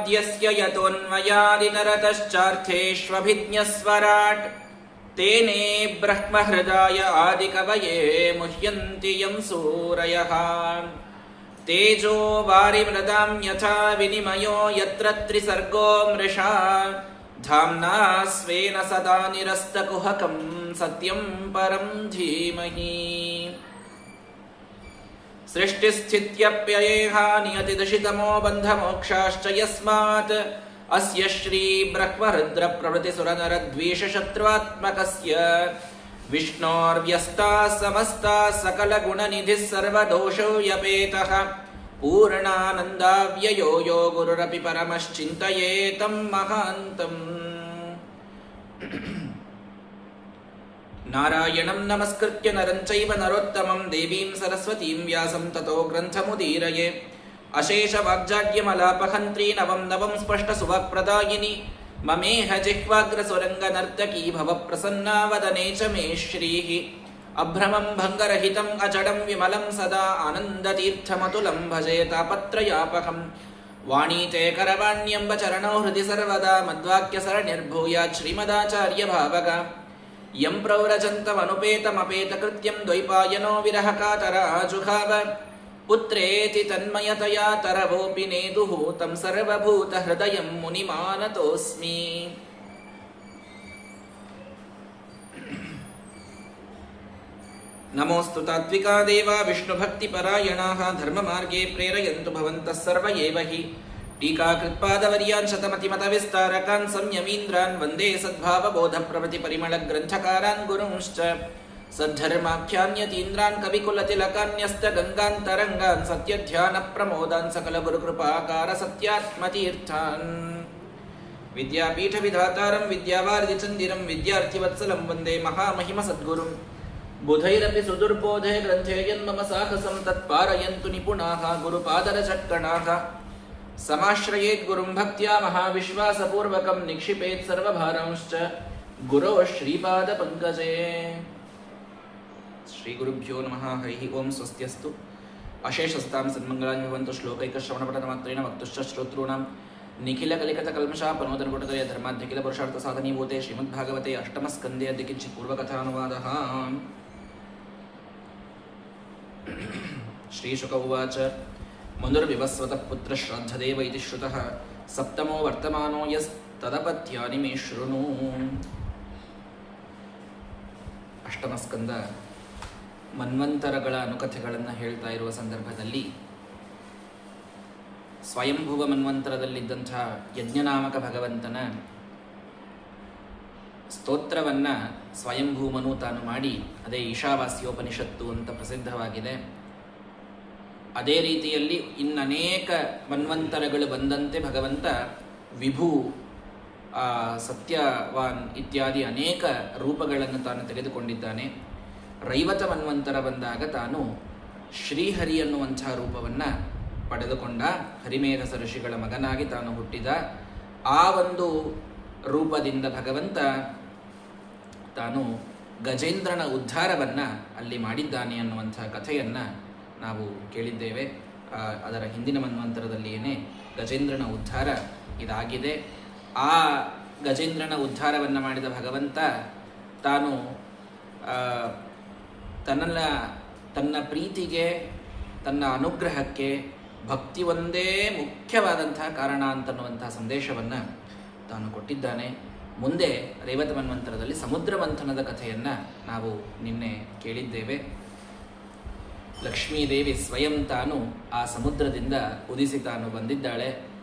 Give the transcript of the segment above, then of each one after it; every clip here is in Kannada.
ಪ್ರಥಮಾದ್ಯಸ್ಯ ಯತೋನ್ಮಯಾದಿತರತಶ್ಚಾರ್ಥೇಷ್ವಭಿಜ್ಞಸ್ವರಾಟ್ ತೇನೇ ಬ್ರಹ್ಮಹೃದಾಯ ಆದಿಕವಯೇ ಮುಹ್ಯಂತಿ ಯಂ ಸೂರಯಃ ತೇಜೋ ವಾರಿಮೃದಾಂ ಯಥಾ ವಿನಿಮಯೋ ಯತ್ರ ತ್ರಿಸರ್ಗೋ ಮೃಷಾ ಧಾಮ್ನಾ ಸ್ವೇನ ಸದಾ ನಿರಸ್ತಕುಹಕಂ ಸತ್ಯಂ ಪರಂ ಧೀಮಹಿ. ಸೃಷ್ಟಿಸ್ಥಿತ್ಯಪ್ಯಯೇಹ ನಿಯತಿದಶಿತಮೋ ಬಂಧಮೋಕ್ಷಾಶ್ಚ ಯಸ್ಮಾತ್ ಅಸ್ಯ ಶ್ರೀ ಬ್ರಹ್ಮರುದ್ರ ಪ್ರಭೃತಿ ಸುರನರದ್ವೇಷಶತ್ರುತ್ಮಕಸ್ಯ ವಿಷ್ಣೋರ್ವ್ಯಸ್ತಾಃ ಸಮಸ್ತಾಃ ಸಕಲಗುಣನಿಧಿಃ ಸರ್ವದೋಷವ್ಯಪೇತಃ ಪೂರ್ಣಾನಂದಾವ್ಯಯೋ ಯೋ ಗುರುರಪಿ ಪರಮಶ್ಚಿಂತಯೇತಂ ಮಹಾಂತಂ. ನಾರಾಯಣಂ ನಮಸ್ಕೃತ್ಯ ನರಂ ಚೈವ ನರೋತ್ತಮಂ ದೇವೀಂ ಸರಸ್ವತೀಂ ವ್ಯಾಸಂ ತತೋ ಗ್ರಂಥಮುದೀರಯೇ. ಅಶೇಷ ವಾಗ್ಜಾಡ್ಯಮಲಾಪಹಂತ್ರೀ ನವಂ ನವಂ ಸ್ಪಷ್ಟ ಸುವಾಕ್ಪ್ರದಾಯಿನಿ ಮಮೇಹ ಜಿಹ್ವಾಗ್ರಸುರಂಗ ನರ್ತಕೀ ಭವ ಪ್ರಸನ್ನಾ ವದನೆ ಚ ಮೇ ಶ್ರೀಃ. ಅಭ್ರಮಂ ಭಂಗರಹಿತಂ ಅಜಡಂ ವಿಮಲಂ ಸದಾ ಆನಂದತೀರ್ಥಮತುಲಂ ಭಜೆ ತಾಪತ್ರಯಾಪಹಂ. ವಾಣೀತೆ ಕರವಾಣ್ಯಂಬ ಚರಣೋ ಹೃದಿ ಸರ್ವದಾ ಮದ್ವಾಕ್ಯ ಸರಣಿರ್ಭೂಯಾತ್ ಶ್ರೀಮದಾಚಾರ್ಯ ಭಾವಗ. ಯಂ ಪ್ರವ್ರಜಂತಮನುಪೇತಮಪೇತಕೃತ್ಯಂ ದ್ವೈಪಾಯನೋ ವಿರಹ ಕಾತರ ಆಜುಘಾವ. ಪುತ್ರೇತಿ ತನ್ಮಯತಯಾ ತರವೋಪಿ ನೇದುಃ ತಂ ಸರ್ವಭೂತ ಹೃದಯಂ ಮುನಿಮಾನತೋಸ್ಮಿ. ನಮೋಸ್ತು ತಾತ್ವಿಕಾ ದೇವಾ ವಿಷ್ಣುಭಕ್ತಿಪರಾಯಣಾಃ ಧರ್ಮಮಾರ್ಗೇ ಪ್ರೇರಯಂತು ಭವಂತಃ ಸರ್ವ ಏವ ಹಿ. ಟೀಕಾಕೃತ್ಪಾದವರ್ಯಾನ್ ಶತಮತಿಮತವಿಸ್ತಾರಕಾನ್ ಸಂಯಮೀಂದ್ರಾನ್ ವಂದೇ ಸದ್ಭಾವಬೋಧಪ್ರಭೃತಿಪರಿಮಳಗ್ರಂಥಕಾರಾನ್ ಗುರುಂಶ್ಚ ಸದ್ಧರ್ಮಾಖ್ಯಾನ್ಯತೀಂದ್ರಾನ್ ಕವಿಕುಲತಿಲಕಾನ್ಯಸ್ತಗಂಗಾಂತರಂಗಾನ್ ಸತ್ಯಧ್ಯಾನಪ್ರಮೋದಾನ್ ಸಕಲಗುರುಕೃಪಾಕಾರ ಸತ್ಯಾತ್ಮತೀರ್ಥಾನ್. ವಿದ್ಯಾಪೀಠವಿಧಾತಾರಂ ವಿದ್ಯಾವಾರಿಧಿಚಂದಿರಂ ವಿದ್ಯಾರ್ಥಿವತ್ಸಲಂ ವಂದೇ ಮಹಾಮಹಿಮ ಸದ್ಗುರುಂ. ಬುಧೈರಪಿ ಸುದುರ್ಬೋಧೆ ಗ್ರಂಥೇಯನ್ಮಮ ಸಾಹಸಂ ತತ್ಪಾರಯಂತು ನಿಪುಣಾಃ ಗುರುಪಾದರಚಕ್ಕಣಾಃ. ಸಮಾಶ್ರಯೇತ್ ಗುರುಂ ಭಕ್ತ್ಯಾ ಮಹಾವಿಶ್ವಾಸಪೂರ್ವಕಂ ನಿಕ್ಷಿಪೇತ್ ಸರ್ವಭಾರಾಂಶ್ಚ ಗುರೋ ಶ್ರೀಪಾದ ಪಂಕಜೇ. ಶ್ರೀ ಗುರುಭ್ಯೋ ನಮಃ. ಹರಿ ಓಂ. ಸ್ವಸ್ತ್ಯಸ್ತು. ಅಶೇಷಸ್ತಾಂ ಸನ್ಮಂಗಳಾನಿ ಭವಂತು. ಶ್ಲೋಕೈಕಶ್ರವಣಪಠನಮಾತ್ರೇಣ ವಕ್ತುಶ್ಚ ಶ್ರೋತॄಣಾಂ ನಿಖಿಲ ಕಲಿಕತ ಕಲ್ಮಷಾಪನೋದನಪುಟದಯ ಧರ್ಮಾಧ್ಯಖಿಲ ಪುರುಷಾರ್ಥ ಸಾಧನೀಭೂತೆ ಶ್ರೀಮದ್ಭಾಗವತೆ ಅಷ್ಟಮಸ್ಕಂದೇ ಅದ್ಯ ಕಿಂಚಿತ್ ಪೂರ್ವಕಥಾನುವಾದಃ. ಶ್ರೀಶುಕ ಉವಾಚ. ಮನುರ್ವಿವಸ್ವತಃ ಪುತ್ರ ಶ್ರಾದ್ದದೇವ ಇತಿ ಶ್ರುತಃ ಸಪ್ತಮೋ ವರ್ತಮಾನೋ ಯಸ್ತದಪತ್ಯಾನಿ ಮೇ ಶೃಣು. ಅಷ್ಟಮಸ್ಕಂದ ಮನ್ವಂತರಗಳ ಅನುಕಥೆಗಳನ್ನು ಹೇಳ್ತಾ ಇರುವ ಸಂದರ್ಭದಲ್ಲಿ ಸ್ವಯಂಭುವ ಮನ್ವಂತರದಲ್ಲಿದ್ದಂಥ ಯಜ್ಞನಾಮಕ ಭಗವಂತನ ಸ್ತೋತ್ರವನ್ನು ಸ್ವಯಂಭೂಮನು ತಾನು ಮಾಡಿ, ಅದೇ ಈಶಾವಾಸ್ಯೋಪನಿಷತ್ತು ಅಂತ ಪ್ರಸಿದ್ಧವಾಗಿದೆ. ಅದೇ ರೀತಿಯಲ್ಲಿ ಇನ್ನನೇಕ ಮನ್ವಂತರಗಳು ಬಂದಂತೆ ಭಗವಂತ ವಿಭು, ಸತ್ಯವಾನ್ ಇತ್ಯಾದಿ ಅನೇಕ ರೂಪಗಳನ್ನು ತಾನು ತೆಗೆದುಕೊಂಡಿದ್ದಾನೆ. ರೈವತ ಮನ್ವಂತರ ಬಂದಾಗ ತಾನು ಶ್ರೀಹರಿ ಅನ್ನುವಂಥ ರೂಪವನ್ನು ಪಡೆದುಕೊಂಡ. ಹರಿಮೇಧಸ ಋಷಿಗಳ ಮಗನಾಗಿ ತಾನು ಹುಟ್ಟಿದ. ಆ ಒಂದು ರೂಪದಿಂದ ಭಗವಂತ ತಾನು ಗಜೇಂದ್ರನ ಉದ್ಧಾರವನ್ನು ಅಲ್ಲಿ ಮಾಡಿದ್ದಾನೆ ಅನ್ನುವಂಥ ಕಥೆಯನ್ನು ನಾವು ಕೇಳಿದ್ದೇವೆ. ಅದರ ಹಿಂದಿನ ಮನ್ವಂತರದಲ್ಲಿಯೇ ಗಜೇಂದ್ರನ ಉದ್ಧಾರ ಇದಾಗಿದೆ. ಆ ಗಜೇಂದ್ರನ ಉದ್ಧಾರವನ್ನು ಮಾಡಿದ ಭಗವಂತ ತಾನು ತನ್ನ ಪ್ರೀತಿಗೆ, ತನ್ನ ಅನುಗ್ರಹಕ್ಕೆ ಭಕ್ತಿ ಒಂದೇ ಮುಖ್ಯವಾದಂತಹ ಕಾರಣ ಅಂತನ್ನುವಂತಹ ಸಂದೇಶವನ್ನು ತಾನು ಕೊಟ್ಟಿದ್ದಾನೆ. ಮುಂದೆ ರೈವತ ಮನ್ವಂತರದಲ್ಲಿ ಸಮುದ್ರ ಮಂಥನದ ಕಥೆಯನ್ನು ನಾವು ನಿನ್ನೆ ಕೇಳಿದ್ದೇವೆ. ಲಕ್ಷ್ಮೀದೇವಿ ಸ್ವಯಂ ತಾನು ಆ ಸಮುದ್ರದಿಂದ ಉದಿಸಿ ತಾನು ಬಂದಿದ್ದಾಳೆ.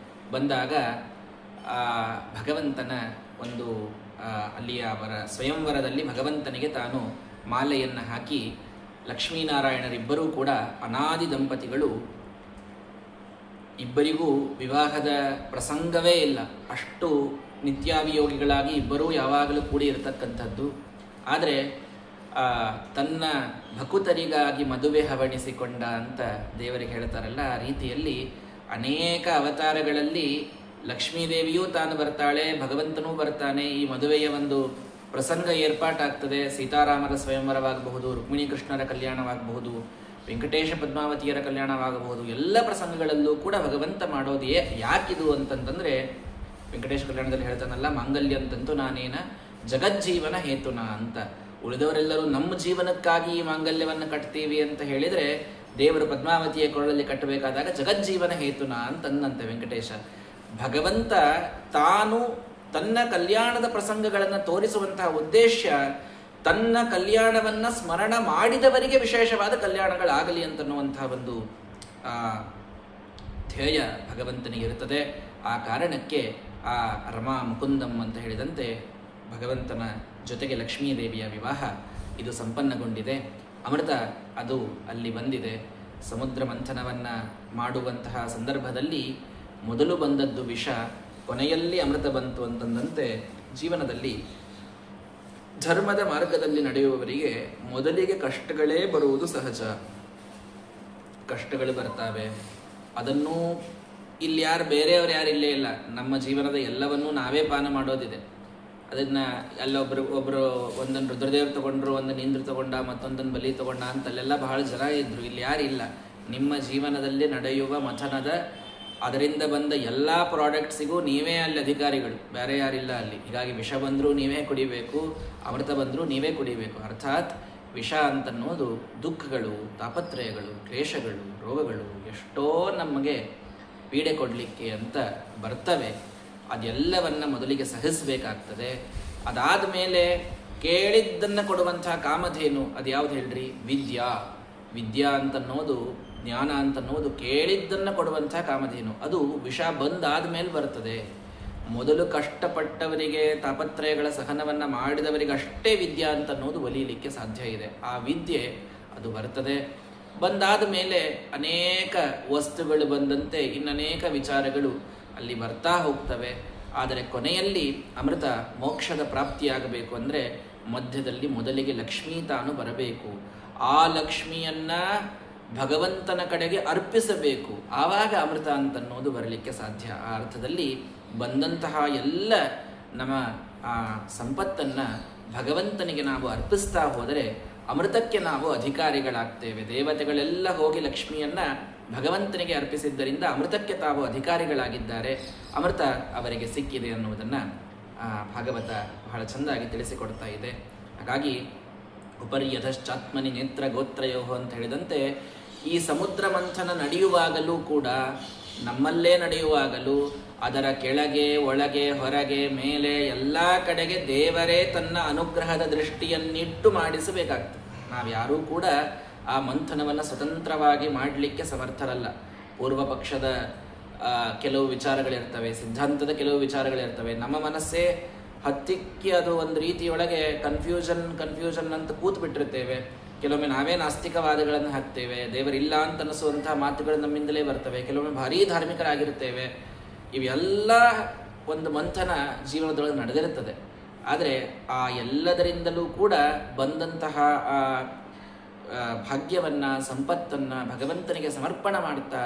ಬಂದಾಗ ಭಗವಂತನ ಒಂದು ಅಲ್ಲಿಯ ಅವರ ಸ್ವಯಂವರದಲ್ಲಿ ಭಗವಂತನಿಗೆ ತಾನು ಮಾಲೆಯನ್ನು ಹಾಕಿ, ಲಕ್ಷ್ಮೀನಾರಾಯಣರಿಬ್ಬರೂ ಕೂಡ ಅನಾದಿ ದಂಪತಿಗಳು, ಇಬ್ಬರಿಗೂ ವಿವಾಹದ ಪ್ರಸಂಗವೇ ಇಲ್ಲ, ಅಷ್ಟು ನಿತ್ಯಾವಿಯೋಗಿಗಳಾಗಿ ಇಬ್ಬರೂ ಯಾವಾಗಲೂ ಕೂಡಿ ಇರತಕ್ಕಂಥದ್ದು. ಆದರೆ ತನ್ನ ಭಕುತರಿಗಾಗಿ ಮದುವೆ ಹವಣಿಸಿಕೊಂಡ ಅಂತ ದೇವರಿಗೆ ಹೇಳ್ತಾರಲ್ಲ, ಆ ರೀತಿಯಲ್ಲಿ ಅನೇಕ ಅವತಾರಗಳಲ್ಲಿ ಲಕ್ಷ್ಮೀದೇವಿಯೂ ತಾನು ಬರ್ತಾಳೆ, ಭಗವಂತನೂ ಬರ್ತಾನೆ. ಈ ಮದುವೆಯ ಒಂದು ಪ್ರಸಂಗ ಏರ್ಪಾಟಾಗ್ತದೆ. ಸೀತಾರಾಮರ ಸ್ವಯಂವರವಾಗಬಹುದು, ರುಕ್ಮಿಣಿ ಕೃಷ್ಣರ ಕಲ್ಯಾಣವಾಗಬಹುದು, ವೆಂಕಟೇಶ ಪದ್ಮಾವತಿಯರ ಕಲ್ಯಾಣವಾಗಬಹುದು. ಎಲ್ಲ ಪ್ರಸಂಗಗಳಲ್ಲೂ ಕೂಡ ಭಗವಂತ ಮಾಡೋದೇ ಯಾಕಿದು ಅಂತಂತಂದರೆ, ವೆಂಕಟೇಶ ಕಲ್ಯಾಣದಲ್ಲಿ ಹೇಳ್ತಾನಲ್ಲ, ಮಾಂಗಲ್ಯ ಅಂತಂತೂ ನಾನೇನ ಜಗಜ್ಜೀವನ ಹೇತುನ ಅಂತ. ಉಳಿದವರೆಲ್ಲರೂ ನಮ್ಮ ಜೀವನಕ್ಕಾಗಿ ಈ ಮಾಂಗಲ್ಯವನ್ನು ಕಟ್ತೀವಿ ಅಂತ ಹೇಳಿದರೆ, ದೇವರು ಪದ್ಮಾವತಿಯ ಕೊರಳಲ್ಲಿ ಕಟ್ಟಬೇಕಾದಾಗ ಜಗಜ್ಜೀವನ ಹೇತುನ ಅಂತಂದಂತೆ ವೆಂಕಟೇಶ. ಭಗವಂತ ತಾನು ತನ್ನ ಕಲ್ಯಾಣದ ಪ್ರಸಂಗಗಳನ್ನು ತೋರಿಸುವಂತಹ ಉದ್ದೇಶ, ತನ್ನ ಕಲ್ಯಾಣವನ್ನು ಸ್ಮರಣ ಮಾಡಿದವರಿಗೆ ವಿಶೇಷವಾದ ಕಲ್ಯಾಣಗಳಾಗಲಿ ಅಂತನ್ನುವಂತಹ ಒಂದು ಧ್ಯೇಯ ಭಗವಂತನಿಗೆ ಇರುತ್ತದೆ. ಆ ಕಾರಣಕ್ಕೆ ಆ ರಮಾ ಮುಕುಂದಂ ಅಂತ ಹೇಳಿದಂತೆ ಭಗವಂತನ ಜೊತೆಗೆ ಲಕ್ಷ್ಮೀದೇವಿಯ ವಿವಾಹ ಇದು ಸಂಪನ್ನಗೊಂಡಿದೆ. ಅಮೃತ ಅದು ಅಲ್ಲಿ ಬಂದಿದೆ. ಸಮುದ್ರ ಮಂಥನವನ್ನು ಮಾಡುವಂತಹ ಸಂದರ್ಭದಲ್ಲಿ ಮೊದಲು ಬಂದದ್ದು ವಿಷ, ಕೊನೆಯಲ್ಲಿ ಅಮೃತ ಬಂತು ಅಂತಂದಂತೆ ಜೀವನದಲ್ಲಿ ಧರ್ಮದ ಮಾರ್ಗದಲ್ಲಿ ನಡೆಯುವವರಿಗೆ ಮೊದಲಿಗೆ ಕಷ್ಟಗಳೇ ಬರುವುದು ಸಹಜ. ಕಷ್ಟಗಳು ಬರ್ತಾವೆ. ಅದನ್ನು ಇಲ್ಲಿ ಯಾರು ಬೇರೆಯವರು ಯಾರಿಲ್ಲೇ ಇಲ್ಲ. ನಮ್ಮ ಜೀವನದ ಎಲ್ಲವನ್ನೂ ನಾವೇ ಪಾನ ಮಾಡೋದಿದೆ. ಅದನ್ನು ಒಬ್ಬರು ಒಂದನ್ನು ರುದ್ರದೇವರು ತಗೊಂಡ್ರು, ಒಂದನ್ನು ಇಂದ್ರ ತಗೊಂಡ, ಮತ್ತೊಂದನ್ನು ಬಲಿ ತಗೊಂಡ ಅಂತ ಅಲ್ಲೆಲ್ಲ ಬಹಳ ಜನ ಇದ್ದರು. ಇಲ್ಲಿ ಯಾರಿಲ್ಲ. ನಿಮ್ಮ ಜೀವನದಲ್ಲಿ ನಡೆಯುವ ಮಥನದ ಅದರಿಂದ ಬಂದ ಎಲ್ಲ ಪ್ರಾಡಕ್ಟ್ಸಿಗೂ ನೀವೇ ಅಲ್ಲಿ ಅಧಿಕಾರಿಗಳು, ಬೇರೆ ಯಾರಿಲ್ಲ ಅಲ್ಲಿ. ಹೀಗಾಗಿ ವಿಷ ಬಂದರೂ ನೀವೇ ಕುಡಿಬೇಕು, ಅಮೃತ ಬಂದರೂ ನೀವೇ ಕುಡಿಬೇಕು. ಅರ್ಥಾತ್ ವಿಷ ಅಂತನ್ನೋದು ದುಃಖಗಳು, ತಾಪತ್ರಯಗಳು, ಕ್ಲೇಶಗಳು, ರೋಗಗಳು ಎಷ್ಟೋ ನಮಗೆ ಪೀಡೆ ಕೊಡಲಿಕ್ಕೆ ಅಂತ ಬರ್ತವೆ. ಅದೆಲ್ಲವನ್ನು ಮೊದಲಿಗೆ ಸಹಿಸಬೇಕಾಗ್ತದೆ. ಅದಾದ ಮೇಲೆ ಕೇಳಿದ್ದನ್ನು ಕೊಡುವಂತಹ ಕಾಮಧೇನು ಅದು ಯಾವುದು ಹೇಳ್ರಿ? ವಿದ್ಯಾ ಅಂತನ್ನೋದು, ಜ್ಞಾನ ಅಂತನ್ನೋದು ಕೇಳಿದ್ದನ್ನು ಕೊಡುವಂತಹ ಕಾಮಧೇನು. ಅದು ವಿಷ ಬಂದಾದ ಮೇಲೆ ಬರ್ತದೆ. ಮೊದಲು ಕಷ್ಟಪಟ್ಟವರಿಗೆ, ತಾಪತ್ರಯಗಳ ಸಹನವನ್ನು ಮಾಡಿದವರಿಗೆ ಅಷ್ಟೇ ವಿದ್ಯಾ ಅಂತನ್ನೋದು ಒಲಿಯಲಿಕ್ಕೆ ಸಾಧ್ಯ ಇದೆ. ಆ ವಿದ್ಯೆ ಅದು ಬರ್ತದೆ. ಬಂದಾದ ಮೇಲೆ ಅನೇಕ ವಸ್ತುಗಳು ಬಂದಂತೆ ಇನ್ನನೇಕ ವಿಚಾರಗಳು ಅಲ್ಲಿ ಬರ್ತಾ ಹೋಗ್ತವೆ. ಆದರೆ ಕೊನೆಯಲ್ಲಿ ಅಮೃತ ಮೋಕ್ಷದ ಪ್ರಾಪ್ತಿಯಾಗಬೇಕು ಅಂದರೆ ಮಧ್ಯದಲ್ಲಿ ಮೊದಲಿಗೆ ಲಕ್ಷ್ಮೀ ತಾನು ಬರಬೇಕು. ಆ ಲಕ್ಷ್ಮಿಯನ್ನು ಭಗವಂತನ ಕಡೆಗೆ ಅರ್ಪಿಸಬೇಕು. ಆವಾಗ ಅಮೃತ ಅಂತನ್ನೋದು ಬರಲಿಕ್ಕೆ ಸಾಧ್ಯ. ಆ ಅರ್ಥದಲ್ಲಿ ಬಂದಂತಹ ಎಲ್ಲ ನಮ್ಮ ಆ ಸಂಪತ್ತನ್ನು ಭಗವಂತನಿಗೆ ನಾವು ಅರ್ಪಿಸ್ತಾ ಹೋದರೆ ಅಮೃತಕ್ಕೆ ನಾವು ಅಧಿಕಾರಿಗಳಾಗ್ತೇವೆ. ದೇವತೆಗಳೆಲ್ಲ ಹೋಗಿ ಲಕ್ಷ್ಮಿಯನ್ನು ಭಗವಂತನಿಗೆ ಅರ್ಪಿಸಿದ್ದರಿಂದ ಅಮೃತಕ್ಕೆ ತಾವು ಅಧಿಕಾರಿಗಳಾಗಿದ್ದಾರೆ. ಅಮೃತ ಅವರಿಗೆ ಸಿಕ್ಕಿದೆ ಅನ್ನುವುದನ್ನು ಭಾಗವತ ಬಹಳ ಚೆಂದಾಗಿ ತಿಳಿಸಿಕೊಡ್ತಾ ಇದೆ. ಹಾಗಾಗಿ ಉಪರ್ಯಧಶ್ಚಾತ್ಮನಿ ನೇತ್ರ ಗೋತ್ರಯೋ ಅಂತ ಹೇಳಿದಂತೆ ಈ ಸಮುದ್ರ ಮಂಥನ ನಡೆಯುವಾಗಲೂ ಕೂಡ, ನಮ್ಮಲ್ಲೇ ನಡೆಯುವಾಗಲೂ ಅದರ ಕೆಳಗೆ, ಒಳಗೆ, ಹೊರಗೆ, ಮೇಲೆ ಎಲ್ಲ ಕಡೆಗೆ ದೇವರೇ ತನ್ನ ಅನುಗ್ರಹದ ದೃಷ್ಟಿಯನ್ನಿಟ್ಟು ಮಾಡಿಸಬೇಕಾಗ್ತದೆ. ನಾವ್ಯಾರೂ ಕೂಡ ಆ ಮಂಥನವನ್ನು ಸ್ವತಂತ್ರವಾಗಿ ಮಾಡಲಿಕ್ಕೆ ಸಮರ್ಥರಲ್ಲ. ಪೂರ್ವ ಪಕ್ಷದ ಕೆಲವು ವಿಚಾರಗಳಿರ್ತವೆ, ಸಿದ್ಧಾಂತದ ಕೆಲವು ವಿಚಾರಗಳಿರ್ತವೆ. ನಮ್ಮ ಮನಸ್ಸೇ ಹತ್ತಿಕ್ಕಿ ಅದು ಒಂದು ರೀತಿಯೊಳಗೆ ಕನ್ಫ್ಯೂಷನ್ ಅಂತ ಕೂತು ಬಿಟ್ಟಿರ್ತೇವೆ. ಕೆಲವೊಮ್ಮೆ ನಾವೇ ನಾಸ್ತಿಕವಾದಗಳನ್ನು ಹಾಕ್ತೇವೆ. ದೇವರಿಲ್ಲ ಅಂತ ಅನಿಸುವಂತಹ ಮಾತುಗಳು ನಮ್ಮಿಂದಲೇ ಬರ್ತವೆ. ಕೆಲವೊಮ್ಮೆ ಭಾರೀ ಧಾರ್ಮಿಕರಾಗಿರ್ತೇವೆ. ಇವೆಲ್ಲ ಒಂದು ಮಂಥನ ಜೀವನದೊಳಗೆ ನಡೆದಿರುತ್ತದೆ. ಆದರೆ ಆ ಎಲ್ಲದರಿಂದಲೂ ಕೂಡ ಬಂದಂತಹ ಆ ಭಾಗ್ಯವನ್ನು, ಸಂಪತ್ತನ್ನು ಭಗವಂತನಿಗೆ ಸಮರ್ಪಣ ಮಾಡ್ತಾ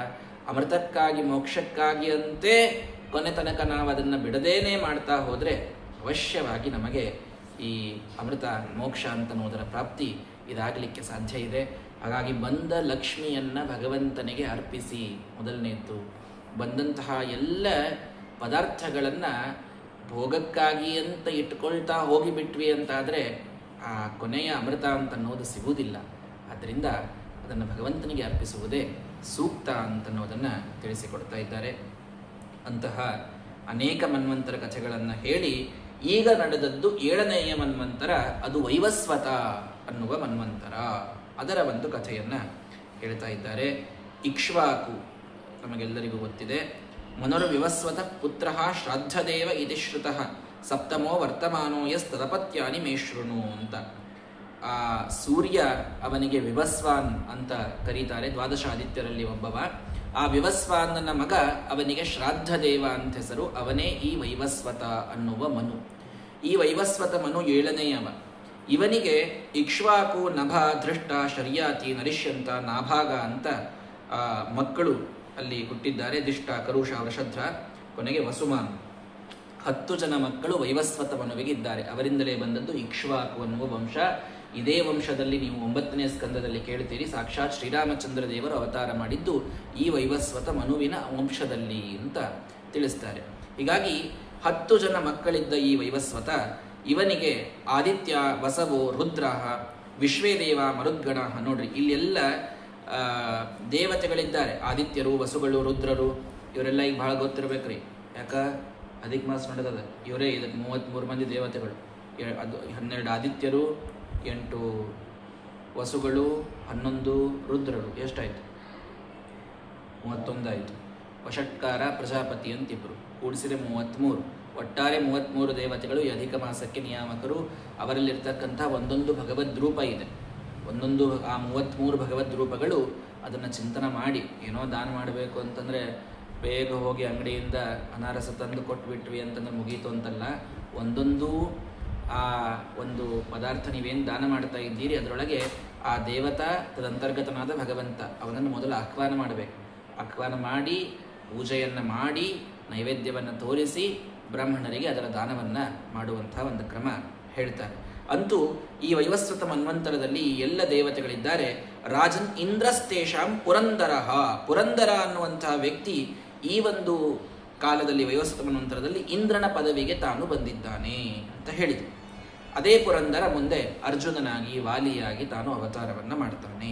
ಅಮೃತಕ್ಕಾಗಿ, ಮೋಕ್ಷಕ್ಕಾಗಿ ಅಂತೇ ಕೊನೆ ತನಕ ನಾವು ಅದನ್ನು ಬಿಡದೇನೆ ಮಾಡ್ತಾ ಹೋದರೆ ಅವಶ್ಯವಾಗಿ ನಮಗೆ ಈ ಅಮೃತ ಮೋಕ್ಷ ಅಂತನ್ನುವುದರ ಪ್ರಾಪ್ತಿ ಇದಾಗಲಿಕ್ಕೆ ಸಾಧ್ಯ ಇದೆ. ಹಾಗಾಗಿ ಬಂದ ಲಕ್ಷ್ಮಿಯನ್ನು ಭಗವಂತನಿಗೆ ಅರ್ಪಿಸಿ. ಮೊದಲನೇದ್ದು ಬಂದಂತಹ ಎಲ್ಲ ಪದಾರ್ಥಗಳನ್ನು ಭೋಗಕ್ಕಾಗಿ ಅಂತ ಇಟ್ಕೊಳ್ತಾ ಹೋಗಿಬಿಟ್ವಿ ಅಂತಾದರೆ ಆ ಕೊನೆಯ ಅಮೃತ ಅಂತನ್ನೋದು ಸಿಗುವುದಿಲ್ಲ. ಆದ್ದರಿಂದ ಅದನ್ನು ಭಗವಂತನಿಗೆ ಅರ್ಪಿಸುವುದೇ ಸೂಕ್ತ ಅಂತನ್ನೋದನ್ನು ತಿಳಿಸಿಕೊಡ್ತಾ ಇದ್ದಾರೆ. ಅಂತಹ ಅನೇಕ ಮನ್ವಂತರ ಕಥೆಗಳನ್ನು ಹೇಳಿ ಈಗ ನಡೆದದ್ದು 7ನೆಯ ಮನ್ವಂತರ. ಅದು ವೈವಸ್ವತ ಅನ್ನುವ ಮನ್ವಂತರ. ಅದರ ಒಂದು ಕಥೆಯನ್ನು ಹೇಳ್ತಾ ಇದ್ದಾರೆ. ಇಕ್ಷ್ವಾಕು ನಮಗೆಲ್ಲರಿಗೂ ಗೊತ್ತಿದೆ. ಮನುರ್ವಿವಸ್ವತ ಪುತ್ರ ಶ್ರಾದ್ದದೇವ ಇತಿ ಶ್ರುತಃ ಸಪ್ತಮೋ ವರ್ತಮಾನೋ ಯಸ್ತದಪತ್ಯಾನಿ ಮೇಶೃಣು ಅಂತ. ಆ ಸೂರ್ಯ ಅವನಿಗೆ ವಿವಸ್ವಾನ್ ಅಂತ ಕರೀತಾರೆ. ದ್ವಾದಶಾದಿತ್ಯರಲ್ಲಿ ಒಬ್ಬವ. ಆ ವಿವಸ್ವಾನನ ಮಗ ಅವನಿಗೆ ಶ್ರಾದ್ದದೇವ ಅಂತ ಹೆಸರು. ಅವನೇ ಈ ವೈವಸ್ವತ ಅನ್ನುವ ಮನು. ಈ ವೈವಸ್ವತ ಮನು 7ನೇಯವ. ಇವನಿಗೆ ಇಕ್ಷ್ವಾಕು, ನಭ, ಧೃಷ್ಟ, ಶರ್ಯಾತಿ, ನರಿಷ್ಯಂತ, ನಾಭಾಗ ಅಂತ ಮಕ್ಕಳು ಅಲ್ಲಿ ಹುಟ್ಟಿದ್ದಾರೆ. ದಿಷ್ಟ, ಕರುಷ, ವೃಷಧ್ರ, ಕೊನೆಗೆ ವಸುಮಾನ್. 10 ಜನ ಮಕ್ಕಳು ವೈವಸ್ವತ ಮನುವಿಗೆ ಇದ್ದಾರೆ. ಅವರಿಂದಲೇ ಬಂದದ್ದು ಇಕ್ಷ್ವಾಕು ಅನ್ನುವ ವಂಶ. ಇದೇ ವಂಶದಲ್ಲಿ ನೀವು 9ನೇ ಸ್ಕಂದದಲ್ಲಿ ಕೇಳ್ತೀರಿ, ಸಾಕ್ಷಾತ್ ಶ್ರೀರಾಮಚಂದ್ರ ದೇವರು ಅವತಾರ ಮಾಡಿದ್ದು ಈ ವೈವಸ್ವತ ಮನುವಿನ ವಂಶದಲ್ಲಿ ಅಂತ ತಿಳಿಸ್ತಾರೆ. ಹೀಗಾಗಿ 10 ಜನ ಮಕ್ಕಳಿದ್ದ ಈ ವೈವಸ್ವತ ಇವನಿಗೆ ಆದಿತ್ಯ, ವಸವೋ, ರುದ್ರ, ವಿಶ್ವೇದೇವ, ಮರುದ್ಗಣ, ನೋಡ್ರಿ ಇಲ್ಲೆಲ್ಲ ದೇವತೆಗಳಿದ್ದಾರೆ. ಆದಿತ್ಯರು, ವಸುಗಳು, ರುದ್ರರು ಇವರೆಲ್ಲ ಈಗ ಬಹಳ ಗೊತ್ತಿರ್ಬೇಕ್ರಿ. ಯಾಕ ಅಧಿಕ ಮಾಸ ನಡೆದದ. ಇವರೇ ಇದಕ್ಕೆ 33 ಮಂದಿ ದೇವತೆಗಳು. ಅದು 12 ಆದಿತ್ಯರು, 8 ವಸುಗಳು, 11 ರುದ್ರರು. ಎಷ್ಟಾಯ್ತು? 31 ಆಯಿತು. ವಷಟ್ಕಾರ, ಪ್ರಜಾಪತಿ ಅಂತಿಬ್ಬರು ಕೂಡಿಸಿದ್ರೆ 33. ಒಟ್ಟಾರೆ 33 ದೇವತೆಗಳು ಈ ಅಧಿಕ ಮಾಸಕ್ಕೆ ನಿಯಾಮಕರು. ಅವರಲ್ಲಿರ್ತಕ್ಕಂಥ ಒಂದೊಂದು ಭಗವದ್ ರೂಪ ಇದೆ. ಒಂದೊಂದು ಆ 33 ಭಗವದ್ ರೂಪಗಳು ಅದನ್ನು ಚಿಂತನೆ ಮಾಡಿ, ಏನೋ ದಾನ ಮಾಡಬೇಕು ಅಂತಂದರೆ ಬೇಗ ಹೋಗಿ ಅಂಗಡಿಯಿಂದ ಅನಾರಸ ತಂದು ಕೊಟ್ಬಿಟ್ವಿ ಅಂತಂದ್ರೆ ಮುಗೀತು ಅಂತಲ್ಲ. ಒಂದೊಂದು ಆ ಒಂದು ಪದಾರ್ಥ ನೀವೇನು ದಾನ ಮಾಡ್ತಾ ಇದ್ದೀರಿ ಅದರೊಳಗೆ ಆ ದೇವತಾ ತದಂತರ್ಗತನಾದ ಭಗವಂತ ಅವನನ್ನು ಮೊದಲು ಆಹ್ವಾನ ಮಾಡಬೇಕು. ಆಹ್ವಾನ ಮಾಡಿ ಪೂಜೆಯನ್ನು ಮಾಡಿ ನೈವೇದ್ಯವನ್ನು ತೋರಿಸಿ ಬ್ರಾಹ್ಮಣರಿಗೆ ಅದರ ದಾನವನ್ನು ಮಾಡುವಂಥ ಒಂದು ಕ್ರಮ ಹೇಳ್ತಾರೆ. ಅಂತೂ ಈ ವೈವಸ್ವತ ಮನ್ವಂತರದಲ್ಲಿ ಎಲ್ಲ ದೇವತೆಗಳಿದ್ದಾರೆ. ರಾಜನ್ ಇಂದ್ರಸ್ತೇಷಾಂ ಪುರಂದರ. ಪುರಂದರ ಅನ್ನುವಂತಹ ವ್ಯಕ್ತಿ ಈ ಒಂದು ಕಾಲದಲ್ಲಿ ವೈವಸ್ವತ ಮನ್ವಂತರದಲ್ಲಿ ಇಂದ್ರನ ಪದವಿಗೆ ತಾನು ಬಂದಿದ್ದಾನೆ ಅಂತ ಹೇಳಿದೆ. ಅದೇ ಪುರಂದರ ಮುಂದೆ ಅರ್ಜುನನಾಗಿ, ವಾಲಿಯಾಗಿ ತಾನು ಅವತಾರವನ್ನು ಮಾಡ್ತಾನೆ.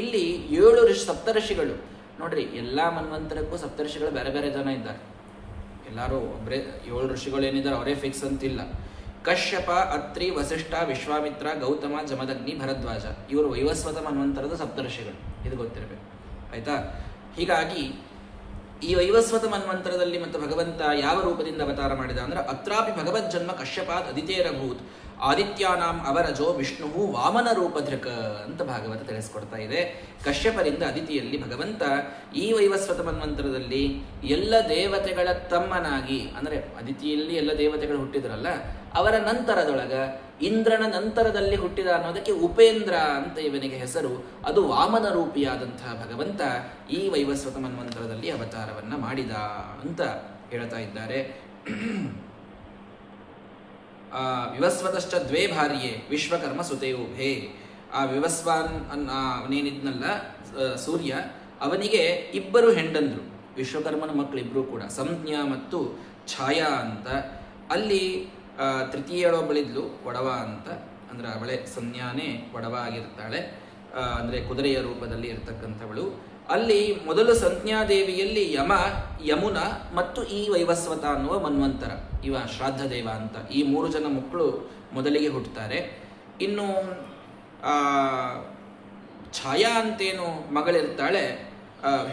ಇಲ್ಲಿ 7 ಸಪ್ತರ್ಷಿಗಳು ನೋಡ್ರಿ. ಎಲ್ಲ ಮನ್ವಂತರಕ್ಕೂ ಸಪ್ತರ್ಷಿಗಳು ಬೇರೆ ಬೇರೆ ಜನ ಇದ್ದಾರೆ. ಎಲ್ಲರೂ ಒಬ್ಬರೇ 7 ಋಷಿಗಳು ಏನಿದ್ದಾರೆ ಅವರೇ ಫಿಕ್ಸ್ ಅಂತಿಲ್ಲ. ಕಶ್ಯಪ, ಅತ್ರಿ, ವಸಿಷ್ಠ, ವಿಶ್ವಾಮಿತ್ರ, ಗೌತಮ, ಜಮದಗ್ನಿ, ಭರದ್ವಾಜ ಇವರು ವೈವಸ್ವತ ಮನ್ವಂತರದ ಸಪ್ತರ್ಷಿಗಳು. ಇದು ಗೊತ್ತಿರಬೇಕು, ಆಯ್ತಾ? ಹೀಗಾಗಿ ಈ ವೈವಸ್ವತ ಮನ್ವಂತರದಲ್ಲಿ ಮತ್ತು ಭಗವಂತ ಯಾವ ರೂಪದಿಂದ ಅವತಾರ ಮಾಡಿದ ಅಂದ್ರೆ, ಅತ್ರಾಪಿ ಭಗವಜ್ಜನ್ಮ ಕಶ್ಯಪಾತ್ ಅದಿತೇರಭೂತ್ ಆದಿತ್ಯಾನಾಂ ಅವರಜೋ ವಿಷ್ಣು ವಾಮನ ರೂಪಧೃಕ ಅಂತ ಭಾಗವತ ತಿಳಿಸ್ಕೊಡ್ತಾ ಇದೆ. ಕಶ್ಯಪರಿಂದ ಅದಿತಿಯಲ್ಲಿ ಭಗವಂತ ಈ ವೈವಸ್ವತ ಮನ್ವಂತರದಲ್ಲಿ ಎಲ್ಲ ದೇವತೆಗಳ ತಮ್ಮನಾಗಿ, ಅಂದರೆ ಅದಿತಿಯಲ್ಲಿ ಎಲ್ಲ ದೇವತೆಗಳು ಹುಟ್ಟಿದ್ರಲ್ಲ, ಅವರ ನಂತರದೊಳಗ ಇಂದ್ರನ ನಂತರದಲ್ಲಿ ಹುಟ್ಟಿದ ಅನ್ನೋದಕ್ಕೆ ಉಪೇಂದ್ರ ಅಂತ ಇವನಿಗೆ ಹೆಸರು. ಅದು ವಾಮನ ರೂಪಿಯಾದಂತಹ ಭಗವಂತ ಈ ವೈವಸ್ವತ ಮನ್ವಂತರದಲ್ಲಿ ಅವತಾರವನ್ನ ಮಾಡಿದ ಅಂತ ಹೇಳ್ತಾ ಇದ್ದಾರೆ. ವಿವಸ್ವತಶ್ಚ ದ್ವೇ ಭಾರ್ಯೆ ವಿಶ್ವಕರ್ಮ ಸುತೇಯುಭೇ. ಆ ವಿವಸ್ವಾನ್ ಅವನೇನಿದ್ನಲ್ಲ ಸೂರ್ಯ, ಅವನಿಗೆ 2 ಹೆಂಡಂದ್ರು, ವಿಶ್ವಕರ್ಮನ ಮಕ್ಕಳಿಬ್ರು ಕೂಡ, ಸಂಜ್ಞಾ ಮತ್ತು ಛಾಯಾ ಅಂತ. ಅಲ್ಲಿ ತೃತೀಯಳೊಬ್ಬಳಿದ್ಲು, ಒಡವ ಅಂತ. ಅಂದ್ರೆ ಅವಳೆ ಸಂಜ್ಞಾನೇ ಒಡವ ಆಗಿರ್ತಾಳೆ, ಅಂದರೆ ಕುದುರೆಯ ರೂಪದಲ್ಲಿ ಇರ್ತಕ್ಕಂಥವಳು. ಅಲ್ಲಿ ಮೊದಲು ಸಂಜ್ಞಾದೇವಿಯಲ್ಲಿ ಯಮ, ಯಮುನ ಮತ್ತು ಈ ವೈವಸ್ವತ ಅನ್ನುವ ಮನ್ವಂತರ, ಇವ ಶ್ರಾದ್ದ ದೇವ ಅಂತ ಈ 3 ಜನ ಮಕ್ಕಳು ಮೊದಲಿಗೆ ಹುಟ್ಟುತ್ತಾರೆ. ಇನ್ನು ಛಾಯಾ ಅಂತೇನು ಮಗಳಿರ್ತಾಳೆ,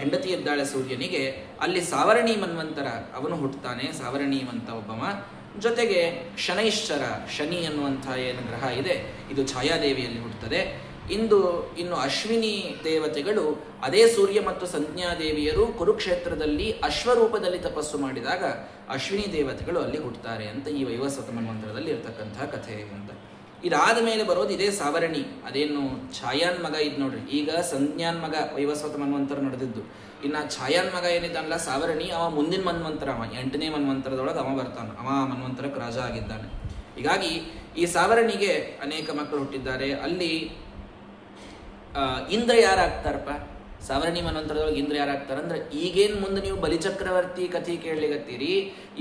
ಹೆಂಡತಿ ಇದ್ದಾಳೆ ಸೂರ್ಯನಿಗೆ. ಅಲ್ಲಿ ಸಾವರಣಿ ಮನ್ವಂತರ ಅವನು ಹುಟ್ಟುತ್ತಾನೆ, ಸಾವರಣೀವಂತ ಒಬ್ಬವ. ಜೊತೆಗೆ ಶನೈಶ್ಚರ, ಶನಿ ಅನ್ನುವಂಥ ಏನು ಗ್ರಹ ಇದೆ, ಇದು ಛಾಯಾದೇವಿಯಲ್ಲಿ ಹುಟ್ಟುತ್ತದೆ. ಇನ್ನು ಅಶ್ವಿನಿ ದೇವತೆಗಳು, ಅದೇ ಸೂರ್ಯ ಮತ್ತು ಸಂಜ್ಞಾದೇವಿಯರು ಕುರುಕ್ಷೇತ್ರದಲ್ಲಿ ಅಶ್ವರೂಪದಲ್ಲಿ ತಪಸ್ಸು ಮಾಡಿದಾಗ ಅಶ್ವಿನಿ ದೇವತೆಗಳು ಅಲ್ಲಿ ಹುಟ್ಟುತ್ತಾರೆ ಅಂತ ಈ ವೈವಸ್ವತ ಮನ್ವಂತರದಲ್ಲಿ ಇರತಕ್ಕಂತಹ ಕಥೆ ಅಂತ. ಇದಾದ ಮೇಲೆ ಬರೋದು ಇದೇ ಸಾವರಣಿ. ಅದೇನು ಛಾಯಾನ್ ಮಗ ಇದ್ ನೋಡ್ರಿ. ಈಗ ಸಂಜ್ಞಾನ್ ಮಗ ವೈವಸ್ವತ ಮನ್ವಂತರ ನಡೆದಿದ್ದು. ಇನ್ನು ಛಾಯಾನ್ ಮಗ ಏನಿದ್ದಾನಲ್ಲ ಸಾವರಣಿ, ಅವ ಮುಂದಿನ ಮನ್ವಂತರ, ಅವ 8ನೇ ಮನ್ವಂತರದೊಳಗೆ ಅವ ಬರ್ತಾನೆ. ಅವ ಮನ್ವಂತರಕ್ಕೆ ರಾಜ ಆಗಿದ್ದಾನೆ. ಹೀಗಾಗಿ ಈ ಸಾವರಣಿಗೆ ಅನೇಕ ಮಕ್ಕಳು ಹುಟ್ಟಿದ್ದಾರೆ. ಅಲ್ಲಿ ಇಂದ್ರ ಯಾರಾಗ್ತಾರಪ್ಪ? ಸಾವರಣಿ ಮನ್ವಂತರದೊಳಗೆ ಇಂದ್ರ ಯಾರಾಗ್ತಾರಂದ್ರೆ, ಈಗೇನು ಮುಂದೆ ನೀವು ಬಲಿಚಕ್ರವರ್ತಿ ಕಥೆ ಕೇಳಲಿಗತ್ತೀರಿ,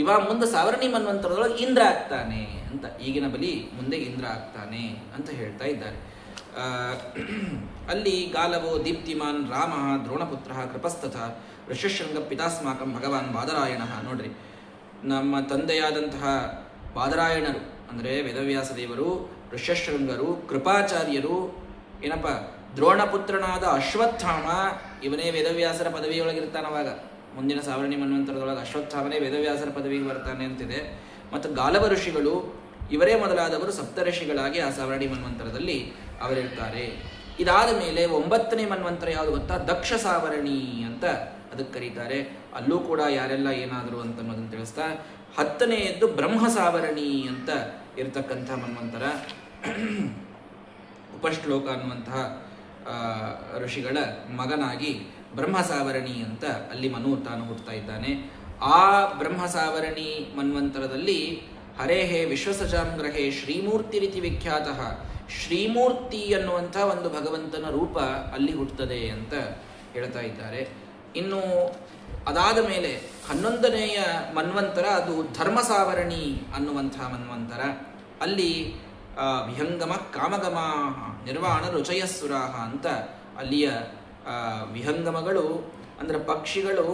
ಇವ ಮುಂದೆ ಸಾವರಣಿ ಮನ್ವಂತರದೊಳಗೆ ಇಂದ್ರ ಆಗ್ತಾನೆ ಅಂತ. ಈಗಿನ ಬಲಿ ಮುಂದೆ ಇಂದ್ರ ಆಗ್ತಾನೆ ಅಂತ ಹೇಳ್ತಾ ಇದ್ದಾರೆ. ಅಲ್ಲಿ ಗಾಲವೋ ದೀಪ್ತಿಮಾನ್ ರಾಮ ದ್ರೋಣಪುತ್ರ ಕೃಪಸ್ತಥ ಋಷ್ಯಶೃಂಗ ಪಿತಾಸ್ಮಾಕಂ ಭಗವಾನ್ ಬಾದರಾಯಣ. ನೋಡ್ರಿ, ನಮ್ಮ ತಂದೆಯಾದಂತಹ ಬಾದರಾಯಣರು ಅಂದರೆ ವೇದವ್ಯಾಸ ದೇವರು, ಋಷ್ಯಶೃಂಗರು, ಕೃಪಾಚಾರ್ಯರು, ಏನಪ್ಪ ದ್ರೋಣಪುತ್ರನಾದ ಅಶ್ವತ್ಥಾಮ, ಇವನೇ ವೇದವ್ಯಾಸರ ಪದವಿಯೊಳಗಿರ್ತಾನವಾಗ. ಮುಂದಿನ ಸಾವರಣಿ ಮನ್ವಂತರದೊಳಗೆ ಅಶ್ವತ್ಥಾಮನೇ ವೇದವ್ಯಾಸರ ಪದವಿಗೆ ಬರ್ತಾನೆ ಅಂತಿದೆ. ಮತ್ತು ಗಾಲವ ಋಷಿಗಳು, ಇವರೇ ಮೊದಲಾದವರು ಸಪ್ತಋಷಿಗಳಾಗಿ ಆ ಸಾವರಣಿ ಮನ್ವಂತರದಲ್ಲಿ ಅವರಿರ್ತಾರೆ. ಇದಾದ ಮೇಲೆ 9ನೇ ಮನ್ವಂತರ ಯಾವುದು ಗೊತ್ತಾ? ದಕ್ಷ ಸಾವರಣಿ ಅಂತ ಅದಕ್ಕೆ ಕರೀತಾರೆ. ಅಲ್ಲೂ ಕೂಡ ಯಾರೆಲ್ಲ ಏನಾದರೂ ಅಂತ ಅನ್ನೋದನ್ನು ತಿಳಿಸ್ತಾ, 10ನೇಯದ್ದು ಬ್ರಹ್ಮ ಸಾವರಣಿ ಅಂತ ಇರತಕ್ಕಂಥ ಮನ್ವಂತರ. ಉಪಶ್ಲೋಕ ಅನ್ನುವಂತಹ ಋಷಿಗಳ ಮಗನಾಗಿ ಬ್ರಹ್ಮ ಸಾವರಣಿ ಅಂತ ಅಲ್ಲಿ ಮನು ತಾನು ಹುಟ್ಟುತ್ತಾ ಇದ್ದಾನೆ. ಆ ಬ್ರಹ್ಮ ಸಾವರಣಿ ಮನ್ವಂತರದಲ್ಲಿ ಹರೇಹೇ ವಿಶ್ವಸಜಾಂ ಗ್ರಹೇ ಶ್ರೀಮೂರ್ತಿ ರೀತಿ ವಿಖ್ಯಾತ. ಶ್ರೀಮೂರ್ತಿ ಅನ್ನುವಂಥ ಒಂದು ಭಗವಂತನ ರೂಪ ಅಲ್ಲಿ ಹುಟ್ಟುತ್ತದೆ ಅಂತ ಹೇಳ್ತಾ ಇದ್ದಾರೆ. ಇನ್ನು ಅದಾದ ಮೇಲೆ 11ನೆಯ ಮನ್ವಂತರ, ಅದು ಧರ್ಮಸಾವರಣಿ ಅನ್ನುವಂಥ ಮನ್ವಂತರ. ಅಲ್ಲಿ ವಿಹಂಗಮ ಕಾಮಗಮ ನಿರ್ವಾಣ ರುಚಯಸ್ಸುರಾಹ ಅಂತ ಅಲ್ಲಿಯ ವಿಹಂಗಮಗಳು ಅಂದರೆ ಪಕ್ಷಿಗಳು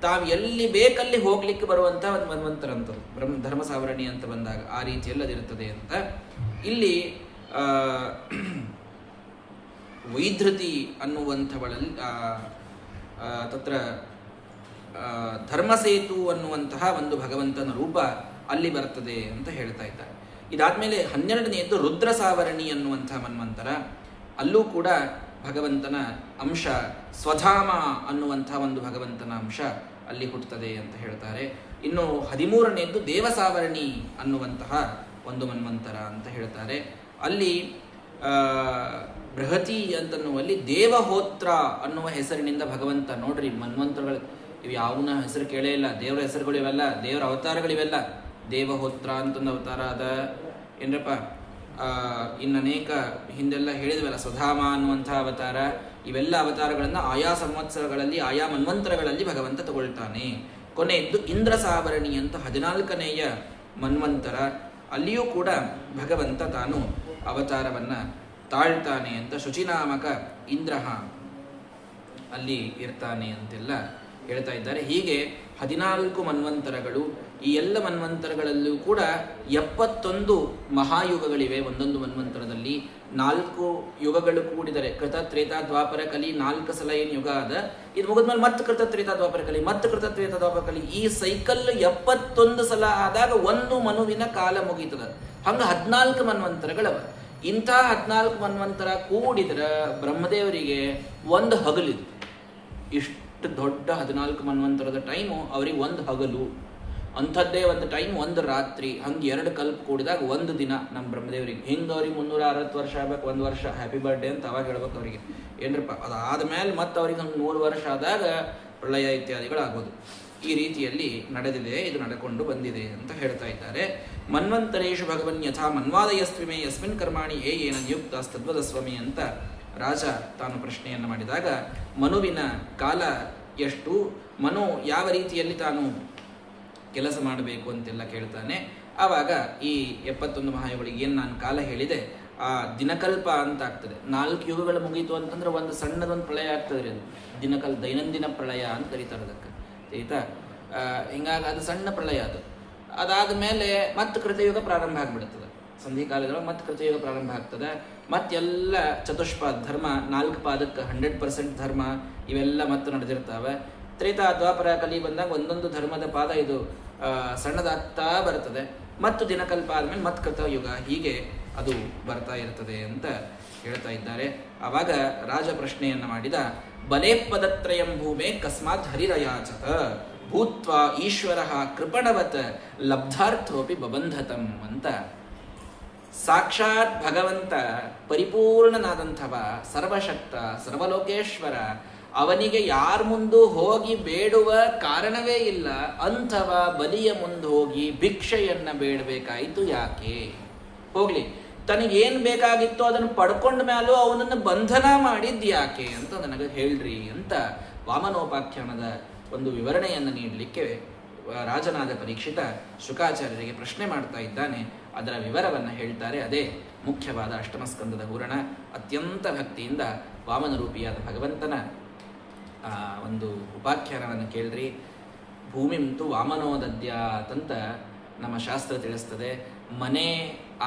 ತಾವು ಎಲ್ಲಿ ಬೇಕಲ್ಲಿ ಹೋಗ್ಲಿಕ್ಕೆ ಬರುವಂಥ ಒಂದು ಮನ್ವಂತರ ಅಂತದ್ದು ಧರ್ಮಸಾವರಣಿ ಅಂತ ಬಂದಾಗ ಆ ರೀತಿಯಲ್ಲಿ ಅದಿರುತ್ತದೆ ಅಂತ. ಇಲ್ಲಿ ವೈಧೃತಿ ಅನ್ನುವಂಥವಳಲ್ಲಿ ತತ್ರ ಧರ್ಮಸೇತು ಅನ್ನುವಂತಹ ಒಂದು ಭಗವಂತನ ರೂಪ ಅಲ್ಲಿ ಬರ್ತದೆ ಅಂತ ಹೇಳ್ತಾ ಇದ್ದಾರೆ. ಇದಾದ್ಮೇಲೆ 12ನೆಯದ್ದು ರುದ್ರ ಸಾವರಣಿ ಅನ್ನುವಂಥ ಮನ್ವಂತರ. ಅಲ್ಲೂ ಕೂಡ ಭಗವಂತನ ಅಂಶ ಸ್ವಧಾಮ ಅನ್ನುವಂಥ ಒಂದು ಭಗವಂತನ ಅಂಶ ಅಲ್ಲಿ ಹುಟ್ಟುತ್ತದೆ ಅಂತ ಹೇಳ್ತಾರೆ. ಇನ್ನು 13ನೆಯದ್ದು ದೇವಸಾವರಣಿ ಅನ್ನುವಂತಹ ಒಂದು ಮನ್ವಂತರ ಅಂತ ಹೇಳ್ತಾರೆ. ಅಲ್ಲಿ ಬೃಹತಿ ಅಂತನ್ನುವಲ್ಲಿ ದೇವಹೋತ್ರ ಅನ್ನುವ ಹೆಸರಿನಿಂದ ಭಗವಂತ, ನೋಡ್ರಿ ಮನ್ವಂತರಗಳು ಇವು ಯಾವನ ಹೆಸರು ಕೇಳೇ ಇಲ್ಲ, ದೇವರ ಹೆಸರುಗಳು ಇವೆಲ್ಲ, ದೇವರ ಅವತಾರಗಳಿವೆಲ್ಲ. ದೇವಹೋತ್ರ ಅಂತಂದು ಅವತಾರ ಅದ ಏನಪ್ಪ, ಇನ್ನನೇಕ ಹಿಂದೆಲ್ಲ ಹೇಳಿದ್ವಲ್ಲ ಸ್ವಧಾಮ ಅನ್ನುವಂಥ ಅವತಾರ. ಇವೆಲ್ಲ ಅವತಾರಗಳನ್ನು ಆಯಾ ಸಂವತ್ಸರಗಳಲ್ಲಿ ಆಯಾ ಮನ್ವಂತರಗಳಲ್ಲಿ ಭಗವಂತ ತಗೊಳ್ತಾನೆ. ಕೊನೆಯದ್ದು ಇಂದ್ರ ಸಾವರಣಿ ಅಂತ 14ನೆಯ ಮನ್ವಂತರ. ಅಲ್ಲಿಯೂ ಕೂಡ ಭಗವಂತ ತಾನು ಅವತಾರವನ್ನ ತಾಳ್ತಾನೆ ಅಂತ ಶುಚಿನಾಮಕ ಇಂದ್ರ ಅಲ್ಲಿ ಇರ್ತಾನೆ ಅಂತೆಲ್ಲ ಹೇಳ್ತಾ ಇದ್ದಾರೆ. ಹೀಗೆ 14 ಮನ್ವಂತರಗಳು. ಈ ಎಲ್ಲ ಮನ್ವಂತರಗಳಲ್ಲೂ ಕೂಡ 71 ಮಹಾಯುಗಗಳಿವೆ. ಒಂದೊಂದು ಮನ್ವಂತರದಲ್ಲಿ 4 ಯುಗಗಳು ಕೂಡಿದರೆ ಕೃತ ತ್ರೇತಾ ದ್ವಾಪರ ಕಲಿ 4 ಸಲ ಏನು ಯುಗ ಅದ, ಇದು ಮುಗಿದ್ಮೇಲೆ ಮತ್ತೆ ಕೃತ ತ್ರೇತಾ ದ್ವಾಪರ ಕಲಿ, ಮತ್ತೆ ಕೃತ ತ್ರೇತಾ ದ್ವಾಪರ ಕಲಿ, ಈ ಸೈಕಲ್ 71 ಸಲ ಆದಾಗ ಒಂದು ಮನುವಿನ ಕಾಲ ಮುಗೀತದ. ಹಂಗ 14 ಮನ್ವಂತರಗಳವ. ಇಂಥ 14 ಮನ್ವಂತರ ಕೂಡಿದ್ರ ಬ್ರಹ್ಮದೇವರಿಗೆ ಒಂದು ಹಗಲಿದು. ಇಷ್ಟು ದೊಡ್ಡ 14 ಮನ್ವಂತರದ ಟೈಮು ಅವ್ರಿಗೆ ಒಂದು ಹಗಲು, ಅಂಥದ್ದೇ ಒಂದು ಟೈಮ್ ಒಂದು ರಾತ್ರಿ. ಹಂಗೆ 2 ಕಲ್ಪ ಕೂಡಿದಾಗ ಒಂದು ದಿನ ನಮ್ಮ ಬ್ರಹ್ಮದೇವರಿಗೆ. ಹಿಂಗೆ ಅವ್ರಿಗೆ 360 ವರ್ಷ ಆಗ್ಬೇಕು, 1 ವರ್ಷ ಹ್ಯಾಪಿ ಬರ್ಡೇ ಅಂತ ಅವಾಗ ಹೇಳ್ಬೇಕು ಅವರಿಗೆ. ಏನ್ರಪ್ಪ ಅದಾದ್ಮೇಲೆ ಮತ್ತೆ ಅವ್ರಿಗೆ ಒಂದು 100 ವರ್ಷ ಆದಾಗ ಪ್ರಳಯ ಇತ್ಯಾದಿಗಳಾಗೋದು. ಈ ರೀತಿಯಲ್ಲಿ ನಡೆದಿದೆ, ಇದು ನಡೆಕೊಂಡು ಬಂದಿದೆ ಅಂತ ಹೇಳ್ತಾ ಇದ್ದಾರೆ. ಮನ್ವಂತರೇಶು ಭಗವನ್ ಯಥಾ ಮನ್ವಾದಯಸ್ತ್ವಿಮೆ ಯಸ್ಮಿನ್ ಕರ್ಮಾಣಿ ಏನ ನಿಯುಕ್ತ ತದ್ವದಸ್ವಮಿ ಅಂತ ರಾಜ ತಾನು ಪ್ರಶ್ನೆಯನ್ನು ಮಾಡಿದಾಗ, ಮನುವಿನ ಕಾಲ ಎಷ್ಟು, ಮನು ಯಾವ ರೀತಿಯಲ್ಲಿ ತಾನು ಕೆಲಸ ಮಾಡಬೇಕು ಅಂತೆಲ್ಲ ಕೇಳ್ತಾನೆ. ಆವಾಗ ಈ 71 ಮಹಾಯುಗಳಿಗೆ ಏನು ನಾನು ಕಾಲ ಹೇಳಿದೆ ಆ ದಿನಕಲ್ಪ ಅಂತ ಆಗ್ತದೆ. 4 ಯುಗಗಳು ಮುಗೀತು ಅಂತಂದ್ರೆ ಒಂದು ಸಣ್ಣದೊಂದು ಪ್ರಳಯ ಆಗ್ತದೆ ರೀ. ಅದು ದೈನಂದಿನ ಪ್ರಳಯ ಅಂತ ಕರೀತಾರೆ ಅದಕ್ಕೆ, ಆಯ್ತಾ. ಹಿಂಗಾಗಿ ಅದು ಸಣ್ಣ ಪ್ರಳಯ. ಅದಾದ ಮೇಲೆ ಮತ್ತೆ ಕೃತಯುಗ ಪ್ರಾರಂಭ ಆಗಿಬಿಡ್ತದೆ. ಸಂಧಿಕಾಲದೊಳಗೆ ಮತ್ತೆ ಕೃತಯುಗ ಪ್ರಾರಂಭ ಆಗ್ತದೆ. ಮತ್ತೆಲ್ಲ ಚತುಷ್ಪಾದ ಧರ್ಮ, 4 ಪಾದಕ್ಕೆ 100% ಧರ್ಮ ಇವೆಲ್ಲ ಮತ್ತೆ ನಡೆದಿರ್ತಾವೆ. ತ್ರೇತಾ ದ್ವಾಪರ ಕಲಿ ಬಂದಾಗ ಒಂದೊಂದು ಧರ್ಮದ ಪಾದ ಇದು ಸಣ್ಣದಾಗ್ತಾ ಬರ್ತದೆ. ಮತ್ತು ದಿನಕಲ್ಪ ಆದಮೇಲೆ ಮತ್ತೆ ಕೃತಯುಗ, ಹೀಗೆ ಅದು ಬರ್ತಾ ಇರ್ತದೆ ಅಂತ ಹೇಳ್ತಾ ಇದ್ದಾರೆ. ಆವಾಗ ರಾಜ ಪ್ರಶ್ನೆಯನ್ನು ಮಾಡಿದ, ಬಲೇ ಪದತ್ರಯಂ ಭೂಮೆ ಕಸ್ಮಾತ್ ಹರಿರಯಾಚತ ಭೂತ್ವ ಈಶ್ವರ ಕೃಪಣವತ್ ಲಬ್ಧಾರ್ಥೋಪಿ ಬಬಂಧತಂ ಅಂತ. ಸಾಕ್ಷಾತ್ ಭಗವಂತ ಪರಿಪೂರ್ಣನಾದಂಥವ, ಸರ್ವಶಕ್ತ, ಸರ್ವಲೋಕೇಶ್ವರ, ಅವನಿಗೆ ಯಾರ ಮುಂದೂ ಹೋಗಿ ಬೇಡುವ ಕಾರಣವೇ ಇಲ್ಲ. ಅಂಥವ ಬಲಿಯ ಮುಂದೆ ಹೋಗಿ ಭಿಕ್ಷೆಯನ್ನ ಬೇಡಬೇಕಾಯಿತು ಯಾಕೆ? ಹೋಗ್ಲಿ, ತನಗೇನು ಬೇಕಾಗಿತ್ತು ಅದನ್ನು ಪಡ್ಕೊಂಡ ಮೇಲೂ ಅವನನ್ನು ಬಂಧನ ಮಾಡಿದ್ದು ಯಾಕೆ ಅಂತ ನನಗೆ ಹೇಳ್ರಿ ಅಂತ ವಾಮನೋಪಾಖ್ಯಾನದ ಒಂದು ವಿವರಣೆಯನ್ನು ನೀಡಲಿಕ್ಕೆ ರಾಜನಾದ ಪರೀಕ್ಷಿತ ಶುಕಾಚಾರ್ಯರಿಗೆ ಪ್ರಶ್ನೆ ಮಾಡ್ತಾ ಇದ್ದಾನೆ. ಅದರ ವಿವರವನ್ನು ಹೇಳ್ತಾರೆ. ಅದೇ ಮುಖ್ಯವಾದ ಅಷ್ಟಮಸ್ಕಂದದ ಹೂರಣ. ಅತ್ಯಂತ ಭಕ್ತಿಯಿಂದ ವಾಮನರೂಪಿಯಾದ ಭಗವಂತನ ಒಂದು ಉಪಾಖ್ಯಾನವನ್ನು ಕೇಳ್ರಿ. ಭೂಮಿಂತು ವಾಮನೋದದ್ಯಾತಂತ ನಮ್ಮ ಶಾಸ್ತ್ರ ತಿಳಿಸ್ತದೆ. ಮನೆ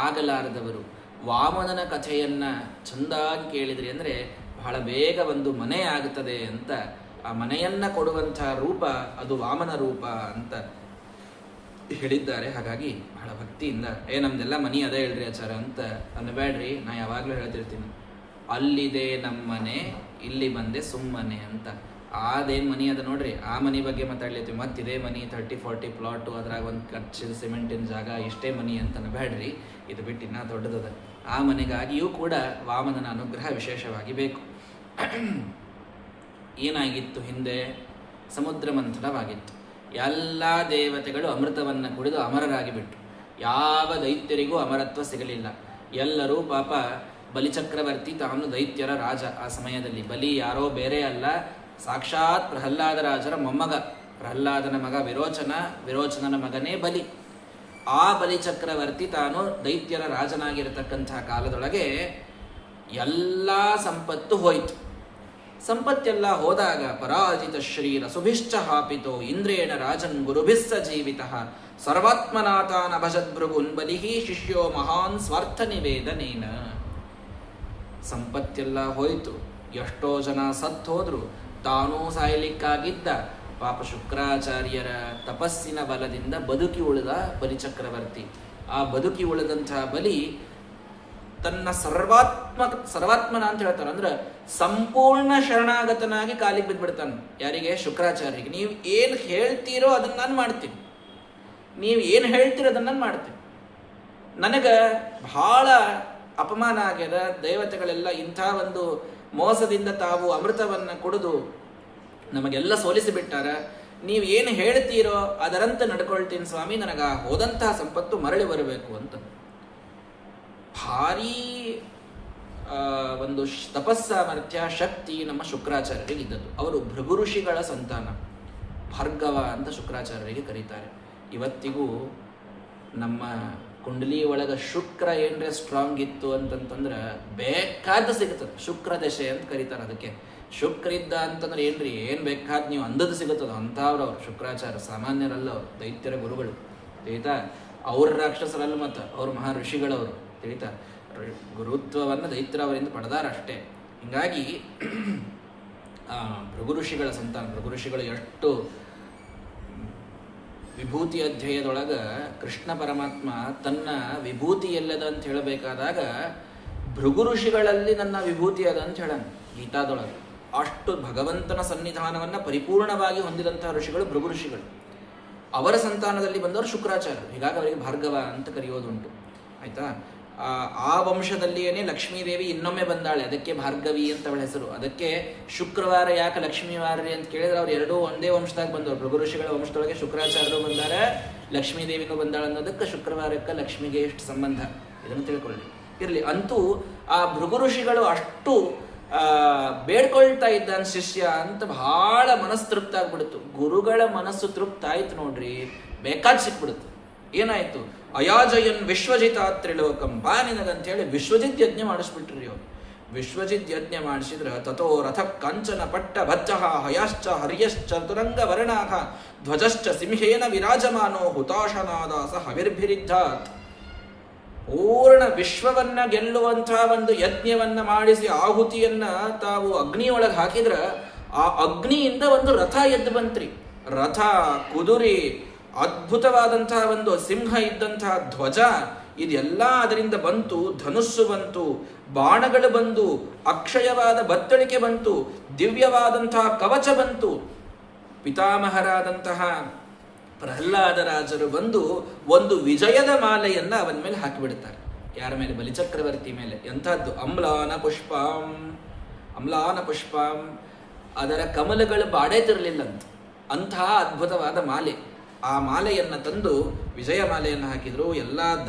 ಆಗಲಾರದವರು ವಾಮನನ ಕಥೆಯನ್ನು ಚೆಂದಾಗಿ ಕೇಳಿದ್ರಿ ಅಂದರೆ ಬಹಳ ಬೇಗ ಒಂದು ಮನೆ ಆಗುತ್ತದೆ ಅಂತ. ಆ ಮನೆಯನ್ನು ಕೊಡುವಂಥ ರೂಪ ಅದು ವಾಮನ ರೂಪ ಅಂತ ಹೇಳಿದ್ದಾರೆ. ಹಾಗಾಗಿ ಬಹಳ ಭಕ್ತಿಯಿಂದ ನಮ್ದೆಲ್ಲ ಮನೆ ಅದೇ ಹೇಳ್ರಿ ಆಚಾರ ಅಂತ ಅನ್ನಬೇಡ್ರಿ. ನಾ ಯಾವಾಗಲೂ ಹೇಳ್ತಿರ್ತೀನಿ, ಅಲ್ಲಿದೆ ನಮ್ಮ ಮನೆ, ಇಲ್ಲಿ ಬಂದೆ ಸುಮ್ಮನೆ ಅಂತ. ಅದೇನು ಮನಿ ಅದ ನೋಡ್ರಿ, ಆ ಮನೆ ಬಗ್ಗೆ ಮಾತಾಡ್ಲಿತ್ತೀವಿ. ಮತ್ತಿದೇ ಮನಿ 30-40 ಪ್ಲಾಟು, ಅದ್ರಾಗ ಒಂದು ಖರ್ಚು ಸಿಮೆಂಟಿನ ಜಾಗ, ಇಷ್ಟೇ ಮನಿ ಅಂತ ಅನ್ನಬೇಡ್ರಿ. ಇದು ಬಿಟ್ಟು ಇನ್ನೂ ದೊಡ್ಡದದ. ಆ ಮನೆಗಾಗಿಯೂ ಕೂಡ ವಾಮನನ ಅನುಗ್ರಹ ವಿಶೇಷವಾಗಿ ಬೇಕು. ಏನಾಗಿತ್ತು ಹಿಂದೆ? ಸಮುದ್ರ ಮಂಥನವಾಗಿತ್ತು. ಎಲ್ಲ ದೇವತೆಗಳು ಅಮೃತವನ್ನು ಕುಡಿದು ಅಮರರಾಗಿ ಬಿಟ್ಟರು. ಯಾವ ದೈತ್ಯರಿಗೂ ಅಮರತ್ವ ಸಿಗಲಿಲ್ಲ. ಎಲ್ಲರೂ ಪಾಪ ಬಲಿಚಕ್ರವರ್ತಿ ತಾನು ದೈತ್ಯರ ರಾಜ. ಆ ಸಮಯದಲ್ಲಿ ಬಲಿ ಯಾರೋ ಬೇರೆ ಅಲ್ಲ, ಸಾಕ್ಷಾತ್ ಪ್ರಹ್ಲಾದ ರಾಜರ ಮೊಮ್ಮಗ. ಪ್ರಹ್ಲಾದನ ಮಗ ವಿರೋಚನ, ವಿರೋಚನನ ಮಗನೇ ಬಲಿ. ಆ ಬಲಿಚಕ್ರವರ್ತಿ ತಾನು ದೈತ್ಯರ ರಾಜನಾಗಿರತಕ್ಕಂತಹ ಕಾಲದೊಳಗೆ ಎಲ್ಲ ಸಂಪತ್ತು ಹೋಯಿತು. ಸಂಪತ್ತೆಲ್ಲ ಹೋದಾಗ ಪರಾಜಿತ ಶ್ರೀರ ಸುಭಿಶ್ಚ ಹಾಪಿತೋ ಇಂದ್ರೇಣ ರಾಜನ್ ಗುರುಭಿಸ್ಸ ಜೀವಿತ ಸರ್ವಾತ್ಮನಾಥಾನ್ ಅಭಜದ್ಭೃಗುನ್ ಬಲಿಹಿ ಶಿಷ್ಯೋ ಮಹಾನ್ ಸ್ವಾರ್ಥ ನಿವೇದನೇನ. ಸಂಪತ್ತೆಲ್ಲ ಹೋಯಿತು, ಎಷ್ಟೋ ಜನ ಸತ್ತೋದ್ರು, ತಾನೂ ಸಾಯಲಿಕ್ಕಾಗಿದ್ದ. ಪಾಪ ಶುಕ್ರಾಚಾರ್ಯರ ತಪಸ್ಸಿನ ಬಲದಿಂದ ಬದುಕಿ ಉಳಿದ ಬಲಿಚಕ್ರವರ್ತಿ. ಆ ಬದುಕಿ ಉಳಿದಂತಹ ಬಲಿ ತನ್ನ ಸರ್ವಾತ್ಮನ ಅಂತ ಹೇಳ್ತಾರೆ, ಅಂದ್ರೆ ಸಂಪೂರ್ಣ ಶರಣಾಗತನಾಗಿ ಕಾಲಿಗೆ ಬಿದ್ದುಬಿಡ್ತಾನೆ. ಯಾರಿಗೆ? ಶುಕ್ರಾಚಾರ್ಯರಿಗೆ. ನೀವು ಏನು ಹೇಳ್ತೀರೋ ಅದನ್ನು ನಾನು ಮಾಡ್ತೀನಿ, ನೀವು ಏನು ಹೇಳ್ತೀರೋ ಅದನ್ನು ನಾನು ಮಾಡ್ತೀನಿ. ನನಗೆ ಬಹಳ ಅಪಮಾನ ಆಗ್ಯದ, ದೇವತೆಗಳೆಲ್ಲ ಇಂಥ ಒಂದು ಮೋಸದಿಂದ ತಾವು ಅಮೃತವನ್ನು ಕುಡಿದು ನಮಗೆಲ್ಲ ಸೋಲಿಸಿಬಿಟ್ಟಾರ. ನೀವು ಏನು ಹೇಳ್ತೀರೋ ಅದರಂತೆ ನಡ್ಕೊಳ್ತೀನಿ ಸ್ವಾಮಿ, ನನಗೆ ಹೋದಂತಹ ಸಂಪತ್ತು ಮರಳಿ ಬರಬೇಕು ಅಂತ. ಭಾರೀ ಒಂದು ತಪಸ್ಸಾಮರ್ಥ್ಯ, ಶಕ್ತಿ ನಮ್ಮ ಶುಕ್ರಾಚಾರ್ಯರಿಗೆ ಇದ್ದದ್ದು. ಅವರು ಭೃಗು ಋಷಿಗಳ ಸಂತಾನ, ಭಾರ್ಗವ ಅಂತ ಶುಕ್ರಾಚಾರ್ಯರಿಗೆ ಕರೀತಾರೆ. ಇವತ್ತಿಗೂ ನಮ್ಮ ಕುಂಡಲಿ ಒಳಗೆ ಶುಕ್ರ ಏನ್ರೆ ಸ್ಟ್ರಾಂಗ್ ಇತ್ತು ಅಂತಂತಂದ್ರೆ ಬೇಕಾದ ಸಿಗುತ್ತದೆ. ಶುಕ್ರ ದಶೆ ಅಂತ ಕರೀತಾರೆ ಅದಕ್ಕೆ. ಶುಕ್ರ ಇದ್ದ ಅಂತಂದ್ರೆ ಏನ್ರಿ, ಏನು ಬೇಕಾದ ನೀವು ಅಂದದ್ದು ಸಿಗುತ್ತದೆ. ಅಂಥವ್ರು ಅವ್ರು ಶುಕ್ರಾಚಾರ್ಯ, ಸಾಮಾನ್ಯರಲ್ಲ ಅವರು, ದೈತ್ಯರ ಗುರುಗಳು ತಿಳಿತಾ. ಅವ್ರ ರಾಕ್ಷಸರಲ್ಲ, ಮತ್ತು ಅವ್ರು ಮಹಾ ಋಷಿಗಳವರು ತಿಳಿತಾ. ಗುರುತ್ವವನ್ನು ದೈತ್ಯರವರಿಂದ ಪಡೆದಾರ ಅಷ್ಟೇ. ಹೀಗಾಗಿ ಭೃಗು ಋಷಿಗಳ ಸಂತಾನ. ಭೃಗು ಋಷಿಗಳು ಎಷ್ಟು ವಿಭೂತಿ ಅಧ್ಯಾಯದೊಳಗೆ ಕೃಷ್ಣ ಪರಮಾತ್ಮ ತನ್ನ ವಿಭೂತಿ ಎಲ್ಲದ ಅಂತ ಹೇಳಬೇಕಾದಾಗ ಭೃಗು ಋಷಿಗಳಲ್ಲಿ ನನ್ನ ವಿಭೂತಿ ಅದ ಅಂತ ಹೇಳೋಣ ಗೀತಾದೊಳಗೆ. ಅಷ್ಟು ಭಗವಂತನ ಸನ್ನಿಧಾನವನ್ನು ಪರಿಪೂರ್ಣವಾಗಿ ಹೊಂದಿದಂತಹ ಋಷಿಗಳು ಭೃಗು ಋಷಿಗಳು. ಅವರ ಸಂತಾನದಲ್ಲಿ ಬಂದವರು ಶುಕ್ರಾಚಾರ್ಯರು. ಹೀಗಾಗಿ ಅವರಿಗೆ ಭಾರ್ಗವ ಅಂತ ಕರೆಯೋದುಂಟು. ಆಯಿತಾ. ಆ ವಂಶದಲ್ಲಿಯೇ ಲಕ್ಷ್ಮೀದೇವಿ ಇನ್ನೊಮ್ಮೆ ಬಂದಾಳೆ, ಅದಕ್ಕೆ ಭಾರ್ಗವಿ ಅಂತ ಅವಳ ಹೆಸರು. ಅದಕ್ಕೆ ಶುಕ್ರವಾರ ಯಾಕೆ ಲಕ್ಷ್ಮೀವಾರ ಅಂತ ಕೇಳಿದ್ರೆ ಅವ್ರು ಎರಡೂ ಒಂದೇ ವಂಶದಾಗ ಬಂದವರು. ಭೃಗು ಋಷಿಗಳ ವಂಶದೊಳಗೆ ಶುಕ್ರಾಚಾರ್ಯರು ಬಂದಾರೆ, ಲಕ್ಷ್ಮೀದೇವಿನೂ ಬಂದಾಳೆ ಅನ್ನೋದಕ್ಕೆ ಶುಕ್ರವಾರಕ್ಕೆ ಲಕ್ಷ್ಮಿಗೆ ಎಷ್ಟು ಸಂಬಂಧ ಇದನ್ನು ತಿಳ್ಕೊಳ್ಳಿ. ಇರಲಿ. ಅಂತೂ ಆ ಭೃಗು ಋಷಿಗಳು ಅಷ್ಟು ಬೇಡ್ಕೊಳ್ತಾ ಇದ್ದಾನೆ ಶಿಷ್ಯ ಅಂತ ಬಹಳ ಮನಸ್ಸು ತೃಪ್ತ ಆಗ್ಬಿಡ್ತು. ಗುರುಗಳ ಮನಸ್ಸು ತೃಪ್ತ ಆಯ್ತು ನೋಡ್ರಿ, ಬೇಕಾದ ಸಿಕ್ಬಿಡುತ್ತೆ. ಏನಾಯ್ತು? ಅಯಾಜಯನ್ ವಿಶ್ವಜಿತ ತ್ರಿಲೋಕಂ ಬಾ ನಿನಗಂತೇಳಿ ವಿಶ್ವಜಿತ್ ಯಜ್ಞ ಮಾಡಿಸ್ಬಿಟ್ರಿ ಅವ್ರು. ವಿಶ್ವಜಿತ್ ಯಜ್ಞ ಮಾಡಿಸಿದ್ರೆ ತಥೋ ರಥ ಕಾಂಚನ ಪಟ್ಟ ಭಚ್ಚ ಹಯಾಶ್ಚ ಹರ್ಯಶ್ಚ ತುರಂಗ ವರ್ಣಾಥ ಧ್ವಜಶ್ಚ ಸಿಂಹೇನ ವಿರಾಜಮಾನೋ ಹುತಾಶನಾದಾಸ ಹವಿರ್ಭಿರಿದ್ಧಾತ್. ಪೂರ್ಣ ವಿಶ್ವವನ್ನ ಗೆಲ್ಲುವಂತಹ ಒಂದು ಯಜ್ಞವನ್ನ ಮಾಡಿಸಿ ಆಹುತಿಯನ್ನ ತಾವು ಅಗ್ನಿಯೊಳಗೆ ಹಾಕಿದ್ರ ಆ ಅಗ್ನಿಯಿಂದ ಒಂದು ರಥ ಎದ್ದು ಬಂತ್ರಿ. ರಥ, ಕುದುರೆ, ಅದ್ಭುತವಾದಂತಹ ಒಂದು ಸಿಂಹ ಇದ್ದಂತಹ ಧ್ವಜ, ಇದೆಲ್ಲ ಅದರಿಂದ ಬಂತು. ಧನುಸ್ಸು ಬಂತು, ಬಾಣಗಳು ಬಂದು, ಅಕ್ಷಯವಾದ ಬತ್ತಳಿಕೆ ಬಂತು, ದಿವ್ಯವಾದಂತಹ ಕವಚ ಬಂತು. ಪಿತಾಮಹರಾದಂತಹ ಪ್ರಹ್ಲಾದರಾಜರು ಬಂದು ಒಂದು ವಿಜಯದ ಮಾಲೆಯನ್ನು ಅವನ ಮೇಲೆ ಹಾಕಿಬಿಡ್ತಾರೆ. ಯಾರ ಮೇಲೆ? ಬಲಿಚಕ್ರವರ್ತಿ ಮೇಲೆ. ಎಂಥದ್ದು? ಅಮ್ಲಾನ ಪುಷ್ಪಂ, ಅಮ್ಲಾನ ಪುಷ್ಪಂ. ಅದರ ಕಮಲಗಳು ಬಾಡೇತಿರಲಿಲ್ಲಂತ. ಅಂತಹ ಅದ್ಭುತವಾದ ಮಾಲೆ. ಆ ಮಾಲೆಯನ್ನು ತಂದು ವಿಜಯ ಮಾಲೆಯನ್ನು ಹಾಕಿದ್ರು. ಎಲ್ಲ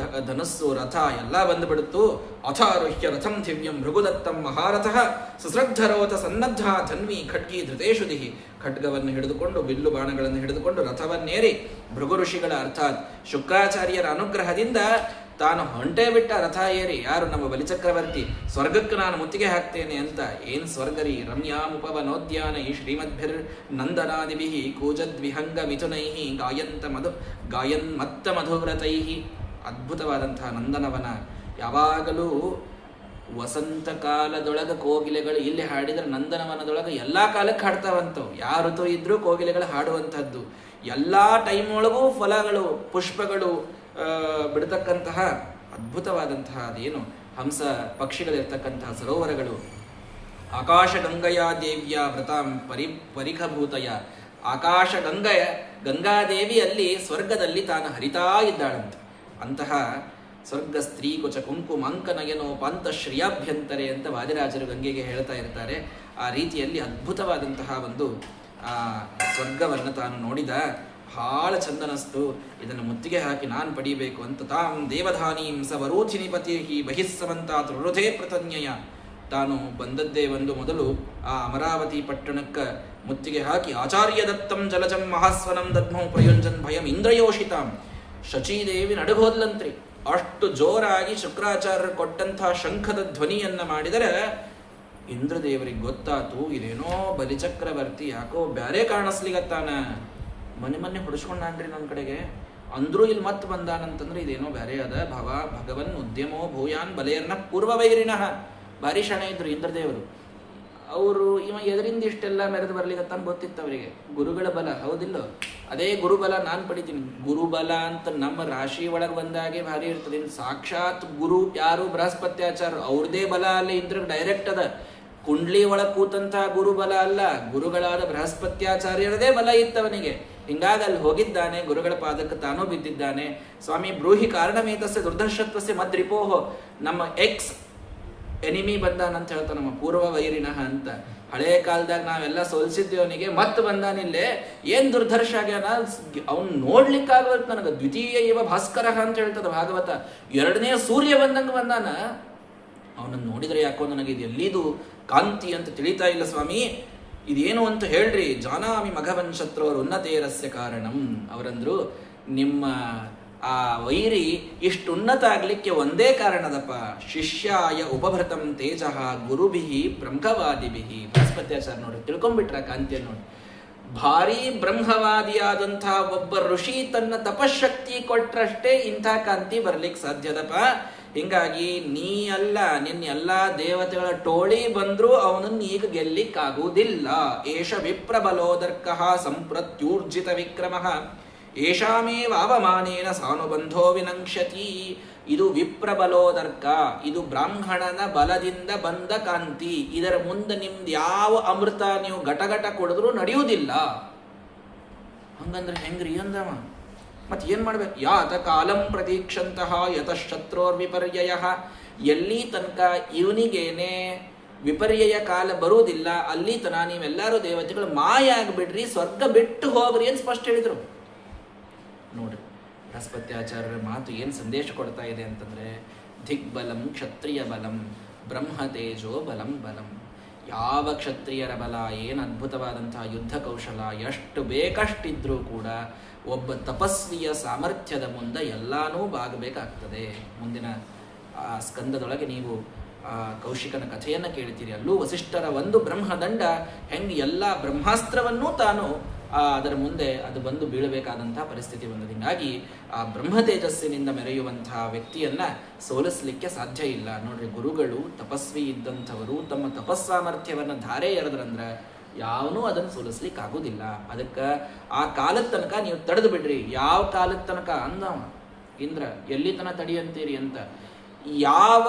ಧನಸ್ಸು, ರಥ ಎಲ್ಲ ಬಂದುಬಿಡುತ್ತು. ಅಥಾರುಹ್ಯ ರಥಂ ದಿವ್ಯಂ ಭೃಗುದತ್ತಂ ಮಹಾರಥಃ ಸುಸ್ರಗ್ಧರೋತ ಸನ್ನದ್ಧ ಧನ್ವಿ ಖಡ್ಗಿ ಧೃತೇಶು ದಿಹಿ. ಖಡ್ಗವನ್ನು ಹಿಡಿದುಕೊಂಡು, ಬಿಲ್ಲು ಬಾಣಗಳನ್ನು ಹಿಡಿದುಕೊಂಡು ರಥವನ್ನೇರಿ ಭೃಗು ಋಷಿಗಳ ಅರ್ಥಾತ್ ಶುಕ್ರಾಚಾರ್ಯರ ಅನುಗ್ರಹದಿಂದ ತಾನು ಹೊಂಟೇ ಬಿಟ್ಟ ರಥ ಏರಿ. ಯಾರು? ನಮ್ಮ ಬಲಿಚಕ್ರವರ್ತಿ. ಸ್ವರ್ಗಕ್ಕೆ ನಾನು ಮುತ್ತಿಗೆ ಹಾಕ್ತೇನೆ ಅಂತ. ಏನು ಸ್ವರ್ಗರಿ? ರಮ್ಯಾಮುಪವನೋದ್ಯಾನೈ ಶ್ರೀಮದ್ಭಿರ್ ನಂದನಾದಿಭಿ ಕೂಜದ್ವಿಹಂಗ ಮಿಥುನೈಹಿ ಗಾಯನ್ ಮತ್ತ ಮಧುವ್ರತೈ. ಅದ್ಭುತವಾದಂತಹ ನಂದನವನ. ಯಾವಾಗಲೂ ವಸಂತ ಕಾಲದೊಳಗೆ ಕೋಗಿಲೆಗಳು ಇಲ್ಲಿ ಹಾಡಿದರೆ ನಂದನವನದೊಳಗೆ ಎಲ್ಲ ಕಾಲಕ್ಕೆ ಹಾಡ್ತಾವಂತವು. ಯಾವ ಋತು ಇದ್ರೂ ಕೋಗಿಲೆಗಳು ಹಾಡುವಂಥದ್ದು. ಎಲ್ಲ ಟೈಮ್ ಒಳಗೂ ಫಲಗಳು, ಪುಷ್ಪಗಳು ಬಿಡತಕ್ಕಂತಹ ಅದ್ಭುತವಾದಂತಹ ಅದೇನು ಹಂಸ ಪಕ್ಷಿಗಳಿರ್ತಕ್ಕಂತಹ ಸರೋವರಗಳು. ಆಕಾಶ ಗಂಗಯ ದೇವಿಯ ವ್ರತಾಂ ಪರಿಖಭೂತಯ. ಆಕಾಶ ಗಂಗಾದೇವಿಯಲ್ಲಿ ಸ್ವರ್ಗದಲ್ಲಿ ತಾನು ಹರಿತಾ ಇದ್ದಾಳಂತೆ. ಅಂತಹ ಸ್ವರ್ಗ ಸ್ತ್ರೀ ಕುಚ ಕುಂಕುಮಾಂಕನಯನೋ ಪಾಂತ ಶ್ರೀಯಾಭ್ಯಂತರೆ ಅಂತ ವಾದಿರಾಜರು ಗಂಗೆಗೆ ಹೇಳ್ತಾ ಇರ್ತಾರೆ. ಆ ರೀತಿಯಲ್ಲಿ ಅದ್ಭುತವಾದಂತಹ ಒಂದು ಸ್ವರ್ಗವನ್ನು ತಾನು ನೋಡಿದ. ಭಾಳ ಚಂದನಸ್ತು, ಇದನ್ನು ಮುತ್ತಿಗೆ ಹಾಕಿ ನಾನು ಪಡಿಬೇಕು ಅಂತ ತಾಂ ದೇವಧಾನೀಂ ಸವರೋಧಿನಿ ಪತಿ ಬಹಿಸ್ಸವಂತಾತ್ ಹೃದಯ ಪ್ರತನ್ಯಯ. ತಾನು ಬಂದದ್ದೇ ಒಂದು ಮೊದಲು ಆ ಅಮರಾವತಿ ಪಟ್ಟಣಕ್ಕೆ ಮುತ್ತಿಗೆ ಹಾಕಿ ಆಚಾರ್ಯ ದತ್ತಂ ಜಲಜಂ ಮಹಾಸ್ವನಂ ದದ್ಮೌ ಪ್ರಯೋಂಜನ್ ಭಯಂ ಇಂದ್ರಯೋಷಿತಾಂ. ಶಚೀದೇವಿ ನಡುಗೋದ್ಲಂತ್ರಿ. ಅಷ್ಟು ಜೋರಾಗಿ ಶುಕ್ರಾಚಾರ್ಯರು ಕೊಟ್ಟಂಥ ಶಂಖದ ಧ್ವನಿಯನ್ನು ಮಾಡಿದರೆ ಇಂದ್ರದೇವರಿಗೆ ಗೊತ್ತಾತು, ಇದೇನೋ ಬಲಿಚಕ್ರವರ್ತಿ ಯಾಕೋ ಬ್ಯಾರೆ ಕಾಣಿಸ್ಲಿಗತ್ತಾನ. ಮೊನ್ನೆ ಹೊಡಿಸ್ಕೊಂಡ್ರಿ ನನ್ನ ಕಡೆಗೆ ಅಂದ್ರೂ ಇಲ್ಲಿ ಮತ್ತೆ ಬಂದಾನಂತಂದ್ರೆ ಇದೇನೋ ಬ್ಯಾರೆ ಅದ. ಭಗವನ್ ಉದ್ಯಮೋ ಭೂಯಾನ್ ಬಲೆಯನ್ನ ಪೂರ್ವವೈರಿನಃ. ಭಾರಿ ಶಾಣೆ ಇದ್ರು ಇಂದ್ರದೇವರು. ಅವರು ಇವ ಎದರಿಂದ ಇಷ್ಟೆಲ್ಲ ಮೆರೆದು ಬರ್ಲಿಕ್ಕತ್ತಾನ ಗೊತ್ತಿತ್ತು ಅವರಿಗೆ. ಗುರುಗಳ ಬಲ ಹೌದಿಲ್ಲೋ, ಅದೇ ಗುರುಬಲ ನಾನು ಪಡಿತೀನಿ. ಗುರುಬಲ ಅಂತ ನಮ್ಮ ರಾಶಿ ಒಳಗೆ ಬಂದಾಗೆ ಭಾರಿ ಇರ್ತದೆ. ಸಾಕ್ಷಾತ್ ಗುರು ಯಾರು ಬೃಹಸ್ಪತ್ಯಾಚಾರ, ಅವ್ರದೇ ಬಲ ಅಲ್ಲಿ ಇಂದ್ರ ಡೈರೆಕ್ಟ್ ಅದ. ಕುಂಡ್ಲಿ ಒಳಗೆ ಕೂತಂತಹ ಗುರುಬಲ ಅಲ್ಲ, ಗುರುಗಳಾದ ಬೃಹಸ್ಪತ್ಯಾಚಾರ್ಯರದೇ ಬಲ ಇತ್ತವನಿಗೆ. ಹಿಂಗಾಗಿ ಅಲ್ಲಿ ಹೋಗಿದ್ದಾನೆ, ಗುರುಗಳ ಪಾದಕ್ಕೆ ತಾನೂ ಬಿದ್ದಿದ್ದಾನೆ. ಸ್ವಾಮಿ ಬ್ರೂಹಿ ಕಾರಣಮೇತಸ್ಯ ದುರ್ಧರ್ಷತ್ವಸ್ಯ ಮದ್ರಿಪೋಹೋ. ನಮ್ಮ ಎಕ್ಸ್ ಎನಿಮಿ ಬಂದಾನಂತ ಹೇಳ್ತಾನೆ, ನಮ್ಮ ಪೂರ್ವ ವೈರಿನಃ ಅಂತ. ಹಳೆಯ ಕಾಲದಾಗ ನಾವೆಲ್ಲ ಸೋಲ್ಸಿದ್ವಿ ಅವನಿಗೆ, ಮತ್ತೆ ಬಂದಾನಿಲ್ಲೇ. ಏನ್ ದುರ್ಧರ್ಷ ಆಗ್ಯಾನ, ಅವ್ನು ನೋಡ್ಲಿಕ್ಕಾಗವಲ್ತು ನನಗೆ. ದ್ವಿತೀಯ ಇವ ಭಾಸ್ಕರ ಅಂತ ಹೇಳ್ತದ ಭಾಗವತ. ಎರಡನೇ ಸೂರ್ಯ ಬಂದಂಗೆ ಬಂದಾನ. ಅವನನ್ನು ನೋಡಿದರೆ ಯಾಕೋ ನನಗೆ ಇದು ಎಲ್ಲಿದು ಕಾಂತಿ ಅಂತ ತಿಳಿತಾ ಇಲ್ಲ ಸ್ವಾಮಿ, ಇದೇನು ಅಂತ ಹೇಳ್ರಿ. ಜಾನಾಮಿ ಮಘವನ್ ಶತ್ರುವರು ಉನ್ನತೇರಸ್ಯ ಕಾರಣಂ. ಅವರಂದ್ರು, ನಿಮ್ಮ ಆ ವೈರಿ ಇಷ್ಟು ಉನ್ನತ ಆಗ್ಲಿಕ್ಕೆ ಒಂದೇ ಕಾರಣದಪ್ಪ. ಶಿಷ್ಯಾಯ ಉಪಭೃತಂ ತೇಜಃ ಗುರುಭಿಹಿ ಬ್ರಹ್ಮವಾದಿಭಿಹಿ. ಬೃಹಸ್ಪತ್ಯಾಚಾರ್ಯ ನೋಡಿ ತಿಳ್ಕೊಂಡ್ಬಿಟ್ರ ಕಾಂತಿಯನ್ನು ನೋಡಿ. ಭಾರಿ ಬ್ರಹ್ಮವಾದಿಯಾದಂಥ ಒಬ್ಬ ಋಷಿ ತನ್ನ ತಪಶಕ್ತಿ ಕೊಟ್ರಷ್ಟೇ ಇಂಥ ಕಾಂತಿ ಬರ್ಲಿಕ್ಕೆ ಸಾಧ್ಯದಪ್ಪ. ಹಿಂಗಾಗಿ ನೀ ಅಲ್ಲ, ನಿನ್ನ ಎಲ್ಲಾ ದೇವತೆಗಳ ಟೋಳಿ ಬಂದ್ರೂ ಅವನನ್ನು ಈಗ ಗೆಲ್ಲಿಕ್ಕಾಗುವುದಿಲ್ಲ. ಏಷ ವಿಪ್ರಬಲೋದರ್ಕ ಸಂಪ್ರತ್ಯೂರ್ಜಿತ ವಿಕ್ರಮ ಏಷಾಮೇವ ಅವಮಾನೇನ ಸಾನುಬಂಧೋ ವಿನಂಕ್ಷತಿ. ಇದು ವಿಪ್ರಬಲೋದರ್ಕ, ಇದು ಬ್ರಾಹ್ಮಣನ ಬಲದಿಂದ ಬಂದ ಕಾಂತಿ. ಇದರ ಮುಂದೆ ನಿಮ್ದು ಯಾವ ಅಮೃತ ನೀವು ಘಟಘಟ ಕೊಡಿದ್ರೂ ನಡೆಯುವುದಿಲ್ಲ. ಹಂಗಂದ್ರೆ ಹೆಂಗ್ರಿ ಅಂದವ. ಮತ್ತೆ ಏನ್ ಮಾಡ್ಬೇಕು? ಯಾತ ಕಾಲಂ ಪ್ರತೀಕ್ಷಂತಹ ಯತಃಶತ್ರೋರ್ ವಿಪರ್ಯಯ. ಎಲ್ಲಿ ತನಕ ಇವನಿಗೇನೆ ವಿಪರ್ಯಯ ಕಾಲ ಬರುವುದಿಲ್ಲ, ಅಲ್ಲಿ ತನ ನೀವೆಲ್ಲರೂ ದೇವತೆಗಳು ಮಾಯ ಆಗಿಬಿಡ್ರಿ, ಸ್ವರ್ಗ ಬಿಟ್ಟು ಹೋಗ್ರಿ ಅಂತ ಸ್ಪಷ್ಟ ಹೇಳಿದ್ರು. ನೋಡ್ರಿ ಬೃಹಸ್ಪತ್ಯಾಚಾರ್ಯರ ಮಾತು ಏನು ಸಂದೇಶ ಕೊಡ್ತಾ ಇದೆ ಅಂತಂದ್ರೆ, ದಿಗ್ಬಲಂ ಕ್ಷತ್ರಿಯ ಬಲಂ ಬ್ರಹ್ಮತೇಜೋ ಬಲಂ ಬಲಂ. ಯಾವ ಕ್ಷತ್ರಿಯರ ಬಲ, ಏನು ಅದ್ಭುತವಾದಂತಹ ಯುದ್ಧ ಕೌಶಲ ಎಷ್ಟು ಬೇಕಷ್ಟಿದ್ರೂ ಕೂಡ ಒಬ್ಬ ತಪಸ್ವಿಯ ಸಾಮರ್ಥ್ಯದ ಮುಂದೆ ಎಲ್ಲಾನೂ ಬಾಗಬೇಕಾಗ್ತದೆ. ಮುಂದಿನ ಸ್ಕಂದದೊಳಗೆ ನೀವು ಕೌಶಿಕನ ಕಥೆಯನ್ನು ಕೇಳ್ತೀರಿ. ಅಲ್ಲೂ ವಸಿಷ್ಠರ ಒಂದು ಬ್ರಹ್ಮದಂಡ ಹೆಂಗೆ ಎಲ್ಲ ಬ್ರಹ್ಮಾಸ್ತ್ರವನ್ನೂ ತಾನು ಅದರ ಮುಂದೆ ಅದು ಬಂದು ಬೀಳಬೇಕಾದಂತಹ ಪರಿಸ್ಥಿತಿ ಬಂದದ್ದು. ಹೀಗಾಗಿ ಆ ಬ್ರಹ್ಮ ತೇಜಸ್ಸಿನಿಂದ ಮೆರೆಯುವಂತಹ ವ್ಯಕ್ತಿಯನ್ನ ಸೋಲಿಸಲಿಕ್ಕೆ ಸಾಧ್ಯ ಇಲ್ಲ. ನೋಡ್ರಿ, ಗುರುಗಳು ತಪಸ್ವಿ ಇದ್ದಂಥವರು ತಮ್ಮ ತಪಸ್ಸಾಮರ್ಥ್ಯವನ್ನು ಧಾರೆ ಎರೆದ್ರಂದ್ರೆ ಯಾವನೂ ಅದನ್ನು ಸೋಲಿಸ್ಲಿಕ್ಕೆ ಆಗೋದಿಲ್ಲ. ಅದಕ್ಕೆ ಆ ಕಾಲದ ತನಕ ನೀವು ತಡೆದು ಬಿಡ್ರಿ. ಯಾವ ಕಾಲದ ತನಕ ಅಂದವ ಇಂದ್ರ, ಎಲ್ಲಿ ತನಕ ತಡಿಯಂತೀರಿ ಅಂತ. ಯಾವ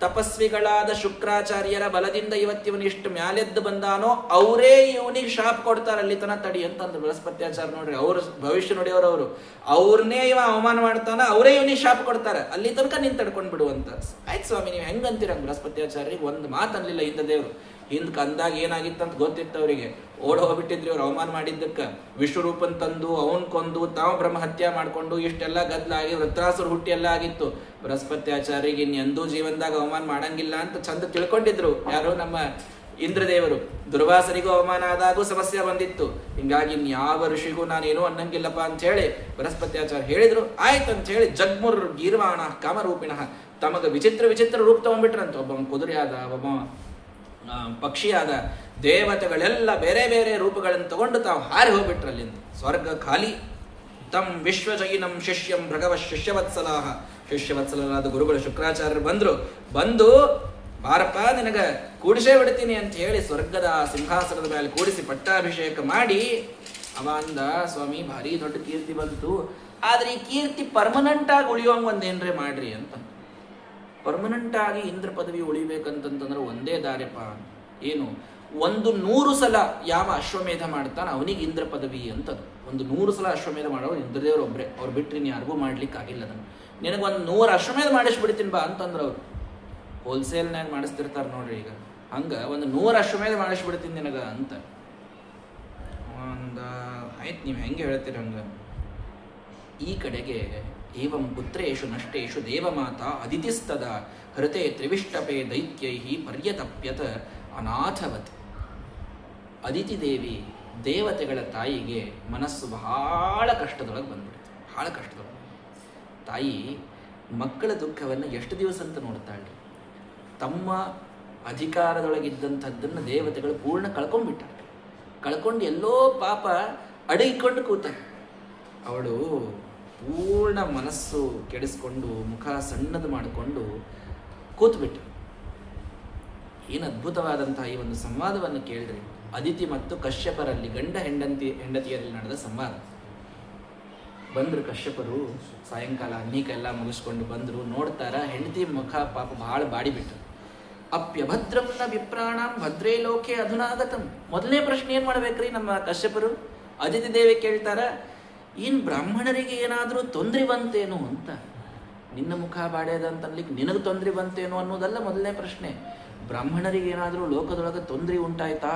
ತಪಸ್ವಿಗಳಾದ ಶುಕ್ರಾಚಾರ್ಯರ ಬಲದಿಂದ ಇವತ್ತಿವನು ಇಷ್ಟು ಮ್ಯಾಲೆದ್ದು ಬಂದಾನೋ ಅವರೇ ಇವನಿಗೆ ಶಾಪ್ ಕೊಡ್ತಾರೆ, ಅಲ್ಲಿ ತನ ತಡಿ ಅಂತಂದ್ರು ಬೃಹಸ್ಪತ್ಯಾಚಾರ್ಯ. ನೋಡ್ರಿ, ಅವ್ರ ಭವಿಷ್ಯ ನೋಡಿಯವರು ಅವ್ರನ್ನೇ ಇವ ಅವಮಾನ ಮಾಡ್ತಾನ, ಅವರೇ ಇವನಿಗೆ ಶಾಪ್ ಕೊಡ್ತಾರೆ, ಅಲ್ಲಿ ತನಕ ನೀನ್ ತಡ್ಕೊಂಡ್ ಬಿಡುವಂತ. ಆಯ್ತು ಸ್ವಾಮಿ, ನೀವು ಹೆಂಗಂತೀರ? ಬೃಹಸ್ಪತ್ಯಾಚಾರ್ಯರಿಗೆ ಒಂದು ಮಾತು ಅನ್ಲಿಲ್ಲ ಇಂದ್ರದೇವರು. ಹಿಂದ್ ಕಂದಾಗ ಏನಾಗಿತ್ತಂತ ಗೊತ್ತಿತ್ತು ಅವರಿಗೆ. ಓಡ್ ಹೋಗ್ಬಿಟ್ಟಿದ್ರಿ ಅವ್ರು ಅವಮಾನ ಮಾಡಿದ್ದಕ್ಕೆ. ವಿಶ್ವರೂಪನ್ ತಂದು ಅವನ್ ಕೊಂದು ತಾವು ಬ್ರಹ್ಮ ಹತ್ಯೆ ಮಾಡ್ಕೊಂಡು ಇಷ್ಟೆಲ್ಲ ಗದ್ಲಾಗಿ ವೃತ್ರಾಸುರ ಹುಟ್ಟಿ ಎಲ್ಲ ಆಗಿತ್ತು. ಬೃಹಸ್ಪತ್ಯಾಚಾರ್ಯರಿಗೆ ಇನ್ನೆಂದೂ ಜೀವನದಾಗ ಅವಮಾನ ಮಾಡಂಗಿಲ್ಲ ಅಂತ ಚಂದ ತಿಳ್ಕೊಂಡಿದ್ರು ಯಾರು? ನಮ್ಮ ಇಂದ್ರದೇವರು. ದುರ್ವಾಸರಿಗೂ ಅವಮಾನ ಆದಾಗೂ ಸಮಸ್ಯೆ ಬಂದಿತ್ತು. ಹಿಂಗಾಗಿ ಇನ್ಯಾವ ಋಷಿಗೂ ನಾನೇನೋ ಅನ್ನಂಗಿಲ್ಲಪ್ಪ ಅಂತ ಹೇಳಿ ಬೃಹಸ್ಪತ್ಯಾಚಾರ್ಯ ಹೇಳಿದ್ರು. ಆಯ್ತಂತ ಹೇಳಿ ಜಗ್ಮುರ್ ಗೀರ್ವಾಣ ಕಾಮರೂಪಿಣ ತಮಗ ವಿಚಿತ್ರ ವಿಚಿತ್ರ ರೂಪ ತಗೊಂಡ್ಬಿಟ್ರಂತ. ಒಬ್ಬ ಕುದುರೆ ಆದ, ಒಬ್ಬ ಪಕ್ಷಿಯಾದ, ದೇವತೆಗಳೆಲ್ಲ ಬೇರೆ ಬೇರೆ ರೂಪಗಳನ್ನು ತಗೊಂಡು ತಾವು ಹಾರಿ ಹೋಗ್ಬಿಟ್ರಲ್ಲಿಂದ. ಸ್ವರ್ಗ ಖಾಲಿ. ತಮ್ ವಿಶ್ವಜಯಿನಂ ಶಿಷ್ಯಂ ಭೃಗವ ಶಿಷ್ಯವತ್ಸಲಾಹ. ಶಿಷ್ಯವತ್ಸಲಾದ ಗುರುಗಳು ಶುಕ್ರಾಚಾರ್ಯರು ಬಂದು ಬಾರಪ್ಪ ನಿನಗ ಕೂಡಿಸೇ ಬಿಡ್ತೀನಿ ಅಂತ ಹೇಳಿ ಸ್ವರ್ಗದ ಸಿಂಹಾಸನದ ಮೇಲೆ ಕೂಡಿಸಿ ಪಟ್ಟಾಭಿಷೇಕ ಮಾಡಿ ಅವ ಅಂದ, ಸ್ವಾಮಿ ಭಾರಿ ದೊಡ್ಡ ಕೀರ್ತಿ ಬಂತು, ಆದ್ರೆ ಈ ಕೀರ್ತಿ ಪರ್ಮನೆಂಟ್ ಆಗಿ ಉಳಿಯೋಂಗ್ ಒಂದೇನ್ರೆ ಮಾಡ್ರಿ ಅಂತ. ಪರ್ಮನೆಂಟ್ ಆಗಿ ಇಂದ್ರ ಪದವಿ ಉಳಿಬೇಕಂತಂದ್ರೆ ಒಂದೇ ದಾರಿಪ್ಪ. ಏನು? 100 ಸಲ ಯಾವ ಅಶ್ವಮೇಧ ಮಾಡ್ತಾನೆ ಅವನಿಗೆ ಇಂದ್ರ ಪದವಿ ಅಂತದ್ದು. 100 ಸಲ ಅಶ್ವಮೇಧ ಮಾಡೋರು ಇಂದ್ರದೇವರು ಒಬ್ರೆ, ಅವ್ರು ಬಿಟ್ಟರೆ ನೀ ಯಾರಿಗೂ ಮಾಡ್ಲಿಕ್ಕೆ ಆಗಿಲ್ಲ. ಅದನ್ನು ನಿನಗೆ 100 ಅಶ್ವಮೇಧ ಮಾಡಿಸ್ಬಿಡ್ತೀನಿ ಬಾ ಅಂತಂದ್ರೆ ಅವ್ರು ಹೋಲ್ಸೇಲ್ನಾಗ ಮಾಡಿಸ್ತಿರ್ತಾರೆ ನೋಡ್ರಿ. ಈಗ ಹಂಗೆ 100 ಅಶ್ವಮೇಧ ಮಾಡಿಸ್ಬಿಡ್ತೀನಿ ನಿನಗ ಅಂತ. ಆಯ್ತು, ನೀವು ಹೆಂಗೆ ಹೇಳ್ತೀರ ಹಂಗೆ. ಈ ಕಡೆಗೆ ಏವಂ ಪುತ್ರೇಶು ನಷ್ಟೇಶು ದೇವಮಾತಾ ಅದಿತಿಸ್ತದ ಹೃತೆ ತ್ರಿವಿಷ್ಟಪೇ ದೈತ್ಯೈ ಪರ್ಯತಪ್ಯತ ಅನಾಥವತ್. ಅದಿತಿ ದೇವಿ ದೇವತೆಗಳ ತಾಯಿಗೆ ಮನಸ್ಸು ಬಹಳ ಕಷ್ಟದೊಳಗೆ ಬಂದ್ಬಿಡುತ್ತೆ. ಬಹಳ ಕಷ್ಟದೊಳಗೆ ತಾಯಿ ಮಕ್ಕಳ ದುಃಖವನ್ನು ಎಷ್ಟು ದಿವಸ ಅಂತ ನೋಡ್ತಾಳೆ. ತಮ್ಮ ಅಧಿಕಾರದೊಳಗಿದ್ದಂಥದ್ದನ್ನು ದೇವತೆಗಳು ಪೂರ್ಣ ಕಳ್ಕೊಂಡ್ಬಿಟ್ಟಾಳೆ. ಕಳ್ಕೊಂಡು ಎಲ್ಲೋ ಪಾಪ ಅಡಗಿಕೊಂಡು ಕೂತ ಅವಳು ಪೂರ್ಣ ಮನಸ್ಸು ಕೆಡಿಸ್ಕೊಂಡು ಮುಖ ಸಣ್ಣದು ಮಾಡಿಕೊಂಡು ಕೂತ್ಬಿಟ್ಟು. ಏನು ಅದ್ಭುತವಾದಂತಹ ಈ ಒಂದು ಸಂವಾದವನ್ನು ಕೇಳ್ರಿ. ಅದಿತಿ ಮತ್ತು ಕಶ್ಯಪರಲ್ಲಿ ಗಂಡ ಹೆಂಡತಿಯರಲ್ಲಿ ನಡೆದ ಸಂವಾದ. ಬಂದರು ಕಶ್ಯಪರು, ಸಾಯಂಕಾಲ ಅನ್ನೀಕೆಲ್ಲ ಮುಗಿಸ್ಕೊಂಡು ಬಂದರು. ನೋಡ್ತಾರ ಹೆಂಡತಿ ಮುಖ ಪಾಪ ಬಹಳ ಬಾಡಿಬಿಟ್ಟು. ಅಪ್ಯಭದ್ರಂ ನ ವಿಪ್ರಾಣಂ ಭದ್ರೇ ಲೋಕೆ ಅಧುನಾಗತಂ. ಮೊದಲನೇ ಪ್ರಶ್ನೆ ಏನು ಮಾಡ್ಬೇಕ್ರಿ ನಮ್ಮ ಕಶ್ಯಪರು? ಅದಿತಿ ದೇವಿ ಕೇಳ್ತಾರ, ಏನು ಬ್ರಾಹ್ಮಣರಿಗೆ ಏನಾದರೂ ತೊಂದರೆ ಬಂತೇನು ಅಂತ. ನಿನ್ನ ಮುಖ ಬಾಡ್ಯದ ಅಂತನ್ಲಿಕ್ಕೆ ನಿನಗೆ ತೊಂದರೆ ಬಂತೇನು ಅನ್ನೋದಲ್ಲ ಮೊದಲನೇ ಪ್ರಶ್ನೆ. ಬ್ರಾಹ್ಮಣರಿಗೆ ಏನಾದರೂ ಲೋಕದೊಳಗೆ ತೊಂದರೆ ಉಂಟಾಯ್ತಾ?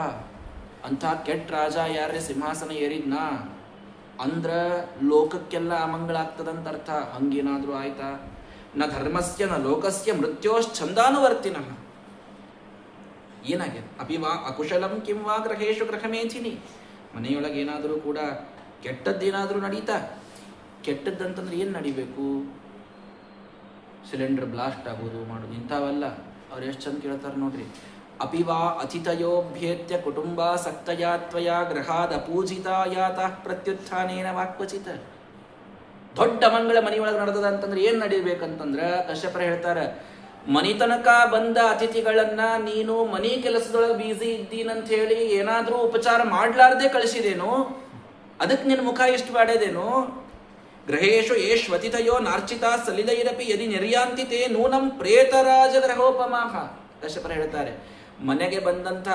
ಅಂಥ ಕೆಟ್ಟ ರಾಜ ಯಾರೇ ಸಿಂಹಾಸನ ಏರಿದ್ನಾ ಅಂದ್ರ ಲೋಕಕ್ಕೆಲ್ಲ ಅಮಂಗಳ ಆಗ್ತದಂತ ಅರ್ಥ. ಹಂಗೇನಾದರೂ ಆಯ್ತಾ? ನ ಧರ್ಮಸ್ಯ ನ ಲೋಕಸ್ಯ ಮೃತ್ಯೋಶ್ಚಂದಾನುವರ್ತಿನಃ. ಏನಾಗಿದೆ? ಅಪಿವಾ ಅಕುಶಲಂ ಕಿಂವಾ ಗ್ರಹೇಶು ಗ್ರಹಮೇಥಿನಿ. ಮನೆಯೊಳಗೆ ಏನಾದರೂ ಕೂಡ ಕೆಟ್ಟದ್ದೇನಾದರೂ ನಡೀತಾ? ಕೆಟ್ಟದ್ದಂತಂದ್ರೆ ಏನು ನಡಿಬೇಕು? ಸಿಲಿಂಡರ್ ಬ್ಲಾಸ್ಟ್ ಆಗೋದು ಮಾಡೋದು ಇಂಥವಲ್ಲ. ಅವ್ರು ಎಷ್ಟು ಚಂದ ಕೇಳ್ತಾರೆ ನೋಡ್ರಿ. ಅಪಿವಾ ಅತಿಥಯೋಭ್ಯೇತ್ಯ ಕುಟುಂಬ ಸಕ್ತಯಾ ತ್ವಯಾ ಗೃಹಾದ ಪೂಜಿತಾಯಾತ ಪ್ರತ್ಯುತ್ಥಾನೇನ ವಾಕ್ವಚಿತ. ದೊಡ್ಡ ಮಂಗಳ ಮನೆಯೊಳಗೆ ನಡೆದದ ಅಂತಂದ್ರೆ ಏನು ನಡೀಬೇಕಂತಂದ್ರೆ ಕಶ್ಯಪರ ಹೇಳ್ತಾರೆ, ಮನಿತನಕ ಬಂದ ಅತಿಥಿಗಳನ್ನ ನೀನು ಮನೆ ಕೆಲಸದೊಳಗೆ ಬ್ಯುಸಿ ಇದ್ದೀನಂತ ಹೇಳಿ ಏನಾದರೂ ಉಪಚಾರ ಮಾಡ್ಲಾರ್ದೆ ಕಳಿಸಿದೇನು? ಅದಕ್ಕೆ ನಿನ್ನ ಮುಖ ಎಷ್ಟು ಬಾಡೇದೇನು? ಗ್ರಹೇಶು ಏಷ್ವತಿಥಯೋ ನಾರ್ಚಿತ ಸಲಿಲೈರಪಿ ಯದಿ ನಿರ್ಯಾಂತಿತೆ ನೂನಂ ಪ್ರೇತರಾಜ ಗ್ರಹೋಪಮಾಹ. ಕಶ್ಯಪರ ಹೇಳ್ತಾರೆ, ಮನೆಗೆ ಬಂದಂಥ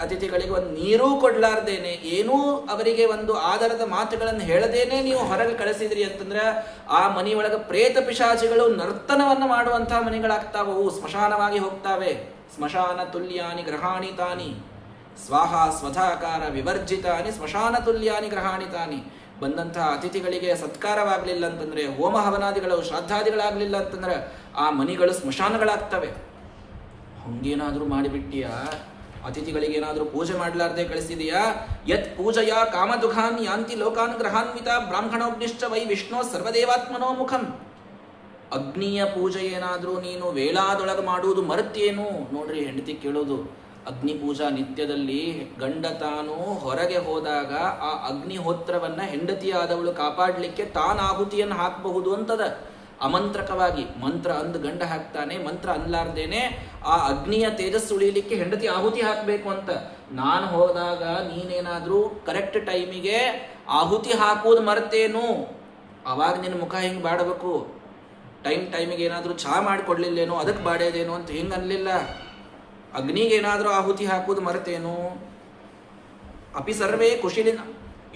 ಅತಿಥಿಗಳಿಗೆ ಒಂದು ನೀರೂ ಕೊಡ್ಲಾರ್ದೇನೆ, ಏನೂ ಅವರಿಗೆ ಒಂದು ಆಧಾರದ ಮಾತುಗಳನ್ನು ಹೇಳದೇನೆ ನೀವು ಹೊರಗೆ ಕಳಿಸಿದ್ರಿ ಅಂತಂದ್ರೆ ಆ ಮನೆಯೊಳಗೆ ಪ್ರೇತ ಪಿಶಾಚಿಗಳು ನರ್ತನವನ್ನು ಮಾಡುವಂತಹ ಮನೆಗಳಾಗ್ತಾವವು, ಸ್ಮಶಾನವಾಗಿ ಹೋಗ್ತಾವೆ. ಸ್ಮಶಾನ ತುಲ್ಯಾನಿ ಗ್ರಹಾಣಿ ತಾನಿ ಸ್ವಾಹ ಸ್ವಧಾಕಾರ ವಿವರ್ಜಿತಾನಿ ಸ್ಮಶಾನ ತುಲ್ಯಾನಿ ಗ್ರಹಾಣಿ ತಾನಿ. ಬಂದಂತಹ ಅತಿಥಿಗಳಿಗೆ ಸತ್ಕಾರವಾಗಲಿಲ್ಲ ಅಂತಂದ್ರೆ, ಹೋಮ ಹವನಾದಿಗಳು ಶ್ರಾದ್ದಾದಿಗಳಾಗಲಿಲ್ಲ ಅಂತಂದ್ರೆ ಆ ಮನೆಗಳು ಸ್ಮಶಾನಗಳಾಗ್ತವೆ. ಹಂಗೇನಾದರೂ ಮಾಡಿಬಿಟ್ಟಿಯಾ? ಅತಿಥಿಗಳಿಗೇನಾದರೂ ಪೂಜೆ ಮಾಡಲಾರ್ದೆ ಕಳಿಸಿದೆಯಾ? ಯತ್ ಪೂಜೆಯ ಕಾಮದುಖಾನ್ ಯಾಂತಿ ಲೋಕಾನ್ ಗ್ರಹಾನ್ವಿತ ಬ್ರಾಹ್ಮಣೋಗ್ನಿಶ್ಚ ವೈ ವಿಷ್ಣು ಸರ್ವದೇವಾತ್ಮನೋ ಮುಖಂ. ಅಗ್ನಿಯ ಪೂಜೆ ಏನಾದರೂ ನೀನು ವೇಳಾದೊಳಗೆ ಮಾಡುವುದು ಮರೆತೇನು? ನೋಡ್ರಿ, ಹೆಂಡತಿ ಕೇಳೋದು, ಅಗ್ನಿ ಪೂಜಾ ನಿತ್ಯದಲ್ಲಿ ಗಂಡ ತಾನು ಹೊರಗೆ ಹೋದಾಗ ಆ ಅಗ್ನಿಹೋತ್ರವನ್ನ ಹೆಂಡತಿಯಾದವಳು ಕಾಪಾಡಲಿಕ್ಕೆ ತಾನು ಆಹುತಿಯನ್ನು ಹಾಕಬಹುದು ಅಂತದ. ಅಮಂತ್ರಕವಾಗಿ ಮಂತ್ರ ಅಂದು ಗಂಡ ಹಾಕ್ತಾನೆ, ಮಂತ್ರ ಅನ್ಲಾರ್ದೇನೆ ಆ ಅಗ್ನಿಯ ತೇಜಸ್ಸು ಉಳಿಲಿಕ್ಕೆ ಹೆಂಡತಿ ಆಹುತಿ ಹಾಕಬೇಕು ಅಂತ. ನಾನು ಹೋದಾಗ ನೀನೇನಾದರೂ ಕರೆಕ್ಟ್ ಟೈಮಿಗೆ ಆಹುತಿ ಹಾಕುವುದು ಮರ್ತೇನು? ಅವಾಗ ನಿನ್ನ ಮುಖ ಹಿಂಗೆ ಬಾಡಬೇಕು. ಟೈಮಿಗೆ ಏನಾದರೂ ಚಹಾ ಮಾಡಿಕೊಡ್ಲಿಲ್ಲೇನೋ ಅದಕ್ಕೆ ಬಾಡೇದೇನೋ ಅಂತ ಹಿಂಗೆ ಅನ್ಲಿಲ್ಲ. ಅಗ್ನಿಗೆ ಏನಾದರೂ ಆಹುತಿ ಹಾಕುವುದು ಮರೆತೇನು? ಅಪಿ ಸರ್ವೇ ಕುಶಲಿನ.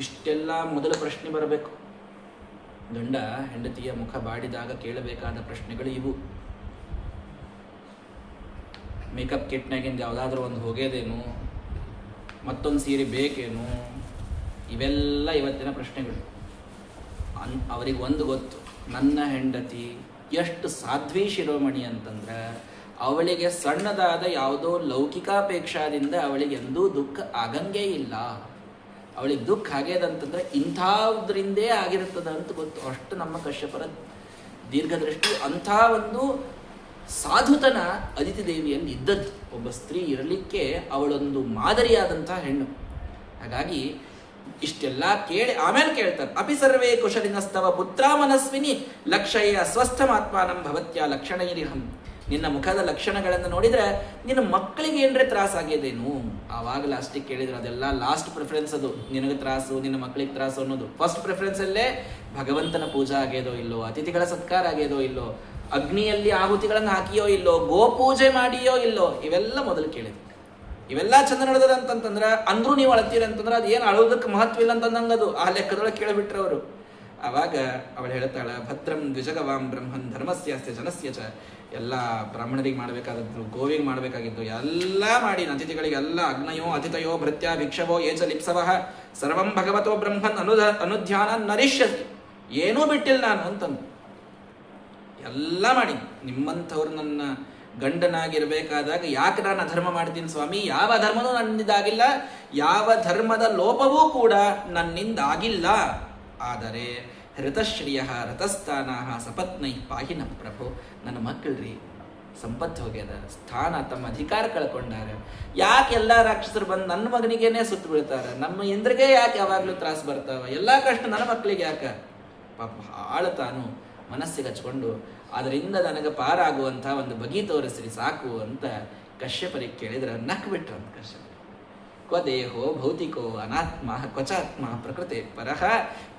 ಇಷ್ಟೆಲ್ಲ ಮೊದಲ ಪ್ರಶ್ನೆ ಬರಬೇಕು. ಗಂಡ ಹೆಂಡತಿಯ ಮುಖ ಬಾಡಿದಾಗ ಕೇಳಬೇಕಾದ ಪ್ರಶ್ನೆಗಳು ಇವು. ಮೇಕಪ್ ಕಿಟ್ನಾಗಿಂದ ಯಾವುದಾದ್ರೂ ಒಂದು ಹೋಗ್ಯದೇನು? ಮತ್ತೊಂದು ಸೀರೆ ಬೇಕೇನು? ಇವೆಲ್ಲ ಇವತ್ತಿನ ಪ್ರಶ್ನೆಗಳು. ಅವರಿಗೆ ಒಂದು ಗೊತ್ತು, ನನ್ನ ಹೆಂಡತಿ ಎಷ್ಟು ಸಾಧ್ವಿ ಶಿರೋಮಣಿ ಅಂತಂದ್ರೆ ಅವಳಿಗೆ ಸಣ್ಣದಾದ ಯಾವುದೋ ಲೌಕಿಕಾಪೇಕ್ಷಾದಿಂದ ಅವಳಿಗೆ ಎಂದೂ ದುಃಖ ಆಗಂಗೇ ಇಲ್ಲ. ಅವಳಿಗೆ ದುಃಖ ಆಗ್ಯದಂತಂದ್ರೆ ಇಂಥದ್ರಿಂದೇ ಆಗಿರುತ್ತದೆ ಅಂತ ಗೊತ್ತು. ಅಷ್ಟು ನಮ್ಮ ಕಶ್ಯಪರ ದೀರ್ಘದೃಷ್ಟಿ. ಅಂಥ ಒಂದು ಸಾಧುತನ ಅದಿತಿ ದೇವಿಯಲ್ಲಿ ಇದ್ದದ್ದು. ಒಬ್ಬ ಸ್ತ್ರೀ ಇರಲಿಕ್ಕೆ ಅವಳೊಂದು ಮಾದರಿಯಾದಂಥ ಹೆಣ್ಣು. ಹಾಗಾಗಿ ಇಷ್ಟೆಲ್ಲ ಕೇಳಿ ಆಮೇಲೆ ಕೇಳ್ತಾರೆ, ಅಪಿ ಸರ್ವೇ ಕುಶಲಿನಸ್ತವ ಪುತ್ರ ಮನಸ್ವಿನಿ ಲಕ್ಷಯ ಸ್ವಸ್ಥಮಾತ್ಮಾನಂ ಭವತ್ಯ ಲಕ್ಷಣೈರಿಹಂ. ನಿನ್ನ ಮುಖದ ಲಕ್ಷಣಗಳನ್ನು ನೋಡಿದ್ರೆ ನಿನ್ನ ಮಕ್ಕಳಿಗೆ ಏನರೇ ತ್ರಾಸಾಗ್ಯದೇನು? ಆವಾಗ ಲಾಸ್ಟಿಗೆ ಕೇಳಿದ್ರೆ ಅದೆಲ್ಲ ಲಾಸ್ಟ್ ಪ್ರಿಫರೆನ್ಸ್. ಅದು ನಿನಗೆ ತ್ರಾಸು, ನಿನ್ನ ಮಕ್ಕಳಿಗೆ ತ್ರಾಸು ಅನ್ನೋದು ಫಸ್ಟ್ ಪ್ರಿಫರೆನ್ಸಲ್ಲೇ ಭಗವಂತನ ಪೂಜಾ ಆಗ್ಯದೋ ಇಲ್ಲೋ, ಅತಿಥಿಗಳ ಸತ್ಕಾರ ಆಗ್ಯದೋ ಇಲ್ಲೋ, ಅಗ್ನಿಯಲ್ಲಿ ಆಹುತಿಗಳನ್ನು ಹಾಕಿಯೋ ಇಲ್ಲೋ, ಗೋಪೂಜೆ ಮಾಡಿಯೋ ಇಲ್ಲೋ, ಇವೆಲ್ಲ ಮೊದಲು ಕೇಳಿದ್ರು. ಇವೆಲ್ಲ ಚಂದ ನಡೆದದ ಅಂತಂದ್ರೆ ಅಂದ್ರೂ ನೀವು ಅಳತೀರಿ ಅಂತಂದ್ರೆ ಅದು ಏನು ಅಳೋದಕ್ಕೆ ಮಹತ್ವ ಇಲ್ಲ ಅಂತಂದಂಗೆ ಅದು ಆ ಲೆಕ್ಕದೊಳಗೆ ಕೇಳಿಬಿಟ್ರೆ ಅವರು. ಆವಾಗ ಅವಳು ಹೇಳ್ತಾಳ, ಭದ್ರಂ ದ್ವಿಜಗವಾಂ ಬ್ರಹ್ಮನ್ ಧರ್ಮಸ್ಯಾಸ್ಯ ಜನಸ್ಯ ಚ. ಎಲ್ಲ ಬ್ರಾಹ್ಮಣರಿಗೆ ಮಾಡಬೇಕಾದದ್ದು, ಗೋವಿಗೆ ಮಾಡಬೇಕಾಗಿದ್ದು ಎಲ್ಲ ಮಾಡಿ, ಅತಿಥಿಗಳಿಗೆ ಎಲ್ಲ ಅಗ್ನಯೋ ಅತಿಥಯೋ ಭೃತ್ಯ ಭಿಕ್ಷವೋ ಏಚ ಲಿಪ್ಸವಃ ಸರ್ವಂ ಭಗವತೋ ಬ್ರಹ್ಮನ್ ಅನುಧ್ಯಾನ ನರಿಷ್ಯತಿ. ಏನೂ ಬಿಟ್ಟಿಲ್ಲ ನಾನು ಅಂತಂದು ಎಲ್ಲ ಮಾಡಿ. ನಿಮ್ಮಂಥವ್ರು ನನ್ನ ಗಂಡನಾಗಿರ್ಬೇಕಾದಾಗ ಯಾಕೆ ನಾನು ಅಧರ್ಮ ಮಾಡ್ತೀನಿ ಸ್ವಾಮಿ? ಯಾವ ಧರ್ಮನೂ ನನ್ನಿಂದಾಗಿಲ್ಲ, ಯಾವ ಧರ್ಮದ ಲೋಪವೂ ಕೂಡ ನನ್ನಿಂದಾಗಿಲ್ಲ. ಆದರೆ ಹೃತಶ್ರಿಯ ರಥಸ್ಥಾನ ಸಪತ್ನೈ ಪಾಹಿನ ಪ್ರಭು. ನನ್ನ ಮಕ್ಕಳ್ರಿ ಸಂಪತ್ತು ಹೋಗ್ಯದ, ಸ್ಥಾನ ತಮ್ಮ ಅಧಿಕಾರ ಕಳ್ಕೊಂಡಾರ. ಯಾಕೆ ಎಲ್ಲ ರಾಕ್ಷಸರು ಬಂದು ನನ್ನ ಮಗನಿಗೇನೆ ಸುತ್ತು ಬೀಳ್ತಾರ? ನಮ್ಮ ಇಂದ್ರಿಗೆ ಯಾಕೆ ಯಾವಾಗಲೂ ತ್ರಾಸ ಬರ್ತಾವ? ಎಲ್ಲ ಕಷ್ಟ ನನ್ನ ಮಕ್ಕಳಿಗೆ ಯಾಕೆ? ಪಾಪ ಭಾಳ ತಾನು ಮನಸ್ಸಿಗೆ ಹಚ್ಕೊಂಡು ಅದರಿಂದ ನನಗೆ ಪಾರಾಗುವಂಥ ಒಂದು ಬಗೆ ತೋರಿಸ್ರಿ ಸಾಕು ಅಂತ ಕಶ್ಯಪರಿಗೆ ಕೇಳಿದ್ರೆ ನಕ್ ಬಿಟ್ರಂತ ಕಶ್ಯಪ. ಕ್ವದೇಹೋ ಭೌತಿಕೋ ಅನಾತ್ಮ ಕ್ವಚಾತ್ಮ ಪ್ರಕೃತಿ ಪರಃ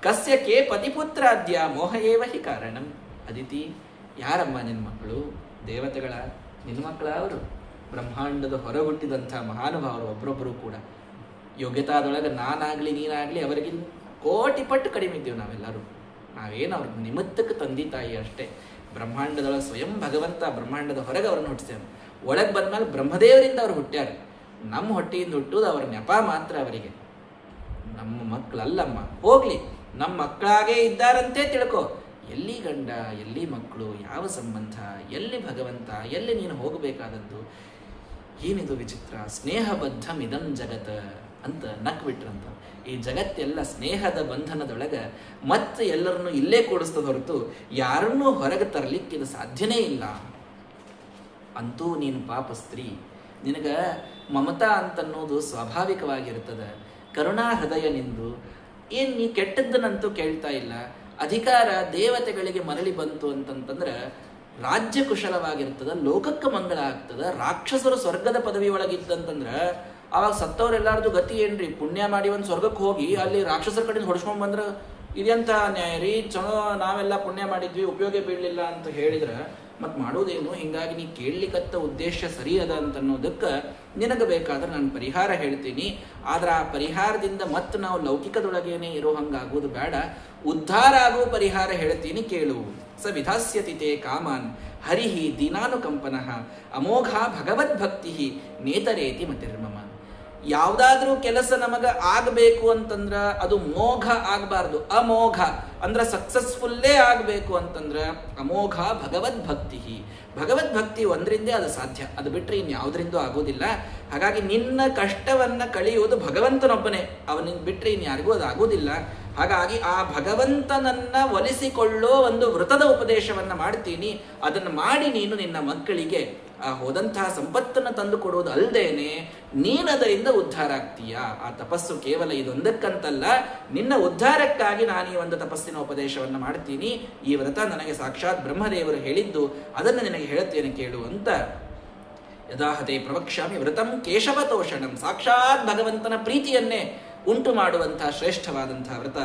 ಕಸ್ಯ ಕೇ ಪತಿಪುತ್ರಾದ್ಯ ಮೋಹ ಏವ ಹಿ ಕಾರಣಂ. ಅದಿತಿ, ಯಾರಮ್ಮ ನಿನ್ನ ಮಕ್ಕಳು? ದೇವತೆಗಳ ನಿನ್ನ ಮಕ್ಕಳ? ಅವರು ಬ್ರಹ್ಮಾಂಡದ ಹೊರಗುಟ್ಟಿದಂಥ ಮಹಾನುಭಾವರು ಒಬ್ಬರೊಬ್ಬರು ಕೂಡ. ಯೋಗ್ಯತಾದೊಳಗೆ ನಾನಾಗಲಿ ನೀನಾಗಲಿ ಅವರಿಗಿಂತ ಕೋಟಿ ಪಟ್ಟು ಕಡಿಮೆ ಇದ್ದೀವಿ ನಾವೆಲ್ಲರೂ. ನಾವೇನು ಅವ್ರ ನಿಮಿತ್ತಕ್ಕೆ ತಂದೆ ತಾಯಿ ಅಷ್ಟೇ. ಬ್ರಹ್ಮಾಂಡದೊಳಗೆ ಸ್ವಯಂ ಭಗವಂತ ಬ್ರಹ್ಮಾಂಡದ ಹೊರಗೆ ಅವ್ರನ್ನ ಹುಟ್ಟಿಸ್ಯಾನ. ಒಳಗೆ ಬಂದ್ಮೇಲೆ ಬ್ರಹ್ಮದೇವರಿಂದ ಅವ್ರು ಹುಟ್ಟ್ಯಾರ. ನಮ್ಮ ಹೊಟ್ಟೆಯಿಂದ ಹುಟ್ಟುವುದು ಅವ್ರ ನೆಪ ಮಾತ್ರ ಅವರಿಗೆ. ನಮ್ಮ ಮಕ್ಕಳಲ್ಲಮ್ಮ. ಹೋಗ್ಲಿ, ನಮ್ಮ ಮಕ್ಕಳಾಗೇ ಇದ್ದಾರಂತೆ ತಿಳ್ಕೊ. ಎಲ್ಲಿ ಗಂಡ, ಎಲ್ಲಿ ಮಕ್ಕಳು, ಯಾವ ಸಂಬಂಧ, ಎಲ್ಲಿ ಭಗವಂತ, ಎಲ್ಲಿ ನೀನು ಹೋಗಬೇಕಾದದ್ದು? ಏನಿದು ವಿಚಿತ್ರ. ಸ್ನೇಹಬದ್ಧ ಮಿದಂ ಜಗತ್ ಅಂತ ನಕ್ ಬಿಟ್ರಂತ. ಈ ಜಗತ್ತೆಲ್ಲ ಸ್ನೇಹದ ಬಂಧನದೊಳಗೆ ಮತ್ತೆ ಎಲ್ಲರನ್ನೂ ಇಲ್ಲೇ ಕೂಡಿಸ್ತದ ಹೊರತು ಯಾರನ್ನೂ ಹೊರಗೆ ತರಲಿಕ್ಕೆ ಇದು ಸಾಧ್ಯನೇ ಇಲ್ಲ. ಅಂತೂ ನೀನು ಪಾಪ ಸ್ತ್ರೀ, ನಿನಗೆ ಮಮತಾ ಅಂತನ್ನೋದು ಸ್ವಾಭಾವಿಕವಾಗಿರ್ತದೆ. ಕರುಣಾ ಹೃದಯ ನಿಂದು. ಏನು ನೀ ಕೆಟ್ಟದ್ದನ್ನಂತೂ ಕೇಳ್ತಾ ಇಲ್ಲ. ಅಧಿಕಾರ ದೇವತೆಗಳಿಗೆ ಮರಳಿ ಬಂತು ಅಂತಂತಂದ್ರೆ ರಾಜ್ಯ ಕುಶಲವಾಗಿರ್ತದ, ಲೋಕಕ್ಕೆ ಮಂಗಳ ಆಗ್ತದ. ರಾಕ್ಷಸರು ಸ್ವರ್ಗದ ಪದವಿ ಒಳಗಿದ್ದಂತಂದ್ರೆ ಆವಾಗ ಸತ್ತವ್ರೆಲ್ಲಾರ್ದು ಗತಿ ಏನ್ರಿ? ಪುಣ್ಯ ಮಾಡಿ ಒಂದು ಸ್ವರ್ಗಕ್ಕೆ ಹೋಗಿ ಅಲ್ಲಿ ರಾಕ್ಷಸರ ಕಡೆಯಿಂದ ಹೊಡ್ಸ್ಕೊಂಡ್ ಬಂದ್ರೆ ಇದೆಂತ ನ್ಯಾಯ ರೀ? ಚಲೋ ನಾವೆಲ್ಲ ಪುಣ್ಯ ಮಾಡಿದ್ವಿ, ಉಪಯೋಗ ಬೀಳಲಿಲ್ಲ ಅಂತ ಹೇಳಿದ್ರೆ ಮತ್ತು ಮಾಡೋದೇನು? ಹಿಂಗಾಗಿ ನೀ ಕೇಳಲಿಕ್ಕತ್ತ ಉದ್ದೇಶ ಸರಿ ಅದ ಅಂತನ್ನೋದಕ್ಕೆ ನಿನಗೆ ಬೇಕಾದ್ರೆ ನಾನು ಪರಿಹಾರ ಹೇಳ್ತೀನಿ. ಆದ್ರೆ ಆ ಪರಿಹಾರದಿಂದ ಮತ್ತೆ ನಾವು ಲೌಕಿಕದೊಳಗೇನೆ ಇರೋ ಹಂಗಾಗೋದು ಬೇಡ. ಉದ್ಧಾರ ಆಗೋ ಪರಿಹಾರ ಹೇಳ್ತೀನಿ, ಕೇಳು. ಸ ವಿಧಾಸ್ಯತಿ ತೇ ಕಾಮಾನ್ ಹರಿಹಿ ದೀನಾನುಕಂಪನಃ ಅಮೋಘ ಭಗವದ್ಭಕ್ತಿ ನೇತರೇತಿ ಮತಿರ್ಮಮ. ಯಾವುದಾದ್ರೂ ಕೆಲಸ ನಮಗೆ ಆಗಬೇಕು ಅಂತಂದ್ರೆ ಅದು ಮೋಘ ಆಗಬಾರ್ದು, ಅಮೋಘ ಅಂದ್ರೆ ಸಕ್ಸಸ್ಫುಲ್ಲೇ ಆಗಬೇಕು ಅಂತಂದ್ರೆ ಅಮೋಘ ಭಗವದ್ಭಕ್ತಿ. ಭಗವದ್ಭಕ್ತಿ ಒಂದರಿಂದೇ ಅದು ಸಾಧ್ಯ, ಅದು ಬಿಟ್ಟರೆ ಇನ್ಯಾವುದರಿಂದೂ ಆಗೋದಿಲ್ಲ. ಹಾಗಾಗಿ ನಿನ್ನ ಕಷ್ಟವನ್ನು ಕಳೆಯುವುದು ಭಗವಂತನೊಬ್ಬನೇ, ಅವನಿಗೆ ಬಿಟ್ಟರೆ ಇನ್ಯಾರಿಗೂ ಅದು ಆಗೋದಿಲ್ಲ. ಹಾಗಾಗಿ ಆ ಭಗವಂತನನ್ನ ಒಲಿಸಿಕೊಳ್ಳೋ ಒಂದು ವೃತದ ಉಪದೇಶವನ್ನು ಮಾಡ್ತೀನಿ. ಅದನ್ನು ಮಾಡಿ ನೀನು ನಿನ್ನ ಮಕ್ಕಳಿಗೆ ಆ ಹೋದಂತಹ ಸಂಪತ್ತನ್ನು ತಂದು ಕೊಡುವುದು ಅಲ್ಲದೇನೆ ನೀನದರಿಂದ ಉದ್ಧಾರ ಆಗ್ತೀಯ. ಆ ತಪಸ್ಸು ಕೇವಲ ಇದೊಂದಕ್ಕಂತಲ್ಲ, ನಿನ್ನ ಉದ್ಧಾರಕ್ಕಾಗಿ ನಾನು ಈ ಒಂದು ತಪಸ್ಸಿನ ಉಪದೇಶವನ್ನು ಮಾಡ್ತೀನಿ. ಈ ವ್ರತ ನನಗೆ ಸಾಕ್ಷಾತ್ ಬ್ರಹ್ಮದೇವರು ಹೇಳಿದ್ದು, ಅದನ್ನು ನಿನಗೆ ಹೇಳುತ್ತೇನೆ ಕೇಳು ಅಂತ. ಯದಾಹತೆ ಪ್ರವಕ್ಷ್ಯಾಮಿ ವ್ರತಂ ಕೇಶವತೋಷಣಂ. ಸಾಕ್ಷಾತ್ ಭಗವಂತನ ಪ್ರೀತಿಯನ್ನೇ ಉಂಟು ಮಾಡುವಂತಹ ಶ್ರೇಷ್ಠವಾದಂತಹ ವ್ರತ.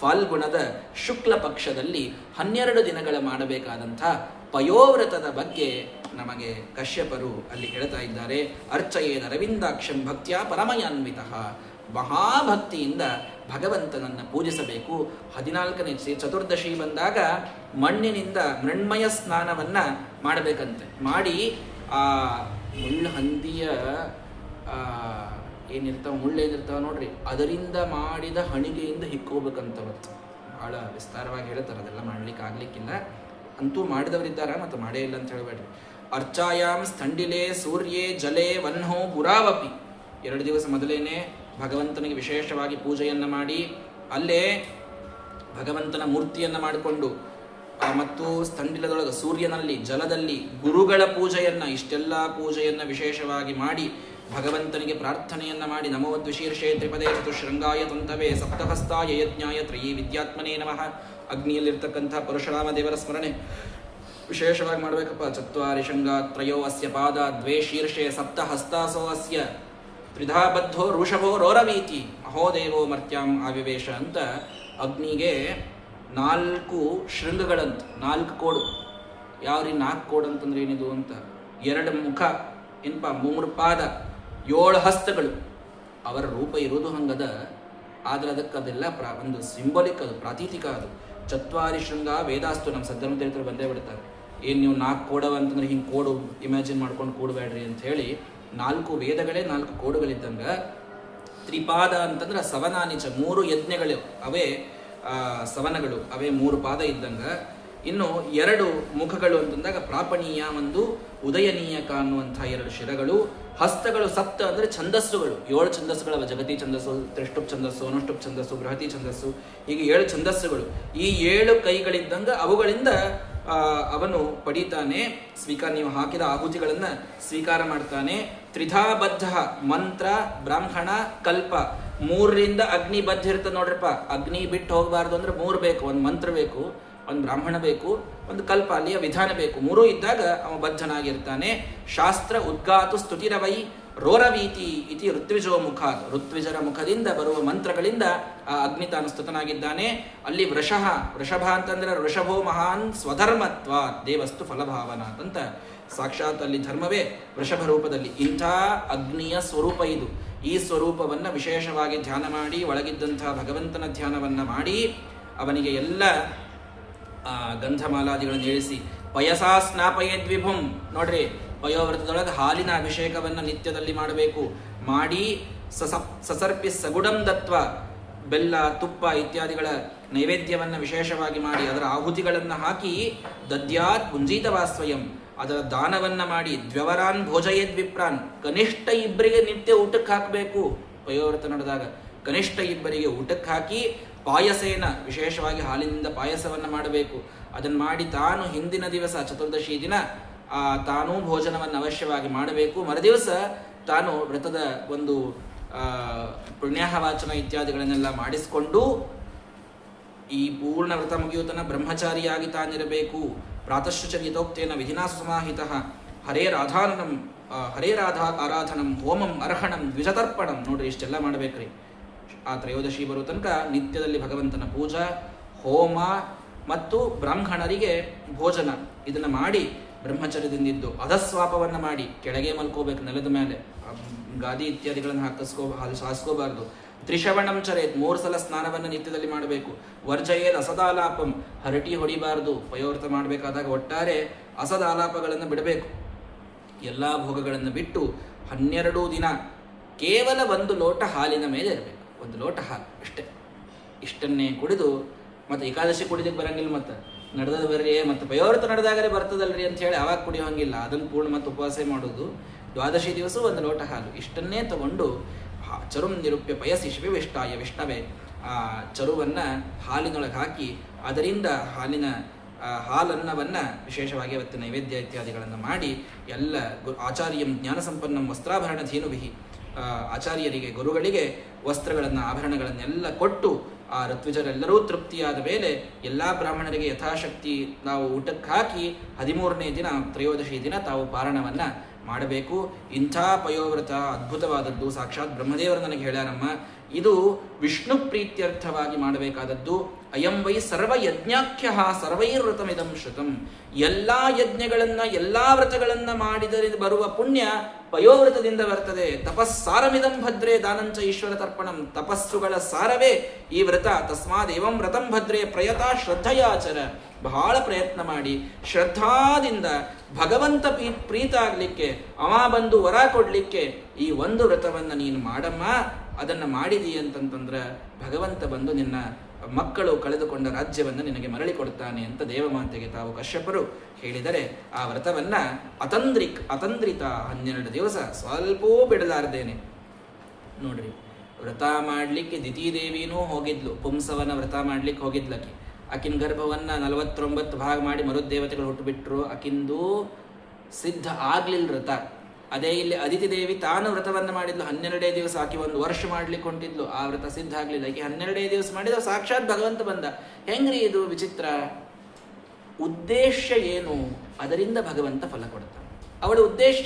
ಫಾಲ್ಗುಣದ ಶುಕ್ಲ ಪಕ್ಷದಲ್ಲಿ 12 ದಿನಗಳ ಮಾಡಬೇಕಾದಂಥ ಪಯೋವ್ರತದ ಬಗ್ಗೆ ನಮಗೆ ಕಶ್ಯಪರು ಅಲ್ಲಿ ಹೇಳ್ತಾ ಇದ್ದಾರೆ. ಅರ್ಚಯೇದ ಅರವಿಂದಾಕ್ಷಂ ಭಕ್ತ್ಯ ಪರಮಯಾನ್ವಿತಃ. ಮಹಾಭಕ್ತಿಯಿಂದ ಭಗವಂತನನ್ನು ಪೂಜಿಸಬೇಕು. 14ನೇ ಚತುರ್ದಶಿ ಬಂದಾಗ ಮಣ್ಣಿನಿಂದ ಮೃಣ್ಮಯ ಸ್ನಾನವನ್ನ ಮಾಡಬೇಕಂತೆ. ಮಾಡಿ ಆ ಮುಳ್ಳುಹಂದಿಯ ಏನಿರ್ತಾವ, ಮುಳ್ಳೇನಿರ್ತಾವ ನೋಡ್ರಿ, ಅದರಿಂದ ಮಾಡಿದ ಹಣಿಗೆಯಿಂದ ಹಿಕ್ಕೋಬೇಕಂತವತ್ತು. ಬಹಳ ವಿಸ್ತಾರವಾಗಿ ಹೇಳ್ತಾರೆ, ಅದೆಲ್ಲ ಮಾಡ್ಲಿಕ್ಕೆ ಆಗ್ಲಿಕ್ಕಿಲ್ಲ. ಅಂತೂ ಮಾಡಿದವರಿದ್ದಾರ, ಮತ್ತು ಮಾಡೇ ಇಲ್ಲ ಅಂತ ಹೇಳಬೇಡ್ರಿ. ಅರ್ಚಾಯಾಮ್ ಸ್ಥಂಡಿಲೆ ಸೂರ್ಯೇ ಜಲೆ ವನ್ಹೋ ಪುರಾವಪಿ. 2 ದಿವಸ ಮೊದಲೇನೆ ಭಗವಂತನಿಗೆ ವಿಶೇಷವಾಗಿ ಪೂಜೆಯನ್ನು ಮಾಡಿ ಅಲ್ಲೇ ಭಗವಂತನ ಮೂರ್ತಿಯನ್ನು ಮಾಡಿಕೊಂಡು ಮತ್ತು ಸ್ಥಂಡಿಲದೊಳಗೆ ಸೂರ್ಯನಲ್ಲಿ ಜಲದಲ್ಲಿ ಗುರುಗಳ ಪೂಜೆಯನ್ನು, ಇಷ್ಟೆಲ್ಲ ಪೂಜೆಯನ್ನು ವಿಶೇಷವಾಗಿ ಮಾಡಿ ಭಗವಂತನಿಗೆ ಪ್ರಾರ್ಥನೆಯನ್ನು ಮಾಡಿ ನಮೋದ್ವಿಶೀರ್ಷೆ ತ್ರಿಪದೇ ಚತುಶೃಂಗಾಯ ತಂತವೇ ಸಪ್ತಹಸ್ತಾಯ ಯಜ್ಞಾಯ ತ್ರಯೀ ವಿದ್ಯಾತ್ಮನೇ ನಮಃ. ಅಗ್ನಿಯಲ್ಲಿರ್ತಕ್ಕಂಥ ಪರಶುರಾಮ ದೇವರ ಸ್ಮರಣೆ ವಿಶೇಷವಾಗಿ ಮಾಡಬೇಕಪ್ಪ. ಚತ್ವಾರಿ ಶೃಂಗ ತ್ರಯೋ ಅಸ್ಯ ಪಾದ ದ್ವೇ ಶೀರ್ಷೆ ಸಪ್ತಹಸ್ತಾಸೋ ಅಸ್ಯ ತ್ರಿಧಾ ಬದ್ಧೋ ಋಷಭೋ ರೋರವೀತಿ ಮಹೋದೇವೋ ಮರ್ತ್ಯಾಂ ಆವಿವೇಶ ಅಂತ ಅಗ್ನಿಗೆ 4 ಶೃಂಗಗಳಂತ, 4 ಕೋಡು. ಯಾವ್ರಿ 4 ಕೋಡು ಅಂತಂದ್ರೆ ಏನಿದು ಅಂತ? 2 ಮುಖ ಏನಪ್ಪ, 3 ಪಾದ, 7 ಹಸ್ತಗಳು. ಅವರ ರೂಪ ಇರೋದು ಹಂಗದ, ಆದ್ರೆ ಅದಕ್ಕೆ ಅದೆಲ್ಲ ಒಂದು ಸಿಂಬಲಿಕ್, ಅದು ಪ್ರಾತೀತಿಕ. ಅದು ಚತ್ವಾರಿ ಶೃಂಗ ವೇದಾಸ್ತು. ನಮ್ಮ ಸದ್ಧರ್ಮ ಚರಿತ್ರೆ ಬಂದೇ ಬಿಡ್ತಾರೆ. ಏನು ನೀವು 4 ಕೋಡವ ಅಂತಂದ್ರೆ ಹಿಂಗೆ ಕೋಡು ಇಮ್ಯಾಜಿನ್ ಮಾಡ್ಕೊಂಡು ಕೂಡಬೇಡ್ರಿ ಅಂತ ಹೇಳಿ 4 ವೇದಗಳೇ 4 ಕೋಡುಗಳಿದ್ದಂಗೆ. ತ್ರಿಪಾದ ಅಂತಂದ್ರೆ ಸವನಾನಿಚ 3 ಯಜ್ಞಗಳು ಅವೇ ಸವನಗಳು, ಅವೇ 3 ಪಾದ ಇದ್ದಂಗೆ. ಇನ್ನು 2 ಮುಖಗಳು ಅಂತಂದಾಗ ಪ್ರಾಪಣೀಯ ಒಂದು ಉದಯನೀಯಕ ಅನ್ನುವಂಥ 2 ಶಿರಗಳು. ಹಸ್ತಗಳು ಸಪ್ತ ಅಂದರೆ ಛಂದಸ್ಸುಗಳು, 7 ಛಂದಸ್ಸುಗಳವ. ಜಗತಿ ಛಂದಸ್ಸು, ತ್ರಿಷ್ಟುಪ್ ಛಂದಸ್ಸು, ಅನುಷ್ಟುಪ್ ಛಂದಸ್ಸು, ಬೃಹತಿ ಛಂದಸ್ಸು, ಹೀಗೆ 7 ಛಂದಸ್ಸುಗಳು. ಈ 7 ಕೈಗಳಿದ್ದಂಗೆ ಅವುಗಳಿಂದ ಅವನು ಪಡೀತಾನೆ. ನೀವು ಹಾಕಿದ ಆಹುತಿಗಳನ್ನು ಸ್ವೀಕಾರ ಮಾಡ್ತಾನೆ. ತ್ರಿಧಾಬದ್ಧ ಮಂತ್ರ, ಬ್ರಾಹ್ಮಣ, ಕಲ್ಪ 3ರಿಂದ ಅಗ್ನಿ ಬದ್ಧ ಇರ್ತದೆ ನೋಡ್ರಪ್ಪ. ಅಗ್ನಿ ಬಿಟ್ಟು ಹೋಗಬಾರ್ದು ಅಂದ್ರೆ 3 ಬೇಕು. ಒಂದು ಮಂತ್ರ ಬೇಕು, ಒಂದು ಬ್ರಾಹ್ಮಣ ಬೇಕು, ಒಂದು ಕಲ್ಪ, ಅಲ್ಲಿಯ ವಿಧಾನ ಬೇಕು. 3 ಇದ್ದಾಗ ಅವ ಬದ್ಧನಾಗಿರ್ತಾನೆ. ಶಾಸ್ತ್ರ ಉದ್ಗಾತು ಸ್ತುತಿರವೈ ರೋರವೀತಿ ಇತಿ ಋತ್ವಿಜೋ ಮುಖಾತ್. ಋತ್ವಿಜರ ಮುಖದಿಂದ ಬರುವ ಮಂತ್ರಗಳಿಂದ ಆ ಅಗ್ನಿ ತಾನು ಸ್ತುತನಾಗಿದ್ದಾನೆ. ಅಲ್ಲಿ ವೃಷಭ ಅಂತಂದ್ರೆ ವೃಷಭೋ ಮಹಾನ್ ಸ್ವಧರ್ಮತ್ವ ದೇವಸ್ತು ಫಲಭಾವನಾತ್ ಅಂತ ಸಾಕ್ಷಾತ್ ಅಲ್ಲಿ ಧರ್ಮವೇ ವೃಷಭ ರೂಪದಲ್ಲಿ. ಇಂಥ ಅಗ್ನಿಯ ಸ್ವರೂಪ ಇದು. ಈ ಸ್ವರೂಪವನ್ನು ವಿಶೇಷವಾಗಿ ಧ್ಯಾನ ಮಾಡಿ ಒಳಗಿದ್ದಂಥ ಭಗವಂತನ ಧ್ಯಾನವನ್ನು ಮಾಡಿ ಅವನಿಗೆ ಎಲ್ಲ ಗಂಧಮಾಲಾದಿಗಳನ್ನು ಏಳಿಸಿ ಪಯಸಾ ಸ್ನಾಪಯೇದ್ವಿಭುಂ. ನೋಡ್ರಿ, ಪಯೋವ್ರತದೊಳಗೆ ಹಾಲಿನ ಅಭಿಷೇಕವನ್ನು ನಿತ್ಯದಲ್ಲಿ ಮಾಡಬೇಕು. ಮಾಡಿ ಸಸರ್ಪಿ ಸಗುಡಂ ದತ್ವ, ಬೆಲ್ಲ, ತುಪ್ಪ ಇತ್ಯಾದಿಗಳ ನೈವೇದ್ಯವನ್ನು ವಿಶೇಷವಾಗಿ ಮಾಡಿ ಅದರ ಆಹುತಿಗಳನ್ನು ಹಾಕಿ ದದ್ಯಾತ್ ಪುಂಜೀತವಾ ಸ್ವಯಂ, ಅದರ ದಾನವನ್ನು ಮಾಡಿ ದ್ವ್ಯವರಾನ್ ಭೋಜಯೇದ್ ವಿಪ್ರಾನ್, ಕನಿಷ್ಠ 2 ನಿತ್ಯ ಊಟಕ್ಕೆ ಹಾಕಬೇಕು. ಪಯೋವ್ರತ ನಡೆದಾಗ ಕನಿಷ್ಠ 2 ಊಟಕ್ಕೆ ಹಾಕಿ ಪಾಯಸೇನ, ವಿಶೇಷವಾಗಿ ಹಾಲಿನಿಂದ ಪಾಯಸವನ್ನು ಮಾಡಬೇಕು. ಅದನ್ನು ಮಾಡಿ ತಾನು ಹಿಂದಿನ ದಿವಸ ಚತುರ್ದಶಿ ದಿನ ತಾನೂ ಭೋಜನವನ್ನು ಅವಶ್ಯವಾಗಿ ಮಾಡಬೇಕು. ಮರುದಿವಸ ತಾನು ವ್ರತದ ಒಂದು ಪುಣ್ಯಾಹವಾಚನ ಇತ್ಯಾದಿಗಳನ್ನೆಲ್ಲ ಮಾಡಿಸಿಕೊಂಡು ಈ ಪೂರ್ಣ ವ್ರತ ಮುಗಿಯುತನ ಬ್ರಹ್ಮಚಾರಿಯಾಗಿ ತಾನಿರಬೇಕು. ಪ್ರಾತಶ್ಚರ್ಯತೋಕ್ತೇನ ವಿಧಿನಾ ಸಮಾಹಿತ ಹರೇರಾಧಾ ಆರಾಧನಂ ಹೋಮಂ ಅರ್ಹಣಂ ದ್ವಿಜತರ್ಪಣಂ. ನೋಡ್ರಿ, ಇಷ್ಟೆಲ್ಲ ಮಾಡ್ಬೇಕ್ರಿ. ಆ ತ್ರಯೋದಶಿ ಬರೋ ತನಕ ನಿತ್ಯದಲ್ಲಿ ಭಗವಂತನ ಪೂಜಾ, ಹೋಮ ಮತ್ತು ಬ್ರಾಹ್ಮಣರಿಗೆ ಭೋಜನ ಇದನ್ನು ಮಾಡಿ ಬ್ರಹ್ಮಚರ್ಯದಿಂದಿದ್ದು ಅಧಸ್ವಾಪವನ್ನು ಮಾಡಿ ಕೆಳಗೆ ಮಲ್ಕೋಬೇಕು, ನೆಲದ ಮೇಲೆ ಗಾದಿ ಇತ್ಯಾದಿಗಳನ್ನು ಹಾಸ್ಕೋಬಾರ್ದು. ತ್ರಿಶ್ರವಣಂ ಚರೇತ್ 3 ಸಲ ಸ್ನಾನವನ್ನು ನಿತ್ಯದಲ್ಲಿ ಮಾಡಬೇಕು. ವರ್ಜಯೇದ್ ಅಸದಾಲಾಪಂ, ಹರಟಿ ಹೊಡಿಬಾರ್ದು. ಪಯೋವ್ರತ ಮಾಡಬೇಕಾದಾಗ ಒಟ್ಟಾರೆ ಅಸದಾಲಾಪಗಳನ್ನು ಬಿಡಬೇಕು. ಎಲ್ಲ ಭೋಗಗಳನ್ನು ಬಿಟ್ಟು 12 ದಿನ ಕೇವಲ 1 ಲೋಟ ಹಾಲಿನ ಮೇಲೆ ಇರಬೇಕು. 1 ಲೋಟ ಹಾಲು ಇಷ್ಟೇ. ಇಷ್ಟನ್ನೇ ಕುಡಿದು ಮತ್ತು ಏಕಾದಶಿ ಕುಡಿದಕ್ಕೆ ಬರಂಗಿಲ್ಲ, ಮತ್ತು ನಡೆದದ್ದು ಬರ್ರಿ, ಮತ್ತು ಪಯೋವ್ರತ ನಡೆದಾಗಲೇ ಬರ್ತದಲ್ರಿ ಅಂತ ಹೇಳಿ ಅವಾಗ ಕುಡಿಯೋ ಹಂಗಿಲ್ಲ. ಅದನ್ನು ಪೂರ್ಣ ಮತ್ತು ಉಪವಾಸ ಮಾಡೋದು. ದ್ವಾದಶಿ ದಿವಸ 1 ಲೋಟ ಹಾಲು ಇಷ್ಟನ್ನೇ ತಗೊಂಡು ಚರುಂ ನಿರೂಪ್ಯ ಪಯಸಿ ಶಿವಿಷ್ಟಾಯ ವಿಷ್ಣವೇ, ಆ ಚರುವನ್ನು ಹಾಲಿನೊಳಗೆ ಹಾಕಿ ಅದರಿಂದ ಹಾಲನ್ನವನ್ನು ವಿಶೇಷವಾಗಿ ಅವತ್ತು ನೈವೇದ್ಯ ಇತ್ಯಾದಿಗಳನ್ನು ಮಾಡಿ ಎಲ್ಲ ಆಚಾರ್ಯಂ ಜ್ಞಾನ ಸಂಪನ್ನಂ ವಸ್ತ್ರಾಭರಣ ಧೀನುವಿಹಿ, ಆಚಾರ್ಯರಿಗೆ ಗುರುಗಳಿಗೆ ವಸ್ತ್ರಗಳನ್ನು ಆಭರಣಗಳನ್ನೆಲ್ಲ ಕೊಟ್ಟು ಆ ಋತ್ವಿಜರೆಲ್ಲರೂ ತೃಪ್ತಿಯಾದ ಮೇಲೆ ಎಲ್ಲ ಬ್ರಾಹ್ಮಣರಿಗೆ ಯಥಾಶಕ್ತಿ ನಾವು ಊಟಕ್ಕೆ ಹಾಕಿ 13ನೇ ದಿನ ತ್ರಯೋದಶಿ ದಿನ ತಾವು ಪಾರಣವನ್ನು ಮಾಡಬೇಕು. ಇಂಥ ಪಯೋವ್ರತ ಅದ್ಭುತವಾದದ್ದು. ಸಾಕ್ಷಾತ್ ಬ್ರಹ್ಮದೇವರು ನನಗೆ ಹೇಳ್ಯಾರಮ್ಮ, ಇದು ವಿಷ್ಣು ಪ್ರೀತ್ಯರ್ಥವಾಗಿ ಮಾಡಬೇಕಾದದ್ದು. ಅಯಂ ವೈ ಸರ್ವ ಯಜ್ಞಾಖ್ಯ ಸರ್ವೈರ್ವ್ರತಮಿದಂ ಶ್ರುತಂ. ಎಲ್ಲ ಯಜ್ಞಗಳನ್ನು ಎಲ್ಲ ವ್ರತಗಳನ್ನು ಮಾಡಿದರೆ ಬರುವ ಪುಣ್ಯ ಪಯೋವ್ರತದಿಂದ ಬರ್ತದೆ. ತಪಸ್ಸಾರಮಿದಂ ಭದ್ರೇ ದಾನಂಚ ಈಶ್ವರ ತರ್ಪಣಂ. ತಪಸ್ಸುಗಳ ಸಾರವೇ ಈ ವ್ರತ. ತಸ್ಮಾದ್ ಏವಂ ವ್ರತಂ ಭದ್ರೇ ಪ್ರಯತ ಶ್ರದ್ಧೆಯಾಚರ. ಬಹಳ ಪ್ರಯತ್ನ ಮಾಡಿ ಶ್ರದ್ಧಾದಿಂದ ಭಗವಂತ ಪ್ರೀತ ಆಗಲಿಕ್ಕೆ, ಅವ ಬಂದು ವರ ಕೊಡಲಿಕ್ಕೆ ಈ ಒಂದು ವ್ರತವನ್ನು ನೀನು ಮಾಡಮ್ಮ. ಅದನ್ನು ಮಾಡಿದಿ ಅಂತಂತಂದ್ರೆ ಭಗವಂತ ಬಂದು ನಿನ್ನ ಮಕ್ಕಳು ಕಳೆದುಕೊಂಡ ರಾಜ್ಯವನ್ನು ನಿನಗೆ ಮರಳಿ ಕೊಡ್ತಾನೆ ಅಂತ ದೇವಮಾತೆಗೆ ತಾವು ಕಶ್ಯಪರು ಹೇಳಿದರೆ, ಆ ವ್ರತವನ್ನು ಅತಂದ್ರಿತ 12 ದಿವಸ ಸ್ವಲ್ಪವೂ ಬಿಡಲಾರ್ದೇನೆ. ನೋಡ್ರಿ, ವ್ರತ ಮಾಡಲಿಕ್ಕೆ ದಿತಿದೇವಿನೂ ಹೋಗಿದ್ಲು. ಪುಂಸವನ ವ್ರತ ಮಾಡ್ಲಿಕ್ಕೆ ಹೋಗಿದ್ಲಕ್ಕೆ. ಆಕಿನ ಗರ್ಭವನ್ನು 49 ಭಾಗ ಮಾಡಿ ಮರುದೇವತೆಗಳು ಹುಟ್ಟುಬಿಟ್ರು. ಆಕಿಂದು ಸಿದ್ಧ ಆಗ್ಲಿಲ್ಲ ವ್ರತ. ಅದೇ ಇಲ್ಲಿ ಅದಿತಿ ದೇವಿ ತಾನು ವ್ರತವನ್ನು ಮಾಡಿದ್ಲು. 12 ದಿವಸ. ಆಕೆ 1 ವರ್ಷ ಮಾಡ್ಲಿಕ್ಕೆ ಹೊಂಟಿದ್ಲು. ಆ ವ್ರತ ಸಿದ್ಧ ಆಗ್ಲಿಲ್ಲ. ಆಕೆ 12 ದಿವಸ ಮಾಡಿದ ಸಾಕ್ಷಾತ್ ಭಗವಂತ ಬಂದ. ಹೆಂಗ್ರಿ ಇದು ವಿಚಿತ್ರ! ಉದ್ದೇಶ ಏನು? ಅದರಿಂದ ಭಗವಂತ ಫಲ ಕೊಡ್ತಾನೆ. ಅವಳ ಉದ್ದೇಶ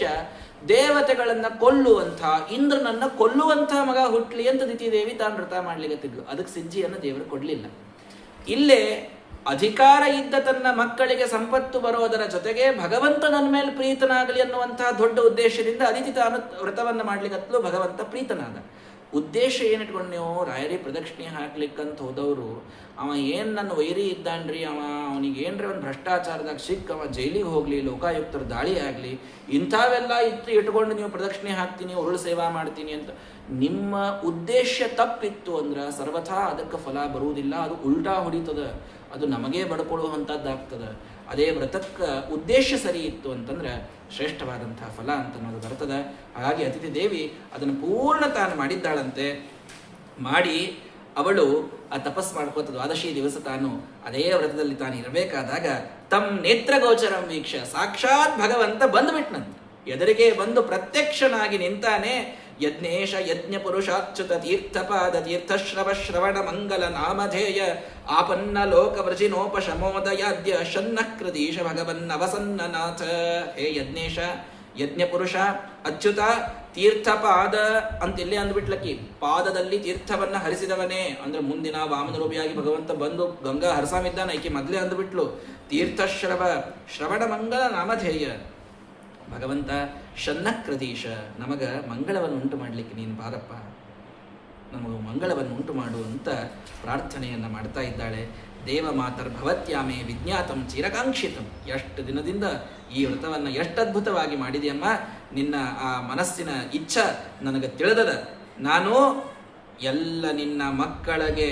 ದೇವತೆಗಳನ್ನ ಕೊಲ್ಲುವಂಥ, ಇಂದ್ರನನ್ನ ಕೊಲ್ಲುವಂಥ ಮಗ ಹುಟ್ಲಿ ಅಂತ ದಿತಿದೇವಿ ತಾನು ವ್ರತ ಮಾಡ್ಲಿಕ್ಕತ್ತಿದ್ಲು. ಅದಕ್ಕೆ ಸಿದ್ಧಿಯನ್ನು ದೇವರು ಕೊಡ್ಲಿಲ್ಲ. ಇಲ್ಲೇ ಅಧಿಕಾರ ಇದ್ದ ತನ್ನ ಮಕ್ಕಳಿಗೆ ಸಂಪತ್ತು ಬರೋದರ ಜೊತೆಗೆ ಭಗವಂತ ನನ್ನ ಮೇಲೆ ಪ್ರೀತನಾಗಲಿ ಅನ್ನುವಂತಹ ದೊಡ್ಡ ಉದ್ದೇಶದಿಂದ ಅದಿತಿ ತಾನು ವ್ರತವನ್ನು ಮಾಡ್ಲಿಕ್ಕತ್ತಲು. ಭಗವಂತ ಪ್ರೀತನಾದ. ಉದ್ದೇಶ ಏನಿಟ್ಕೊಂಡು ನೀವು ರಾಯರಿ ಪ್ರದಕ್ಷಿಣೆ ಹಾಕ್ಲಿಕ್ಕಂತ ಹೋದವರು ಅವ ಏನು ನನ್ನ ವೈರಿ ಇದ್ದಾನ್ರಿ, ಅವನಿಗೆ ಏನ್ರಿ ಒಂದು ಭ್ರಷ್ಟಾಚಾರದಾಗ ಸಿಕ್ಕ ಅವ ಜೈಲಿಗೆ ಹೋಗಲಿ, ಲೋಕಾಯುಕ್ತರ ದಾಳಿ ಆಗಲಿ, ಇಂಥವೆಲ್ಲ ಇಟ್ಕೊಂಡು ನೀವು ಪ್ರದಕ್ಷಿಣೆ ಹಾಕ್ತೀನಿ, ಉರುಳು ಸೇವಾ ಮಾಡ್ತೀನಿ ಅಂತ ನಿಮ್ಮ ಉದ್ದೇಶ ತಪ್ಪಿತ್ತು ಅಂದ್ರೆ ಸರ್ವಥಾ ಅದಕ್ಕೆ ಫಲ ಬರುವುದಿಲ್ಲ. ಅದು ಉಲ್ಟಾ ಹೊಡಿತದ, ಅದು ನಮಗೇ ಬಡ್ಕೊಳ್ಳುವಂಥದ್ದಾಗ್ತದೆ. ಅದೇ ವ್ರತಕ್ಕೆ ಉದ್ದೇಶ ಸರಿ ಇತ್ತು ಅಂತಂದ್ರೆ ಶ್ರೇಷ್ಠವಾದಂಥ ಫಲ ಅಂತ ಅನ್ನೋದು ಬರ್ತದೆ. ಹಾಗಾಗಿ ಅತಿಥಿ ದೇವಿ ಅದನ್ನು ಪೂರ್ಣ ತಾನು ಮಾಡಿದ್ದಾಳಂತೆ. ಮಾಡಿ ಅವಳು ಆ ತಪಸ್ ಮಾಡ್ಕೋತ ದ್ವಾದಶಿ ದಿವಸ ತಾನು ಅದೇ ವ್ರತದಲ್ಲಿ ತಾನು ಇರಬೇಕಾದಾಗ ತಮ್ಮ ನೇತ್ರಗೋಚರಂ ವೀಕ್ಷ ಸಾಕ್ಷಾತ್ ಭಗವಂತ ಬಂದುಬಿಟ್ನಂತೆ. ಎದುರಿಗೆ ಬಂದು ಪ್ರತ್ಯಕ್ಷನಾಗಿ ನಿಂತಾನೆ. ಯಜ್ಞೇಶ ಯಜ್ಞ ಪುರುಷಾಚ್ಯುತ ತೀರ್ಥಪಾದ ತೀರ್ಥಶ್ರವ ಶ್ರವಣ ಮಂಗಲ ನಾಮಧೇಯ ಆಪನ್ನ ಲೋಕ ವ್ರಜಿನೋಪಶಮೋದಯಾದ್ಯ ಶನ್ನಕೃದೀಶ ಭಗವನ್ನವಸನ್ನನಾಥ. ಹೇ ಯಜ್ಞೇಶ, ಯಜ್ಞ ಪುರುಷ, ಅಚ್ಯುತ, ತೀರ್ಥಪಾದ ಅಂತ ಇಲ್ಲೇ ಅಂದ್ಬಿಟ್ಲಕ್ಕಿ. ಪಾದದಲ್ಲಿ ತೀರ್ಥವನ್ನ ಹರಿಸಿದವನೇ ಅಂದ್ರೆ ಮುಂದಿನ ವಾಮನ ರೂಪಿಯಾಗಿ ಭಗವಂತ ಬಂದು ಗಂಗಾ ಹರಸಾಮಿದ್ದಾನ. ಈಕೆ ಮೊದಲೇ ಅಂದ್ಬಿಟ್ಲು ತೀರ್ಥಶ್ರವ ಶ್ರವಣ ಮಂಗಲ ನಾಮಧೇಯ. ಭಗವಂತ ಶನ್ನಕೃದೀಶ, ನಮಗ ಮಂಗಳವನ್ನು ಉಂಟು ಮಾಡಲಿಕ್ಕೆ ನೀನು ಬಾರಪ್ಪ, ನಮಗೂ ಮಂಗಳವನ್ನು ಉಂಟು ಮಾಡು ಅಂತ ಪ್ರಾರ್ಥನೆಯನ್ನು ಮಾಡ್ತಾ ಇದ್ದಾಳೆ. ದೇವ ಮಾತರ್ ಭವತ್ಯಾಮೆ ವಿಜ್ಞಾತಂ ಚಿರಕಾಂಕ್ಷಿತಂ. ಎಷ್ಟು ದಿನದಿಂದ ಈ ವ್ರತವನ್ನು ಎಷ್ಟು ಅದ್ಭುತವಾಗಿ ಮಾಡಿದೆಯಮ್ಮ, ನಿನ್ನ ಆ ಮನಸ್ಸಿನ ಇಚ್ಛ ನನಗೆ ತಿಳಿದದ. ನಾನು ಎಲ್ಲ ನಿನ್ನ ಮಕ್ಕಳಿಗೆ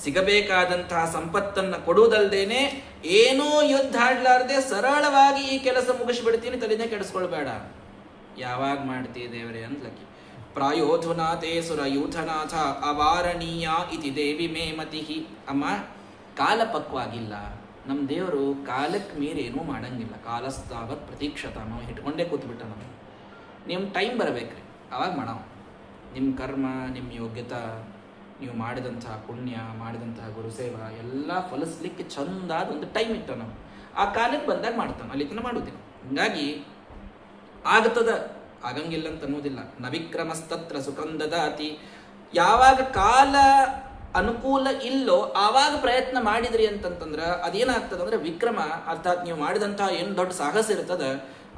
ಸಿಗಬೇಕಾದಂತಹ ಸಂಪತ್ತನ್ನು ಕೊಡುವುದಲ್ದೇನೆ ಏನೂ ಯುದ್ಧ ಆಡ್ಲಾರ್ದೆ ಸರಳವಾಗಿ ಈ ಕೆಲಸ ಮುಗಿಸ್ಬಿಡ್ತೀನಿ, ತಲೆನೇ ಕೆಡಿಸ್ಕೊಳ್ಬೇಡ. ಯಾವಾಗ ಮಾಡ್ತೀಯ ದೇವರೇ ಅಂದ್ಲಕ್ಕಿ. ಪ್ರಾಯೋಧುನಾಥೇ ಸುರಯೂಥನಾಥ ಅವಾರಣೀಯ ಇತಿ ದೇವಿ ಮೇ ಮತಿಹಿ. ಅಮ್ಮ, ಕಾಲ ಪಕ್ವಾಗಿಲ್ಲ. ನಮ್ಮ ದೇವರು ಕಾಲಕ್ಕೆ ಮೀರಿ ಏನೂ ಮಾಡಂಗಿಲ್ಲ. ಕಾಲಸ್ತಾವತ್ ಪ್ರತೀಕ್ಷತ. ನಾವು ಇಟ್ಕೊಂಡೇ ಕೂತ್ಬಿಟ್ಟ. ನಮಗೆ ನಿಮ್ಮ ಟೈಮ್ ಬರಬೇಕ್ರಿ, ಅವಾಗ ಮಾಡವ. ನಿಮ್ಮ ಕರ್ಮ, ನಿಮ್ಮ ಯೋಗ್ಯತಾ, ನೀವು ಮಾಡಿದಂತಹ ಪುಣ್ಯ, ಮಾಡಿದಂತಹ ಗುರುಸೇವಾ ಎಲ್ಲ ಫಲಿಸ್ಲಿಕ್ಕೆ ಚಂದಾದ ಒಂದು ಟೈಮ್ ಇಟ್ಟ. ನಾವು ಆ ಕಾಲಕ್ಕೆ ಬಂದಾಗ ಮಾಡ್ತಾನೆ, ಅಲ್ಲಿ ತನಕ ಮಾಡುವುದಿಲ್ಲ. ಹೀಗಾಗಿ ಆಗ್ತದ, ಆಗಂಗಿಲ್ಲ ಅಂತ ಅನ್ನೋದಿಲ್ಲ. ನವಿಕ್ರಮಸ್ತತ್ರ ಸುಖಂ ದದಾತಿ. ಯಾವಾಗ ಕಾಲ ಅನುಕೂಲ ಇಲ್ಲೋ ಆವಾಗ ಪ್ರಯತ್ನ ಮಾಡಿದ್ರಿ ಅಂತಂತಂದ್ರೆ ಅದೇನಾಗ್ತದೆ ಅಂದ್ರೆ ವಿಕ್ರಮ, ಅರ್ಥಾತ್ ನೀವು ಮಾಡಿದಂತಹ ಏನು ದೊಡ್ಡ ಸಾಹಸ ಇರ್ತದ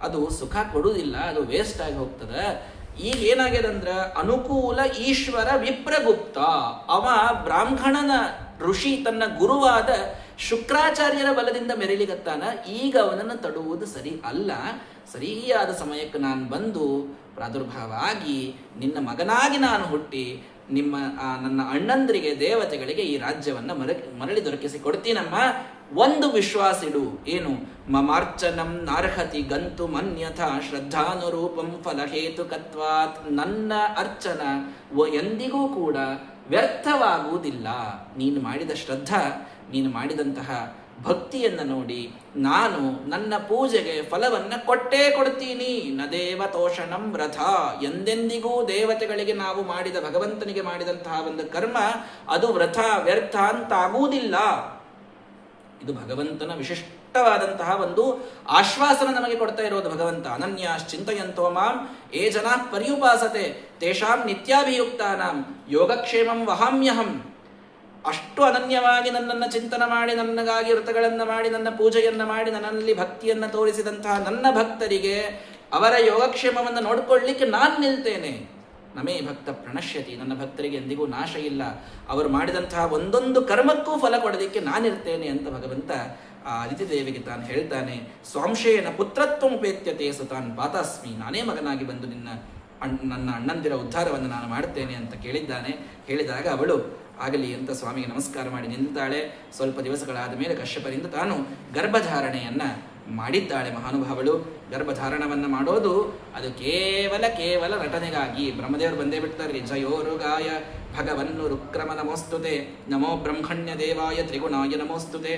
ಅದು ಸುಖ ಕೊಡುವುದಿಲ್ಲ, ಅದು ವೇಸ್ಟ್ ಆಗಿ ಹೋಗ್ತದೆ. ಈಗ ಏನಾಗ್ಯದಂದ್ರ ಅನುಕೂಲ ಈಶ್ವರ ವಿಪ್ರಗುಪ್ತ. ಅವ ಬ್ರಾಹ್ಮಣನ ಋಷಿ ತನ್ನ ಗುರುವಾದ ಶುಕ್ರಾಚಾರ್ಯರ ಬಲದಿಂದ ಮೆರಿಲಿಗತ್ತಾನ. ಈಗ ಅವನನ್ನು ತಡುವುದು ಸರಿ ಅಲ್ಲ. ಸರಿಯಾದ ಸಮಯಕ್ಕೆ ನಾನು ಬಂದು ಪ್ರಾದುರ್ಭಾವ ಆಗಿ ನಿನ್ನ ಮಗನಾಗಿ ನಾನು ಹುಟ್ಟಿ ನಿಮ್ಮ ನನ್ನ ಅಣ್ಣಂದರಿಗೆ ದೇವತೆಗಳಿಗೆ ಈ ರಾಜ್ಯವನ್ನು ಮರಳಿ ದೊರಕಿಸಿ ಕೊಡ್ತೀನಮ್ಮ. ಒಂದು ವಿಶ್ವಾಸ ಇಡು. ಏನು? ಮಮಾರ್ಚನಂ ನಾರ್ಹತಿ ಗಂತು ಮನ್ಯಥ ಶ್ರದ್ಧಾನುರೂಪಂ ಫಲಹೇತುಕತ್ವಾತ್. ನನ್ನ ಅರ್ಚನ ಎಂದಿಗೂ ಕೂಡ ವ್ಯರ್ಥವಾಗುವುದಿಲ್ಲ. ನೀನು ಮಾಡಿದ ಶ್ರದ್ಧಾ, ನೀನು ಮಾಡಿದಂತಹ ಭಕ್ತಿಯನ್ನು ನೋಡಿ ನಾನು ನನ್ನ ಪೂಜೆಗೆ ಫಲವನ್ನು ಕೊಟ್ಟೇ ಕೊಡ್ತೀನಿ. ನ ದೇವತೋಷಣಂ ವ್ರಥ. ಎಂದೆಂದಿಗೂ ದೇವತೆಗಳಿಗೆ ನಾವು ಮಾಡಿದ, ಭಗವಂತನಿಗೆ ಮಾಡಿದಂತಹ ಒಂದು ಕರ್ಮ ಅದು ವ್ರಥ, ವ್ಯರ್ಥ ಅಂತಾಗುವುದಿಲ್ಲ. ಇದು ಭಗವಂತನ ವಿಶಿಷ್ಟವಾದಂತಹ ಒಂದು ಆಶ್ವಾಸನ ನಮಗೆ ಕೊಡ್ತಾ ಇರೋದು ಭಗವಂತ. ಅನನ್ಯಾಶ್ಚಿಂತಯಂತೋ ಮಾಂ ಯೇ ಜನಾಃ ಪರ್ಯುಪಾಸತೆ ತೇಷಾಂ ನಿತ್ಯಾಭಿಯುಕ್ತಾನಾಂ ಯೋಗಕ್ಷೇಮಂ ವಹಾಮ್ಯಹಂ. ಅಷ್ಟು ಅನನ್ಯವಾಗಿ ನನ್ನನ್ನು ಚಿಂತನೆ ಮಾಡಿ, ನನ್ನಗಾಗಿ ವ್ರತಗಳನ್ನು ಮಾಡಿ, ನನ್ನ ಪೂಜೆಯನ್ನು ಮಾಡಿ, ನನ್ನಲ್ಲಿ ಭಕ್ತಿಯನ್ನು ತೋರಿಸಿದಂತಹ ನನ್ನ ಭಕ್ತರಿಗೆ ಅವರ ಯೋಗಕ್ಷೇಮವನ್ನು ನೋಡಿಕೊಳ್ಳಲಿಕ್ಕೆ ನಾನು ನಿಲ್ತೇನೆ. ನಮೇ ಭಕ್ತ ಪ್ರಣಶ್ಯತಿ. ನನ್ನ ಭಕ್ತರಿಗೆ ಎಂದಿಗೂ ನಾಶ ಇಲ್ಲ. ಅವರು ಮಾಡಿದಂತಹ ಒಂದೊಂದು ಕರ್ಮಕ್ಕೂ ಫಲ ಕೊಡೋದಕ್ಕೆ ನಾನಿರ್ತೇನೆ ಅಂತ ಭಗವಂತ ಆ ಅದಿತಿ ದೇವಿಗೆ ತಾನು ಹೇಳ್ತಾನೆ. ಸ್ವಾಂಶೇನ ಪುತ್ರತ್ವ ಉಪೇತ್ಯತೆ ಸುತಾನ್ ಪಾತಾಸ್ಮಿ. ನಾನೇ ಮಗನಾಗಿ ಬಂದು ನನ್ನ ಅಣ್ಣಂದಿರ ಉದ್ಧಾರವನ್ನು ನಾನು ಮಾಡ್ತೇನೆ ಅಂತ ಕೇಳಿದ್ದಾನೆ. ಹೇಳಿದಾಗ ಅವಳು ಆಗಲಿ ಅಂತ ಸ್ವಾಮಿಗೆ ನಮಸ್ಕಾರ ಮಾಡಿ ನಿಂತಾಳೆ. ಸ್ವಲ್ಪ ದಿವಸಗಳಾದ ಮೇಲೆ ಕಶ್ಯಪರಿಂದ ತಾನು ಗರ್ಭಧಾರಣೆಯನ್ನ ಮಾಡಿದ್ದಾಳೆ. ಮಹಾನುಭಾವಳು ಗರ್ಭಧಾರಣವನ್ನು ಮಾಡೋದು ಅದು ಕೇವಲ ನಟನೆಗಾಗಿ. ಬ್ರಹ್ಮದೇವರು ಬಂದೇ ಬಿಡ್ತಾರೆ. ಜಯೋರುಗಾಯ ಭಗವನ್ನು ರುಕ್ರಮ ನಮೋಸ್ತುತೆ, ನಮೋ ಬ್ರಹ್ಮಣ್ಯ ದೇವಾಯ ತ್ರಿಗುಣಾಯ ನಮೋಸ್ತುತೆ.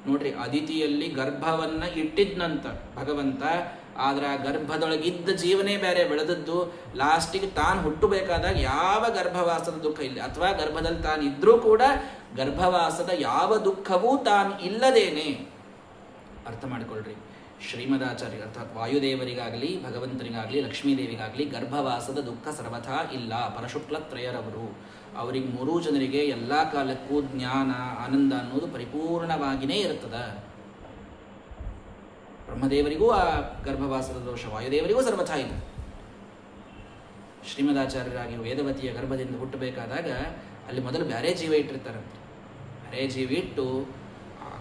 ನೋಡ್ರಿ, ಅದಿತಿಯಲ್ಲಿ ಗರ್ಭವನ್ನ ಇಟ್ಟಿದ್ನಂತ ಭಗವಂತ. ಆದ್ರೆ ಆ ಗರ್ಭದೊಳಗಿದ್ದ ಜೀವನೇ ಬೇರೆ ಬೆಳೆದದ್ದು. ಲಾಸ್ಟಿಗೆ ತಾನು ಹುಟ್ಟಬೇಕಾದಾಗ ಯಾವ ಗರ್ಭವಾಸದ ದುಃಖ ಇಲ್ಲ, ಅಥವಾ ಗರ್ಭದಲ್ಲಿ ತಾನು ಇದ್ರೂ ಕೂಡ ಗರ್ಭವಾಸದ ಯಾವ ದುಃಖವೂ ತಾನು ಇಲ್ಲದೇನೆ. ಅರ್ಥ ಮಾಡಿಕೊಳ್ಳ್ರಿ, ಶ್ರೀಮದಾಚಾರ್ಯ ಅರ್ಥಾತ್ ವಾಯುದೇವರಿಗಾಗಲಿ, ಭಗವಂತನಿಗಾಗಲಿ, ಲಕ್ಷ್ಮೀದೇವಿಗಾಗಲಿ ಗರ್ಭವಾಸದ ದುಃಖ ಸರ್ವಥಾ ಇಲ್ಲ. ಪರಶುಕ್ಲತ್ರಯರವರು, ಅವರಿಗೆ ಮೂರೂ ಜನರಿಗೆ ಎಲ್ಲ ಕಾಲಕ್ಕೂ ಜ್ಞಾನ, ಆನಂದ ಅನ್ನೋದು ಪರಿಪೂರ್ಣವಾಗಿಯೇ ಇರುತ್ತದೆ. ಬ್ರಹ್ಮದೇವರಿಗೂ ಆ ಗರ್ಭವಾಸದ ದೋಷ, ವಾಯುದೇವರಿಗೂ ಸರ್ವಥಾ ಇಲ್ಲ. ಶ್ರೀಮದಾಚಾರ್ಯರಾಗಿ ವೇದವತಿಯ ಗರ್ಭದಿಂದ ಹುಟ್ಟಬೇಕಾದಾಗ ಅಲ್ಲಿ ಮೊದಲು ಬ್ಯಾರೆ ಜೀವ ಇಟ್ಟಿರ್ತಾರಂತೆ. ಬ್ಯಾರೆ ಜೀವ ಇಟ್ಟು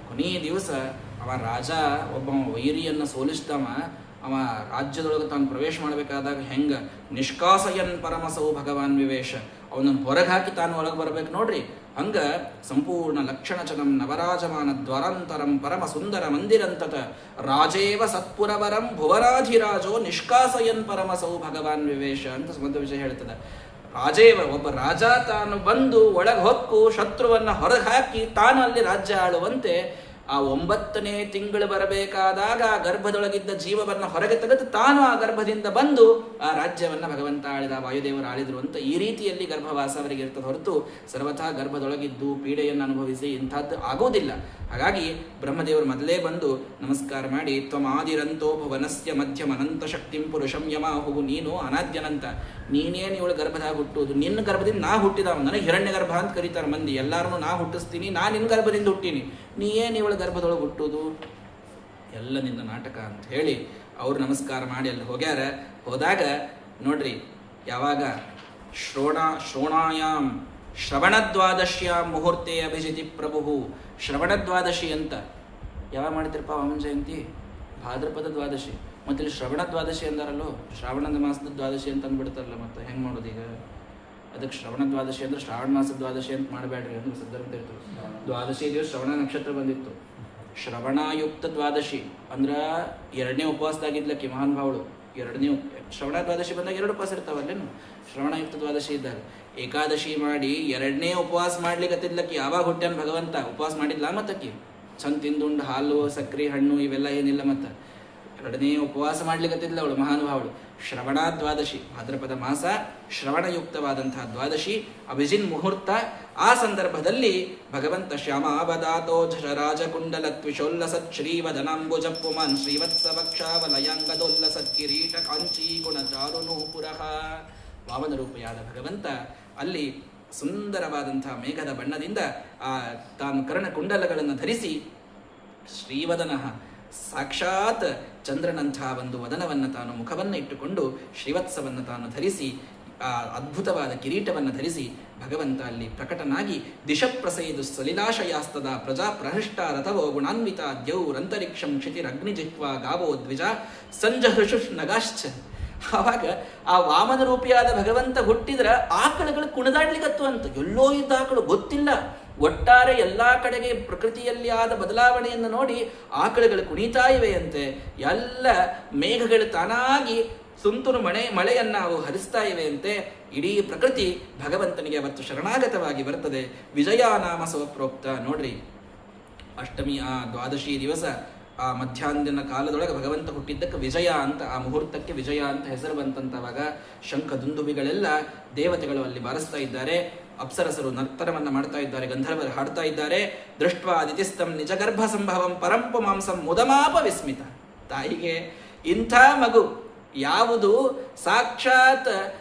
ಕೊನೆಯ ದಿವಸ ಅವ ರಾಜ ಒಬ್ಬ ವೈರಿಯನ್ನು ಸೋಲಿಸ್ದವ, ಅವ ರಾಜ್ಯದೊಳಗೆ ತಾನು ಪ್ರವೇಶ ಮಾಡಬೇಕಾದಾಗ ಹೆಂಗ ನಿಷ್ಕಾಸಯನ್ ಪರಮಸೌ ಭಗವಾನ್ ವಿವೇಶ, ಅವನನ್ನು ಹೊರಗೆ ಹಾಕಿ ತಾನು ಒಳಗೆ ಬರ್ಬೇಕು ನೋಡ್ರಿ. ಹಂಗ ಸಂಪೂರ್ಣ ಲಕ್ಷಣಚನಂ ನವರಾಜಮಾನ ದ್ವಾರಾಂತರಂ ಪರಮ ಸುಂದರ ಮಂದಿರಂತತ ರಾಜೇವ ಸತ್ಪುರವರಂ ಭುವರಾಧಿರಾಜೋ ನಿಷ್ಕಾಸಯನ್ ಪರಮಸೌ ಭಗವಾನ್ ವಿವೇಶ ಅಂತ ಸುಮಧ್ವ ವಿಷಯ ಹೇಳ್ತದೆ. ರಾಜೇವ, ಒಬ್ಬ ರಾಜ ತಾನು ಬಂದು ಒಳಗೆ ಹೊಕ್ಕು ಶತ್ರುವನ್ನ ಹೊರಗೆ ಹಾಕಿ ತಾನು ಅಲ್ಲಿ ರಾಜ್ಯ ಆಳುವಂತೆ ಆ 9ನೇ ತಿಂಗಳು ಬರಬೇಕಾದಾಗ ಆ ಗರ್ಭದೊಳಗಿದ್ದ ಜೀವವನ್ನು ಹೊರಗೆ ತೆಗೆದು ತಾನು ಆ ಗರ್ಭದಿಂದ ಬಂದು ಆ ರಾಜ್ಯವನ್ನು ಭಗವಂತ ಆಳಿದ, ವಾಯುದೇವರು ಆಳಿದ್ರು ಅಂತ ಈ ರೀತಿಯಲ್ಲಿ ಗರ್ಭವಾಸ ಅವರಿಗೆ ಇರ್ತದೆ ಹೊರತು ಸರ್ವಥಾ ಗರ್ಭದೊಳಗಿದ್ದು ಪೀಡೆಯನ್ನು ಅನುಭವಿಸಿ ಇಂಥದ್ದು ಆಗೋದಿಲ್ಲ. ಹಾಗಾಗಿ ಬ್ರಹ್ಮದೇವರು ಮೊದಲೇ ಬಂದು ನಮಸ್ಕಾರ ಮಾಡಿ, ತ್ವಮಾದಿರಂತೋ ಭುವನಸ್ಯ ಮಧ್ಯಮ ಅನಂತ ಶಕ್ತಿಂ ಪುರುಷಂ ಯಮಾಹುವು, ನೀನು ಅನಾದ್ಯನಂತ, ನೀನೇನು ಇವಳು ಗರ್ಭದಾಗ ಹುಟ್ಟುವುದು, ನಿನ್ನ ಗರ್ಭದಿಂದ ನಾ ಹುಟ್ಟಿದವ, ನನಗೆ ಹಿರಣ್ಯ ಗರ್ಭ ಅಂತ ಕರೀತಾರೆ ಮಂದಿ, ಎಲ್ಲಾರನ್ನೂ ನಾ ಹುಟ್ಟಿಸ್ತೀನಿ, ನಾ ನಿನ್ನ ಗರ್ಭದಿಂದ ಹುಟ್ಟೀನಿ, ನೀ ಏನು ಇವಳ ಗರ್ಭದೊಳಗೆ ಹುಟ್ಟುವುದು, ಎಲ್ಲ ನಿನ್ನ ನಾಟಕ ಅಂತ ಹೇಳಿ ಅವ್ರು ನಮಸ್ಕಾರ ಮಾಡಿ ಅಲ್ಲಿ ಹೋಗ್ಯಾರ. ಹೋದಾಗ ನೋಡ್ರಿ, ಯಾವಾಗ ಶ್ರೋಣಾಯಾಮ್ ಶ್ರವಣದ್ವಾದಶ್ಯಾಂ ಮುಹೂರ್ತೆ ಅಭಿಜಿತಿ ಪ್ರಭು, ಶ್ರವಣದ್ವಾದಶಿ ಅಂತ ಯಾವಾಗ ಮಾಡ್ತಿರಪ್ಪ ವಾಮನ ಜಯಂತಿ? ಭಾದ್ರಪದ ದ್ವಾದಶಿ. ಮತ್ತೆ ಇಲ್ಲಿ ಶ್ರವಣ ದ್ವಾದಶಿ ಅಂದಾರಲ್ಲೋ, ಶ್ರಾವಣದ ಮಾಸದ ದ್ವಾದಶಿ ಅಂತ ಅಂದ್ಬಿಡ್ತಾರಲ್ಲ, ಮತ್ತೆ ಹೆಂಗೆ ಮಾಡೋದು ಈಗ? ಅದಕ್ಕೆ ಶ್ರವಣ ದ್ವಾದಶಿ ಅಂದ್ರೆ ಶ್ರಾವಣ ಮಾಸದ ದ್ವಾದಶಿ ಅಂತ ಮಾಡಬೇಡ್ರಿ ಅಂದ್ರೆ ಸಂದರ್ಭ ಇರ್ತದೆ. ದ್ವಾದಶಿ ದಿವಸ ಶ್ರವಣ ನಕ್ಷತ್ರ ಬಂದಿತ್ತು. ಶ್ರವಣಯುಕ್ತ ದ್ವಾದಶಿ ಅಂದ್ರೆ 2ನೇ ಉಪವಾಸದಾಗಿದ್ಲಕ್ಕಿ ಮಹಾನ್ ಭಾವಳು. 2ನೇ ಶ್ರವಣ ದ್ವಾದಶಿ ಬಂದಾಗ 2 ಉಪವಾಸ ಇರ್ತಾವಲ್ಲೇನು? ಶ್ರವಣಯುಕ್ತ ದ್ವಾದಶಿ ಇದ್ದಾಗ ಏಕಾದಶಿ ಮಾಡಿ 2ನೇ ಉಪವಾಸ ಮಾಡ್ಲಿಕ್ಕತ್ತಿದ್ಲಕ್ಕಿ. ಯಾವಾಗ ಹುಟ್ಟ್ಯಾನ ಭಗವಂತ? ಉಪವಾಸ ಮಾಡಿದ್ಲ ಮತ್ತಕ್ಕಿ ಚಂದ ತಿಂದುಂಡು ಹಾಲು ಸಕ್ರೆ ಹಣ್ಣು ಇವೆಲ್ಲ ಏನಿಲ್ಲ. ಮತ್ತೆ 2ನೇ ಉಪವಾಸ ಮಾಡ್ಲಿಕ್ಕತ್ತಿದ್ಲ ಅವಳು ಮಹಾನುಭಾವಳು. ಶ್ರವಣ ದ್ವಾದಶಿ, ಭಾದ್ರಪದ ಮಾಸ ಶ್ರವಣಯುಕ್ತವಾದಂತಹ ದ್ವಾದಶಿ, ಅಭಿಜಿನ್ ಮುಹೂರ್ತ. ಆ ಸಂದರ್ಭದಲ್ಲಿ ಭಗವಂತ ಶ್ಯಾಮಾವದಾತೋ ರಾಜಕುಂಡಲತ್ವಿಶೋಲ್ಲಸತ್ ಶ್ರೀವದನಾಂಬುಜ ಪುಮಾನ್ ಶ್ರೀವತ್ಸವಕ್ಷಾವಲಯಾಂಗದೋಲ್ಲಸತ್ ಕಿರೀಟ ಕಾಂಚೀ ಗುಣಚಾರುನೂಪುರಃ. ವಾಮನ ರೂಪಿಯಾದ ಭಗವಂತ ಅಲ್ಲಿ ಸುಂದರವಾದಂತಹ ಮೇಘದ ಬಣ್ಣದಿಂದ ತಾನು ಕರ್ಣಕುಂಡಲಗಳನ್ನು ಧರಿಸಿ ಶ್ರೀವದನಃ ಸಾಕ್ಷಾತ್ ಚಂದ್ರನಂತಹ ಒಂದು ವದನವನ್ನು ತಾನು ಮುಖವನ್ನು ಇಟ್ಟುಕೊಂಡು ಶ್ರೀವತ್ಸವನ್ನು ತಾನು ಧರಿಸಿ ಆ ಅದ್ಭುತವಾದ ಕಿರೀಟವನ್ನು ಧರಿಸಿ ಭಗವಂತ ಅಲ್ಲಿ ಪ್ರಕಟನಾಗಿ ದಿಶಪ್ರಸೈದು ಸಲಿಲಾಶಯಾಸ್ತದ ಪ್ರಜಾ ಪ್ರಹೃಷ್ಟ ರಥವೋ ಗುಣಾನ್ವಿತ ದ್ಯೌರಂತರಿಕ್ಷಂ ಕ್ಷಿತಿರಗ್ನಿಜಿಹ್ವಾ ಗಾವೋ ದ್ವಿಜ ಸಂಜಹೃಷುಷ್ ನಗಾಶ್ಚ. ಆವಾಗ ಆ ವಾಮನ ರೂಪಿಯಾದ ಭಗವಂತ ಹುಟ್ಟಿದ್ರ ಆಕಳುಗಳು ಕುಣಿದಾಡ್ಲಿಕ್ಕತ್ತು ಅಂತ. ಎಲ್ಲೋ ಇದ್ದ ಆಕಳು ಗೊತ್ತಿಲ್ಲ. ಒಟ್ಟಾರೆ ಎಲ್ಲಾ ಕಡೆಗೆ ಪ್ರಕೃತಿಯಲ್ಲಿ ಆದ ಬದಲಾವಣೆಯನ್ನು ನೋಡಿ ಆಕಳುಗಳು ಕುಣಿತಾ ಇವೆಯಂತೆ. ಎಲ್ಲ ಮೇಘಗಳು ತಾನಾಗಿ ತುಂತುರು ಮಳೆಯನ್ನ ಅವು ಹರಿಸ್ತಾ ಇವೆಯಂತೆ. ಇಡೀ ಪ್ರಕೃತಿ ಭಗವಂತನಿಗೆ ಅವತ್ತು ಶರಣಾಗತವಾಗಿ ಬರ್ತದೆ. ವಿಜಯ ನಾಮ ಸ್ವಪ್ರೋಕ್ತ. ನೋಡ್ರಿ, ಅಷ್ಟಮಿ ಆ ದ್ವಾದಶಿ ದಿವಸ ಆ ಮಧ್ಯಾಹ್ನದ ಕಾಲದೊಳಗೆ ಭಗವಂತ ಹುಟ್ಟಿದ್ದಕ್ಕೆ ವಿಜಯ ಅಂತ, ಆ ಮುಹೂರ್ತಕ್ಕೆ ವಿಜಯ ಅಂತ ಹೆಸರು ಬಂತಂತವಾಗ ಶಂಖ ದುಂದುಬಿಗಳೆಲ್ಲ ದೇವತೆಗಳು ಅಲ್ಲಿ ಬಾರಿಸ್ತಾ ಇದ್ದಾರೆ. ಅಪ್ಸರಸರು ನರ್ತನವನ್ನ ಮಾಡ್ತಾ ಇದ್ದಾರೆ, ಗಂಧರ್ವರು ಹಾಡ್ತಾ ಇದ್ದಾರೆ. ದೃಷ್ಟ್ವಾ ದಿತಿಸ್ತಂ ನಿಜಗರ್ಭ ಸಂಭವಂ ಪರಂಪು ಮಾಂಸಂ ಮುದಮಾಪ ವಿಸ್ಮಿತ. ತಾಯಿಗೆ ಇಂಥ ಮಗು ಯಾವುದು ಸಾಕ್ಷಾತ್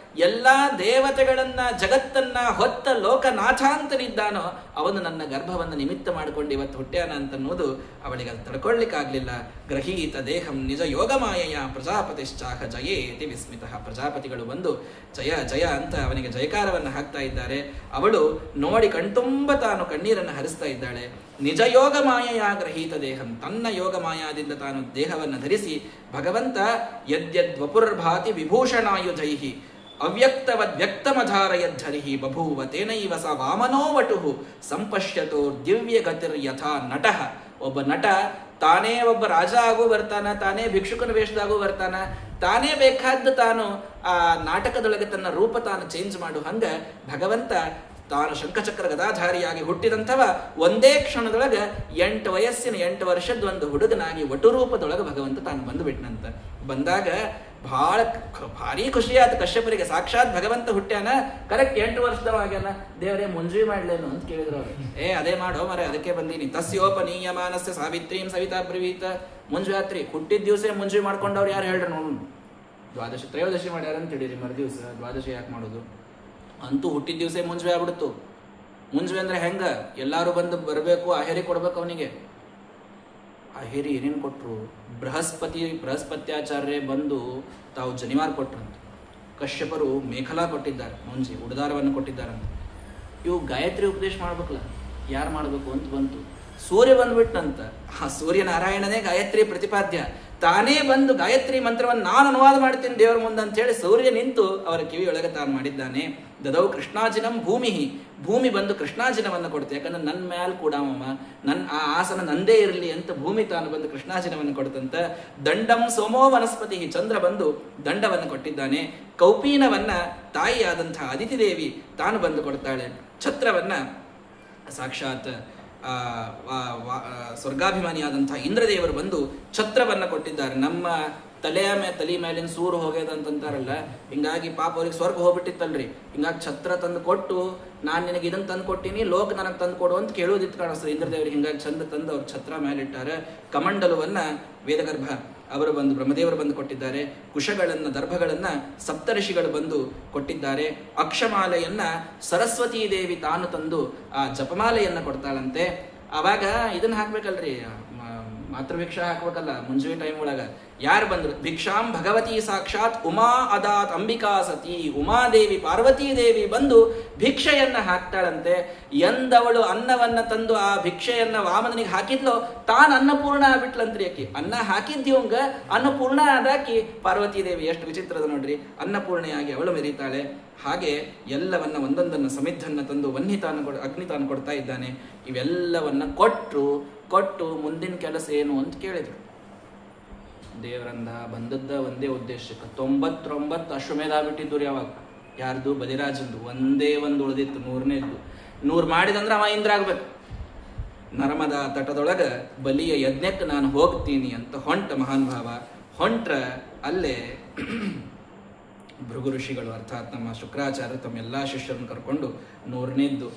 ಎಲ್ಲ ದೇವತೆಗಳನ್ನ ಜಗತ್ತನ್ನ ಹೊತ್ತ ಲೋಕನಾಥ ಅಂತನಿದ್ದಾನೋ ಅವನು ನನ್ನ ಗರ್ಭವನ್ನು ನಿಮಿತ್ತ ಮಾಡಿಕೊಂಡು ಇವತ್ತು ಹುಟ್ಟ್ಯಾನ ಅಂತನ್ನುವುದು ಅವಳಿಗೆ ಅದು ತಡ್ಕೊಳ್ಳಿಕ್ಕಾಗಲಿಲ್ಲ. ಗ್ರಹೀತ ದೇಹಂ ನಿಜ ಯೋಗಮಾಯೆಯ ಪ್ರಜಾಪತಿಶ್ಚಾಹ ಜಯೇತಿ ವಿಸ್ಮಿತ. ಪ್ರಜಾಪತಿಗಳು ಬಂದು ಜಯ ಜಯ ಅಂತ ಅವನಿಗೆ ಜಯಕಾರವನ್ನು ಹಾಕ್ತಾ ಇದ್ದಾರೆ. ಅವಳು ನೋಡಿ ಕಣ್ತುಂಬ ತಾನು ಕಣ್ಣೀರನ್ನು ಹರಿಸ್ತಾ ಇದ್ದಾಳೆ. ನಿಜ ಯೋಗ ಮಾಯೆಯ ಗ್ರಹೀತ ದೇಹಂ, ತನ್ನ ಯೋಗ ಮಾಯಾದಿಂದ ತಾನು ದೇಹವನ್ನು ಧರಿಸಿ ಭಗವಂತ ಯದ್ಯದ್ವಪುರ್ಭಾತಿ ವಿಭೂಷಣಾಯುಜೈಹಿ ಅವ್ಯಕ್ತವದ್ವ್ಯಕ್ತಮಧಾರಯದ್ಧರಿಹಿ ಬಭೂವ ತೇನೈವ ಸ ವಾಮನೋ ವಟುಹು ಸಂಪಶ್ಯತೋ ದಿವ್ಯ ಗತಿರ್ ಯಥಾ ನಟಃ. ಒಬ್ಬ ನಟ ತಾನೇ ಒಬ್ಬ ರಾಜ ಆಗು ಬರ್ತಾನ, ತಾನೇ ಭಿಕ್ಷುಕನ ವೇಷದಾಗೂ ಬರ್ತಾನ, ತಾನೇ ಬೇಕಾದ್ದು ತಾನು ಆ ನಾಟಕದೊಳಗೆ ತನ್ನ ರೂಪ ತಾನು ಚೇಂಜ್ ಮಾಡು. ಹಂಗ ಭಗವಂತ ತಾನು ಶಂಖಚಕ್ರ ಗದಾಧಾರಿಯಾಗಿ ಹುಟ್ಟಿದಂಥವ ಒಂದೇ ಕ್ಷಣದೊಳಗೆ 8 ವಯಸ್ಸಿನ 8 ವರ್ಷದ ಒಂದು ಹುಡುಗನಾಗಿ ವಟುರೂಪದೊಳಗೆ ಭಗವಂತ ತಾನು ಬಂದುಬಿಟ್ನಂತ. ಬಂದಾಗ ಭಾರಿ ಖುಷಿಯಾದ ಕಶ್ಯಪರಿಗೆ. ಸಾಕ್ಷಾತ್ ಭಗವಂತ ಹುಟ್ಟ್ಯಾನ, ಕರೆಕ್ಟ್ 8 ವರ್ಷದವಾಗ್ಯಾನ. ದೇವರೇ ಮುಂಜಿ ಮಾಡ್ಲೇನು ಅಂತ ಕೇಳಿದ್ರು ಅವ್ರು. ಅದೇ ಮಾಡೋ ಮರೆ, ಅದಕ್ಕೆ ಬಂದೀನಿ. ತಸ್ಯೋಪನೀಯಮಾನಸ್ಯ ಸಾವಿತ್ರೀಂ ಸವಿತಾ ಬ್ರವೀತ. ಮುಂಜಾತ್ರಿ ಹುಟ್ಟಿದ ದಿವಸ ಮುಂಜಿ ಮಾಡ್ಕೊಂಡವ್ರು ಯಾರು ಹೇಳ್ರಿ ನೋಡು. ದ್ವಾದಶಿ ತ್ರಯೋದಶಿ ಮಾಡ್ಯಾರ ಅಂತ ಹೇಳಿರಿ, ಮರುದಿವಸ ದ್ವಾದಶಿ ಯಾಕೆ ಮಾಡೋದು? ಅಂತೂ ಹುಟ್ಟಿದ ದಿವಸ ಮುಂಜವೆ ಆಗ್ಬಿಡ್ತು. ಮುಂಜವೆ ಅಂದ್ರೆ ಹೆಂಗ? ಎಲ್ಲಾರು ಬಂದು ಬರಬೇಕು, ಆಹೇರಿ ಕೊಡ್ಬೇಕು ಅವನಿಗೆ. ಆಹೇರಿ ಏನೇನು ಕೊಟ್ರು? ಬೃಹಸ್ಪತ್ಯಾಚಾರ್ಯ ಬಂದು ತಾವು ಜನಿವಾರ ಕೊಟ್ರಂತ. ಕಶ್ಯಪರು ಮೇಖಲಾ ಕೊಟ್ಟಿದ್ದಾರೆ, ಮುಂಜಿ ಉಡದಾರವನ್ನು ಕೊಟ್ಟಿದ್ದಾರಂತೆ. ಇವು ಗಾಯತ್ರಿ ಉಪದೇಶ ಮಾಡ್ಬೇಕಲ್ಲ, ಯಾರು ಮಾಡಬೇಕು ಅಂತ ಬಂತು. ಸೂರ್ಯ ಬಂದ್ಬಿಟ್ನಂತ. ಆ ಸೂರ್ಯನಾರಾಯಣನೇ ಗಾಯತ್ರಿ ಪ್ರತಿಪಾದ್ಯ. ತಾನೇ ಬಂದು ಗಾಯತ್ರಿ ಮಂತ್ರವನ್ನು ನಾನು ಅನುವಾದ ಮಾಡ್ತೀನಿ ದೇವರ ಮುಂದೆ ಅಂತ ಹೇಳಿ ಸೂರ್ಯ ನಿಂತು ಅವರ ಕಿವಿಯೊಳಗೆ ತಾನು ಮಾಡಿದ್ದಾನೆ. ದದೌ ಕೃಷ್ಣಾಜಿನಂ ಭೂಮಿ, ಭೂಮಿ ಬಂದು ಕೃಷ್ಣಾಜಿನವನ್ನು ಕೊಡುತ್ತೆ. ಯಾಕಂದ್ರೆ ನನ್ನ ಮ್ಯಾಲ್ ಕೂಡ ನನ್ನ ಆ ಆಸನ ನಂದೇ ಇರಲಿ ಅಂತ ಭೂಮಿ ತಾನು ಬಂದು ಕೃಷ್ಣಾಜಿನವನ್ನು ಕೊಡುತ್ತಂತ. ದಂಡಂ ಸೋಮೋ ವನಸ್ಪತಿ, ಚಂದ್ರ ಬಂದು ದಂಡವನ್ನು ಕೊಟ್ಟಿದ್ದಾನೆ. ಕೌಪೀನವನ್ನ ತಾಯಿಯಾದಂತಹ ಅದಿತಿ ದೇವಿ ತಾನು ಬಂದು ಕೊಡ್ತಾಳೆ. ಛತ್ರವನ್ನ ಸಾಕ್ಷಾತ್ ಸ್ವರ್ಗಾಭಿಮಾನಿಯಾದಂಥ ಇಂದ್ರದೇವರು ಬಂದು ಛತ್ರವನ್ನು ಕೊಟ್ಟಿದ್ದಾರೆ. ನಮ್ಮ ತಲೆ ಮೇಲಿನ ಸೂರು ಹೋಗ್ಯದಂತಾರಲ್ಲ, ಹಿಂಗಾಗಿ ಪಾಪ ಅವ್ರಿಗೆ ಸ್ವರ್ಗ ಹೋಗ್ಬಿಟ್ಟಿತ್ತಲ್ರಿ. ಹಿಂಗಾಗಿ ಛತ್ರ ತಂದು ಕೊಟ್ಟು ನಾನು ನಿನಗೆ ಇದನ್ನು ತಂದು ಕೊಟ್ಟಿನಿ, ಲೋಕ ನನಗೆ ತಂದು ಕೊಡು ಅಂತ ಕೇಳೋದಿತ್ತು ಕಾಣಿಸ್ತದೆ ಇಂದ್ರದೇವರಿಗೆ. ಹಿಂಗಾಗಿ ಚಂದ ತಂದು ಅವ್ರು ಛತ್ರ ಮೇಲಿಟ್ಟಾರೆ. ಕಮಂಡಲವನ್ನ ವೇದಗರ್ಭ ಅವರು ಬಂದು ಬ್ರಹ್ಮದೇವರು ಬಂದು ಕೊಟ್ಟಿದ್ದಾರೆ. ಕುಶಗಳನ್ನು ದರ್ಭಗಳನ್ನು ಸಪ್ತಋಷಿಗಳು ಬಂದು ಕೊಟ್ಟಿದ್ದಾರೆ. ಅಕ್ಷಮಾಲೆಯನ್ನ ಸರಸ್ವತೀ ದೇವಿ ತಾನು ತಂದು ಆ ಜಪಮಾಲೆಯನ್ನ ಕೊಡ್ತಾಳಂತೆ. ಆವಾಗ ಇದನ್ನ ಹಾಕ್ಬೇಕಲ್ರಿ, ಮಾತೃಭಿಕ್ಷಾ ಹಾಕ್ಬೇಕಲ್ಲ ಮುಂಜಾನೆ ಟೈಮ್ ಒಳಗ. ಯಾರು ಬಂದ್ರು? ಭಿಕ್ಷಾಂ ಭಗವತಿ ಸಾಕ್ಷಾತ್ ಉಮಾ ಅದಾತ್ ಅಂಬಿಕಾ ಸತಿ. ಉಮಾದೇವಿ ಪಾರ್ವತೀ ದೇವಿ ಬಂದು ಭಿಕ್ಷೆಯನ್ನ ಹಾಕ್ತಾಳಂತೆ. ಎಂದವಳು ಅನ್ನವನ್ನ ತಂದು ಆ ಭಿಕ್ಷೆಯನ್ನ ವಾಮನನಿಗೆ ಹಾಕಿದ್ಲೋ ತಾನು ಅನ್ನಪೂರ್ಣ ಆಗ್ಬಿಟ್ಲಂತ್ರಿ. ಆಕಿ ಅನ್ನ ಹಾಕಿದ್ಯವಂಗ ಅನ್ನಪೂರ್ಣ ಆದಾಕಿ ಪಾರ್ವತೀ ದೇವಿ. ಎಷ್ಟು ವಿಚಿತ್ರದ ನೋಡ್ರಿ, ಅನ್ನಪೂರ್ಣೆಯಾಗಿ ಅವಳು ಮೆರೀತಾಳೆ. ಹಾಗೆ ಎಲ್ಲವನ್ನ ಒಂದೊಂದನ್ನು ಸಮಿಧನ್ನ ತಂದು ವನ್ನಿ ತಾನು ಅಗ್ನಿ ತಾನು ಕೊಡ್ತಾ ಇದ್ದಾನೆ. ಇವೆಲ್ಲವನ್ನ ಕೊಟ್ಟು ಮುಂದಿನ ಕೆಲಸ ಏನು ಅಂತ ಕೇಳಿದ್ರು. ದೇವರಂದ ಬಂದದ್ದ ಒಂದೇ ಉದ್ದೇಶಕ್ಕೆ 99 ಅಶ್ವಮೇಧ ಬಿಟ್ಟಿದ್ದು ರೀ ಅವಾಗ. ಯಾರ್ದು? ಬಲಿರಾಜಂದು. ಒಂದೇ ಒಂದು ಉಳಿದಿತ್ತು, 100ನೇದ್ದು. 100 ಮಾಡಿದಂದ್ರೆ ಅವ ಇಂದ್ರ ಆಗ್ಬೇಕು. ನರ್ಮದಾ ತಟದೊಳಗ ಬಲಿಯ ಯಜ್ಞಕ್ಕೆ ನಾನು ಹೋಗ್ತೀನಿ ಅಂತ ಹೊಂಟ ಮಹಾನ್ ಭಾವ. ಹೊಂಟ್ರ ಅಲ್ಲೇ ಭೃಗು ಋಷಿಗಳು ಅರ್ಥಾತ್ ನಮ್ಮ ಶುಕ್ರಾಚಾರ್ಯ ತಮ್ಮ ಎಲ್ಲಾ ಶಿಷ್ಯರನ್ನು ಕರ್ಕೊಂಡು 100ನೇದ್ದು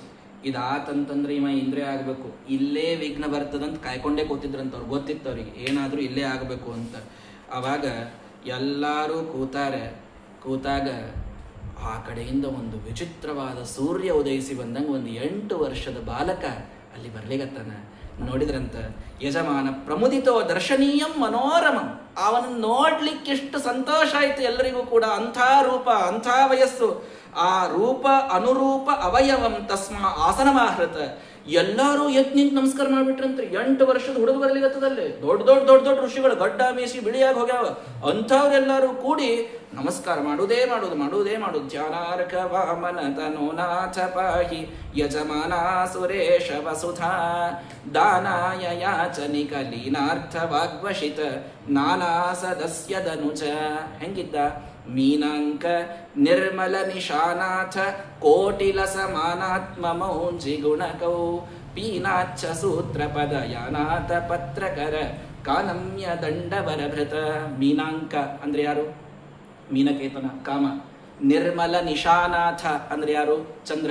ಇದಾತಂತಂದ್ರೆ ಇವ ಇಂದ್ರಿಯ ಆಗಬೇಕು, ಇಲ್ಲೇ ವಿಘ್ನ ಬರ್ತದಂತ ಕಾಯ್ಕೊಂಡೇ ಕೂತಿದ್ರಂತ. ಅವ್ರಿಗೆ ಗೊತ್ತಿತ್ತು ಅವ್ರಿಗೆ ಏನಾದರೂ ಇಲ್ಲೇ ಆಗಬೇಕು ಅಂತ. ಆವಾಗ ಎಲ್ಲರೂ ಕೂತಾಗ ಆ ಕಡೆಯಿಂದ ಒಂದು ವಿಚಿತ್ರವಾದ ಸೂರ್ಯ ಉದಯಿಸಿ ಬಂದಂಗೆ ಒಂದು 8 ವರ್ಷದ ಬಾಲಕ ಅಲ್ಲಿ ಬರ್ಲಿಗತ್ತಾನ. ನೋಡಿದ್ರಂತ ಯಜಮಾನ ಪ್ರಮುದಿತೋ ದರ್ಶನೀಯಂ ಮನೋರಮಂ. ಅವನನ್ನು ನೋಡ್ಲಿಕ್ಕೆ ಎಷ್ಟು ಸಂತೋಷ ಆಯ್ತು ಎಲ್ಲರಿಗೂ ಕೂಡ. ಅಂಥ ರೂಪ, ಅಂಥ ವಯಸ್ಸು, ಆ ರೂಪ ಅನುರೂಪ ಅವಯವಂ ತಸ್ಮಾ ಆಸನಮಾಹೃತ. ಎಲ್ಲರೂ ಎತ್ ನಿಂತು ನಮಸ್ಕಾರ ಮಾಡ್ಬಿಟ್ರಂತ್ರಿ. 8 ವರ್ಷದ ಹುಡುಗ ಬರ್ಲಿಗತ್ತದಲ್ಲಿ ದೊಡ್ಡ ಋಷಿಗಳು ಗಡ್ಡ ಮೀಸಿ ಬಿಳಿಯಾಗಿ ಹೋಗ್ಯಾವ. ಅಂಥವ್ರೆಲ್ಲರೂ ಕೂಡಿ ನಮಸ್ಕಾರ ಮಾಡುವುದೇ ಮಾಡುವುದು. ಧ್ಯಾನಾರ್ಕ ವಾಮನ ತನೋನಾಥ ಪಾಹಿ ಯಜಮಾನ ಸುರೇಶ ವಸುಧಾ ದಾನಾಯ ಯಾಚನಿಕ ಲೀನಾರ್ಥ ವಾಗ್ವಶಿತ ನಾನಾ ಸದಸ್ಯದನುಜ. ಹೆಂಗಿದ್ದ? ಮೀನಾಂಕ ನಿರ್ಮಲ ನಿಶಾನಾಥ ಕೋಟಿಲ ಸಮಾನಾತ್ಮ ಮೌಂಜಿ ಗುಣಕೌ ಪೀನಾಚ್ಛ ಸೂತ್ರ ಪದ ಯಾನಾಥ ಪತ್ರಕರ ಕಾನಮ್ಯ ದಂಡವರಭೃತ. ಮೀನಾಂಕ ಅಂದ್ರೆ ಯಾರು? ಮೀನಕೇತನ ಕಾಮ. ನಿರ್ಮಲ ನಿಶಾನಾಥ ಅಂದ್ರೆ ಯಾರು? ಚಂದ್ರ.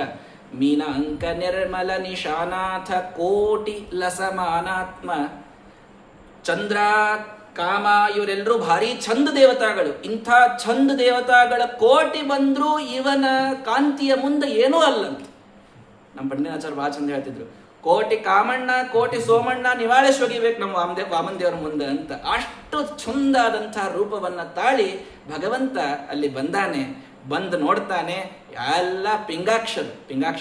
ಮೀನಾಂಕ ನಿರ್ಮಲ ನಿಶಾನಾಥ ಕೋಟಿ ಲಸಮಾನಾತ್ಮ. ಚಂದ್ರ ಕಾಮ ಇವರೆಲ್ಲರೂ ಭಾರಿ ಛಂದ ದೇವತಾಗಳು. ಇಂಥ ಛಂದ ದೇವತಾಗಳ ಕೋಟಿ ಬಂದ್ರೂ ಇವನ ಕಾಂತಿಯ ಮುಂದೆ ಏನೂ ಅಲ್ಲಂತ. ನಮ್ಮ ಪಂಡಿತಾಚಾರ್ಯ ಭಾಳ ಚಂದ ಹೇಳ್ತಿದ್ರು, ಕೋಟಿ ಕಾಮಣ್ಣ ಕೋಟಿ ಸೋಮಣ್ಣ ನಿವಾಳಿಸಿ ಒಗಿಬೇಕು ನಮ್ಮ ವಾಮನ ದೇವರ ಮುಂದೆ ಅಂತ. ಅಷ್ಟು ಚಂದಾದಂಥ ರೂಪವನ್ನ ತಾಳಿ ಭಗವಂತ ಅಲ್ಲಿ ಬಂದಾನೆ. ಬಂದು ನೋಡ್ತಾನೆ, ಎಲ್ಲ ಪಿಂಗಾಕ್ಷ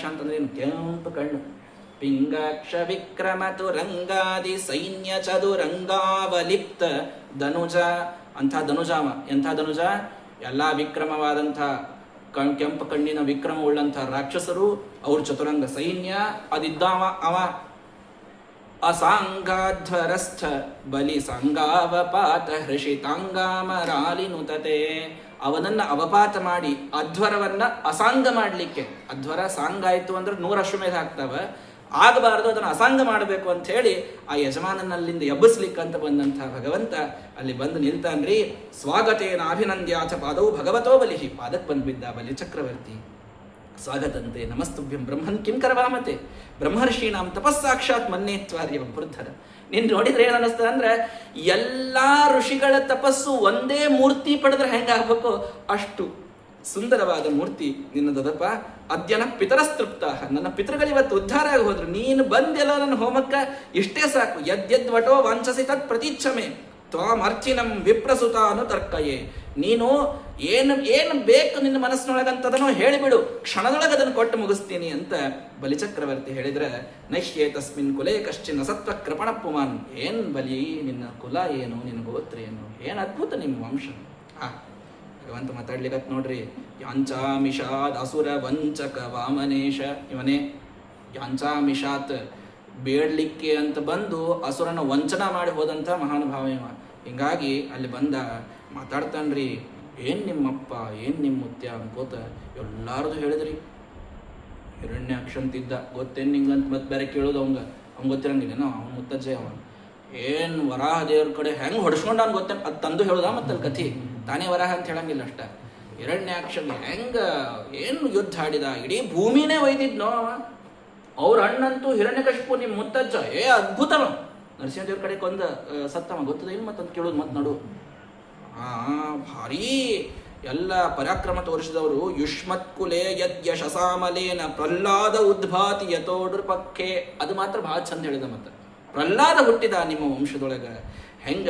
ಅಂತಂದ್ರೆ ಏನು? ಕೆಂಪು ಕಣ್ಣು. ಪಿಂಗಾಕ್ಷ ವಿಕ್ರಮ ತುರಂಗಾದಿ ಸೈನ್ಯ ಚದುರಂಗಾವಲಿಪ್ತ ಧನುಜ. ಅಂಥ ಧನುಜಾಮ. ಎಂಥ ಧನುಜ? ಎಲ್ಲ ವಿಕ್ರಮವಾದಂಥ ಕೆಂಪು ಕಣ್ಣಿನ ವಿಕ್ರಮ ಉಳ್ಳಂಥ ರಾಕ್ಷಸರು, ಅವ್ರ ಚತುರಂಗ ಸೈನ್ಯ ಅದಿದ್ದಾವ. ಅವ ಅಸಾಂಗಾಧ್ವರಸ್ಥ ಬಲಿ ಸಾಂಗಾವಪಾತ ಹೃಷಿತಾಂಗಾಮರಾಲಿನುತತೆ. ಅವನನ್ನ ಅವಪಾತ ಮಾಡಿ ಅಧ್ವರವನ್ನ ಅಸಾಂಗ ಮಾಡಲಿಕ್ಕೆ. ಅಧ್ವರ ಸಾಂಗ ಆಯ್ತು ಅಂದ್ರೆ 100 ಅಶ್ವಮೇಧ ಆಗ್ತಾವ. ಆಗಬಾರದು, ಅದನ್ನು ಅಸಾಂಗ ಮಾಡಬೇಕು ಅಂತ ಹೇಳಿ ಆ ಯಜಮಾನನಲ್ಲಿಂದ ಎಬ್ಬಿಸ್ಲಿಕ್ಕಂತ ಬಂದಂಥ ಭಗವಂತ ಅಲ್ಲಿ ಬಂದು ನಿಲ್ತಾನ್ರಿ. ಸ್ವಾಗತೇನ ಅಭಿನಂದ್ಯಾಚ ಪಾದವು ಭಗವತೋ ಬಲಿಹಿ. ಪಾದಕ್ಕೆ ಬಂದ್ಬಿದ್ದ ಬಲಿ ಚಕ್ರವರ್ತಿ. ಸ್ವಾಗತಂತೆ ನಮಸ್ತುಭ್ಯಂ ಬ್ರಹ್ಮನ್ ಕಿಂ ಕರವಾಮತೆ. ಬ್ರಹ್ಮರ್ಷೀಣಾಂ ತಪಸ್ಸಾಕ್ಷಾತ್ ಮನ್ನೇತ್ವಾರ್ಯ ಬೃದ್ಧರ. ನೀನು ನೋಡಿದ್ರೆ ಏನು ಅನ್ನಿಸ್ತದೆ ಅಂದ್ರೆ, ಎಲ್ಲಾ ಋಷಿಗಳ ತಪಸ್ಸು ಒಂದೇ ಮೂರ್ತಿ ಪಡೆದ್ರೆ ಹೆಂಗಾಗಬೇಕು ಅಷ್ಟು ಸುಂದರವಾದ ಮೂರ್ತಿ ನಿನ್ನದಪ್ಪ. ಅದ್ಯನ ಪಿತರಸ್ತೃಪ್ತ. ನನ್ನ ಪಿತೃಗಳಿವತ್ತು ಉದ್ಧಾರ ಆಗಿ ಹೋದ್ರು. ನೀನು ಬಂದೆಲ್ಲ ನನ್ನ ಹೋಮಕ್ಕ ಇಷ್ಟೇ ಸಾಕು. ಯದ್ಯದ್ ವಟೋ ವಾಂಛಸಿ ತತ್ ಪ್ರತೀಚ್ಛಮೆ. ತ್ವಾಮರ್ಚಿನಂ ವಿಪ್ರಸುತಾನು ತರ್ಕಯೇ. ನೀನು ಏನು ಬೇಕು ನಿನ್ನ ಮನಸ್ಸಿನೊಳಗಂತದನ್ನು ಹೇಳಿಬಿಡು, ಕ್ಷಣದೊಳಗೆ ಅದನ್ನು ಕೊಟ್ಟು ಮುಗಿಸ್ತೀನಿ ಅಂತ ಬಲಿಚಕ್ರವರ್ತಿ ಹೇಳಿದ್ರೆ, ನೈಷ್ಯೇ ತಸ್ಮಿನ್ ಕುಲೇ ಕಶ್ಚಿನ್ ಅಸತ್ವ ಕೃಪಣ ಪುಮಾನ್. ಏನ್ ಬಲಿ, ನಿನ್ನ ಕುಲ ಏನು, ನಿನ್ನ ಗೋತ್ರ ಏನು, ಏನು ಅದ್ಭುತ ನಿಮ್ಮ ವಂಶ. ಭಗವಂತ ಮಾತಾಡ್ಲಿಕ್ಕೆ ನೋಡ್ರಿ. ಯಾಂಚಾಮಿಷಾದ್ ಅಸುರ ವಂಚಕ ವಾಮನೇಶ. ಇವನೇ ಯಾಂಚಾಮಿಷಾತ್, ಬೇಡ್ಲಿಕ್ಕೆ ಅಂತ ಬಂದು ಅಸುರನ ವಂಚನ ಮಾಡಿ ಹೋದಂಥ ಮಹಾನುಭಾವ ಇವ. ಹಿಂಗಾಗಿ ಅಲ್ಲಿ ಬಂದ ಮಾತಾಡ್ತಾನ್ರಿ, ಏನ್ ನಿಮ್ಮಪ್ಪ, ಏನ್ ನಿಮ್ಮ ಮುತ್ಯ ಅನ್ಕೋತ ಎಲ್ಲಾರದು ಹೇಳಿದ್ರಿ. ಹಿರಣ್ಯಾಕ್ಷಂತಿದ್ದ ಗೊತ್ತೇನು ನಿಂಗಂತ ಮತ್ತೆ ಬೇರೆ ಕೇಳೋದು ಅವಂಗ ಗೊತ್ತಿರಂಗಿಲ್ಲೇನೋ, ಅವ್ನು ಮುತ್ತಜ್ಜೆ ಅವನು. ಏನು ವರಾಹ ದೇವ್ರ ಕಡೆ ಹೆಂಗೆ ಹೊಡ್ಸ್ಕೊಂಡ ಅನ್ ಗೊತ್ತೇನು, ಅದು ತಂದು ಹೇಳೋದ ಮತ್ತಲ್ಲಿ ಕಥಿ, ತಾನೇ ವರಾಹ ಅಂತ ಹೇಳಂಗಿಲ್ಲ ಅಷ್ಟ. ಹಿರಣ್ಯಾಕ್ಷನ್ ಹೆಂಗ ಏನು ಯುದ್ಧ ಆಡಿದ, ಇಡೀ ಭೂಮಿನೇ ಒಯ್ದಿದ್ನೋ ಅವ. ಅವ್ರ ಅಣ್ಣಂತೂ ಹಿರಣ್ಯಕಶಿಪು ನಿಮ್ಮ ಮುತ್ತಜ್ಜ, ಅದ್ಭುತವ. ನರಸಿಂಹದೇವ್ರ ಕಡೆ ಕೊಂದ ಸತ್ತವ ಗೊತ್ತದ ಇಲ್ಲ ಮತ್ತಂತ ಕೇಳೋದು ಮತ್ತೆ ನಡು. ಭಾರೀ ಎಲ್ಲ ಪರಾಕ್ರಮ ತೋರಿಸಿದವರು. ಯುಷ್ಮತ್ ಕುಲೇ ಯಶಸಾಮಲೇನ ಪ್ರಹ್ಲಾದ ಉದ್ಭಾತಿ ಯಥೋಡ್ರ ಪಕ್ಕೆ. ಅದು ಮಾತ್ರ ಭಾಳ ಚಂದ ಹೇಳಿದ. ಮತ್ತೆ ಪ್ರಹ್ಲಾದ ಹುಟ್ಟಿದ ನಿಮ್ಮ ವಂಶದೊಳಗ. ಹೆಂಗ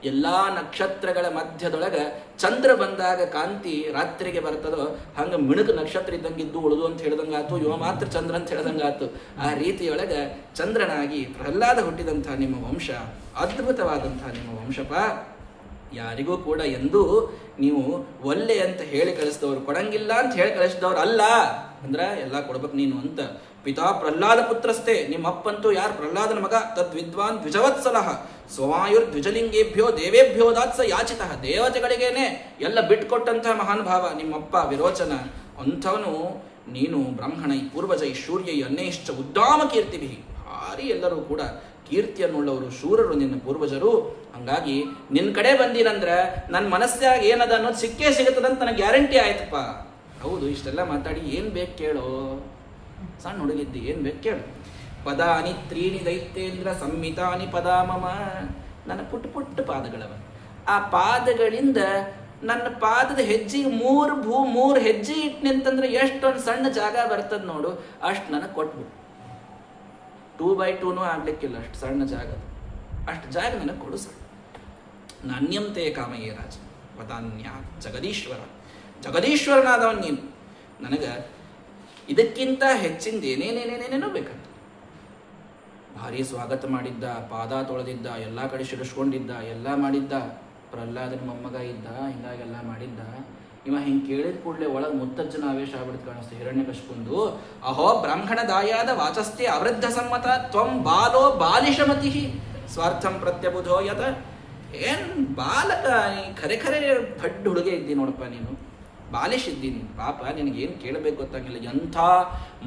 ಎಲ್ಲಾ ನಕ್ಷತ್ರಗಳ ಮಧ್ಯದೊಳಗ ಚಂದ್ರ ಬಂದಾಗ ಕಾಂತಿ ರಾತ್ರಿಗೆ ಬರ್ತದೋ ಹಂಗ ಮಿಣುಕು ನಕ್ಷತ್ರ ಇದ್ದಂಗಿದ್ದು ಉಳಿದು ಅಂತ ಹೇಳ್ದಂಗಾತು, ಇವ ಮಾತ್ರ ಚಂದ್ರ ಅಂತ ಹೇಳ್ದಂಗಾತು. ಆ ರೀತಿಯೊಳಗ ಚಂದ್ರನಾಗಿ ಪ್ರಹ್ಲಾದ ಹುಟ್ಟಿದಂಥ ನಿಮ್ಮ ವಂಶ ಅದ್ಭುತವಾದಂತಹ ನಿಮ್ಮ ವಂಶಪ. ಯಾರಿಗೂ ಕೂಡ ಎಂದೂ ನೀವು ಒಲ್ಲೆ ಅಂತ ಹೇಳಿ ಕಳಿಸಿದವರು, ಕೊಡಂಗಿಲ್ಲ ಅಂತ ಹೇಳಿ ಕಳಿಸಿದವ್ರು ಅಲ್ಲ. ಅಂದ್ರೆ ಎಲ್ಲ ಕೊಡ್ಬೇಕು ನೀನು ಅಂತ. ಪಿತಾ ಪ್ರಹ್ಲಾದ ಪುತ್ರಸ್ಥೆ, ನಿಮ್ಮ ಅಪ್ಪಂತೂ ಯಾರು ಪ್ರಹ್ಲಾದನ ಮಗ. ತದ್ ವಿದ್ವಾನ್ ದ್ವಿಜವತ್ಸಲಃ ಸ್ವವಾಯುರ್ ದ್ವಿಜಲಿಂಗೇಭ್ಯೋ ದೇವೇಭ್ಯೋ ದಾತ್ಸ ಯಾಚಿತಃ. ದೇವತೆಗಳಿಗೇನೆ ಎಲ್ಲ ಬಿಟ್ಕೊಟ್ಟಂತಹ ಮಹಾನುಭಾವ ನಿಮ್ಮಪ್ಪ ವಿರೋಚನ. ಅಂಥವನು ನೀನು ಬ್ರಾಹ್ಮಣ ಈ ಪೂರ್ವಜ ಈ ಶೂರ್ಯ ಈ ಅನ್ನೈಶ್ಚ ಉದ್ದಾಮ ಕೀರ್ತಿಭಿ. ಭಾರಿ ಎಲ್ಲರೂ ಕೂಡ ಕೀರ್ತಿಯನ್ನುಳ್ಳವರು, ಶೂರರು ನಿನ್ನ ಪೂರ್ವಜರು. ಹಂಗಾಗಿ ನಿನ್ನ ಕಡೆ ಬಂದಿರಂದ್ರೆ ನನ್ನ ಮನಸ್ಸಾಗ ಏನದ ಅನ್ನೋದು ಸಿಕ್ಕೇ ಸಿಗುತ್ತದಂತ ನನಗೆ ಗ್ಯಾರಂಟಿ ಆಯ್ತಪ್ಪ. ಹೌದು, ಇಷ್ಟೆಲ್ಲ ಮಾತಾಡಿ ಏನು ಬೇಕು ಕೇಳೋ, ಸಣ್ಣ ಹುಡುಗಿದ್ದಿ, ಏನು ಬೇಕು ಕೇಳು. ಪದಾನಿ ತ್ರೀಣಿ ದೈತ್ಯೇಂದ್ರ ಸಂಹಿತಾನಿ ಪದಾ ಮಮ. ನನ್ನ ಪುಟ್ಟ ಪುಟ್ಟ ಪಾದಗಳವ. ಆ ಪಾದಗಳಿಂದ ನನ್ನ ಪಾದದ ಹೆಜ್ಜೆಗೆ ಮೂರು ಹೆಜ್ಜೆ ಇಟ್ಟು ನಿಂತಂದ್ರೆ ಎಷ್ಟೊಂದು ಸಣ್ಣ ಜಾಗ ಬರ್ತದ ನೋಡು, ಅಷ್ಟು ನನಗೆ ಕೊಟ್ಬಿಡು. 2x2 ಆಗ್ಲಿಕ್ಕಿಲ್ಲ, ಅಷ್ಟು ಸಣ್ಣ ಜಾಗ, ಅಷ್ಟು ಜಾಗ ನನಗೆ ಕೊಡು ಸರ್. ನಾಣ್ಯಂತೆ ಕಾಮಯೇ ರಾಜ ವದಾನ್ಯ ಜಗದೀಶ್ವರ. ಜಗದೀಶ್ವರನಾದವನ್ ನೀನು, ನನಗೆ ಇದಕ್ಕಿಂತ ಹೆಚ್ಚಿಂದ ಏನೇನೇನೇನೇನೇನೋ ಬೇಕಂತ. ಭಾರಿ ಸ್ವಾಗತ ಮಾಡಿದ್ದ, ಪಾದ ತೊಳೆದಿದ್ದ, ಎಲ್ಲ ಕಡೆ ಶಿರಸ್ಕೊಂಡಿದ್ದ, ಎಲ್ಲ ಮಾಡಿದ್ದ. ಪ್ರಹ್ಲಾದನ ಮೊಮ್ಮಗ ಇದ್ದ, ಹಿಂಗಾಗೆಲ್ಲ ಮಾಡಿದ್ದ. ಇವ ಹಿಂಗೆ ಕೇಳಿದ ಕೂಡಲೇ ಒಳಗೆ ಮುತ್ತಜ್ಜನ ಆವೇಶ ಆಗ್ಬಿಡ್ತು ಕಾಣಿಸ್ತು ಹಿರಣ್ಯಕಶಿಪುಂದು. ಅಹೋ ಬ್ರಾಹ್ಮಣ ದಾಯಾದ ವಾಚಸ್ತೆ ಅವೃದ್ಧ ಸಮ್ಮತ ತ್ವಂ ಬಾಲೋ ಬಾಲಿಶಮತಿ ಸ್ವಾರ್ಥಂ ಪ್ರತ್ಯಬುಧೋ ಯತ. ಏನ್ ಬಾಲಕ, ಖರೆ ಖರೆ ದೊಡ್ಡ ಹುಡುಗೆ ಇದ್ದಿ ನೋಡಪ್ಪ ನೀನು, ಬಾಲಿಶ್ ಇದ್ದೀನಿ ಪಾಪ. ನಿನಗೇನು ಕೇಳಬೇಕು ಗೊತ್ತಾಗಿಲ್ಲ. ಎಂಥ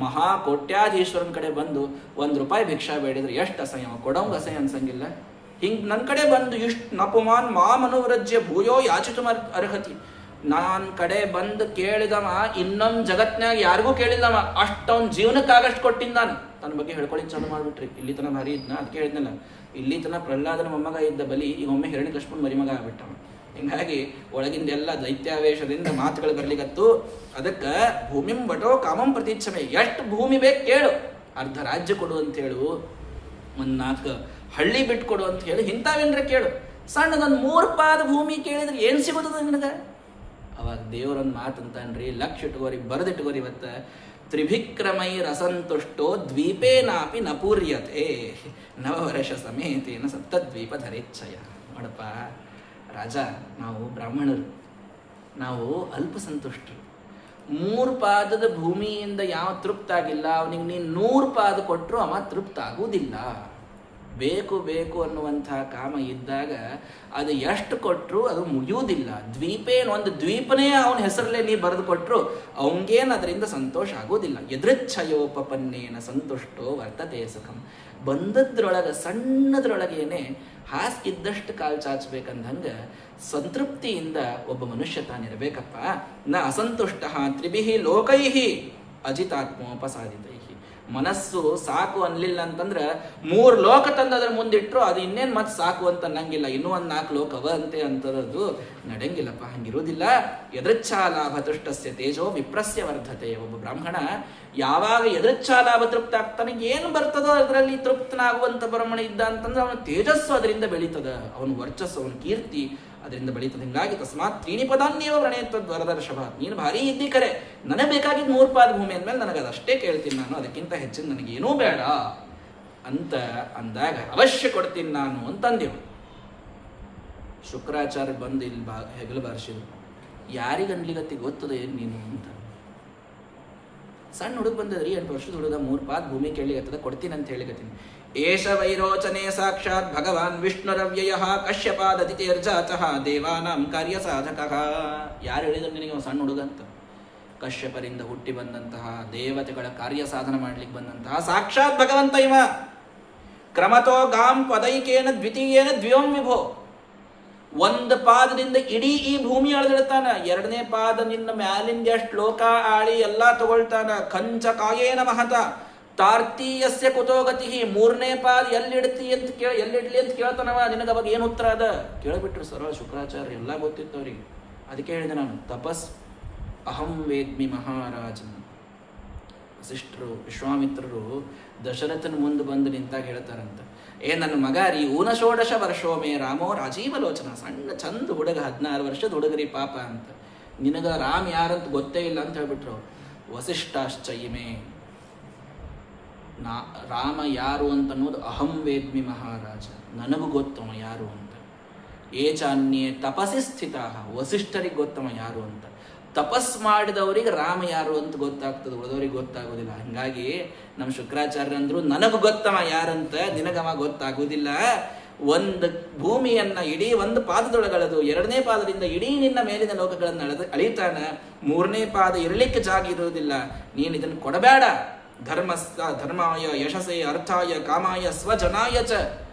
ಮಹಾ ಕೋಟ್ಯಾಧೀಶ್ವರನ ಕಡೆ ಬಂದು ₹1 ಭಿಕ್ಷಾ ಬೇಡಿದ್ರೆ ಎಷ್ಟು ಅಸಹ್ಯ, ಕೊಡೋಂಗೆ ಅಸಹ್ಯ ಅನ್ಸಂಗಿಲ್ಲ. ಹಿಂಗೆ ನನ್ನ ಕಡೆ ಬಂದು ಇಷ್ಟು ನಪುಮಾನ್ ಮಾಮನುವ್ರಜ್ಯ ಭೂಯೋ ಯಾಚಿತು ಅರ್ಹತಿ. ನಾನು ಕಡೆ ಬಂದು ಕೇಳಿದವ ಇನ್ನೊಂದು ಜಗತ್ನಾಗ ಯಾರಿಗೂ ಕೇಳಿದವ, ಅಷ್ಟವನ್ ಜೀವನಕ್ಕಾಗಷ್ಟು ಕೊಟ್ಟಿದ್ದ. ನಾನು ತನ್ನ ಬಗ್ಗೆ ಹೇಳ್ಕೊಳ್ಳಿ ಚಾಲು ಮಾಡಿಬಿಟ್ರಿ. ಇಲ್ಲಿ ತನ ಭಾರಿ ಇದ್ನ, ಅದಕ್ಕೆ ಹೇಳಿದ್ನಲ್ಲ, ಇಲ್ಲಿ ತನ ಪ್ರಹ್ಲಾದನ ಮೊಮ್ಮಗ ಇದ್ದ ಬಲಿ ಈಗ ಒಮ್ಮೆ ಹಿರಣ್ಯಕಶಿಪುನ ಮರಿಮಗ ಆಗ್ಬಿಟ್ಟವ. ಹಿಂಗಾಗಿ ಒಳಗಿಂದ ಎಲ್ಲ ದೈತ್ಯಾವೇಶದಿಂದ ಮಾತುಗಳು ಬರ್ಲಿಕ್ಕತ್ತು. ಅದಕ್ಕೆ ಭೂಮಿಂ ವಟೋ ಕಾಮಂ ಪ್ರತೀಚ್ಛಮೆ. ಎಷ್ಟು ಭೂಮಿ ಬೇಕು ಕೇಳು, ಅರ್ಧ ರಾಜ್ಯ ಕೊಡು ಅಂತ ಹೇಳು, ಒಂದು 4 ಹಳ್ಳಿ ಬಿಟ್ಕೊಡು ಅಂತ ಹೇಳಿ, ಇಂಥವೇನ್ರ ಕೇಳು. ಸಣ್ಣದೊಂದು 3 ಪಾದ ಭೂಮಿ ಕೇಳಿದ್ರೆ ಏನು ಸಿಗೋದು ನಿನಗೆ? ಅವಾಗ ದೇವರೊಂದು ಮಾತಂತಾನ್ರಿ, ಲಕ್ಷ ಇಟ್ಕೋರಿ, ಬರೆದಿಟ್ಕೋರಿ. ಇವತ್ತು ತ್ರಿಭಿಕ್ರಮೈರಸಂತುಷ್ಟೋ ದ್ವೀಪೇನಾಪಿ ನ ಪೂರ್ಯತೆ ನವವರ್ಷ ಸಮೇತೇನ ಸಪ್ತದ್ವೀಪ ಧರೇಚ್ಛಯ. ನೋಡಪ್ಪ ರಾಜ, ನಾವು ಬ್ರಾಹ್ಮಣರು, ನಾವು ಅಲ್ಪಸಂತುಷ್ಟರು. 3 ಪಾದದ ಭೂಮಿಯಿಂದ ಯಾವ ತೃಪ್ತ ಆಗಿಲ್ಲ ಅವನಿಗೆ ನೀನು 100 ಪಾದ ಕೊಟ್ಟರು ಅವ ತೃಪ್ತ ಆಗುವುದಿಲ್ಲ. ಬೇಕು ಬೇಕು ಅನ್ನುವಂಥ ಕಾಮ ಇದ್ದಾಗ ಅದು ಎಷ್ಟು ಕೊಟ್ಟರು ಅದು ಮುಗಿಯುವುದಿಲ್ಲ. ದ್ವೀಪೇನು, ಒಂದು ದ್ವೀಪನೇ ಅವನ ಹೆಸರಲ್ಲೇ ನೀ ಬರೆದು ಕೊಟ್ಟರು ಅವಂಗೇನು ಅದರಿಂದ ಸಂತೋಷ ಆಗೋದಿಲ್ಲ. ಯದೃಚ್ಛಯೋಪಪನ್ನೇನ ಸಂತುಷ್ಟೋ ವರ್ತತೆ ಸುಖಂ. ಬಂದದ್ರೊಳಗೆ ಸಣ್ಣದ್ರೊಳಗೇನೆ ಹಾಸಿಗಿದ್ದಷ್ಟು ಕಾಲು ಚಾಚಬೇಕಂದಂಗೆ ಸಂತೃಪ್ತಿಯಿಂದ ಒಬ್ಬ ಮನುಷ್ಯ ತಾನಿರಬೇಕಪ್ಪ. ನ ಅಸಂತುಷ್ಟ ತ್ರಿಭಿಹಿ ಲೋಕೈಹಿ ಅಜಿತಾತ್ಮೋಪಸಾದಿತೈಹಿ. ಮನಸ್ಸು ಸಾಕು ಅನ್ಲಿಲ್ಲ ಅಂತಂದ್ರೆ 3 ಲೋಕ ತಂದು ಅದ್ರ ಮುಂದಿಟ್ರು ಅದು ಇನ್ನೇನು ಮತ್ತೆ ಸಾಕು ಅಂತ ಅನ್ನಂಗಿಲ್ಲ. ಇನ್ನೂ ಒಂದು 4 ಲೋಕ ಅವ ಅಂತೆ ಅಂತದ್ದು ನಡೆಯಂಗಿಲ್ಲಪ್ಪ, ಹಂಗಿರೋದಿಲ್ಲ. ಯದೃಚ್ಛಾಲಾಭ ತುಷ್ಟಸ್ಯ ತೇಜೋ ವಿಪ್ರಸ್ಯ ವರ್ಧತೆ. ಒಬ್ಬ ಬ್ರಾಹ್ಮಣ ಯಾವಾಗ ಯದೃಚ್ಛಾಲಾಭ ತೃಪ್ತ ಆಗ್ತಾನೆ, ಏನು ಬರ್ತದೋ ಅದರಲ್ಲಿ ತೃಪ್ತನಾಗುವಂತ ಬ್ರಾಹ್ಮಣ ಇದ್ದ ಅಂತಂದ್ರೆ ಅವನ ತೇಜಸ್ಸು ಅದರಿಂದ ಬೆಳೀತದ, ಅವನ ವರ್ಚಸ್ಸು, ಅವನ ಕೀರ್ತಿ ಅದರಿಂದ ಬೆಳೀತದೆ. ಹಿಂಗಾಗಿ ತಸ್ಮಾತ್ 3 ಪದಾನ್ಯವ ಪ್ರಣೇತ್ವದ್ ವರದರ್ಶಭ. ನೀನು ಭಾರಿ ಇದ್ದಿ ಕರೆ, ನನಗೆ ಬೇಕಾಗಿದ್ದು 3 ಪಾದ ಭೂಮಿ ಅಂದಮೇಲೆ ನನಗೆ ಅದಷ್ಟೇ ಕೇಳ್ತೀನಿ ನಾನು, ಅದಕ್ಕಿಂತ ಹೆಚ್ಚಿನ ನನಗೇನೂ ಬೇಡ ಅಂತ ಅಂದಾಗ ಅವಶ್ಯ ಕೊಡ್ತೀನಿ ನಾನು ಅಂತಂದೆವು. ಶುಕ್ರಾಚಾರ್ಯ ಬಂದು ಇಲ್ಲಿ ಹೆಗಲು ಬಾರಿಸಿದ್ರು. ಯಾರಿಗನ್ಲಿಗತ್ತಿ ಗೊತ್ತದ ಏನು ನೀನು ಅಂತ. ಸಣ್ಣ ಹುಡುಗ ಬಂದದ್ರಿ, 8 ವರ್ಷದ ಹುಡುಗ, 3 ಪಾದ ಭೂಮಿ ಕೇಳಿಗತ್ತದ, ಕೊಡ್ತೀನಿ ಅಂತ ಹೇಳಿಗತ್ತೀನಿ. ಏಷ ವೈರೋಚನೆ ಸಾಕ್ಷಾತ್ ಭಗವಾನ್ ವಿಷ್ಣುರವ್ಯಯ ಕಶ್ಯಪಾದತಿಥೇರ್ಜಾತಃ ದೇವಾನಾಂ ಕಾರ್ಯ ಸಾಧಕಃ. ಯಾರು ಹೇಳಿದ್ರು ನಿನಗೆ ಸಣ್ಣ ಹುಡುಗ ಅಂತ? ಕಶ್ಯಪರಿಂದ ಹುಟ್ಟಿ ಬಂದಂತಹ ದೇವತೆಗಳ ಕಾರ್ಯ ಸಾಧನ ಮಾಡ್ಲಿಕ್ಕೆ ಬಂದಂತಹ ಸಾಕ್ಷಾತ್ ಭಗವಂತ ಇವ. ಕ್ರಮತೋ ಗಾಂ ಪದೈಕೇನ ದ್ವಿತೀಯೇನ ದ್ವಿಯಂ ವಿಭೋ. 1 ಪಾದದಿಂದ ಇಡೀ ಈ ಭೂಮಿ ಅಳೆದಿಡ್ತಾನ, 2ನೇ ಪಾದ ನಿನ್ನ ಮ್ಯಾಲಿಂದ ಎಷ್ಟು ಲೋಕ ಆಳಿ ಎಲ್ಲಾ ತಗೊಳ್ತಾನ. ಕಂಚ ಕಾಯೇನ ಮಹತ ತಾರ್ತೀಯಸ್ಯ ಕುತೋಗತಿ. 3ನೇ ಪಾದ ಎಲ್ಲಿಡ್ತಿ ಅಂತ ಎಲ್ಲಿಡ್ಲಿ ಅಂತ ಕೇಳ್ತಾನವ. ನಿನಗೆ ಅವಾಗ ಏನು ಉತ್ತರ ಅದ ಕೇಳಿಬಿಟ್ರು ಸರಳ ಶುಕ್ರಾಚಾರ್ಯ, ಎಲ್ಲ ಗೊತ್ತಿತ್ತು ಅವ್ರಿಗೆ. ಅದಕ್ಕೆ ಹೇಳಿದೆ ನಾನು, ತಪಸ್ ಅಹಂ ವೇದ್ಮಿ ಮಹಾರಾಜನ್. ವಸಿಷ್ಠರು ವಿಶ್ವಾಮಿತ್ರರು ದಶರಥನ ಮುಂದೆ ಬಂದು ನಿಂತಾಗ ಹೇಳ್ತಾರಂತ, ನನ್ನ ಮಗ ರೀ ಊನಷೋಡಶ ವರ್ಷೋಮೇ ರಾಮೋ ರಾಜೀವಲೋಚನ. ಸಣ್ಣ ಚಂದ ಹುಡುಗ, 16 ವರ್ಷದ ಹುಡುಗರಿ ಪಾಪ ಅಂತ, ನಿನಗ ರಾಮ್ ಯಾರಂತ ಗೊತ್ತೇ ಇಲ್ಲ ಅಂತ ಹೇಳ್ಬಿಟ್ರು ಅವ್ರು. ವಸಿಷ್ಠಾಶ್ಚಯಿಮೇ, ರಾಮ ಯಾರು ಅಂತ ಅನ್ನೋದು ಅಹಂ ವೇದ್ಮಿ ಮಹಾರಾಜ, ನನಗೂ ಗೊತ್ತವ ಯಾರು ಅಂತ. ಏಚಾನ್ಯೇ ತಪಸ್ಸಿ ಸ್ಥಿತ, ವಸಿಷ್ಠರಿಗೆ ಗೊತ್ತವ ಯಾರು ಅಂತ. ತಪಸ್ ಮಾಡಿದವರಿಗೆ ರಾಮ ಯಾರು ಅಂತ ಗೊತ್ತಾಗ್ತದೆ, ಉಳಿದವರಿಗೆ ಗೊತ್ತಾಗೋದಿಲ್ಲ. ಹಂಗಾಗಿ ನಮ್ಮ ಶುಕ್ರಾಚಾರ್ಯ ಅಂದ್ರು, ನನಗೂ ಗೊತ್ತವ ಯಾರಂತ, ನಿನಗವ ಗೊತ್ತಾಗೋದಿಲ್ಲ. 1 ಭೂಮಿಯನ್ನ ಇಡೀ 1 ಪಾದದೊಳಗಳದು, 2ನೇ ಪಾದದಿಂದ ಇಡೀ ನಿನ್ನ ಮೇಲಿನ ಲೋಕಗಳನ್ನು ಅಳಿತಾನ. 3ನೇ ಪಾದ ಇರಲಿಕ್ಕೆ ಜಾಗ ಇರುವುದಿಲ್ಲ. ನೀನು ಇದನ್ನು ಕೊಡಬೇಡ. ಧರ್ಮಾಯ ಯಶಸ್ಸೇ ಅರ್ಥಾಯ ಕಾಮಾಯ ಸ್ವಜನಾಯ ಚ.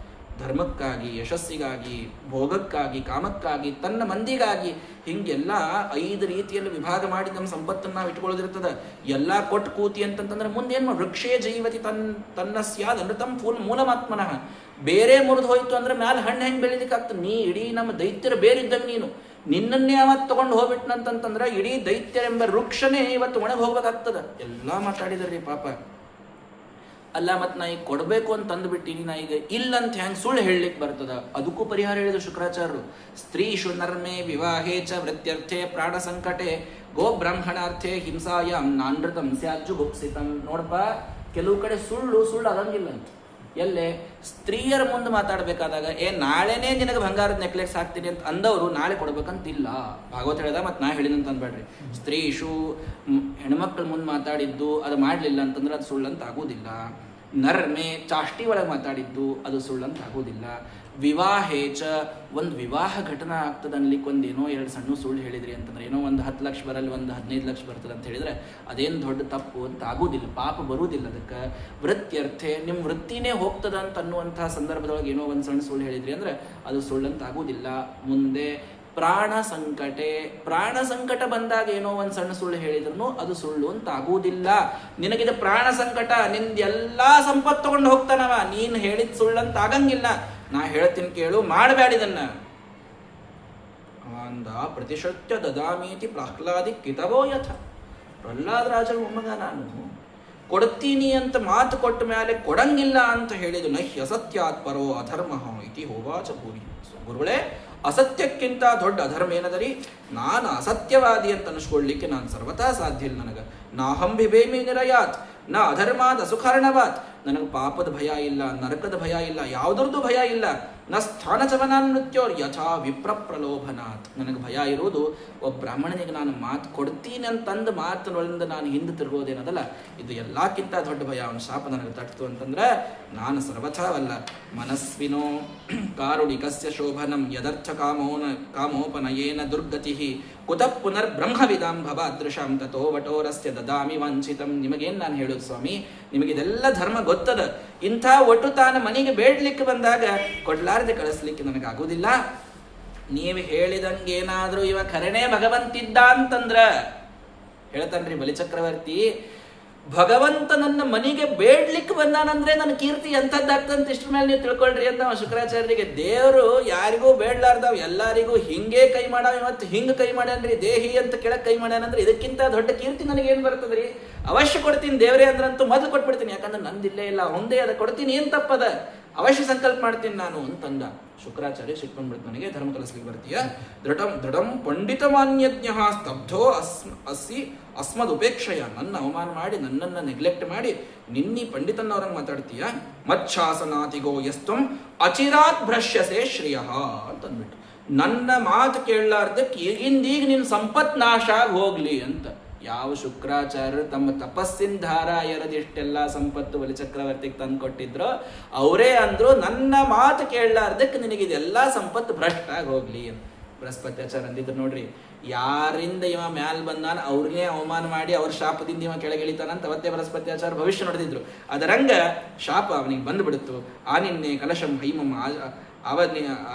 ಧರ್ಮಕ್ಕಾಗಿ, ಯಶಸ್ಸಿಗಾಗಿ, ಭೋಗಕ್ಕಾಗಿ, ಕಾಮಕ್ಕಾಗಿ, ತನ್ನ ಮಂದಿಗಾಗಿ, ಹಿಂಗೆಲ್ಲ 5 ರೀತಿಯಲ್ಲಿ ವಿಭಾಗ ಮಾಡಿ ನಮ್ಮ ಸಂಪತ್ತನ್ನು ನಾವು ಇಟ್ಕೊಳ್ಳೋದಿರ್ತದೆ. ಎಲ್ಲ ಕೊಟ್ಟು ಕೂತಿ ಅಂತಂತಂದ್ರೆ ಮುಂದೇನು ವೃಕ್ಷೇ ಜೀವತಿ ತನ್ನ ಸ್ಯಾದ್ ಅನೃತಂ ಮೂಲಮಾತ್ಮನಃ. ಬೇರೆ ಮುರಿದು ಹೋಯ್ತು ಅಂದ್ರೆ ಮ್ಯಾಲೆ ಹಣ್ಣು ಹೆಂಗೆ ಬೆಳಿಲಿಕ್ಕಾಗ್ತದೆ? ನೀ ಇಡೀ ನಮ್ಮ ದೈತ್ಯರ ಬೇರಿದ್ದಂಗೆ ನೀನು, ನಿನ್ನನ್ನೇ ಅವತ್ತು ತಗೊಂಡು ಹೋಗ್ಬಿಟ್ನಂತಂದ್ರೆ ಇಡೀ ದೈತ್ಯರೆಂಬ ವೃಕ್ಷನೇ ಇವತ್ತು ಒಣಗಿ ಹೋಗ್ಬೇಕಾಗ್ತದ. ಎಲ್ಲ ಮಾತಾಡಿದ್ರಿ ಪಾಪ. ಅಲ್ಲ ಮತ್ತು ನಾ ಈಗ ಕೊಡಬೇಕು ಅಂತ ಅಂದ್ಬಿಟ್ಟಿನಿ, ನಾ ಈಗ ಇಲ್ಲಂತ ಹೆಂಗೆ ಸುಳ್ಳು ಹೇಳಲಿಕ್ಕೆ ಬರ್ತದ? ಅದಕ್ಕೂ ಪರಿಹಾರ ಹೇಳಿದ್ರು ಶುಕ್ರಾಚಾರ್ಯರು. ಸ್ತ್ರೀಷು ನರ್ಮೇ ವಿವಾಹೇ ಚ ವೃತ್ಯರ್ಥೆ ಪ್ರಾಣ ಸಂಕಟೆ ಗೋ ಬ್ರಾಹ್ಮಣಾರ್ಥೆ ಹಿಂಸಾಯಾಮ್ ನಾನೃತಂ ಸ್ಯಾಜ್ಜು ಗುಪ್ಸಿತಂ. ನೋಡಪ್ಪ, ಕೆಲವು ಕಡೆ ಸುಳ್ಳು ಆಗಂಗಿಲ್ಲ ಅಂತ. ಎಲ್ಲೇ ಸ್ತ್ರೀಯರ ಮುಂದೆ ಮಾತಾಡಬೇಕಾದಾಗ ನಾಳೆನೇ ನಿನಗೆ ಬಂಗಾರದ ನೆಕ್ಲೆಸ್ ಹಾಕ್ತೀನಿ ಅಂತ ಅಂದವರು ನಾಳೆ ಕೊಡ್ಬೇಕಂತಿಲ್ಲ. ಭಾಗವತ ಹೇಳ್ದ, ಮತ್ತು ನಾ ಹೇಳಿದಂತ ಅನ್ಬೇಡ್ರಿ. ಸ್ತ್ರೀಷು ಹೆಣ್ಮಕ್ಳ ಮುಂದೆ ಮಾತಾಡಿದ್ದು ಅದು ಮಾಡಲಿಲ್ಲ ಅಂತಂದ್ರೆ ಅದು ಸುಳ್ಳಂತ ಆಗೋದಿಲ್ಲ. ನರ್ಮೆ ಚಾಷ್ಟಿ ಒಳಗೆ ಮಾತಾಡಿದ್ದು ಅದು ಸುಳ್ಳಂತ ಆಗೋದಿಲ್ಲ. ವಿವಾಹೇಚ, ಒಂದು ವಿವಾಹ ಘಟನಾ ಆಗ್ತದೆ ಅನ್ಲಿಕ್ಕೆ ಒಂದೇನೋ 2 ಸಣ್ಣ ಸುಳ್ಳು ಹೇಳಿದ್ರಿ ಅಂತಂದ್ರೆ, ಏನೋ ಒಂದು 10 ಲಕ್ಷ ಬರಲ್ಲ, ಒಂದು 15 ಲಕ್ಷ ಬರ್ತದೆ ಅಂತ ಹೇಳಿದ್ರೆ ಅದೇನು ದೊಡ್ಡ ತಪ್ಪು ಅಂತ ಆಗೋದಿಲ್ಲ, ಪಾಪ ಬರುವುದಿಲ್ಲ ಅದಕ್ಕೆ. ವೃತ್ಯರ್ಥೆ, ನಿಮ್ಮ ವೃತ್ತಿನೇ ಹೋಗ್ತದ ಅಂತ ಅನ್ನುವಂತಹ ಸಂದರ್ಭದೊಳಗೆ ಏನೋ ಒಂದು ಸಣ್ಣ ಸುಳ್ಳು ಹೇಳಿದ್ರಿ ಅಂದ್ರೆ ಅದು ಸುಳ್ಳಂತ ಆಗೋದಿಲ್ಲ. ಮುಂದೆ ಪ್ರಾಣ ಸಂಕಟ ಬಂದಾಗ ಏನೋ ಒಂದು ಸಣ್ಣ ಸುಳ್ಳು ಹೇಳಿದ್ರು ಅದು ಸುಳ್ಳು ಅಂತ ಆಗುವುದಿಲ್ಲ. ನಿನಗಿದ ಪ್ರಾಣ ಸಂಕಟ, ನಿಂದ ಎಲ್ಲಾ ಸಂಪತ್ತು ತಗೊಂಡು ಹೋಗ್ತಾನವ, ನೀನು ಹೇಳಿದ ಸುಳ್ಳಂತ ಆಗಂಗಿಲ್ಲ. ನಾ ಹೇಳ್ತೀನಿ ಕೇಳು, ಮಾಡಬೇಡಿದನ್ನ ಅಂದ. ಪ್ರತಿಶತ್ಯ ದದಾಮೀತಿ ಪ್ರಹ್ಲಾದಿ ಕಿತವೋ ಯಥ. ಪ್ರಹ್ಲಾದ ರಾಜರ ಮೊಮ್ಮಗ ನಾನು, ಕೊಡ್ತೀನಿ ಅಂತ ಮಾತು ಕೊಟ್ಟ ಮೇಲೆ ಕೊಡಂಗಿಲ್ಲ ಅಂತ ಹೇಳಿದು. ನಹ್ಯಸತ್ಯಾತ್ ಪರೋ ಅಧರ್ಮ ಇತಿ ಹೋವಾಚ ಭೂರಿ. ಗುರುಗಳೇ, ಅಸತ್ಯಕ್ಕಿಂತ ದೊಡ್ಡ ಅಧರ್ಮ ಏನದರಿ? ನಾನು ಅಸತ್ಯವಾದಿ ಅಂತ ಅನಿಸ್ಕೊಳ್ಳಿಕ್ಕೆ ನಾನು ಸರ್ವತಾ ಸಾಧ್ಯ ಇಲ್ಲ. ನನಗೆ ನಾಹಂ ಬಿಬೇಮಿ ನಿರಯಾತ್ ನ ಅಧರ್ಮಾದ ಸುಖರ್ಣವಾತ್. ನನಗೆ ಪಾಪದ ಭಯ ಇಲ್ಲ, ನರಕದ ಭಯ ಇಲ್ಲ, ಯಾವುದ್ರದ್ದು ಭಯ ಇಲ್ಲ. ನ ಸ್ಥಾನಚವನಾನ್ ನೃತ್ಯೋರ್ ಯಥಾ ವಿಪ್ರ ಪ್ರಲೋಭನಾತ್. ನನಗೆ ಭಯ ಇರುವುದು ಒಬ್ಬ ಬ್ರಾಹ್ಮಣನಿಗೆ ನಾನು ಮಾತು ಕೊಡ್ತೀನಿ ಅಂತಂದು ಮಾತಿನೊಳಗಿಂದ ನಾನು ಹಿಂದೆ ತಿರುಗೋದೇನದಲ್ಲ, ಇದು ಎಲ್ಲಕ್ಕಿಂತ ದೊಡ್ಡ ಭಯ. ಅವನ ಶಾಪ ನನಗೆ ತಟ್ಟಿತು ಅಂತಂದ್ರೆ ನಾನು ಸರ್ವಥಾವಲ್ಲ. ಮನಸ್ವಿನೋ ಕಾರುಣಿಕಸ್ಯ ಶೋಭನಂ ಯದರ್ಥ ಕಾಮೋಪನಯೇನ ದುರ್ಗತಿ ಕುತಃ ಪುನರ್ ಬ್ರಹ್ಮವಿದಾಂ ಭವಾದೃಶಾಂ ತಥೋ ವಟೋರಸ್ಯ ದದಾಮಿ ವಂಚಿತಂ. ನಿಮಗೇನು ನಾನು ಹೇಳೋದು ಸ್ವಾಮಿ, ನಿಮಗಿದೆಲ್ಲ ಧರ್ಮ ಗೊತ್ತದ. ಇಂಥ ಒಟ್ಟು ತಾನ ಮನೆಗೆ ಬೇಡ್ಲಿಕ್ಕೆ ಬಂದಾಗ ಕೊಡ್ಲಾರದೆ ಕಳಿಸ್ಲಿಕ್ಕೆ ನನಗಾಗೋದಿಲ್ಲ. ನೀವು ಹೇಳಿದಂಗೇನಾದ್ರೂ ಇವ ಖರೇನೇ ಭಗವಂತಿದ್ದ ಅಂತಂದ್ರ ಹೇಳ್ತಾನ್ರಿ ಬಲಿಚಕ್ರವರ್ತಿ. ಭಗವಂತ ನನ್ನ ಮನೆಗೆ ಬೇಡ್ಲಿಕ್ಕೆ ಬಂದಾನಂದ್ರೆ ನನ್ನ ಕೀರ್ತಿ ಎಂಥದ್ದಾಗ್ತಂತ ಇಷ್ಟ್ರ ಮೇಲೆ ನೀವು ತಿಳ್ಕೊಳ್ರಿ ಅಂತ ಶುಕ್ರಾಚಾರ್ಯರಿಗೆ. ದೇವರು ಯಾರಿಗೂ ಬೇಡ್ಲಾರ್ದಾವ್ ಎಲ್ಲರಿಗೂ ಹಿಂಗೆ ಕೈ ಮಾಡಾವ, ಇವತ್ತು ಹಿಂಗೆ ಕೈ ಮಾಡ್ಯಾನ್ರಿ, ದೇಹಿ ಅಂತ ಕೆಳಗೆ ಕೈ ಮಾಡ್ಯಾನಂದ್ರೆ ಇದಕ್ಕಿಂತ ದೊಡ್ಡ ಕೀರ್ತಿ ನನಗೇನು ಬರ್ತದ್ರಿ? ಅವಶ್ಯ ಕೊಡ್ತೀನಿ ದೇವರೇ ಅಂದ್ರಂತೂ ಮೊದಲು ಕೊಟ್ಬಿಡ್ತೀನಿ, ಯಾಕಂದ್ರೆ ನಂದಿಲ್ಲೇ ಇಲ್ಲ, ಒಂದೇ ಅದ ಕೊಡ್ತೀನಿ, ಏನು ತಪ್ಪದ, ಅವಶ್ಯ ಸಂಕಲ್ಪ ಮಾಡ್ತೀನಿ ನಾನು ಅಂತಂದ. ಶುಕ್ರಾಚಾರ್ಯ ಸಿಟ್ಕೊಂಡ್ಬಿಡ್ತು, ನನಗೆ ಧರ್ಮ ಕಲಿಸ್ಲಿಕ್ಕೆ ಬರ್ತೀಯ? ದೃಢಂ ಪಂಡಿತ ಮಾನ್ಯಜ್ಞ ಸ್ತಬ್ಧೋ ಅಸ್ಮದ್ ಉಪೇಕ್ಷಯ, ನನ್ನ ಅವಮಾನ ಮಾಡಿ ನನ್ನನ್ನು ನೆಗ್ಲೆಕ್ಟ್ ಮಾಡಿ ನಿನ್ನಿ ಪಂಡಿತನವರಂಗೆ ಮಾತಾಡ್ತೀಯ? ಮಚ್ಛಾಸನಾತಿಗೋ ಯಸ್ತಂ ಅಚಿರಾತ್ ಭ್ರಶ್ಯಸೆ ಶ್ರಿಯ ಅಂತಂದ್ಬಿಟ್ಟು, ನನ್ನ ಮಾತು ಕೇಳಲಾರ್ದಕ್ಕೆ ಈಗಿಂದೀಗ ನಿನ್ನ ಸಂಪತ್ ನಾಶ ಆಗಿ ಹೋಗ್ಲಿ ಅಂತ. ಯಾವ ಶುಕ್ರಾಚಾರ್ಯರು ತಮ್ಮ ತಪಸ್ಸಿನ ಧಾರ ಎರದಿಷ್ಟೆಲ್ಲ ಸಂಪತ್ತು ಬಲಿಚಕ್ರವರ್ತಿಗೆ ತಂದು ಕೊಟ್ಟಿದ್ರೋ ಅವರೇ ಅಂದ್ರು, ನನ್ನ ಮಾತು ಕೇಳಲಾರ್ದಕ್ಕೆ ನಿನಗಿದೆಲ್ಲ ಸಂಪತ್ತು ಭ್ರಷ್ಟ ಆಗಿ ಹೋಗ್ಲಿ ಅಂತ. ಬೃಹಸ್ಪತ್ಯಾಚಾರ ಅಂದಿದ್ರು ನೋಡ್ರಿ, ಯಾರಿಂದ ಇವ ಮ್ಯಾಲ್ ಬಂದಾನ ಅವ್ರನ್ನೇ ಅವಮಾನ ಮಾಡಿ ಅವ್ರ ಶಾಪದಿಂದ ಇವ ಕೆಳಗಿಳಿತಾನಂತ ಅವತ್ತೇ ಬೃಹಸ್ಪತ್ಯಾಚಾರ ಭವಿಷ್ಯ ನೋಡಿದ್ರು. ಅದರಂಗ ಶಾಪ ಅವನಿಗೆ ಬಂದ್ಬಿಡುತ್ತು. ಆ ನಿನ್ನೆ ಕಲಶಂ ಹೈಮಂ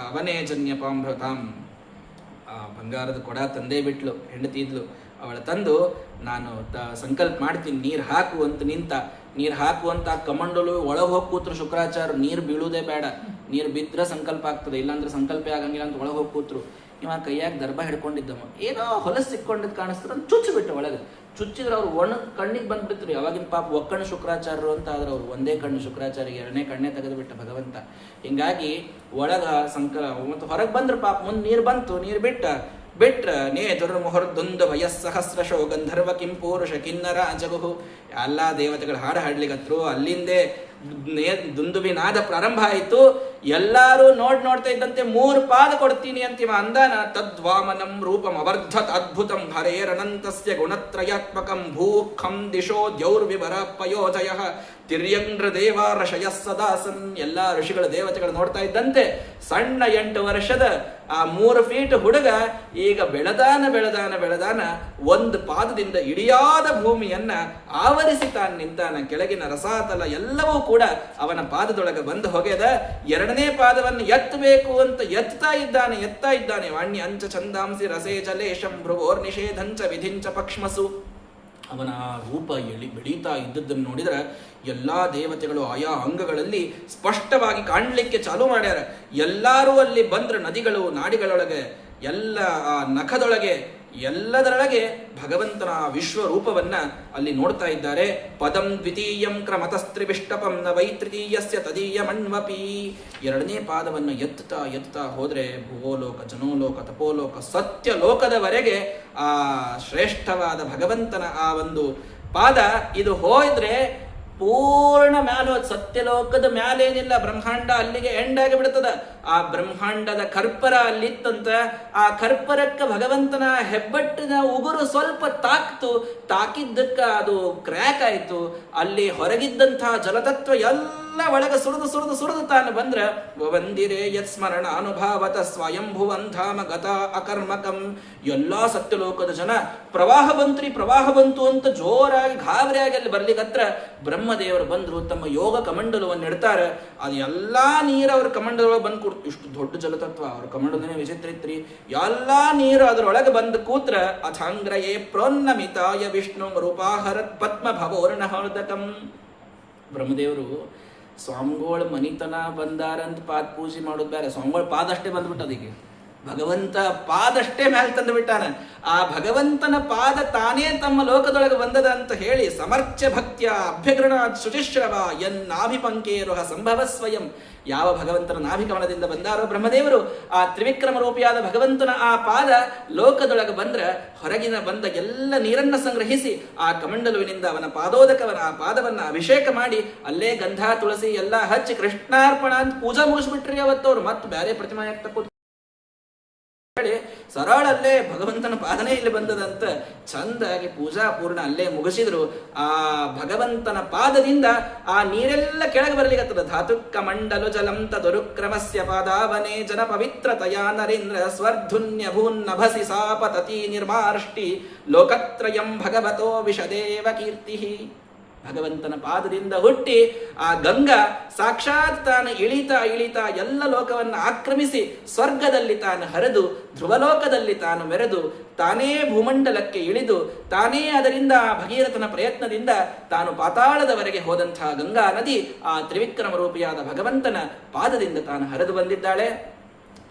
ಅವನೇ ಜನ್ಯಪಾಂಭೃತಾಂ, ಬಂಗಾರದ ಕೊಡ ತಂದೇ ಬಿಟ್ಲು, ಹೆಂಡತಿ ಇದ್ಲು, ಅವಳ ತಂದು ನಾನು ಸಂಕಲ್ಪ ಮಾಡ್ತೀನಿ ನೀರು ಹಾಕು ಅಂತ ನಿಂತ. ನೀರು ಹಾಕುವಂತ ಕಮಂಡಲು ಒಳಗೆ ಹೋಗಿ ಕೂತ್ರು ಶುಕ್ರಾಚಾರ್ಯ. ನೀರು ಬೀಳುವುದೇ ಬೇಡ, ನೀರು ಬಿದ್ದರೆ ಸಂಕಲ್ಪ ಆಗ್ತದೆ, ಇಲ್ಲಾಂದ್ರೆ ಸಂಕಲ್ಪ ಆಗಂಗಿಲ್ಲ ಅಂತ ಒಳಗೆ ಹೋಗಿ ಕೂತ್ರು. ಇವ ಕೈಯಾಗ ದರ್ಬ ಹಿಡ್ಕೊಂಡಿದ್ದವ, ಏನೋ ಹೊಲಸು ಸಿಕ್ಕೊಂಡಿದ್ದು ಕಾಣಿಸ್ತದ ಅಂತ ಚುಚ್ಚಿಬಿಟ್ಟು ಒಳಗೆ. ಚುಚ್ಚಿದ್ರೆ ಅವ್ರು ಒಣ ಕಣ್ಣಿಗೆ ಬಂದ್ಬಿಡ್ತಾರೆ. ಯಾವಾಗಿನ ಪಾಪ ಒಕ್ಕಣ್ಣು ಶುಕ್ರಾಚಾರ್ಯರು ಅಂತ ಆದ್ರೆ ಅವ್ರು ಒಂದೇ ಕಣ್ಣು ಶುಕ್ರಾಚಾರ್ಯಗೆ, ಎರಡನೇ ಕಣ್ಣೇ ತೆಗೆದುಬಿಟ್ಟ ಭಗವಂತ. ಹಿಂಗಾಗಿ ಒಳಗ ಮತ್ತು ಹೊರಗೆ ಬಂದ್ರು ಪಾಪ. ಮುಂದೆ ನೀರು ಬಂತು, ನೀರು ಬಿಟ್ರ ನೇ ದುರ್ಮುಹರ್ದುಂದು ವಯಸ್ಸಹಸ್ರಶೋ ಗಂಧರ್ವ ಕಿಂಪೂರುಷ ಕಿನ್ನರ ಜಗುಹು, ಎಲ್ಲ ದೇವತೆಗಳು ಹಾಡು ಹಾಡ್ಲಿಗತ್ರು. ಅಲ್ಲಿಂದೇ ದುಂದುಬಿ ನಾದ ಪ್ರಾರಂಭ ಆಯಿತು. ಎಲ್ಲಾರು ನೋಡ್ತಾ ಇದ್ದಂತೆ 3 ಪಾದ ಕೊಡ್ತೀನಿ ಅಂತಿಮ ಅಂದಾನ. ತದ್ವಾಮನಂ ರೂಪಂ ಅವರ್ಧತ್ ಅದ್ಭುತಂ ಹರೇರನಂತಸ್ಯ ಗುಣತ್ರಯಾತ್ಮಕಂ ಭೂಖಂ ದಿಶೋ ದ್ಯೌರ್ವಿಭರ ಪಯೋಜಯ ತಿರ್ಯಂಗ್ರ ದೇವಾರ ಶಯಃ ಸದಾಸನ್. ಎಲ್ಲ ಋಷಿಗಳ ದೇವತೆಗಳು ನೋಡ್ತಾ ಇದ್ದಂತೆ ಸಣ್ಣ 8 ವರ್ಷದ ಆ 3 ಫೀಟ್ ಹುಡುಗ ಈಗ ಬೆಳೆದಾನ 1 ಪಾದದಿಂದ ಇಡಿಯಾದ ಭೂಮಿಯನ್ನ ಆವರಿಸಿ ತಾನು ನಿಂತಾನ. ಕೆಳಗಿನ ರಸಾತಲ ಎಲ್ಲವೂ ಕೂಡ ಅವನ ಪಾದದೊಳಗೆ ಬಂದು ಹೋಗ್ಯದ. 2ನೇ ಪಾದವನ್ನು ಎತ್ತಬೇಕು ಅಂತ ಎತ್ತಾ ಇದ್ದಾನೆ. ವಾಣ್ಯ ಅಂಚ ಚಂದಾಂಸಿ ರಸೇ ಚಲೇಶಂ ಭ್ರುವೋರ್ ನಿಷೇಧಂಚ ವಿಧಿಂಚ ಪಕ್ಷ್ಮಸು. ಅವನ ರೂಪ ಬೆಳೀತಾ ಇದ್ದದ್ದನ್ನು ನೋಡಿದ್ರೆ ಎಲ್ಲ ದೇವತೆಗಳು ಆಯಾ ಅಂಗಗಳಲ್ಲಿ ಸ್ಪಷ್ಟವಾಗಿ ಕಾಣಲಿಕ್ಕೆ ಚಾಲು ಮಾಡ್ಯಾರ. ಎಲ್ಲರೂ ಅಲ್ಲಿ ಬಂದ್ರೆ ನದಿಗಳು ನಾಡಿಗಳೊಳಗೆ ಎಲ್ಲ ಆ ನಖದೊಳಗೆ ಎಲ್ಲದರೊಳಗೆ ಭಗವಂತನ ವಿಶ್ವರೂಪವನ್ನ ಅಲ್ಲಿ ನೋಡ್ತಾ ಇದ್ದಾರೆ. ಪದಂ ದ್ವಿತೀಯಂ ಕ್ರಮತಸ್ತ್ರಿವಿಷ್ಟಪಂ ನ ವೈ ತೃತೀಯಸ್ಯ ತದೀಯಮಣ್ವಪಿ. 2ನೇ ಪಾದವನ್ನು ಎತ್ತುತ್ತಾ ಹೋದ್ರೆ ಭುವೋಲೋಕ, ಜನೋಲೋಕ, ತಪೋಲೋಕ, ಸತ್ಯಲೋಕದವರೆಗೆ ಆ ಶ್ರೇಷ್ಠವಾದ ಭಗವಂತನ ಆ ಒಂದು ಪಾದ ಇದು ಹೋದ್ರೆ ಪೂರ್ಣ ಮ್ಯಾಲ ಸತ್ಯಲೋಕದ ಮ್ಯಾಲೇನಿಲ್ಲ, ಬ್ರಹ್ಮಾಂಡ ಅಲ್ಲಿಗೆ ಎಂಡಾಗಿ ಬಿಡ್ತದ. ಆ ಬ್ರಹ್ಮಾಂಡದ ಕರ್ಪರ ಅಲ್ಲಿತ್ತಂತ. ಆ ಕರ್ಪರಕ್ಕೆ ಭಗವಂತನ ಹೆಬ್ಬಟ್ಟಿನ ಉಗುರು ಸ್ವಲ್ಪ ತಾಕಿದ್ದಕ್ಕ ಅದು ಕ್ರ್ಯಾಕ್ ಆಯ್ತು. ಅಲ್ಲಿ ಹೊರಗಿದ್ದಂತಹ ಜಲತತ್ವ ಎಲ್ಲ ಒಳಗೆ ಸುರಿದು ತಾನು ಬಂದ್ರ ವಂದಿರೇ ಯತ್ ಸ್ಮರಣ ಅನುಭಾವತ ಸ್ವಯಂಭುವಂಧಾಮ ಗತ ಅಕರ್ಮಕಂ. ಎಲ್ಲಾ ಸತ್ಯಲೋಕದ ಜನ ಪ್ರವಾಹ ಬಂತು ಅಂತ ಜೋರಾಗಿ ಗಾಬರಿಯಾಗಿ ಅಲ್ಲಿ ಬರ್ಲಿಕ್ಕತ್ರ ಬ್ರಹ್ಮದೇವರು ಬಂದ್ರು. ತಮ್ಮ ಯೋಗ ಕಮಂಡಲವನ್ನು ಇಡ್ತಾರೆ. ಅದು ಎಲ್ಲಾ ನೀರು ಅವ್ರ ಕಮಂಡಲೊಳಗೆ ಬಂದು ಕೂತ್. ಇಷ್ಟು ದೊಡ್ಡ ಜಲತತ್ವ ಅವ್ರ ಕಮಂಡಲನೇ ವಿಚಿತ್ರ ಇತ್ರಿ. ಎಲ್ಲಾ ನೀರು ಅದರೊಳಗೆ ಬಂದು ಕೂತ್ರ ಅಥಾಂಗ್ರಯೇ ಪ್ರೋನ್ನಮಿತಾಯ ವಿಷ್ಣು ರೂಪಾಹರತ್ ಪದ್ಮ ಭವೋರ್ಣಹೋದಕಂ. ಬ್ರಹ್ಮದೇವರು ಸ್ವಾಮಿಗಳ ಮನಿತನ ಬಂದಾರಂತ ಪಾದ ಪೂಜೆ ಮಾಡೋದು ಬೇರೆ, ಸ್ವಾಮಿಗಳ ಪಾದ ಅಷ್ಟೇ ಬಂದ್ಬಿಟ್ಟದೀಗ. ಭಗವಂತ ಪಾದಷ್ಟೇ ಮೇಲೆ ತಂದು ಬಿಟ್ಟಾನ. ಆ ಭಗವಂತನ ಪಾದ ತಾನೇ ತಮ್ಮ ಲೋಕದೊಳಗೆ ಬಂದದ ಅಂತ ಹೇಳಿ ಸಮರ್ಚ್ಯ ಭಕ್ತ್ಯ ಅಭ್ಯಗ್ರಣ ಶುಚಿಶ್ರವ ಎನ್ನಾಭಿಪಂಕೇರುಹ ಸಂಭವ ಸ್ವಯಂ. ಯಾವ ಭಗವಂತನ ನಾಭಿಕಮಲದಿಂದ ಬಂದಾರೋ ಬ್ರಹ್ಮದೇವರು, ಆ ತ್ರಿವಿಕ್ರಮ ರೂಪಿಯಾದ ಭಗವಂತನ ಆ ಪಾದ ಲೋಕದೊಳಗೆ ಬಂದ್ರೆ ಹೊರಗಿನ ಬಂದ ಎಲ್ಲ ನೀರನ್ನ ಸಂಗ್ರಹಿಸಿ ಆ ಕಮಂಡಲುವಿನಿಂದ ಅವನ ಪಾದೋದಕವನ ಆ ಪಾದವನ್ನ ಅಭಿಷೇಕ ಮಾಡಿ ಅಲ್ಲೇ ಗಂಧ ತುಳಸಿ ಎಲ್ಲ ಹಚ್ಚಿ ಕೃಷ್ಣಾರ್ಪಣ ಅಂತ ಪೂಜಾ ಮುಗಿಸ್ಬಿಟ್ರಿ ಅವತ್ತವ್ರು. ಮತ್ತೆ ಬೇರೆ ಪ್ರತಿಮಾ ಯಾಕೆ ಹೇಳಿ ಸರಳಲ್ಲೇ ಭಗವಂತನ ಪಾದನೆ ಇಲ್ಲಿ ಬಂದದಂತ ಚಂದಾಗಿ ಪೂಜಾ ಪೂರ್ಣ ಅಲ್ಲೇ ಮುಗಿಸಿದ್ರು. ಆ ಭಗವಂತನ ಪಾದದಿಂದ ಆ ನೀರೆಲ್ಲ ಕೆಳಗೆ ಬರ್ಲಿಕ್ಕತ್ತದ. ಧಾತುಕ್ಕ ಮಂಡಲು ಜಲಂತ ದುರುಕ್ರಮಸ್ಯ ಪಾದಾವನೆ ಜನ ಪವಿತ್ರತಯಾ ನರೇಂದ್ರ ಸ್ವರ್ಧುನ್ಯ ಭೂನ್ನಭಸಿ ಸಾಪತತಿ ನಿರ್ಮಾರ್ಷ್ಟಿ ಲೋಕತ್ರಯಂ ಭಗವತೋ ವಿಷದೇವ ಕೀರ್ತಿ. ಭಗವಂತನ ಪಾದದಿಂದ ಹುಟ್ಟಿ ಆ ಗಂಗಾ ಸಾಕ್ಷಾತ್ ತಾನು ಇಳಿತಾ ಇಳಿತಾ ಎಲ್ಲ ಲೋಕವನ್ನು ಆಕ್ರಮಿಸಿ ಸ್ವರ್ಗದಲ್ಲಿ ತಾನು ಹರಿದು ಧ್ರುವಲೋಕದಲ್ಲಿ ತಾನು ಮೆರೆದು ತಾನೇ ಭೂಮಂಡಲಕ್ಕೆ ಇಳಿದು ತಾನೇ ಅದರಿಂದ ಭಗೀರಥನ ಪ್ರಯತ್ನದಿಂದ ತಾನು ಪಾತಾಳದವರೆಗೆ ಹೋದಂತಹ ಗಂಗಾ ನದಿ ಆ ತ್ರಿವಿಕ್ರಮ ರೂಪಿಯಾದ ಭಗವಂತನ ಪಾದದಿಂದ ತಾನು ಹರಿದು ಬಂದಿದ್ದಾಳೆ.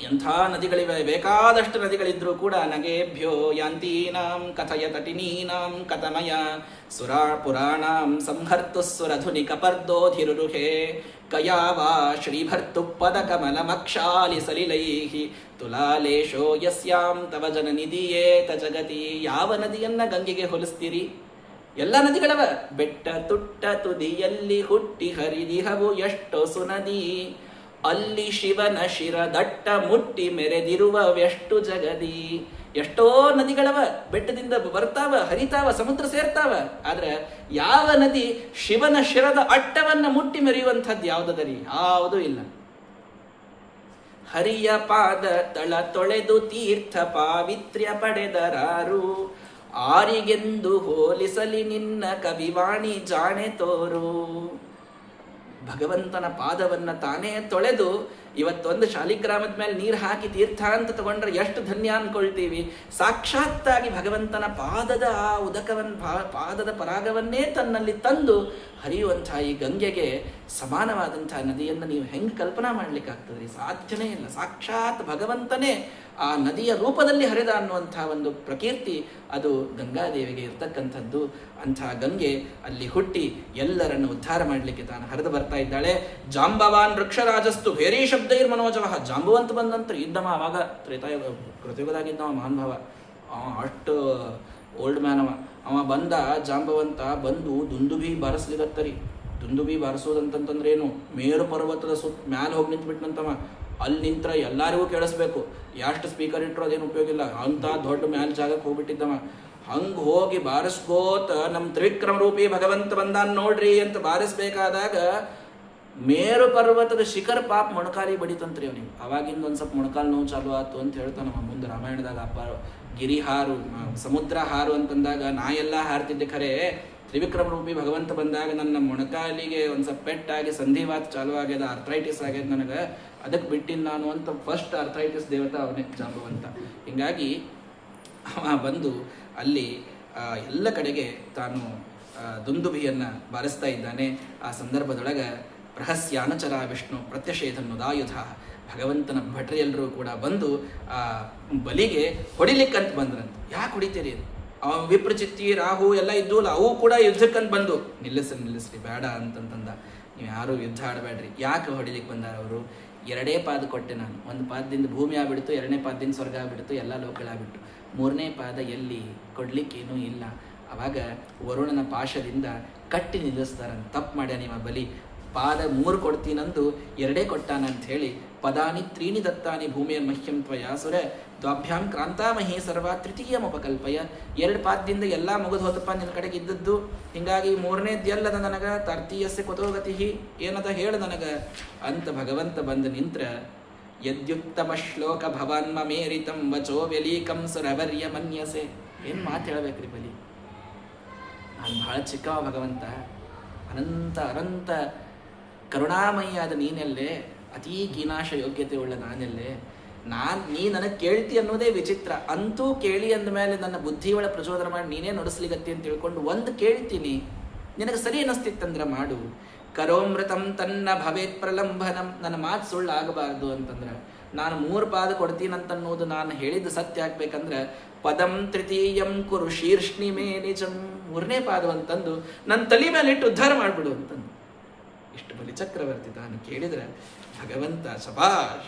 ಎಂಥ ನದಿಗಳಿವೆ, ಬೇಕಾದಷ್ಟು ನದಿಗಳಿದ್ರೂ ಕೂಡ ನಗೇಭ್ಯೋ ಯಾಂತೀನಾಂ ಕಥಯ ತಟಿನೀನಾಂ ಕಥಮಯ ಸುರಾ ಪುರಾಣಾಂ ಸಂಹರ್ತು ಸುರಧುನಿ ಕಪರ್ದೋಧಿರುರುಹೇ ಕಯಾವಾ ಶ್ರೀಭರ್ತು ಪದ ಕಮಲಮಕ್ಷಾಲಿ ಸಲಿಲೈಹಿ ತುಲಾಲೇಶೋ ಯಸ್ಯಾಂ ತವ ಜನನಿಧಿಯೇತ ಜಗತಿ. ಯಾವ ನದಿಯನ್ನ ಗಂಗೆಗೆ ಹೋಲಿಸ್ತೀರಿ? ಎಲ್ಲ ನದಿಗಳವ. ಬೆಟ್ಟ ತುಟ್ಟ ತುದಿಯಲ್ಲಿ ಹುಟ್ಟಿ ಹರಿದಿಹವು ಎಷ್ಟೋ ಸುನದಿ, ಅಲ್ಲಿ ಶಿವನ ಶಿರ ದಟ್ಟ ಮುಟ್ಟಿ ಮೆರೆದಿರುವವೆಷ್ಟು ಜಗದಿ. ಎಷ್ಟೋ ನದಿಗಳವ, ಬೆಟ್ಟದಿಂದ ಬರ್ತಾವ, ಹರಿತಾವ, ಸಮುದ್ರ ಸೇರ್ತಾವ. ಆದ್ರೆ ಯಾವ ನದಿ ಶಿವನ ಶಿರದ ಅಟ್ಟವನ್ನ ಮುಟ್ಟಿ ಮೆರೆಯುವಂಥದ್ದು ಯಾವುದರಿ? ಯಾವುದೂ ಇಲ್ಲ. ಹರಿಯ ಪಾದ ತಳ ತೊಳೆದು ತೀರ್ಥ ಪಾವಿತ್ರ್ಯ ಪಡೆದರಾರು, ಆರಿಗೆಂದು ಹೋಲಿಸಲಿ ನಿನ್ನ ಕವಿವಾಣಿ ಜಾಣೆ ತೋರು. ಭಗವಂತನ ಪಾದವನ್ನ ತಾನೇ ತೊಳೆದು ಇವತ್ತೊಂದು ಶಾಲಿಗ್ರಾಮದ ಮೇಲೆ ನೀರು ಹಾಕಿ ತೀರ್ಥ ಅಂತ ತಗೊಂಡ್ರೆ ಎಷ್ಟು ಧನ್ಯ ಅನ್ಕೊಳ್ತೀವಿ. ಸಾಕ್ಷಾತ್ತಾಗಿ ಭಗವಂತನ ಪಾದದ ಆ ಪಾದದ ಪರಾಗವನ್ನೇ ತನ್ನಲ್ಲಿ ತಂದು ಹರಿಯುವಂತಹ ಈ ಗಂಗೆಗೆ ಸಮಾನವಾದಂತಹ ನದಿಯನ್ನು ನೀವು ಹೆಂಗೆ ಕಲ್ಪನಾ ಮಾಡ್ಲಿಕ್ಕಾಗ್ತದ್ರಿ? ಸಾಧ್ಯನೇ ಇಲ್ಲ. ಸಾಕ್ಷಾತ್ ಭಗವಂತನೇ ಆ ನದಿಯ ರೂಪದಲ್ಲಿ ಹರಿದ ಅನ್ನುವಂತಹ ಒಂದು ಪ್ರಕೀರ್ತಿ ಅದು ಗಂಗಾದೇವಿಗೆ ಇರ್ತಕ್ಕಂಥದ್ದು. ಅಂತಹ ಗಂಗೆ ಅಲ್ಲಿ ಹುಟ್ಟಿ ಎಲ್ಲರನ್ನು ಉದ್ಧಾರ ಮಾಡಲಿಕ್ಕೆ ತಾನು ಹರಿದು ಬರ್ತಾ ಇದ್ದಾಳೆ. ಜಾಂಬವಾನ್ ವೃಕ್ಷರಾಜಸ್ತು ಭೇರಿ ಶಬ್ದೈರ್ ಮನೋಜವ. ಜಾಂಬವಂತ ಬಂದಂತ ಇದ್ದವ ಅವಾಗ ಕೃತಯುಗದಾಗಿದ್ದವ ಮಹಾನುಭಾವ, ಅಷ್ಟು ಓಲ್ಡ್ ಮ್ಯಾನ್ ಅವ ಬಂದ. ಜಾಂಬವಂತ ಬಂದು ದುಂದುಬಿ ಬಾರಿಸ್ಲಿಗತ್ತರಿ. ದುಂದುಬಿ ಬಾರಿಸೋದಂತಂದ್ರೆ ಏನು? ಮೇರು ಪರ್ವತದ ಮ್ಯಾಲ ಹೋಗಿ ನಿಂತ್ಬಿಟ್ನಂತವ. ಅಲ್ಲಿ ನಿಂತ್ರ ಎಲ್ಲರಿಗೂ ಕೇಳಿಸ್ಬೇಕು. ಎಷ್ಟು ಸ್ಪೀಕರ್ ಇಟ್ಟರು ಅದೇನು ಉಪಯೋಗ ಇಲ್ಲ. ಅಂತ ದೊಡ್ಡ ಮ್ಯಾಲ ಜಾಗಕ್ಕೆ ಹೋಗ್ಬಿಟ್ಟಿದ್ದವ. ಹಂಗೆ ಹೋಗಿ ಬಾರಿಸ್ಕೋತ ನಮ್ಮ ತ್ರಿವಿಕ್ರಮ ರೂಪಿ ಭಗವಂತ ಬಂದಾನ್ ನೋಡ್ರಿ ಅಂತ ಬಾರಿಸ್ಬೇಕಾದಾಗ ಮೇರು ಪರ್ವತದ ಶಿಖರ ಪಾಪ ಮೊಣಕಾಲಿ ಬಡಿತಂತ್ರಿ ಅವನಿಗೆ. ಅವಾಗಿಂದ ಒಂದು ಸ್ವಲ್ಪ ಮೊಣಕಾಲು ನೋವು ಚಾಲು ಆಯ್ತು ಅಂತ ಹೇಳ್ತಾನೆ ನಮ್ಮ ಮುಂದೆ ರಾಮಾಯಣದಾಗ. ಅಪ್ಪ ಗಿರಿ ಹಾರು, ಸಮುದ್ರ ಹಾರು ಅಂತಂದಾಗ ನಾ ಎಲ್ಲ ಹಾರ್ತಿದ್ದೆ, ಖರೆ ತ್ರಿವಿಕ್ರಮ ರೂಪಿ ಭಗವಂತ ಬಂದಾಗ ನನ್ನ ಮೊಣಕಾಲಿಗೆ ಒಂದು ಸ್ವಲ್ಪ ಪೆಟ್ಟಾಗಿ ಸಂಧಿವಾತ ಚಾಲು ಆಗ್ಯದ, ಅರ್ಥ್ರೈಟಿಸ್ ಆಗ್ಯದ ನನಗೆ, ಅದಕ್ಕೆ ಬಿಟ್ಟಿನ ನಾನು ಅಂತ ಫಸ್ಟ್ ಅರ್ಥ್ರೈಟಿಸ್ ದೇವತಾ ಅವನೇ ಜಾಂಬವಂತ. ಹೀಗಾಗಿ ಅವ ಬಂದು ಅಲ್ಲಿ ಎಲ್ಲ ಕಡೆಗೆ ತಾನು ದುಂದುಭಿಯನ್ನು ಬಾರಿಸ್ತಾ ಇದ್ದಾನೆ. ಆ ಸಂದರ್ಭದೊಳಗೆ ರಹಸ್ಯಾನಚರ ವಿಷ್ಣು ಪ್ರತ್ಯಷೇಧನ್ನುದಾಯುಧ. ಭಗವಂತನ ಭಟ್ರೆಲ್ಲರೂ ಕೂಡ ಬಂದು ಆ ಬಲಿಗೆ ಹೊಡಿಲಿಕ್ಕಂತ ಬಂದ್ರಂತ. ಯಾಕೆ ಹೊಡಿತೀರಿ? ಅವ ವಿಪ್ರಚಿತ್ತಿ ರಾಹು ಎಲ್ಲ ಇದ್ದೂಲ್ಲ, ಅವು ಕೂಡ ಯುದ್ಧಕ್ಕಂತ ಬಂದು ನಿಲ್ಲಿಸ್ರಿ ಬೇಡ ಅಂತಂತಂದ. ನೀವು ಯಾರು ಯುದ್ಧ ಆಡಬೇಡ್ರಿ. ಯಾಕೆ ಹೊಡಿಲಿಕ್ಕೆ ಬಂದಾರ ಅವರು? ಎರಡೇ ಪಾದ ಕೊಟ್ಟೆ ನಾನು. ಒಂದು ಪಾದದಿಂದ ಭೂಮಿ ಆಗ್ಬಿಡ್ತು, ಎರಡನೇ ಪಾದದಿಂದ ಸ್ವರ್ಗ ಆಗ್ಬಿಡ್ತು, ಎಲ್ಲ ಲೋಕಗಳಾಗ್ಬಿಟ್ಟು. ಮೂರನೇ ಪಾದ ಎಲ್ಲಿ ಕೊಡ್ಲಿಕ್ಕೇನೂ ಇಲ್ಲ. ಅವಾಗ ವರುಣನ ಪಾಶದಿಂದ ಕಟ್ಟಿ ನಿಲ್ಲಿಸ್ತಾರಂತ. ತಪ್ಪು ಮಾಡ್ಯ ನಿಮ್ಮ ಬಲಿ. ಪಾದ 3 ಕೊಡ್ತೀನಂದು 2 ಕೊಟ್ಟಾನ ಅಂತ ಹೇಳಿ ಪದಾನಿ 3 ದತ್ತಾನಿ ಭೂಮಿಯ ಮಹ್ಯಂ ತ್ವಯಾಸುರ ದ್ವಾಭ್ಯಾಂ ಕ್ರಾಂತಾಮಹಿ ಸರ್ವ ತೃತೀಯಮುಪಕಲ್ಪಯ. 2 ಪಾದದಿಂದ ಎಲ್ಲ ಮುಗಿದು ಹೋದಪ್ಪ ನಿನ್ನ ಕಡೆಗೆ ಇದ್ದದ್ದು. ಹೀಗಾಗಿ 3ನೇದ್ದೆಲ್ಲದ ನನಗ ತರ್ತೀಯಸ್ಯ ಕುತೋಗತಿ ಏನದ ಹೇಳ ನನಗ ಅಂತ ಭಗವಂತ ಬಂದು ನಿಂತ್ರ ಯದ್ಯುತ್ತಮ ಶ್ಲೋಕ ಭವಾನ್ಮ ಮೇರಿತಂ ವಚೋ ವ್ಯಲೀಕಂ ಸುರವರ್ಯ ಮನ್ಯಸೆ. ಏನು ಮಾತು ಹೇಳಬೇಕ್ರಿ ಬಲಿ? ನಾನು ಬಹಳ ಚಿಕ್ಕವ ಭಗವಂತ, ಅನಂತ ಕರುಣಾಮಯಿಯಾದ ನೀನೆಲ್ಲೇ, ಅತೀ ಕೀನಾಶ ಯೋಗ್ಯತೆ ಉಳ್ಳ ನಾನೆಲ್ಲೇ. ನೀ ನನಗೆ ಕೇಳ್ತಿ ಅನ್ನೋದೇ ವಿಚಿತ್ರ. ಅಂತೂ ಕೇಳಿ ಅಂದಮೇಲೆ ನನ್ನ ಬುದ್ಧಿಯೊಳ ಪ್ರಚೋದನೆ ಮಾಡಿ ನೀನೇ ನುಡಿಸ್ಲಿಗತ್ತಿ ಅಂತ ತಿಳ್ಕೊಂಡು ಒಂದು ಕೇಳ್ತೀನಿ, ನಿನಗೆ ಸರಿ ಅನ್ನಿಸ್ತಿತ್ತಂದ್ರೆ ಮಾಡು. ಕರೋಮೃತಂ ತನ್ನ ಭವೇತ್ ಪ್ರಲಂಬನಂ. ನನ್ನ ಮಾತು ಸುಳ್ಳು ಆಗಬಾರ್ದು ಅಂತಂದ್ರೆ ನಾನು 3 ಪಾದ ಕೊಡ್ತೀನಂತನ್ನೋದು ನಾನು ಹೇಳಿದ್ದು ಸತ್ಯ ಆಗ್ಬೇಕಂದ್ರೆ ಪದಂ ತೃತೀಯಂ ಕುರು ಶೀರ್ಷ್ಣಿ ಮೇ ನಿಜಂ. 3ನೇ ಪಾದವಂತಂದು ನನ್ನ ತಲೆ ಮೇಲೆ ಇಟ್ಟು ಉದ್ಧಾರ ಮಾಡಿಬಿಡು ಅಂತಂದು. ಇಷ್ಟು ಬಲಿ ಚಕ್ರವರ್ತಿ ತಾನು ಕೇಳಿದ್ರೆ ಭಗವಂತ ಶಬಾಷ್,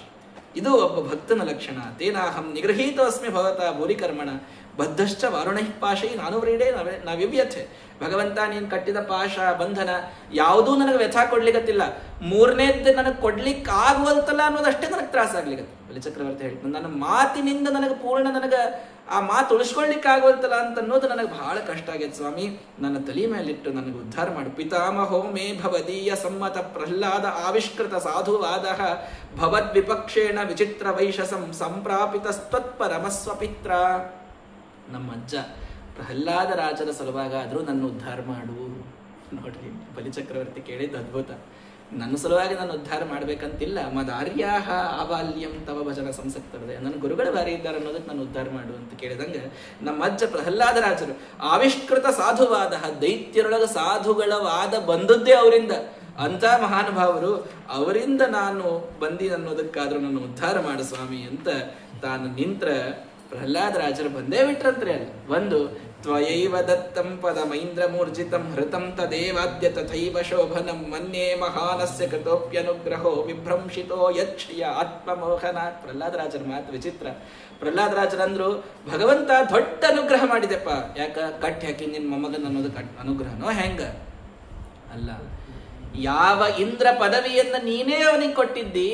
ಇದು ಒಬ್ಬ ಭಕ್ತನ ಲಕ್ಷಣ. ತೇನಾಹಂ ನಿಗೃಹೀತೋಸ್ಮಿ ಭವತ ಭೂರಿಕರ್ಮಣ ಬದ್ಧಶ್ಚ ವಾರುಣೈ ಪಾಶೈ ನಾನು ವ್ರೀಡೆ ನಾವಿವ್ಯಥೆ. ಭಗವಂತ ನೀನು ಕಟ್ಟಿದ ಪಾಶ ಬಂಧನ ಯಾವುದೂ ನನಗೆ ವ್ಯಥಾ ಕೊಡ್ಲಿಕ್ಕತ್ತಿಲ್ಲ. 3ನೇದ್ದು ನನಗೆ ಕೊಡ್ಲಿಕ್ಕೆ ಆಗುವಲ್ತಲ್ಲ ಅನ್ನೋದಷ್ಟೇ ನನಗೆ ತ್ರಾಸ ಆಗ್ಲಿಕ್ಕತ್ತೆ. ಬಲಿಚಕ್ರವರ್ತಿ ಹೇಳ್ತಾನೆ, ನನ್ನ ಮಾತಿನಿಂದ ನನಗೆ ಪೂರ್ಣ ನನಗೆ ಆ ಮಾತು ಉಳಿಸ್ಕೊಳ್ಲಿಕ್ಕೆ ಆಗುವಲ್ತಲ್ಲ ಅಂತ ಅನ್ನೋದು ನನಗೆ ಬಹಳ ಕಷ್ಟ ಆಗೈತೆ ಸ್ವಾಮಿ. ನನ್ನ ತಲೆ ಮೇಲಿಟ್ಟು ನನಗೆ ಉದ್ಧಾರ ಮಾಡು. ಪಿತಾಮಹೋ ಮೇ ಭವದೀಯ ಸಮ್ಮತ ಪ್ರಹ್ಲಾದ ಆವಿಷ್ಕೃತ ಸಾಧುವಾದ ಭವದ್ವಿಪಕ್ಷೇಣ ವಿಚಿತ್ರ ವೈಶಸಂ ಸಂಪ್ರಾಪಿತ ಸ್ತತ್ಪರಮಸ್ವಪಿತ್ರ. ನಮ್ಮ ಅಜ್ಜ ಪ್ರಹ್ಲಾದ ರಾಜರ ಸಲುವಾಗಾದರೂ ನನ್ನ ಉದ್ಧಾರ ಮಾಡು. ನೋಡ್ರಿ, ಬಲಿಚಕ್ರವರ್ತಿ ಕೇಳಿದ್ದು ಅದ್ಭುತ. ನನ್ನ ಸಲುವಾಗಿ ನಾನು ಉದ್ಧಾರ ಮಾಡ್ಬೇಕಂತಿಲ್ಲ. ಮದಾರ್ಯಾಹ ಆಬಾಲ್ಯಂ ತವ ಭಜನ ಸಂಸಕ್ತರದೆ, ನನ್ನ ಗುರುಗಳು ಬಾರಿ ಇದ್ದಾರೆ ಅನ್ನೋದಕ್ಕೆ ನಾನು ಉದ್ಧಾರ ಮಾಡು ಅಂತ ಕೇಳಿದಂಗೆ ನಮ್ಮ ಅಜ್ಜ ಪ್ರಹ್ಲಾದರಾಜರು ಆವಿಷ್ಕೃತ ಸಾಧುವಾದ, ದೈತ್ಯರೊಳಗ ಸಾಧುಗಳ ವಾದ ಬಂದದ್ದೇ ಅವರಿಂದ. ಅಂತ ಮಹಾನುಭಾವರು ಅವರಿಂದ ನಾನು ಬಂದಿ ಅನ್ನೋದಕ್ಕಾದ್ರೂ ನನ್ನ ಉದ್ಧಾರ ಮಾಡು ಸ್ವಾಮಿ ಅಂತ ತಾನು ನಿಂತ್ರ ಪ್ರಹ್ಲಾದರಾಜರು ಬಂದೇ ಬಿಟ್ರಂತ್ರಿ. ಅಲ್ಲಿ ಒಂದು ತ್ವಯೈವ ದತ್ತಂ ಪದ ಮೈಂದ್ರ ಮೂರ್ಜಿತಂ ಹೃತಂ ತದೇವಾದ್ಯ ತಥೈವ ಶೋಭನಂ ಮನ್ಯೇ ಮಹಾನಸ್ಯ ಕೃತೋಪ್ಯನುಗ್ರಹೋ ವಿಭ್ರಂಶಿತೋ ಯಚ್ಛಯ ಆತ್ಮಮೋಹನ. ಪ್ರಹ್ಲಾದರಾಜರ ಮಾತು ವಿಚಿತ್ರ. ಪ್ರಹ್ಲಾದರಾಜರಂದ್ರು, ಭಗವಂತ ದೊಡ್ಡ ಅನುಗ್ರಹ ಮಾಡಿದೆಪ್ಪ. ಯಾಕ ಕಟ್ಟಿ ಹಾಕಿ ನಿನ್ನ ಮೊಮ್ಮಗನ್ ಅನ್ನೋದು ಅನುಗ್ರಹನೋ ಹೆಂಗ ಅಲ್ಲ. ಯಾವ ಇಂದ್ರ ಪದವಿಯನ್ನ ನೀನೇ ಅವನಿಗೆ ಕೊಟ್ಟಿದ್ದಿ,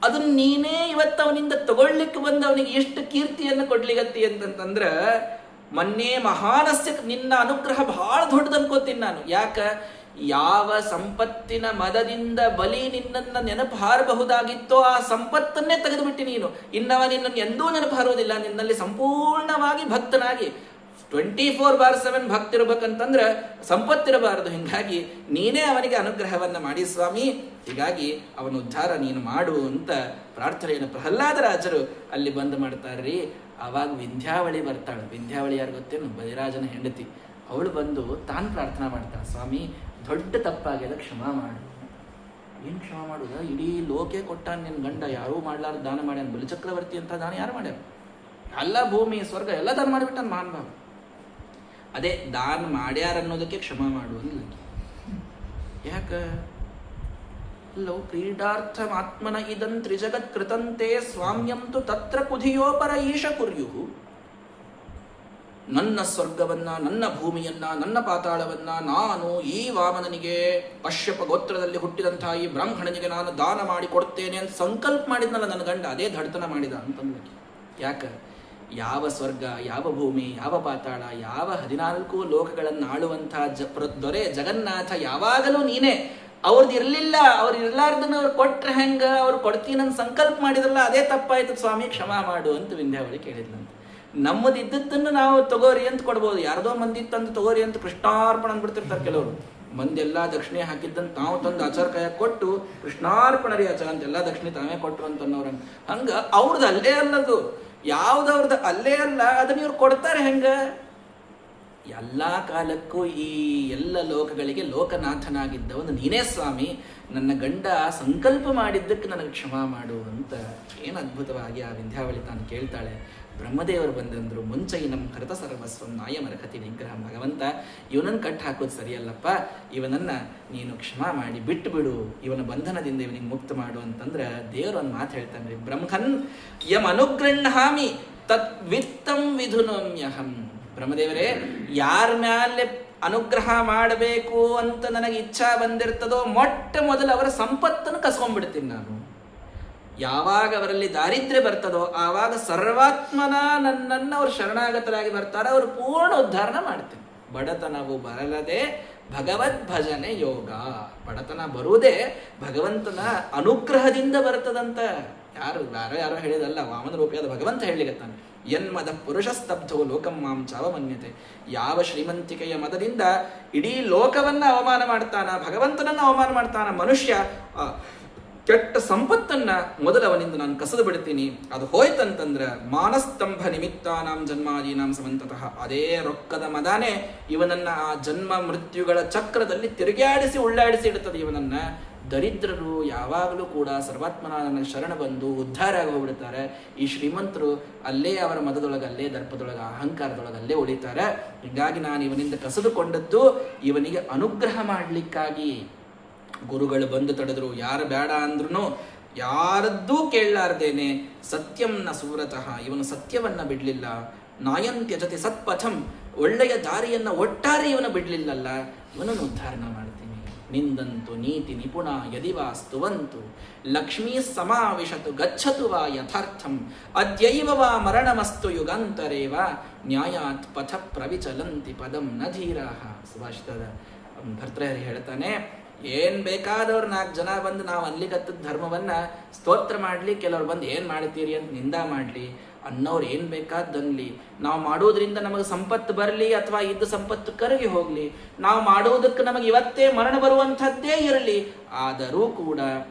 ಅದನ್ನ ನೀನೇ ಇವತ್ತು ಅವನಿಂದ ತಗೊಳ್ಲಿಕ್ಕೆ ಬಂದ ಅವನಿಗೆ ಎಷ್ಟು ಕೀರ್ತಿಯನ್ನು ಕೊಡ್ಲಿಗತ್ತಿ ಅಂತಂದ್ರ, ಮೊನ್ನೆ ಮಹಾನಸ್ಯ, ನಿನ್ನ ಅನುಗ್ರಹ ಬಹಳ ದೊಡ್ಡದು ಅನ್ಕೋತೀನಿ ನಾನು. ಯಾಕ, ಯಾವ ಸಂಪತ್ತಿನ ಮದದಿಂದ ಬಲಿ ನಿನ್ನನ್ನ ನೆನಪು ಹಾರಬಹುದಾಗಿತ್ತೋ ಆ ಸಂಪತ್ತನ್ನೇ ತೆಗೆದುಬಿಟ್ಟಿ ನೀನು. ಇನ್ನವ ನಿನ್ನನ್ನು ಎಂದೂ ನೆನಪು ಹಾರುವುದಿಲ್ಲ. ನಿನ್ನಲ್ಲಿ ಸಂಪೂರ್ಣವಾಗಿ ಭಕ್ತನಾಗಿ 24/7 ಭಕ್ತಿರ್ಬೇಕಂತಂದ್ರ ಸಂಪತ್ತಿರಬಾರದು. ಹಿಂಗಾಗಿ ನೀನೇ ಅವನಿಗೆ ಅನುಗ್ರಹವನ್ನ ಮಾಡಿ ಸ್ವಾಮಿ, ಹೀಗಾಗಿ ಅವನ ಉದ್ಧಾರ ನೀನು ಮಾಡು ಅಂತ ಪ್ರಾರ್ಥನೆಯನ್ನು ಪ್ರಹ್ಲಾದರಾಜರು ಅಲ್ಲಿ ಬಂದು ಮಾಡ್ತಾರ್ರಿ. ಆವಾಗ ವಿಂಧ್ಯಾವಳಿ ಬರ್ತಾಳೆ. ವಿಂಧ್ಯಾವಳಿ ಯಾರು ಗೊತ್ತೇನು? ಬಲಿರಾಜನ ಹೆಂಡತಿ. ಅವಳು ಬಂದು ತಾನು ಪ್ರಾರ್ಥನಾ ಮಾಡ್ತಾಳೆ, ಸ್ವಾಮಿ ದೊಡ್ಡ ತಪ್ಪಾಗ್ಯದ, ಕ್ಷಮಾ ಮಾಡು. ಏನು ಕ್ಷಮಾ ಮಾಡುದ? ಇಡೀ ಲೋಕೆ ಕೊಟ್ಟಾನ ನಿನ್ನ ಗಂಡ, ಯಾರೂ ಮಾಡ್ಲಾರ್ದು ದಾನ ಮಾಡ್ಯಾನ. ಬಲಿಚಕ್ರವರ್ತಿ ಅಂತ ದಾನ ಯಾರು ಮಾಡ್ಯಾರ? ಎಲ್ಲ ಭೂಮಿ ಸ್ವರ್ಗ ಎಲ್ಲ ದಾನ ಮಾಡಿಬಿಟ್ಟಾನ ಮಹಾನುಭಾವ. ಅದೇ ದಾನ ಮಾಡ್ಯಾರ ಅನ್ನೋದಕ್ಕೆ ಕ್ಷಮಾ ಮಾಡು ಅಂದ್ಲ. ಯಾಕ? ಲೌ ಕ್ರೀಡಾರ್ಥಂ ಆತ್ಮನ ಇದಂ ತ್ರಿಜಗತ್ ಕೃತಂತೆ ಸ್ವಾಮ್ಯಂ ತು ತತ್ರ ಕುಧಿಯೋಪರ ಈಶ ಕುರ್ಯು. ನನ್ನ ಸ್ವರ್ಗವನ್ನ, ನನ್ನ ಭೂಮಿಯನ್ನ, ನನ್ನ ಪಾತಾಳವನ್ನ ನಾನು ಈ ವಾಮನನಿಗೆ, ಕಶ್ಯಪ ಗೋತ್ರದಲ್ಲಿ ಹುಟ್ಟಿದಂತಹ ಈ ಬ್ರಾಹ್ಮಣನಿಗೆ ನಾನು ದಾನ ಮಾಡಿ ಕೊಡ್ತೇನೆ ಅಂತ ಸಂಕಲ್ಪ ಮಾಡಿದ್ನಲ್ಲ ನನ್ನ ಗಂಡ, ಅದೇ ದಡ್ತನ ಮಾಡಿದ ಅಂತಂದ. ಯಾಕ? ಯಾವ ಸ್ವರ್ಗ, ಯಾವ ಭೂಮಿ, ಯಾವ ಪಾತಾಳ, ಯಾವ 14 ಲೋಕಗಳನ್ನು ಆಳುವಂತಹ ದೊರೆ ಜಗನ್ನಾಥ ಯಾವಾಗಲೂ ನೀನೇ. ಅವ್ರದ್ದು ಇರಲಿಲ್ಲ, ಅವ್ರು ಇರ್ಲಾರ್ದನ್ನ ಅವ್ರು ಕೊಟ್ರೆ ಹೆಂಗ? ಅವ್ರು ಕೊಡ್ತೀನಂತ ಸಂಕಲ್ಪ ಮಾಡಿದ್ರಲ್ಲ, ಅದೇ ತಪ್ಪಾಯ್ತು ಸ್ವಾಮಿ, ಕ್ಷಮಾ ಮಾಡು ಅಂತ ವಿಂಧ್ಯಾವಳಿ ಕೇಳಿದ್ಲಂತ. ನಮ್ಮದು ಇದ್ದದ್ದನ್ನು ನಾವು ತಗೋರಿ ಅಂತ ಕೊಡ್ಬೋದು. ಯಾರ್ದೋ ಮಂದಿ ತಂದು ತಗೋರಿ ಅಂತ ಕೃಷ್ಣಾರ್ಪಣ ಅಂದ್ಬಿಡ್ತಿರ್ತಾರೆ ಕೆಲವರು. ಮಂದೆಲ್ಲ ದಕ್ಷಿಣೆ ಹಾಕಿದ್ದಂತ ತಾವು ತಂದು ಆಚಾರ ಕೈಯಾಗ ಕೊಟ್ಟು ಕೃಷ್ಣಾರ್ಪಣ ರೀ ಆಚಾರ ಅಂತ ಎಲ್ಲ ದಕ್ಷಿಣೆ ತಾವೇ ಕೊಟ್ರು ಅಂತ ಅನ್ನೋರಂಗ. ಹಂಗ ಅವ್ರದ್ದು ಅಲ್ಲೇ ಅಲ್ಲದು, ಯಾವ್ದವ್ರದ್ದು ಅಲ್ಲೇ ಅಲ್ಲ, ಅದನ್ನ ಇವ್ರು ಕೊಡ್ತಾರೆ ಹೆಂಗ? ಎಲ್ಲ ಕಾಲಕ್ಕೂ ಈ ಎಲ್ಲ ಲೋಕಗಳಿಗೆ ಲೋಕನಾಥನಾಗಿದ್ದವನು ನೀನೇ ಸ್ವಾಮಿ, ನನ್ನ ಗಂಡ ಸಂಕಲ್ಪ ಮಾಡಿದ್ದಕ್ಕೆ ನನಗೆ ಕ್ಷಮಾ ಮಾಡು ಅಂತ ಏನು ಅದ್ಭುತವಾಗಿ ಆ ವಿಂಧ್ಯಾವಳಿ ತಾನು ಕೇಳ್ತಾಳೆ. ಬ್ರಹ್ಮದೇವರು ಬಂದಂದ್ರು, ಮುಂಚೆ ನಮ್ಮ ಕೃತ ಸರ್ವಸ್ವಂ ನಾಯಮರಕತಿ ನಿಗ್ರಹ. ಭಗವಂತ ಇವನನ್ನು ಕಟ್ಟು ಹಾಕೋದು ಸರಿಯಲ್ಲಪ್ಪ, ಇವನನ್ನ ನೀನು ಕ್ಷಮಾ ಮಾಡಿ ಬಿಟ್ಟು ಬಿಡು, ಇವನ ಬಂಧನದಿಂದ ಇವನಿಗೆ ಮುಕ್ತ ಮಾಡು ಅಂತಂದ್ರೆ ದೇವರು ಒಂದು ಮಾತು ಹೇಳ್ತಾನೆ, ಬ್ರಹ್ಮನ್ ಯಮ್ ಅನುಗೃಹಾಮಿ ತತ್ ವಿತ್ತಂ ವಿಧುನೋಮ್ಯಹಂ. ಬ್ರಹ್ಮದೇವರೇ, ಯಾರ ಮ್ಯಾಲೆ ಅನುಗ್ರಹ ಮಾಡಬೇಕು ಅಂತ ನನಗೆ ಇಚ್ಛಾ ಬಂದಿರ್ತದೋ ಮೊಟ್ಟ ಮೊದಲು ಅವರ ಸಂಪತ್ತನ್ನು ಕಸ್ಕೊಂಡ್ಬಿಡ್ತೀನಿ ನಾನು. ಯಾವಾಗ ಅವರಲ್ಲಿ ದಾರಿದ್ರ್ಯ ಬರ್ತದೋ ಆವಾಗ ಸರ್ವಾತ್ಮನ ನನ್ನನ್ನು ಅವರು ಶರಣಾಗತರಾಗಿ ಬರ್ತಾರೆ, ಅವರು ಪೂರ್ಣ ಉದ್ಧಾರಣ ಮಾಡ್ತೀನಿ. ಬಡತನವು ಬರಲದೆ ಭಗವದ್ ಭಜನೆ ಯೋಗ. ಬಡತನ ಬರುವುದೇ ಭಗವಂತನ ಅನುಗ್ರಹದಿಂದ ಬರ್ತದಂತ. ಯಾರೋ ಹೇಳಿದಲ್ಲ, ವಾಮನ ರೂಪಿಯಾದ ಭಗವಂತ ಹೇಳಿಗತ್ತಾನೆ, ಯನ್ಮದ ಪುರುಷ ಸ್ತಬ್ಧೋ ಲೋಕಂ ಮಾಂ ಚಾವಮನ್ಯತೆ. ಯಾವ ಶ್ರೀಮಂತಿಕೆಯ ಮದದಿಂದ ಇಡೀ ಲೋಕವನ್ನ ಅವಮಾನ ಮಾಡ್ತಾನ, ಭಗವಂತನನ್ನ ಅವಮಾನ ಮಾಡ್ತಾನ ಮನುಷ್ಯ, ಕೆಟ್ಟ ಸಂಪತ್ತನ್ನ ಮೊದಲವನಿಂದ ನಾನು ಕಸದು ಬಿಡ್ತೀನಿ. ಅದು ಹೋಯ್ತಂತಂದ್ರ ಮಾನಸ್ತಂಭ ನಿಮಿತ್ತಾನಾಂ ಜನ್ಮಾದೀನಾಂ ಸಮಂತತಃ. ಅದೇ ರೊಕ್ಕದ ಮದಾನೆ ಇವನನ್ನ ಆ ಜನ್ಮ ಮೃತ್ಯುಗಳ ಚಕ್ರದಲ್ಲಿ ತಿರುಗಾಡಿಸಿ ಉಳ್ಳಾಡಿಸಿ ಇಡುತ್ತದೆ ಇವನನ್ನ. ದರಿದ್ರರು ಯಾವಾಗಲೂ ಕೂಡ ಸರ್ವಾತ್ಮನ ನನಗೆ ಶರಣ ಬಂದು ಉದ್ಧಾರ ಆಗಿ ಹೋಗ್ಬಿಡ್ತಾರೆ. ಈ ಶ್ರೀಮಂತರು ಅಲ್ಲೇ ಅವರ ಮದದೊಳಗೆ, ಅಲ್ಲೇ ದರ್ಪದೊಳಗೆ, ಅಹಂಕಾರದೊಳಗೆ ಅಲ್ಲೇ ಉಳಿತಾರೆ. ಹೀಗಾಗಿ ನಾನು ಇವನಿಂದ ಕಸದುಕೊಂಡದ್ದು ಇವನಿಗೆ ಅನುಗ್ರಹ ಮಾಡಲಿಕ್ಕಾಗಿ. ಗುರುಗಳು ಬಂದು ತಡೆದ್ರು, ಯಾರು ಬೇಡ ಅಂದ್ರೂ ಯಾರದ್ದೂ ಕೇಳಲಾರ್ದೇನೆ ಸತ್ಯಂನ ಸೂರತಃ, ಇವನು ಸತ್ಯವನ್ನ ಬಿಡ್ಲಿಲ್ಲ. ನಾಯಂತ್ಯಜತಿ ಸತ್ಪಥಂ, ಒಳ್ಳೆಯ ದಾರಿಯನ್ನ ಒಟ್ಟಾರೆ ಇವನು ಬಿಡ್ಲಿಲ್ಲಲ್ಲ, ಇವನನ್ನು ಉದ್ಧಾರಣ ಮಾಡ್ತೀನಿ. ನಿಂದಂತು ನೀತಿ ನಿಪುಣ ಯದಿವಾ ಸ್ತುವಂತು ಲಕ್ಷ್ಮೀ ಸಮಾವಿಶತು ಗಚ್ಚತು ವಾ ಯಥಾರ್ಥಂ ಅದ್ಯೈವ ವಾ ಮರಣಮಸ್ತು ಯುಗಾಂತರೇವ ನ್ಯಾಯಾತ್ ಪಥ ಪ್ರವಿಚಲಂತಿ ಪದಂ ನ ಧೀರಾಹ. ಸುಭಾಷಿತದ ಭರ್ತೃಹರಿ ಹೇಳ್ತಾನೆ, ಏನ್ ಬೇಕಾದವ್ರು 4 ಜನ ಬಂದು ನಾವು ಅಲ್ಲಿಗತ್ತದ ಧರ್ಮವನ್ನ ಸ್ತೋತ್ರ ಮಾಡ್ಲಿ, ಕೆಲವ್ರು ಬಂದು ಏನ್ ಮಾಡ್ತೀರಿ ಅಂತ ನಿಂದ ಮಾಡ್ಲಿ, ಅನ್ನೋರು ಏನು ಬೇಕಾದ್ದನ್ಲಿ, ನಾವು ಮಾಡೋದ್ರಿಂದ ನಮಗೆ ಸಂಪತ್ತು ಬರಲಿ ಅಥವಾ ಇದ್ದ ಸಂಪತ್ತು ಕರಗಿ ಹೋಗಲಿ, ನಾವು ಮಾಡುವುದಕ್ಕೆ ನಮಗೆ ಇವತ್ತೇ ಮರಣ ಬರುವಂಥದ್ದೇ ಇರಲಿ, ಆದರೂ ಕೂಡ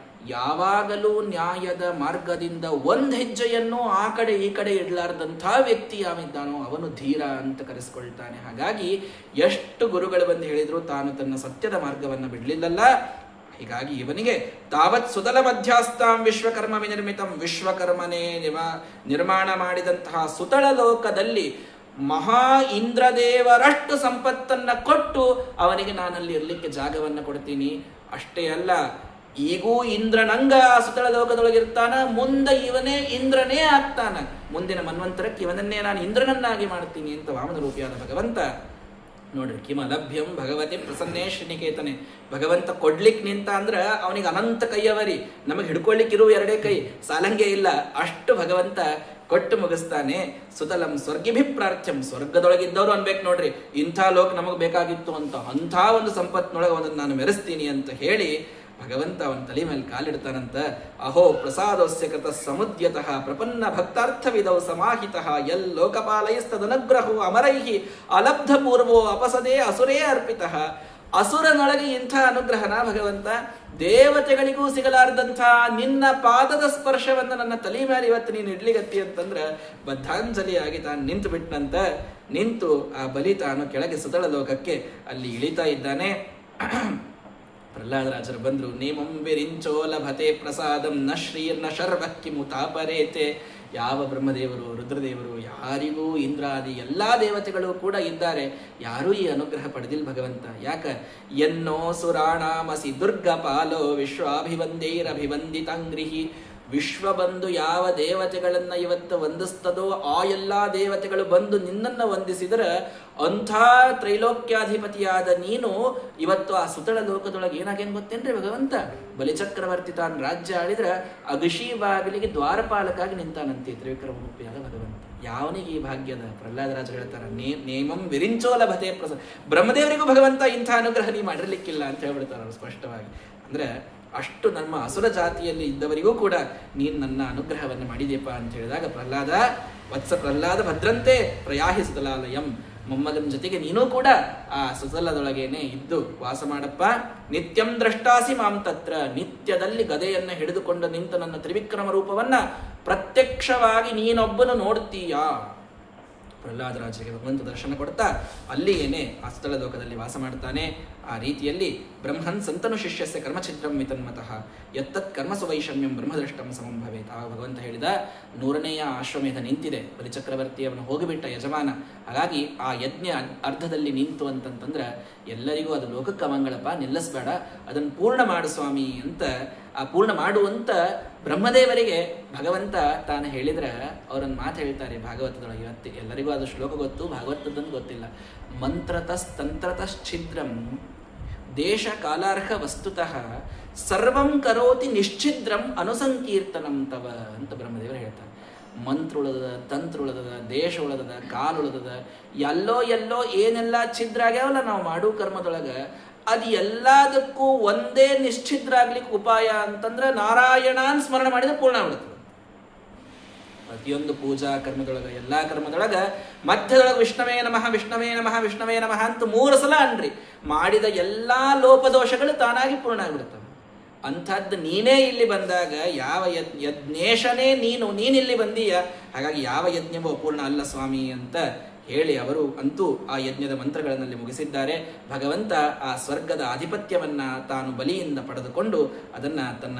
ಯಾವಾಗಲೂ ನ್ಯಾಯದ ಮಾರ್ಗದಿಂದ ಒಂದು ಹೆಜ್ಜೆಯನ್ನು ಆ ಕಡೆ ಈ ಕಡೆ ಇಡಲಾರ್ದಂಥ ವ್ಯಕ್ತಿ ಯಾವಿದ್ದಾನೋ ಅವನು ಧೀರ ಅಂತ ಕರೆಸ್ಕೊಳ್ತಾನೆ. ಹಾಗಾಗಿ ಎಷ್ಟು ಗುರುಗಳು ಬಂದು ಹೇಳಿದ್ರು ತಾನು ತನ್ನ ಸತ್ಯದ ಮಾರ್ಗವನ್ನು ಬಿಡಲಿಲ್ಲಲ್ಲ. ಹೀಗಾಗಿ ಇವನಿಗೆ ತಾವತ್ ಸುತಲ ಮಧ್ಯಾಸ್ತಾಂ ವಿಶ್ವಕರ್ಮ ವಿನಿರ್ಮಿತಂ, ವಿಶ್ವಕರ್ಮನೇ ನಿರ್ಮಾಣ ಮಾಡಿದಂತಹ ಸುತಳ ಲೋಕದಲ್ಲಿ ಮಹಾ ಇಂದ್ರದೇವರಷ್ಟು ಸಂಪತ್ತನ್ನ ಕೊಟ್ಟು ಅವನಿಗೆ ನಾನಲ್ಲಿ ಇರಲಿಕ್ಕೆ ಜಾಗವನ್ನು ಕೊಡ್ತೀನಿ. ಅಷ್ಟೇ ಅಲ್ಲ, ಈಗೂ ಇಂದ್ರನಂಗ ಆ ಸುತಳ ಲೋಕದೊಳಗಿರ್ತಾನ, ಮುಂದೆ ಇವನೇ ಇಂದ್ರನೇ ಆಗ್ತಾನ, ಮುಂದಿನ ಮನ್ವಂತರಕ್ಕೆ ಇವನನ್ನೇ ನಾನು ಇಂದ್ರನನ್ನಾಗಿ ಮಾಡ್ತೀನಿ ಅಂತ ವಾಮನ ರೂಪಿಯಾದ ಭಗವಂತ ನೋಡ್ರಿ. ಕಿಮಲಭ್ಯಂ ಭಗವತಿ ಪ್ರಸನ್ನೇ ಶ್ರೀನಿಕೇತನೆ. ಭಗವಂತ ಕೊಡ್ಲಿಕ್ಕೆ ನಿಂತ ಅಂದ್ರೆ ಅವನಿಗೆ ಅನಂತ ಕೈಯವರಿ, ನಮಗೆ ಹಿಡ್ಕೊಳ್ಳಿಕ್ಕಿರುವ ಎರಡೇ ಕೈ ಸಾಲಂಗೆ ಇಲ್ಲ, ಅಷ್ಟು ಭಗವಂತ ಕೊಟ್ಟು ಮುಗಿಸ್ತಾನೆ. ಸುತಲಂ ಸ್ವರ್ಗಿಭಿಪ್ರಾರ್ಥ್ಯಂ, ಸ್ವರ್ಗದೊಳಗಿದ್ದವರು ಅನ್ಬೇಕು ನೋಡ್ರಿ, ಇಂಥ ಲೋಕ ನಮಗೆ ಬೇಕಾಗಿತ್ತು ಅಂತ, ಅಂಥ ಒಂದು ಸಂಪತ್ನೊಳಗೆ ಅವನನ್ನು ನಾನು ಮೆರೆಸ್ತೀನಿ ಅಂತ ಹೇಳಿ ಭಗವಂತ ಅವನ ತಲೆ ಮೇಲೆ ಕಾಲಿಡ್ತಾನಂತ. ಅಹೋ ಪ್ರಸಾದೋಸ್ಯ ಕೃತ ಸಮುದ್ಯತಃ ಪ್ರಪನ್ನ ಭಕ್ತಾರ್ಥವಿದೌ ಸಮಾಹಿತಃ ಯಲ್ ಲೋಕಪಾಲೈಸ್ತದನುಗ್ರಹೋ ಅಮರೈಹಿ ಅಲಬ್ಧ ಪೂರ್ವೋ ಅಪಸದೇ ಅಸುರೇ ಅರ್ಪಿತಃ. ಅಸುರನೊಳಗೆ ಇಂಥ ಅನುಗ್ರಹನ ಭಗವಂತ, ದೇವತೆಗಳಿಗೂ ಸಿಗಲಾರ್ದಂಥ ನಿನ್ನ ಪಾದದ ಸ್ಪರ್ಶವನ್ನು ನನ್ನ ತಲೆ ಮೇಲೆ ಇವತ್ತು ನೀನು ಇಡ್ಲಿಗತ್ತಿ ಅಂತಂದ್ರೆ ಬದ್ಧಾಂಜಲಿಯಾಗಿ ತಾನು ನಿಂತು ಬಿಟ್ಟನಂತ. ನಿಂತು ಆ ಬಲಿ ತಾನು ಕೆಳಗೆ ಸುತಳ ಲೋಕಕ್ಕೆ ಅಲ್ಲಿ ಇಳಿತಾ ಇದ್ದಾನೆ. ಪ್ರಹ್ಲಾದರಾಜರು ಬಂದರು. ನೇಮಂ ವಿರಿಂಚೋ ಲಭತೆ ಪ್ರಸಾದಂ ನ ಶ್ರೀರ್ನ ಶರ್ವಕ್ಕಿ ಮುತಾಪರೇತೆ. ಯಾವ ಬ್ರಹ್ಮದೇವರು ರುದ್ರದೇವರು ಯಾರಿಗೂ ಇಂದ್ರಾದಿ ಎಲ್ಲ ದೇವತೆಗಳು ಕೂಡ ಇದ್ದಾರೆ, ಯಾರೂ ಈ ಅನುಗ್ರಹ ಪಡೆದಿಲ್ಲ ಭಗವಂತ. ಯಾಕ? ಎನ್ನೋ ಸುರಾಣಾಮಸಿ ದುರ್ಗ ಪಾಲೋ ವಿಶ್ವಾಭಿವಂದೈರಭಿವಂದಿತಾಂಗ್ರಿಹಿ. ವಿಶ್ವ ಬಂದು ಯಾವ ದೇವತೆಗಳನ್ನ ಇವತ್ತು ವಂದಿಸ್ತದೋ ಆ ಎಲ್ಲ ದೇವತೆಗಳು ಬಂದು ನಿನ್ನನ್ನು ವಂದಿಸಿದರೆ ಅಂಥ ತ್ರೈಲೋಕ್ಯಾಧಿಪತಿಯಾದ ನೀನು ಇವತ್ತು ಆ ಸುತಳ ಲೋಕದೊಳಗೆ ಏನಾಗೇನು ಗೊತ್ತೇನ್ರಿ ಭಗವಂತ? ಬಲಿಚಕ್ರವರ್ತಿ ತಾನು ರಾಜ್ಯ ಆಳಿದ್ರೆ ಅಗಶಿ ಬಾಗಿಲಿಗೆ ದ್ವಾರಪಾಲಕಾಗಿ ನಿಂತಾನಂತೆ ತ್ರಿವಿಕ್ರಮ ರೂಪಿಯಾದ ಭಗವಂತ. ಯಾವನಿಗೆ ಈ ಭಾಗ್ಯದ? ಪ್ರಹ್ಲಾದರಾಜ ಹೇಳ್ತಾರ, ನೇಮಂ ವಿರಿಂಚೋ ಲಭತೆ ಪ್ರಸಾದ. ಬ್ರಹ್ಮದೇವರಿಗೂ ಭಗವಂತ ಇಂಥ ಅನುಗ್ರಹ ನೀ ಮಾಡಿರ್ಲಿಕ್ಕಿಲ್ಲ ಅಂತ ಹೇಳ್ಬಿಡ್ತಾರ ಅವರು ಸ್ಪಷ್ಟವಾಗಿ. ಅಂದ್ರೆ ಅಷ್ಟು ನಮ್ಮ ಅಸುರ ಜಾತಿಯಲ್ಲಿ ಇದ್ದವರಿಗೂ ಕೂಡ ನೀನು ನನ್ನ ಅನುಗ್ರಹವನ್ನು ಮಾಡಿದೆಯಪ್ಪ ಅಂತ ಹೇಳಿದಾಗ ಪ್ರಹ್ಲಾದ, ವತ್ಸ ಪ್ರಹ್ಲಾದ ಭದ್ರಂತೆ ಪ್ರಯಾಹಿ ಸುತಲಾಲಯಂ, ಮೊಮ್ಮಗನ ಜೊತೆಗೆ ನೀನೂ ಕೂಡ ಆ ಸುತಲದೊಳಗೇನೆ ಇದ್ದು ವಾಸ ಮಾಡಪ್ಪ. ನಿತ್ಯಂ ದ್ರಷ್ಟಾಸಿ ಮಾಂ ತತ್ರ, ನಿತ್ಯದಲ್ಲಿ ಗದೆಯನ್ನು ಹಿಡಿದುಕೊಂಡು ನಿಂತ ನನ್ನ ತ್ರಿವಿಕ್ರಮ ರೂಪವನ್ನ ಪ್ರತ್ಯಕ್ಷವಾಗಿ ನೀನೊಬ್ಬನು ನೋಡ್ತೀಯಾ. ಪ್ರಹ್ಲಾದರಾಜರಿಗೆ ಭಗವಂತ ದರ್ಶನ ಕೊಡ್ತಾ ಅಲ್ಲಿಯೇನೆ ಆ ಸ್ಥಳ ಲೋಕದಲ್ಲಿ ವಾಸ ಮಾಡ್ತಾನೆ. ಆ ರೀತಿಯಲ್ಲಿ ಬ್ರಹ್ಮನ್ ಸಂತನು ಶಿಷ್ಯಸ್ಯ ಕರ್ಮಛಿದ್ರಂ ವಿತನ್ಮತಃ ಯತ್ತತ್ ಕರ್ಮಸು ವೈಷಮ್ಯಂ ಬ್ರಹ್ಮದೃಷ್ಟಂ ಸಮಂ ಭವೇತ್. ಆ ಭಗವಂತ ಹೇಳಿದ 100ನೆಯ ಆಶ್ವಮೇಧ ನಿಂತಿದೆ, ಬಲಿಚಕ್ರವರ್ತಿ ಅವನು ಹೋಗಿಬಿಟ್ಟ ಯಜಮಾನ. ಹಾಗಾಗಿ ಆ ಯಜ್ಞ ಅರ್ಧದಲ್ಲಿ ನಿಂತು ಅಂತಂತಂದ್ರೆ ಎಲ್ಲರಿಗೂ ಅದು ಲೋಕಕ್ಕೆ ಮಂಗಳಪ್ಪ, ನಿಲ್ಲಿಸ್ಬೇಡ, ಅದನ್ನು ಪೂರ್ಣ ಮಾಡು ಸ್ವಾಮಿ ಅಂತ. ಆ ಪೂರ್ಣ ಮಾಡುವಂತ ಬ್ರಹ್ಮದೇವರಿಗೆ ಭಗವಂತ ತಾನು ಹೇಳಿದ್ರೆ ಅವರನ್ನು ಮಾತು ಹೇಳ್ತಾರೆ ಭಾಗವತದೊಳಗೆ. ಇವತ್ತು ಎಲ್ಲರಿಗೂ ಅದು ಶ್ಲೋಕ ಗೊತ್ತು, ಭಾಗವತದಂದು ಗೊತ್ತಿಲ್ಲ. ಮಂತ್ರತಸ್ತಂತ್ರತಶ್ಛಿದ್ರಂ ದೇಶ ಕಾಲಾರ್ಹ ವಸ್ತುತಃ ಸರ್ವಂ ಕರೋತಿ ನಿಶ್ಚಿದ್ರಂ ಅನುಸಂಕೀರ್ತನಂ ತವ ಅಂತ ಬ್ರಹ್ಮದೇವರು ಹೇಳ್ತಾರೆ. ಮಂತ್ರ ಉಳದದ, ತಂತ್ರ ಉಳದದ, ದೇಶ ಉಳದದ, ಕಾಲು ಉಳದದ, ಎಲ್ಲೋ ಏನೆಲ್ಲ ಛಿದ್ರ ಆಗ್ಯಾವಲ್ಲ ನಾವು ಮಾಡೋ ಕರ್ಮದೊಳಗೆ, ಅದು ಎಲ್ಲದಕ್ಕೂ ಒಂದೇ ನಿಶ್ಚಿದ್ರ ಆಗ್ಲಿಕ್ಕೆ ಉಪಾಯ ಅಂತಂದ್ರೆ ನಾರಾಯಣಾನ್ ಸ್ಮರಣ ಮಾಡಿದ್ರೆ ಪೂರ್ಣ ಆಗ್ಬಿಡ್ತದೆ. ಪ್ರತಿಯೊಂದು ಪೂಜಾ ಕರ್ಮದೊಳಗ, ಎಲ್ಲಾ ಕರ್ಮದೊಳಗ ಮಧ್ಯದೊಳಗೆ ವಿಷ್ಣವೇ ನಮಃ ವಿಷ್ಣವೇ ನಮಃ ವಿಷ್ಣವೇ ನಮಃ ಅಂತ 3 ಸಲ ಅನ್ರಿ, ಮಾಡಿದ ಎಲ್ಲಾ ಲೋಪದೋಷಗಳು ತಾನಾಗಿ ಪೂರ್ಣ ಆಗ್ಬಿಡ್ತವೆ. ಅಂಥದ್ದು ನೀನೇ ಇಲ್ಲಿ ಬಂದಾಗ ಯಾವ ಯಜ್ಞೇಶನೇ ನೀನಿಲ್ಲಿ ಬಂದೀಯ, ಹಾಗಾಗಿ ಯಾವ ಯಜ್ಞವೋ ಪೂರ್ಣ ಅಲ್ಲ ಸ್ವಾಮಿ ಅಂತ ಹೇಳಿ ಅವರು ಅಂತೂ ಆ ಯಜ್ಞದ ಮಂತ್ರಗಳಲ್ಲಿ ಮುಗಿಸಿದ್ದಾರೆ. ಭಗವಂತ ಆ ಸ್ವರ್ಗದ ಆಧಿಪತ್ಯವನ್ನ ತಾನು ಬಲಿಯಿಂದ ಪಡೆದುಕೊಂಡು ಅದನ್ನ ತನ್ನ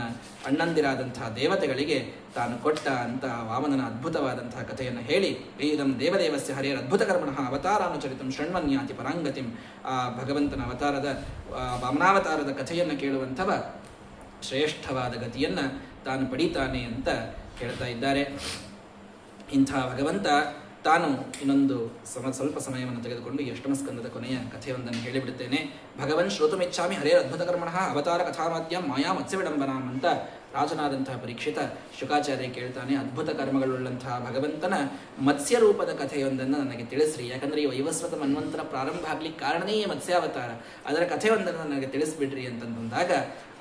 ಅಣ್ಣಂದಿರಾದಂತಹ ದೇವತೆಗಳಿಗೆ ತಾನು ಕೊಟ್ಟ ಅಂತ ವಾಮನನ ಅದ್ಭುತವಾದಂತಹ ಕಥೆಯನ್ನು ಹೇಳಿ, ಇದಂ ದೇವದೇವಸ್ಯ ಹರಿಯರ ಅದ್ಭುತ ಕರ್ಮಣಃ ಅವತಾರಾನುಚರಿತಂ ಶೃಣ್ವನ್ಯಾತಿ ಪರಾಂಗತಿಂ. ಆ ಭಗವಂತನ ಅವತಾರದ ವಾಮನಾವತಾರದ ಕಥೆಯನ್ನು ಕೇಳುವಂಥವ ಶ್ರೇಷ್ಠವಾದ ಗತಿಯನ್ನ ತಾನು ಪಡೀತಾನೆ ಅಂತ ಹೇಳ್ತಾ ಇದ್ದಾರೆ. ಇಂಥ ಭಗವಂತ ತಾನು ಇನ್ನೊಂದು ಸ್ವಲ್ಪ ಸಮಯವನ್ನು ತೆಗೆದುಕೊಂಡು ಈ ಅಷ್ಟಮ ಸ್ಕಂದದ ಕೊನೆಯ ಕಥೆಯೊಂದನ್ನು ಹೇಳಿಬಿಡುತ್ತೇನೆ. ಭಗವನ್ ಶ್ರೋತುಮಿಚ್ಛಾಮಿ ಹರೇ ಅದ್ಭುತ ಕರ್ಮಣಃ ಅವತಾರ ಕಥಾಮಾದ್ಯಂ ಮಾಯಾ ಮತ್ಸ್ಯ ವಿಡಂಬನಾಂ ಅಂತ ರಾಜನಾದಂತಹ ಪರೀಕ್ಷಿತ ಶುಕಾಚಾರ್ಯ ಕೇಳ್ತಾನೆ. ಅದ್ಭುತ ಕರ್ಮಗಳುಳ್ಳಂತಹ ಭಗವಂತನ ಮತ್ಸ್ಯ ರೂಪದ ಕಥೆಯೊಂದನ್ನು ನನಗೆ ತಿಳಿಸ್ರಿ, ಯಾಕಂದ್ರೆ ಈ ವೈವಸ್ವತ ಮನ್ವಂತರ ಪ್ರಾರಂಭ ಆಗ್ಲಿಕ್ಕೆ ಕಾರಣನೇ ಈ ಮತ್ಸ್ಯಾವತಾರ, ಅದರ ಕಥೆಯೊಂದನ್ನು ನನಗೆ ತಿಳಿಸ್ಬಿಡ್ರಿ ಅಂತಂದಾಗ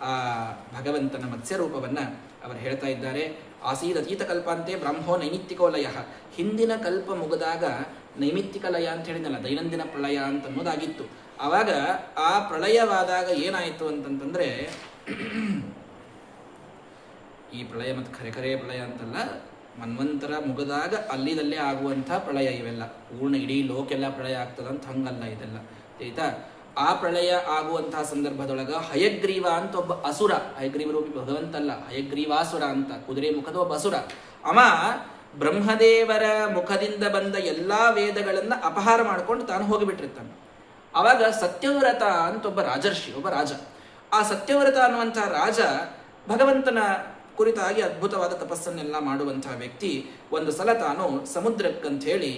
ಆ ಭಗವಂತನ ಮತ್ಸ್ಯ ರೂಪವನ್ನ ಅವರು ಹೇಳ್ತಾ ಇದ್ದಾರೆ. ಆಸೀದತೀತ ಕಲ್ಪಾಂತೆ ಬ್ರಹ್ಮೋ ನೈಮಿತ್ತಿಕೋ ಲಯ. ಹಿಂದಿನ ಕಲ್ಪ ಮುಗಿದಾಗ ನೈಮಿತ್ತಿಕ ಲಯ ಅಂತ ಹೇಳಿದ್ನಲ್ಲ, ದೈನಂದಿನ ಪ್ರಳಯ ಅಂತ ಅನ್ನೋದಾಗಿತ್ತು. ಆವಾಗ ಆ ಪ್ರಳಯವಾದಾಗ ಏನಾಯಿತು ಅಂತಂತಂದ್ರೆ, ಈ ಪ್ರಳಯ ಮತ್ತು ಖರೆ ಪ್ರಳಯ ಅಂತಲ್ಲ, ಮನ್ವಂತರ ಮುಗಿದಾಗ ಅಲ್ಲಿದಲ್ಲೇ ಆಗುವಂಥ ಪ್ರಳಯ ಇವೆಲ್ಲ. ಪೂರ್ಣ ಇಡೀ ಲೋಕೆಲ್ಲ ಪ್ರಳಯ ಆಗ್ತದಂತ ಹಂಗಲ್ಲ ಇದೆಲ್ಲ, ಆಯ್ತಾ. ಆ ಪ್ರಳಯ ಆಗುವಂತಹ ಸಂದರ್ಭದೊಳಗ ಹಯಗ್ರೀವ ಅಂತ ಒಬ್ಬ ಅಸುರ, ಹಯಗ್ರೀವ ರೂಪಿ ಭಗವಂತಲ್ಲ, ಹಯಗ್ರೀವಾಸುರ ಅಂತ, ಕುದುರೆ ಮುಖದ ಒಬ್ಬ ಅಸುರ. ಅವ ಬ್ರಹ್ಮದೇವರ ಮುಖದಿಂದ ಬಂದ ಎಲ್ಲಾ ವೇದಗಳನ್ನ ಅಪಹಾರ ಮಾಡ್ಕೊಂಡು ತಾನು ಹೋಗಿಬಿಟ್ಟಿರ್ತಾನೆ. ಅವಾಗ ಸತ್ಯವ್ರತ ಅಂತ ಒಬ್ಬ ರಾಜರ್ಷಿ, ಒಬ್ಬ ರಾಜ. ಆ ಸತ್ಯವ್ರತ ಅನ್ನುವಂಥ ರಾಜ ಭಗವಂತನ ಕುರಿತಾಗಿ ಅದ್ಭುತವಾದ ತಪಸ್ಸನ್ನೆಲ್ಲ ಮಾಡುವಂತಹ ವ್ಯಕ್ತಿ ಒಂದು ಸಲ ತಾನು ಸಮುದ್ರಕ್ಕಂತ ಹೇಳಿ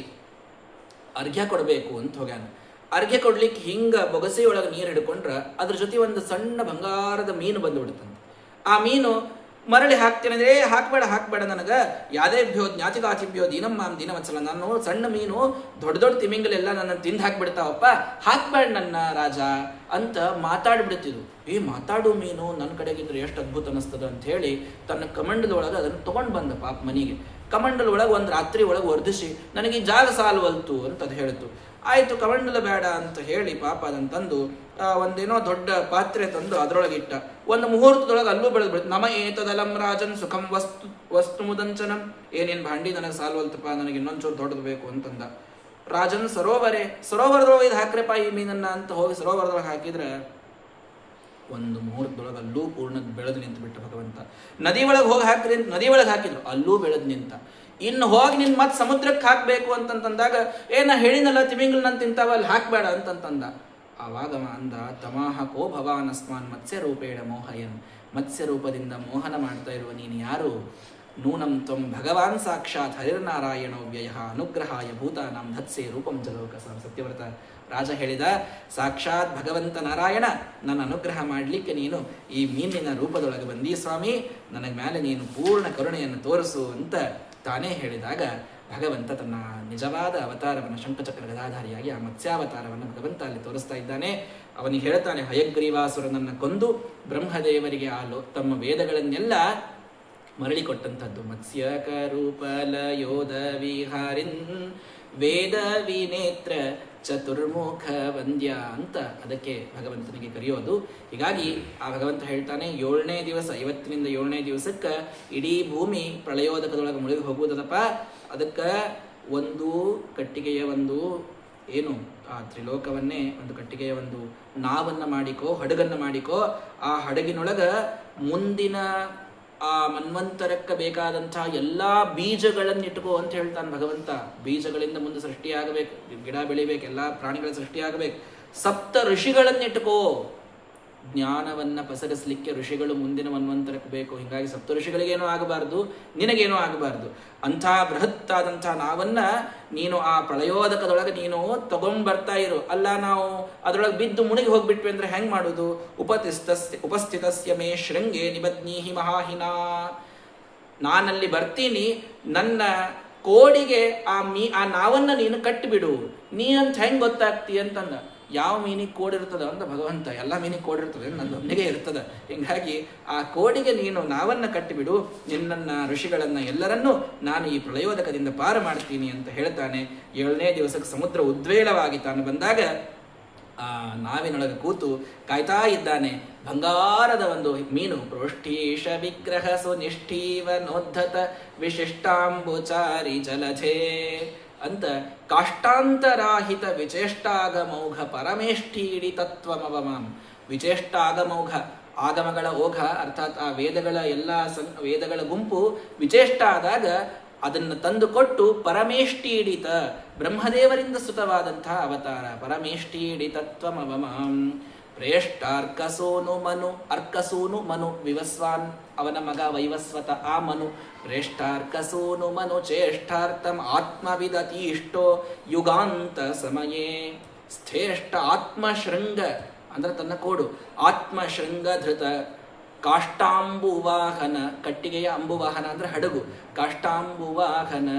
ಅರ್ಘ್ಯ ಕೊಡಬೇಕು ಅಂತ ಹೋಗ್ಯಾನ. ಅರ್ಘ್ಯ ಕೊಡ್ಲಿಕ್ಕೆ ಹಿಂಗ ಬೊಗಸೆಯೊಳಗೆ ನೀರು ಹಿಡ್ಕೊಂಡ್ರ ಅದ್ರ ಜೊತೆ ಒಂದು ಸಣ್ಣ ಬಂಗಾರದ ಮೀನು ಬಂದು ಬಿಡುತ್ತಂತೆ. ಆ ಮೀನು ಮರಳಿ ಹಾಕ್ತೇನೆ ಅಂದ್ರೆ, ಹಾಕ್ಬೇಡ ನನಗೆ, ಯಾದೇಭ್ಯೋ ಜ್ಞಾತಿಗಾತಿಭ್ಯೋ ದೀನಂ ಮಾಂ ದೀನವತ್ಸಲ, ನಾನು ಸಣ್ಣ ಮೀನು ದೊಡ್ಡ ತಿಮಿಂಗಲೆಲ್ಲ ನನ್ನ ತಿಂದು ಹಾಕ್ಬಿಡ್ತಾವಪ್ಪ, ಹಾಕ್ಬೇಡ ನನ್ನ ರಾಜ ಅಂತ ಮಾತಾಡ್ಬಿಡ್ತಿದ್ರು. ಮಾತಾಡು ಮೀನು ನನ್ನ ಕಡೆಗಿದ್ರೆ ಎಷ್ಟು ಅದ್ಭುತ ಅನಿಸ್ತದ ಅಂತ ಹೇಳಿ ತನ್ನ ಕಮಂಡದೊಳಗೆ ಅದನ್ನು ತಗೊಂಡು ಬಂದ ಪಾಪ ಮನೆಗೆ. ಕಮಂಡಲ ಒಳಗೆ ಒಂದು ರಾತ್ರಿ ಒಳಗೆ ವರ್ಧಿಸಿ ನನಗೆ ಈ ಜಾಗ ಸಾಲವಲ್ತು ಅಂತ ಅದು ಹೇಳಿತು. ಆಯಿತು, ಕಮಂಡಲ ಬೇಡ ಅಂತ ಹೇಳಿ ಪಾಪ ಅದನ್ನು ತಂದು ಒಂದೇನೋ ದೊಡ್ಡ ಪಾತ್ರೆ ತಂದು ಅದರೊಳಗೆ ಇಟ್ಟ. ಒಂದು ಮುಹೂರ್ತದೊಳಗೆ ಅಲ್ಲೂ ಬೆಳೆದ್ಬಿಡ್ತು. ನಮ ಏತದಲಂ ರಾಜನ್ ಸುಖಂ ವಸ್ತು ಮುದಂಚನಂ, ಏನೇನು ಭಾಂಡಿ ನನಗೆ ಸಾಲ್ವಲ್ತಪ್ಪ, ನನಗೆ ಇನ್ನೊಂಚೂರು ದೊಡ್ಡದು ಬೇಕು ಅಂತಂದ. ರಾಜನ್ ಸರೋವರದೊಳಗೆ ಇದು ಹಾಕ್ರಪ್ಪ ಈ ಮೀನನ್ನ ಅಂತ ಹೋಗಿ ಸರೋವರದೊಳಗೆ ಹಾಕಿದ್ರೆ ಒಂದು ಮುಹೂರ್ತದೊಳಗೆ ಅಲ್ಲೂ ಪೂರ್ಣ ಬೆಳೆದು ನಿಂತು ಬಿಟ್ಟ ಭಗವಂತ. ನದಿ ಒಳಗೆ ಹೋಗಿ ಹಾಕ್ರಿ ಅಂತ ನದಿ ಒಳಗೆ ಹಾಕಿದ್ರು, ಅಲ್ಲೂ ಬೆಳೆದು ನಿಂತ. ಇನ್ನು ಹೋಗಿ ನಿನ್ ಮತ್ತೆ ಸಮುದ್ರಕ್ಕೆ ಹಾಕಬೇಕು ಅಂತಂದಾಗ ನಾ ಹೇಳಿನಲ್ಲ ತಿಮಿಂಗ್ಳು ನಾನು ತಿಂತಾವ, ಅಲ್ಲಿ ಹಾಕ್ಬೇಡ ಅಂತಂತಂದ. ಆವಾಗ ಅಂದ, ತಮಾಹಕೋ ಭವಾನ್ ಅಸ್ಮಾನ್ ಮತ್ಸ್ಯ ರೂಪೇಣ ಮೋಹಯನ್, ಮತ್ಸ್ಯ ರೂಪದಿಂದ ಮೋಹನ ಮಾಡ್ತಾ ಇರುವ ನೀನು ಯಾರು? ನೂನಂ ತ್ವಂ ಭಗವಾನ್ ಸಾಕ್ಷಾತ್ ಹರಿರ್ನಾರಾಯಣೋ ವ್ಯಯ ಅನುಗ್ರಹಾಯ ಭೂತಾನಾಂ ಧತ್ಸೆ ರೂಪಂ ಜಲೋಕಸ. ಸತ್ಯವ್ರತ ರಾಜ ಹೇಳಿದ, ಸಾಕ್ಷಾತ್ ಭಗವಂತ ನಾರಾಯಣ ನನ್ನ ಅನುಗ್ರಹ ಮಾಡಲಿಕ್ಕೆ ನೀನು ಈ ಮೀನಿನ ರೂಪದೊಳಗೆ ಬಂದಿ ಸ್ವಾಮಿ, ನನಗೆ ಮೇಲೆ ನೀನು ಪೂರ್ಣ ಕರುಣೆಯನ್ನು ತೋರಿಸು ಅಂತ ತಾನೇ ಹೇಳಿದಾಗ ಭಗವಂತ ತನ್ನ ನಿಜವಾದ ಅವತಾರವನ್ನು ಶಂಖಚಕ್ರ ಗದಾಧಾರಿಯಾಗಿ ಆ ಮತ್ಸ್ಯಾವತಾರವನ್ನು ಭಗವಂತ ಅಲ್ಲಿ ತೋರಿಸ್ತಾ ಇದ್ದಾನೆ. ಅವನಿಗೆ ಹೇಳ್ತಾನೆ, ಹಯಗ್ರೀವಾಸುರನನ್ನು ಕೊಂದು ಬ್ರಹ್ಮದೇವರಿಗೆ ತಮ್ಮ ವೇದಗಳನ್ನೆಲ್ಲ ಮರಳಿ ಕೊಟ್ಟಂಥದ್ದು. ಮತ್ಸ್ಯಕರೂಪಲಯೋಧ ವಿಹಾರಿನ್ ವೇದ ವಿನೇತ್ರ ಚತುರ್ಮುಖ ವಂದ್ಯ ಅಂತ ಅದಕ್ಕೆ ಭಗವಂತನಿಗೆ ಕರೆಯೋದು. ಹೀಗಾಗಿ ಆ ಭಗವಂತ ಹೇಳ್ತಾನೆ, 7ನೇ ದಿವಸ, ಇವತ್ತಿನಿಂದ 7ನೇ ದಿವಸಕ್ಕೆ ಇಡೀ ಭೂಮಿ ಪ್ರಳಯೋದಕದೊಳಗೆ ಮುಳುಗಿ ಹೋಗುವುದಪ್ಪ. ಅದಕ್ಕೆ ಒಂದು ಕಟ್ಟಿಗೆಯ ಒಂದು ಏನು ಆ ತ್ರಿಲೋಕವನ್ನೇ ಒಂದು ಕಟ್ಟಿಗೆಯ ಒಂದು ನಾವನ್ನು ಮಾಡಿಕೋ, ಹಡಗನ್ನು ಮಾಡಿಕೋ. ಆ ಹಡಗಿನೊಳಗೆ ಮುಂದಿನ ಆ ಮನ್ವಂತರಕ್ಕೆ ಬೇಕಾದಂತಹ ಎಲ್ಲಾ ಬೀಜಗಳನ್ನು ಇಟ್ಕೋ ಅಂತ ಹೇಳ್ತಾನೆ ಭಗವಂತ. ಬೀಜಗಳಿಂದ ಮುಂದೆ ಸೃಷ್ಟಿಯಾಗಬೇಕು, ಗಿಡ ಬೆಳಿಬೇಕು, ಎಲ್ಲಾ ಪ್ರಾಣಿಗಳ ಸೃಷ್ಟಿಯಾಗಬೇಕು. 7 ಋಷಿಗಳನ್ನಿಟ್ಕೋ, ಜ್ಞಾನವನ್ನ ಪಸರಿಸಲಿಕ್ಕೆ ಋಷಿಗಳು ಮುಂದಿನ ಮನ್ವಂತರಕ್ಕೆ ಬೇಕು. ಹೀಗಾಗಿ 7 ಋಷಿಗಳಿಗೇನೂ ಆಗಬಾರ್ದು, ನಿನಗೇನೂ ಆಗಬಾರ್ದು. ಅಂಥ ಬೃಹತ್ತಾದಂಥ ನಾವನ್ನ ನೀನು ಆ ಪ್ರಳಯೋದಕದೊಳಗೆ ನೀನು ತಗೊಂಡ್ಬರ್ತಾ ಇರು. ಅಲ್ಲ ನಾವು ಅದರೊಳಗೆ ಬಿದ್ದು ಮುಳುಗಿ ಹೋಗ್ಬಿಟ್ವಿ ಅಂದ್ರೆ ಹೆಂಗ್ ಮಾಡುದು? ಉಪಸ್ಥಿತಸ್ಯ ಮೇ ಶೃಂಗೇ ನಿಬದ್ನೀಹಿ ಮಹಾಹಿನಾ, ನಾನಲ್ಲಿ ಬರ್ತೀನಿ, ನನ್ನ ಕೋಡಿಗೆ ಆ ನಾವನ್ನ ನೀನು ಕಟ್ಟಿಬಿಡು. ನೀ ಅಂತ ಹೆಂಗ್ ಗೊತ್ತಾಗ್ತಿ ಅಂತಂದ. ಯಾವ ಮೀನಿಗೆ ಕೋಡಿರ್ತದ ಅಂತ ಭಗವಂತ, ಎಲ್ಲ ಮೀನಿಗೆ ಕೋಡಿರ್ತದೆ, ನನ್ನೊಂದಿಗೆ ಇರ್ತದೆ. ಹೀಗಾಗಿ ಆ ಕೋಡಿಗೆ ನೀನು ನಾವನ್ನ ಕಟ್ಟಿಬಿಡು, ನಿನ್ನನ್ನ ಋಷಿಗಳನ್ನ ಎಲ್ಲರನ್ನೂ ನಾನು ಈ ಪ್ರಳಯೋದಕದಿಂದ ಪಾರು ಮಾಡ್ತೀನಿ ಅಂತ ಹೇಳ್ತಾನೆ. 7ನೇ ದಿವಸಕ್ಕೆ ಸಮುದ್ರ ಉದ್ವೇಳವಾಗಿ ತಾನು ಬಂದಾಗ ಆ ನಾವಿನೊಳಗೆ ಕೂತು ಕಾಯ್ತಾ ಇದ್ದಾನೆ. ಬಂಗಾರದ ಒಂದು ಮೀನು, ಪ್ರೋಷ್ಠೀಶ ವಿಗ್ರಹ ಸುನಿಷ್ಠೀವ ನೋದ್ಧತ ವಿಶಿಷ್ಟಾಂಬುಚಾರಿ ಜಲಧೇ ಅಂತ ಕಾಷ್ಟಾಂತರಾಹಿತ ವಿಚೇಷ್ಟಾಗಮೌಘ ಪರಮೇಷ್ಠೀಡಿ ತತ್ವಮವಮಾಂ. ವಿಚೇಷ್ಟಾಗಮೌಘ, ಆಗಮಗಳ ಓಘ ಅರ್ಥಾತ್ ಆ ವೇದಗಳ ಎಲ್ಲ ವೇದಗಳ ಗುಂಪು ವಿಚೇಷ್ಟ ಆದಾಗ ಅದನ್ನು ತಂದುಕೊಟ್ಟು ಪರಮೇಷ್ಠೀಡಿತ, ಬ್ರಹ್ಮದೇವರಿಂದ ಸುತವಾದಂತಹ ಅವತಾರ. ಪರಮೇಷ್ಠೀಡಿ ತತ್ವಮವಮಾಂ. ಪ್ರೇಷ್ಟಾರ್ಕಸೂನು ಮನು, ಅರ್ಕಸೂನು ಮನು ವಿವಸ್ವಾನ್, ಅವನ ಮಗ ವೈವಸ್ವತ ಆ ಮನು. ಪ್ರೇಷ್ಟಾರ್ಕಸೂನು ಮನು ಚೇಷ್ಟಾರ್ಥಂ ಆತ್ಮವಿದತೀಷ್ಟೋ ಯುಗಾಂತ ಸಮಯೇ. ಸ್ಥೇಷ್ಠ ಆತ್ಮಶೃಂಗ ಅಂದ್ರೆ ತನ್ನ ಕೋಡು, ಆತ್ಮಶೃಂಗ ಧೃತ ಕಾಷ್ಟಾಂಬುವಾಹನ, ಕಟ್ಟಿಗೆಯ ಅಂಬುವಾಹನ ಅಂದ್ರೆ ಹಡಗು, ಕಾಷ್ಟಾಂಬುವಾಹನ.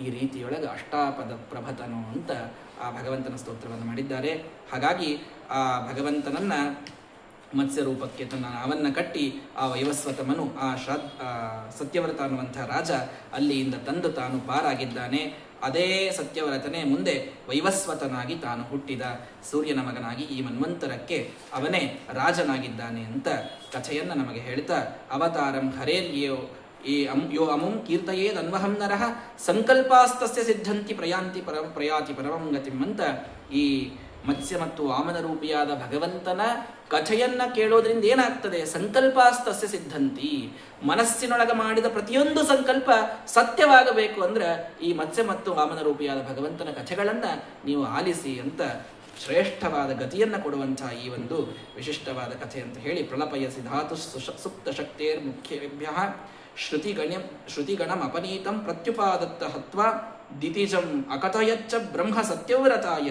ಈ ರೀತಿಯೊಳಗೆ ಅಷ್ಟಾಪದ ಪ್ರಭತನು ಅಂತ ಆ ಭಗವಂತನ ಸ್ತೋತ್ರವನ್ನು ಮಾಡಿದ್ದಾರೆ. ಹಾಗಾಗಿ ಆ ಭಗವಂತನನ್ನ ಮತ್ಸ್ಯ ರೂಪಕ್ಕೆ ತನ್ನ ನಾವನ್ನ ಕಟ್ಟಿ ಆ ವೈವಸ್ವತಮನು ಆ ಸತ್ಯವ್ರತ ಅನ್ನುವಂಥ ರಾಜ ಅಲ್ಲಿಯಿಂದ ತಂದು ತಾನು ಪಾರಾಗಿದ್ದಾನೆ. ಅದೇ ಸತ್ಯವ್ರತನೇ ಮುಂದೆ ವೈವಸ್ವತನಾಗಿ ತಾನು ಹುಟ್ಟಿದ ಸೂರ್ಯನ ಮಗನಾಗಿ ಈ ಮನ್ವಂತರಕ್ಕೆ ಅವನೇ ರಾಜನಾಗಿದ್ದಾನೆ ಅಂತ ಕಥೆಯನ್ನು ನಮಗೆ ಹೇಳ್ತಾ, ಅವತಾರಂ ಹರೇರ್ಯೋ ಯೋ ಅಮುಂ ಕೀರ್ತಯೇದನ್ವಹಂ ನರಃ ಸಂಕಲ್ಪಾಸ್ತಸ್ಯ ಸಿದ್ಧಂತಿ ಪ್ರಯಾತಿ ಪರಮಂ ಗತಿಂ ಅಂತ ಈ ಮತ್ಸ್ಯ ಮತ್ತು ವಾಮನ ರೂಪಿಯಾದ ಭಗವಂತನ ಕಥೆಯನ್ನ ಕೇಳೋದ್ರಿಂದ ಏನಾಗ್ತದೆ? ಸಂಕಲ್ಪಾಸ್ತಸ್ಯ ಸಿದ್ಧಂತಿ, ಮನಸ್ಸಿನೊಳಗೆ ಮಾಡಿದ ಪ್ರತಿಯೊಂದು ಸಂಕಲ್ಪ ಸತ್ಯವಾಗಬೇಕು ಅಂದ್ರೆ ಈ ಮತ್ಸ್ಯ ಮತ್ತು ವಾಮನ ರೂಪಿಯಾದ ಭಗವಂತನ ಕಥೆಗಳನ್ನ ನೀವು ಆಲಿಸಿ ಅಂತ ಶ್ರೇಷ್ಠವಾದ ಗತಿಯನ್ನು ಕೊಡುವಂತಹ ಈ ಒಂದು ವಿಶಿಷ್ಟವಾದ ಕಥೆ ಅಂತ ಹೇಳಿ, ಪ್ರಲಪಯಸಿ ಧಾತು ಸುಪ್ತ ಶಕ್ತೇರ್ ಮುಖ್ಯೇಭ್ಯ ಶ್ರುತಿಗಣಂ ಅಪನೀತಂ ಪ್ರತ್ಯುಪಾದತ್ತ ಹತ್ವ ದಿತಿಜಂ ಅಕಥಯಚ್ಚ ಬ್ರಹ್ಮ ಸತ್ಯವ್ರತಾಯ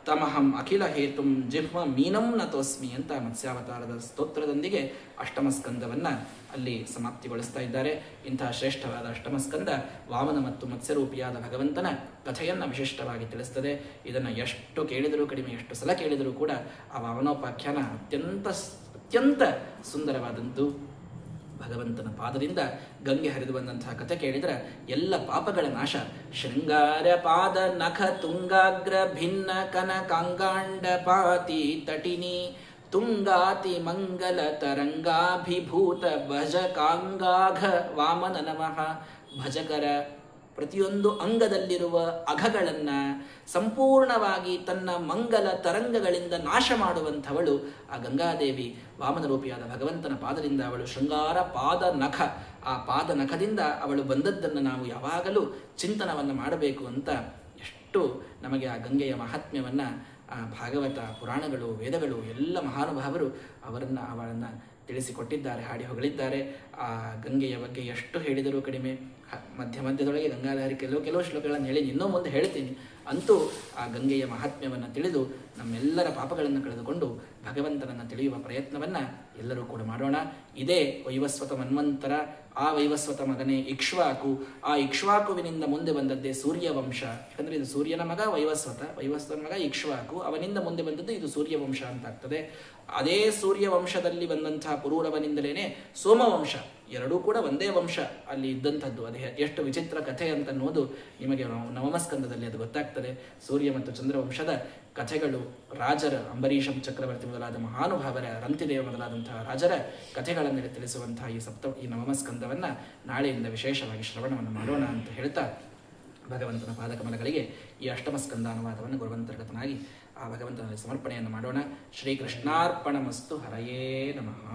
ತಮಹಂ ಅಖಿಲ ಹೇತುಂ ಜಿಹ್ಮ ಮೀನಂ ನತೋಸ್ಮಿ ಅಂತ ಮತ್ಸ್ಯಾವತಾರದ ಸ್ತೋತ್ರದೊಂದಿಗೆ ಅಷ್ಟಮಸ್ಕಂದವನ್ನ ಅಲ್ಲಿ ಸಮಾಪ್ತಿಗೊಳಿಸ್ತಾ ಇದ್ದಾರೆ. ಇಂತಹ ಶ್ರೇಷ್ಠವಾದ ಅಷ್ಟಮಸ್ಕಂದ ವಾಮನ ಮತ್ತು ಮತ್ಸ್ಯರೂಪಿಯಾದ ಭಗವಂತನ ಕಥೆಯನ್ನು ವಿಶಿಷ್ಟವಾಗಿ ತಿಳಿಸ್ತದೆ. ಇದನ್ನು ಎಷ್ಟು ಕೇಳಿದರೂ ಕಡಿಮೆ, ಎಷ್ಟು ಸಲ ಕೇಳಿದರೂ ಕೂಡ ಆ ವಾಮನೋಪಾಖ್ಯಾನ ಅತ್ಯಂತ ಸುಂದರವಾದಂತು. ಭಗವಂತನ ಪಾದದಿಂದ ಗಂಗೆ ಹರಿದು ಬಂದಂತಹ ಕಥೆ ಕೇಳಿದರೆ ಎಲ್ಲ ಪಾಪಗಳ ನಾಶ. ಶೃಂಗಾರ ಪಾದ ನಖ ತುಂಗಾಗ್ರ ಭಿನ್ನ ಕನಕಾಂಗಾಂಡ ಪಾತಿ ತಟಿನಿ ತುಂಗಾತಿ ಮಂಗಲ ತರಂಗಾಭಿಭೂತ ಭಜಕಾಂಗಾಘ ವಾಮನ ನಮಃ. ಭಜಕರ ಪ್ರತಿಯೊಂದು ಅಂಗದಲ್ಲಿರುವ ಅಘಗಳನ್ನು ಸಂಪೂರ್ಣವಾಗಿ ತನ್ನ ಮಂಗಲ ತರಂಗಗಳಿಂದ ನಾಶ ಮಾಡುವಂಥವಳು ಆ ಗಂಗಾದೇವಿ ವಾಮನ ರೂಪಿಯಾದ ಭಗವಂತನ ಪಾದದಿಂದ. ಅವಳು ಶೃಂಗಾರ ಪಾದ ನಖ, ಆ ಪಾದ ನಖದಿಂದ ಅವಳು ಬಂದದ್ದನ್ನು ನಾವು ಯಾವಾಗಲೂ ಚಿಂತನವನ್ನು ಮಾಡಬೇಕು ಅಂತ ಎಷ್ಟು ನಮಗೆ ಆ ಗಂಗೆಯ ಮಹಾತ್ಮ್ಯವನ್ನು ಆ ಭಾಗವತ, ಪುರಾಣಗಳು, ವೇದಗಳು ಎಲ್ಲ ಮಹಾನುಭಾವರು ಅವಳನ್ನು ತಿಳಿಸಿಕೊಟ್ಟಿದ್ದಾರೆ, ಹಾಡಿ ಹೊಗಳಿದ್ದಾರೆ. ಆ ಗಂಗೆಯ ಬಗ್ಗೆ ಎಷ್ಟು ಹೇಳಿದರೂ ಕಡಿಮೆ. ಮಧ್ಯದೊಳಗೆ ಗಂಗಾಧಾರಿ ಕೆಲವು ಶ್ಲೋಕಗಳನ್ನು ಹೇಳಿ ಇನ್ನೂ ಮುಂದೆ ಹೇಳ್ತೀನಿ. ಅಂತೂ ಆ ಗಂಗೆಯ ಮಹಾತ್ಮ್ಯವನ್ನು ತಿಳಿದು ನಮ್ಮೆಲ್ಲರ ಪಾಪಗಳನ್ನು ಕಳೆದುಕೊಂಡು ಭಗವಂತನನ್ನು ತಿಳಿಯುವ ಪ್ರಯತ್ನವನ್ನು ಎಲ್ಲರೂ ಕೂಡ ಮಾಡೋಣ. ಇದೇ ವೈವಸ್ವತ ಮನ್ವಂತರ. ಆ ವೈವಸ್ವತ ಮಗನೇ ಇಕ್ಷ್ವಾಕು. ಆ ಇಕ್ಷ್ವಾಕುವಿನಿಂದ ಮುಂದೆ ಬಂದದ್ದೇ ಸೂರ್ಯವಂಶ. ಯಾಕಂದರೆ ಇದು ಸೂರ್ಯನ ಮಗ ವೈವಸ್ವತನ ಮಗ ಇಕ್ಷ್ವಾಕು, ಅವನಿಂದ ಮುಂದೆ ಬಂದದ್ದು ಇದು ಸೂರ್ಯವಂಶ ಅಂತ ಆಗ್ತದೆ. ಅದೇ ಸೂರ್ಯವಂಶದಲ್ಲಿ ಬಂದಂತಹ ಪುರೂರವನಿಂದಲೇ ಸೋಮವಂಶ. ಎರಡೂ ಕೂಡ ಒಂದೇ ವಂಶ ಅಲ್ಲಿ ಇದ್ದಂಥದ್ದು. ಅದೇ ಎಷ್ಟು ವಿಚಿತ್ರ ಕಥೆ ಅಂತ ಅನ್ನೋದು ನಿಮಗೆ ನವಮಸ್ಕಂದದಲ್ಲಿ ಅದು ಗೊತ್ತಾಗ್ತದೆ. ಸೂರ್ಯ ಮತ್ತು ಚಂದ್ರವಂಶದ ಕಥೆಗಳು, ರಾಜರ, ಅಂಬರೀಷಂ ಚಕ್ರವರ್ತಿ ಮೊದಲಾದ ಮಹಾನುಭಾವರ, ರಂತಿದೇವ ಮೊದಲಾದಂತಹ ರಾಜರ ಕಥೆಗಳನ್ನು ತಿಳಿಸುವಂತಹ ಈ ನವಮಸ್ಕಂದವನ್ನು ನಾಳೆಯಿಂದ ವಿಶೇಷವಾಗಿ ಶ್ರವಣವನ್ನು ಮಾಡೋಣ ಅಂತ ಹೇಳ್ತಾ ಭಗವಂತನ ಪಾದಕಮಲಗಳಿಗೆ ಈ ಅಷ್ಟಮಸ್ಕಂದ ಅನುವಾದವನ್ನು ಗುರುವಂತರ್ಗತನಾಗಿ ಆ ಭಗವಂತನಲ್ಲಿ ಸಮರ್ಪಣೆಯನ್ನು ಮಾಡೋಣ. ಶ್ರೀಕೃಷ್ಣಾರ್ಪಣಮಸ್ತು. ಹರಯೇ ನಮಃ.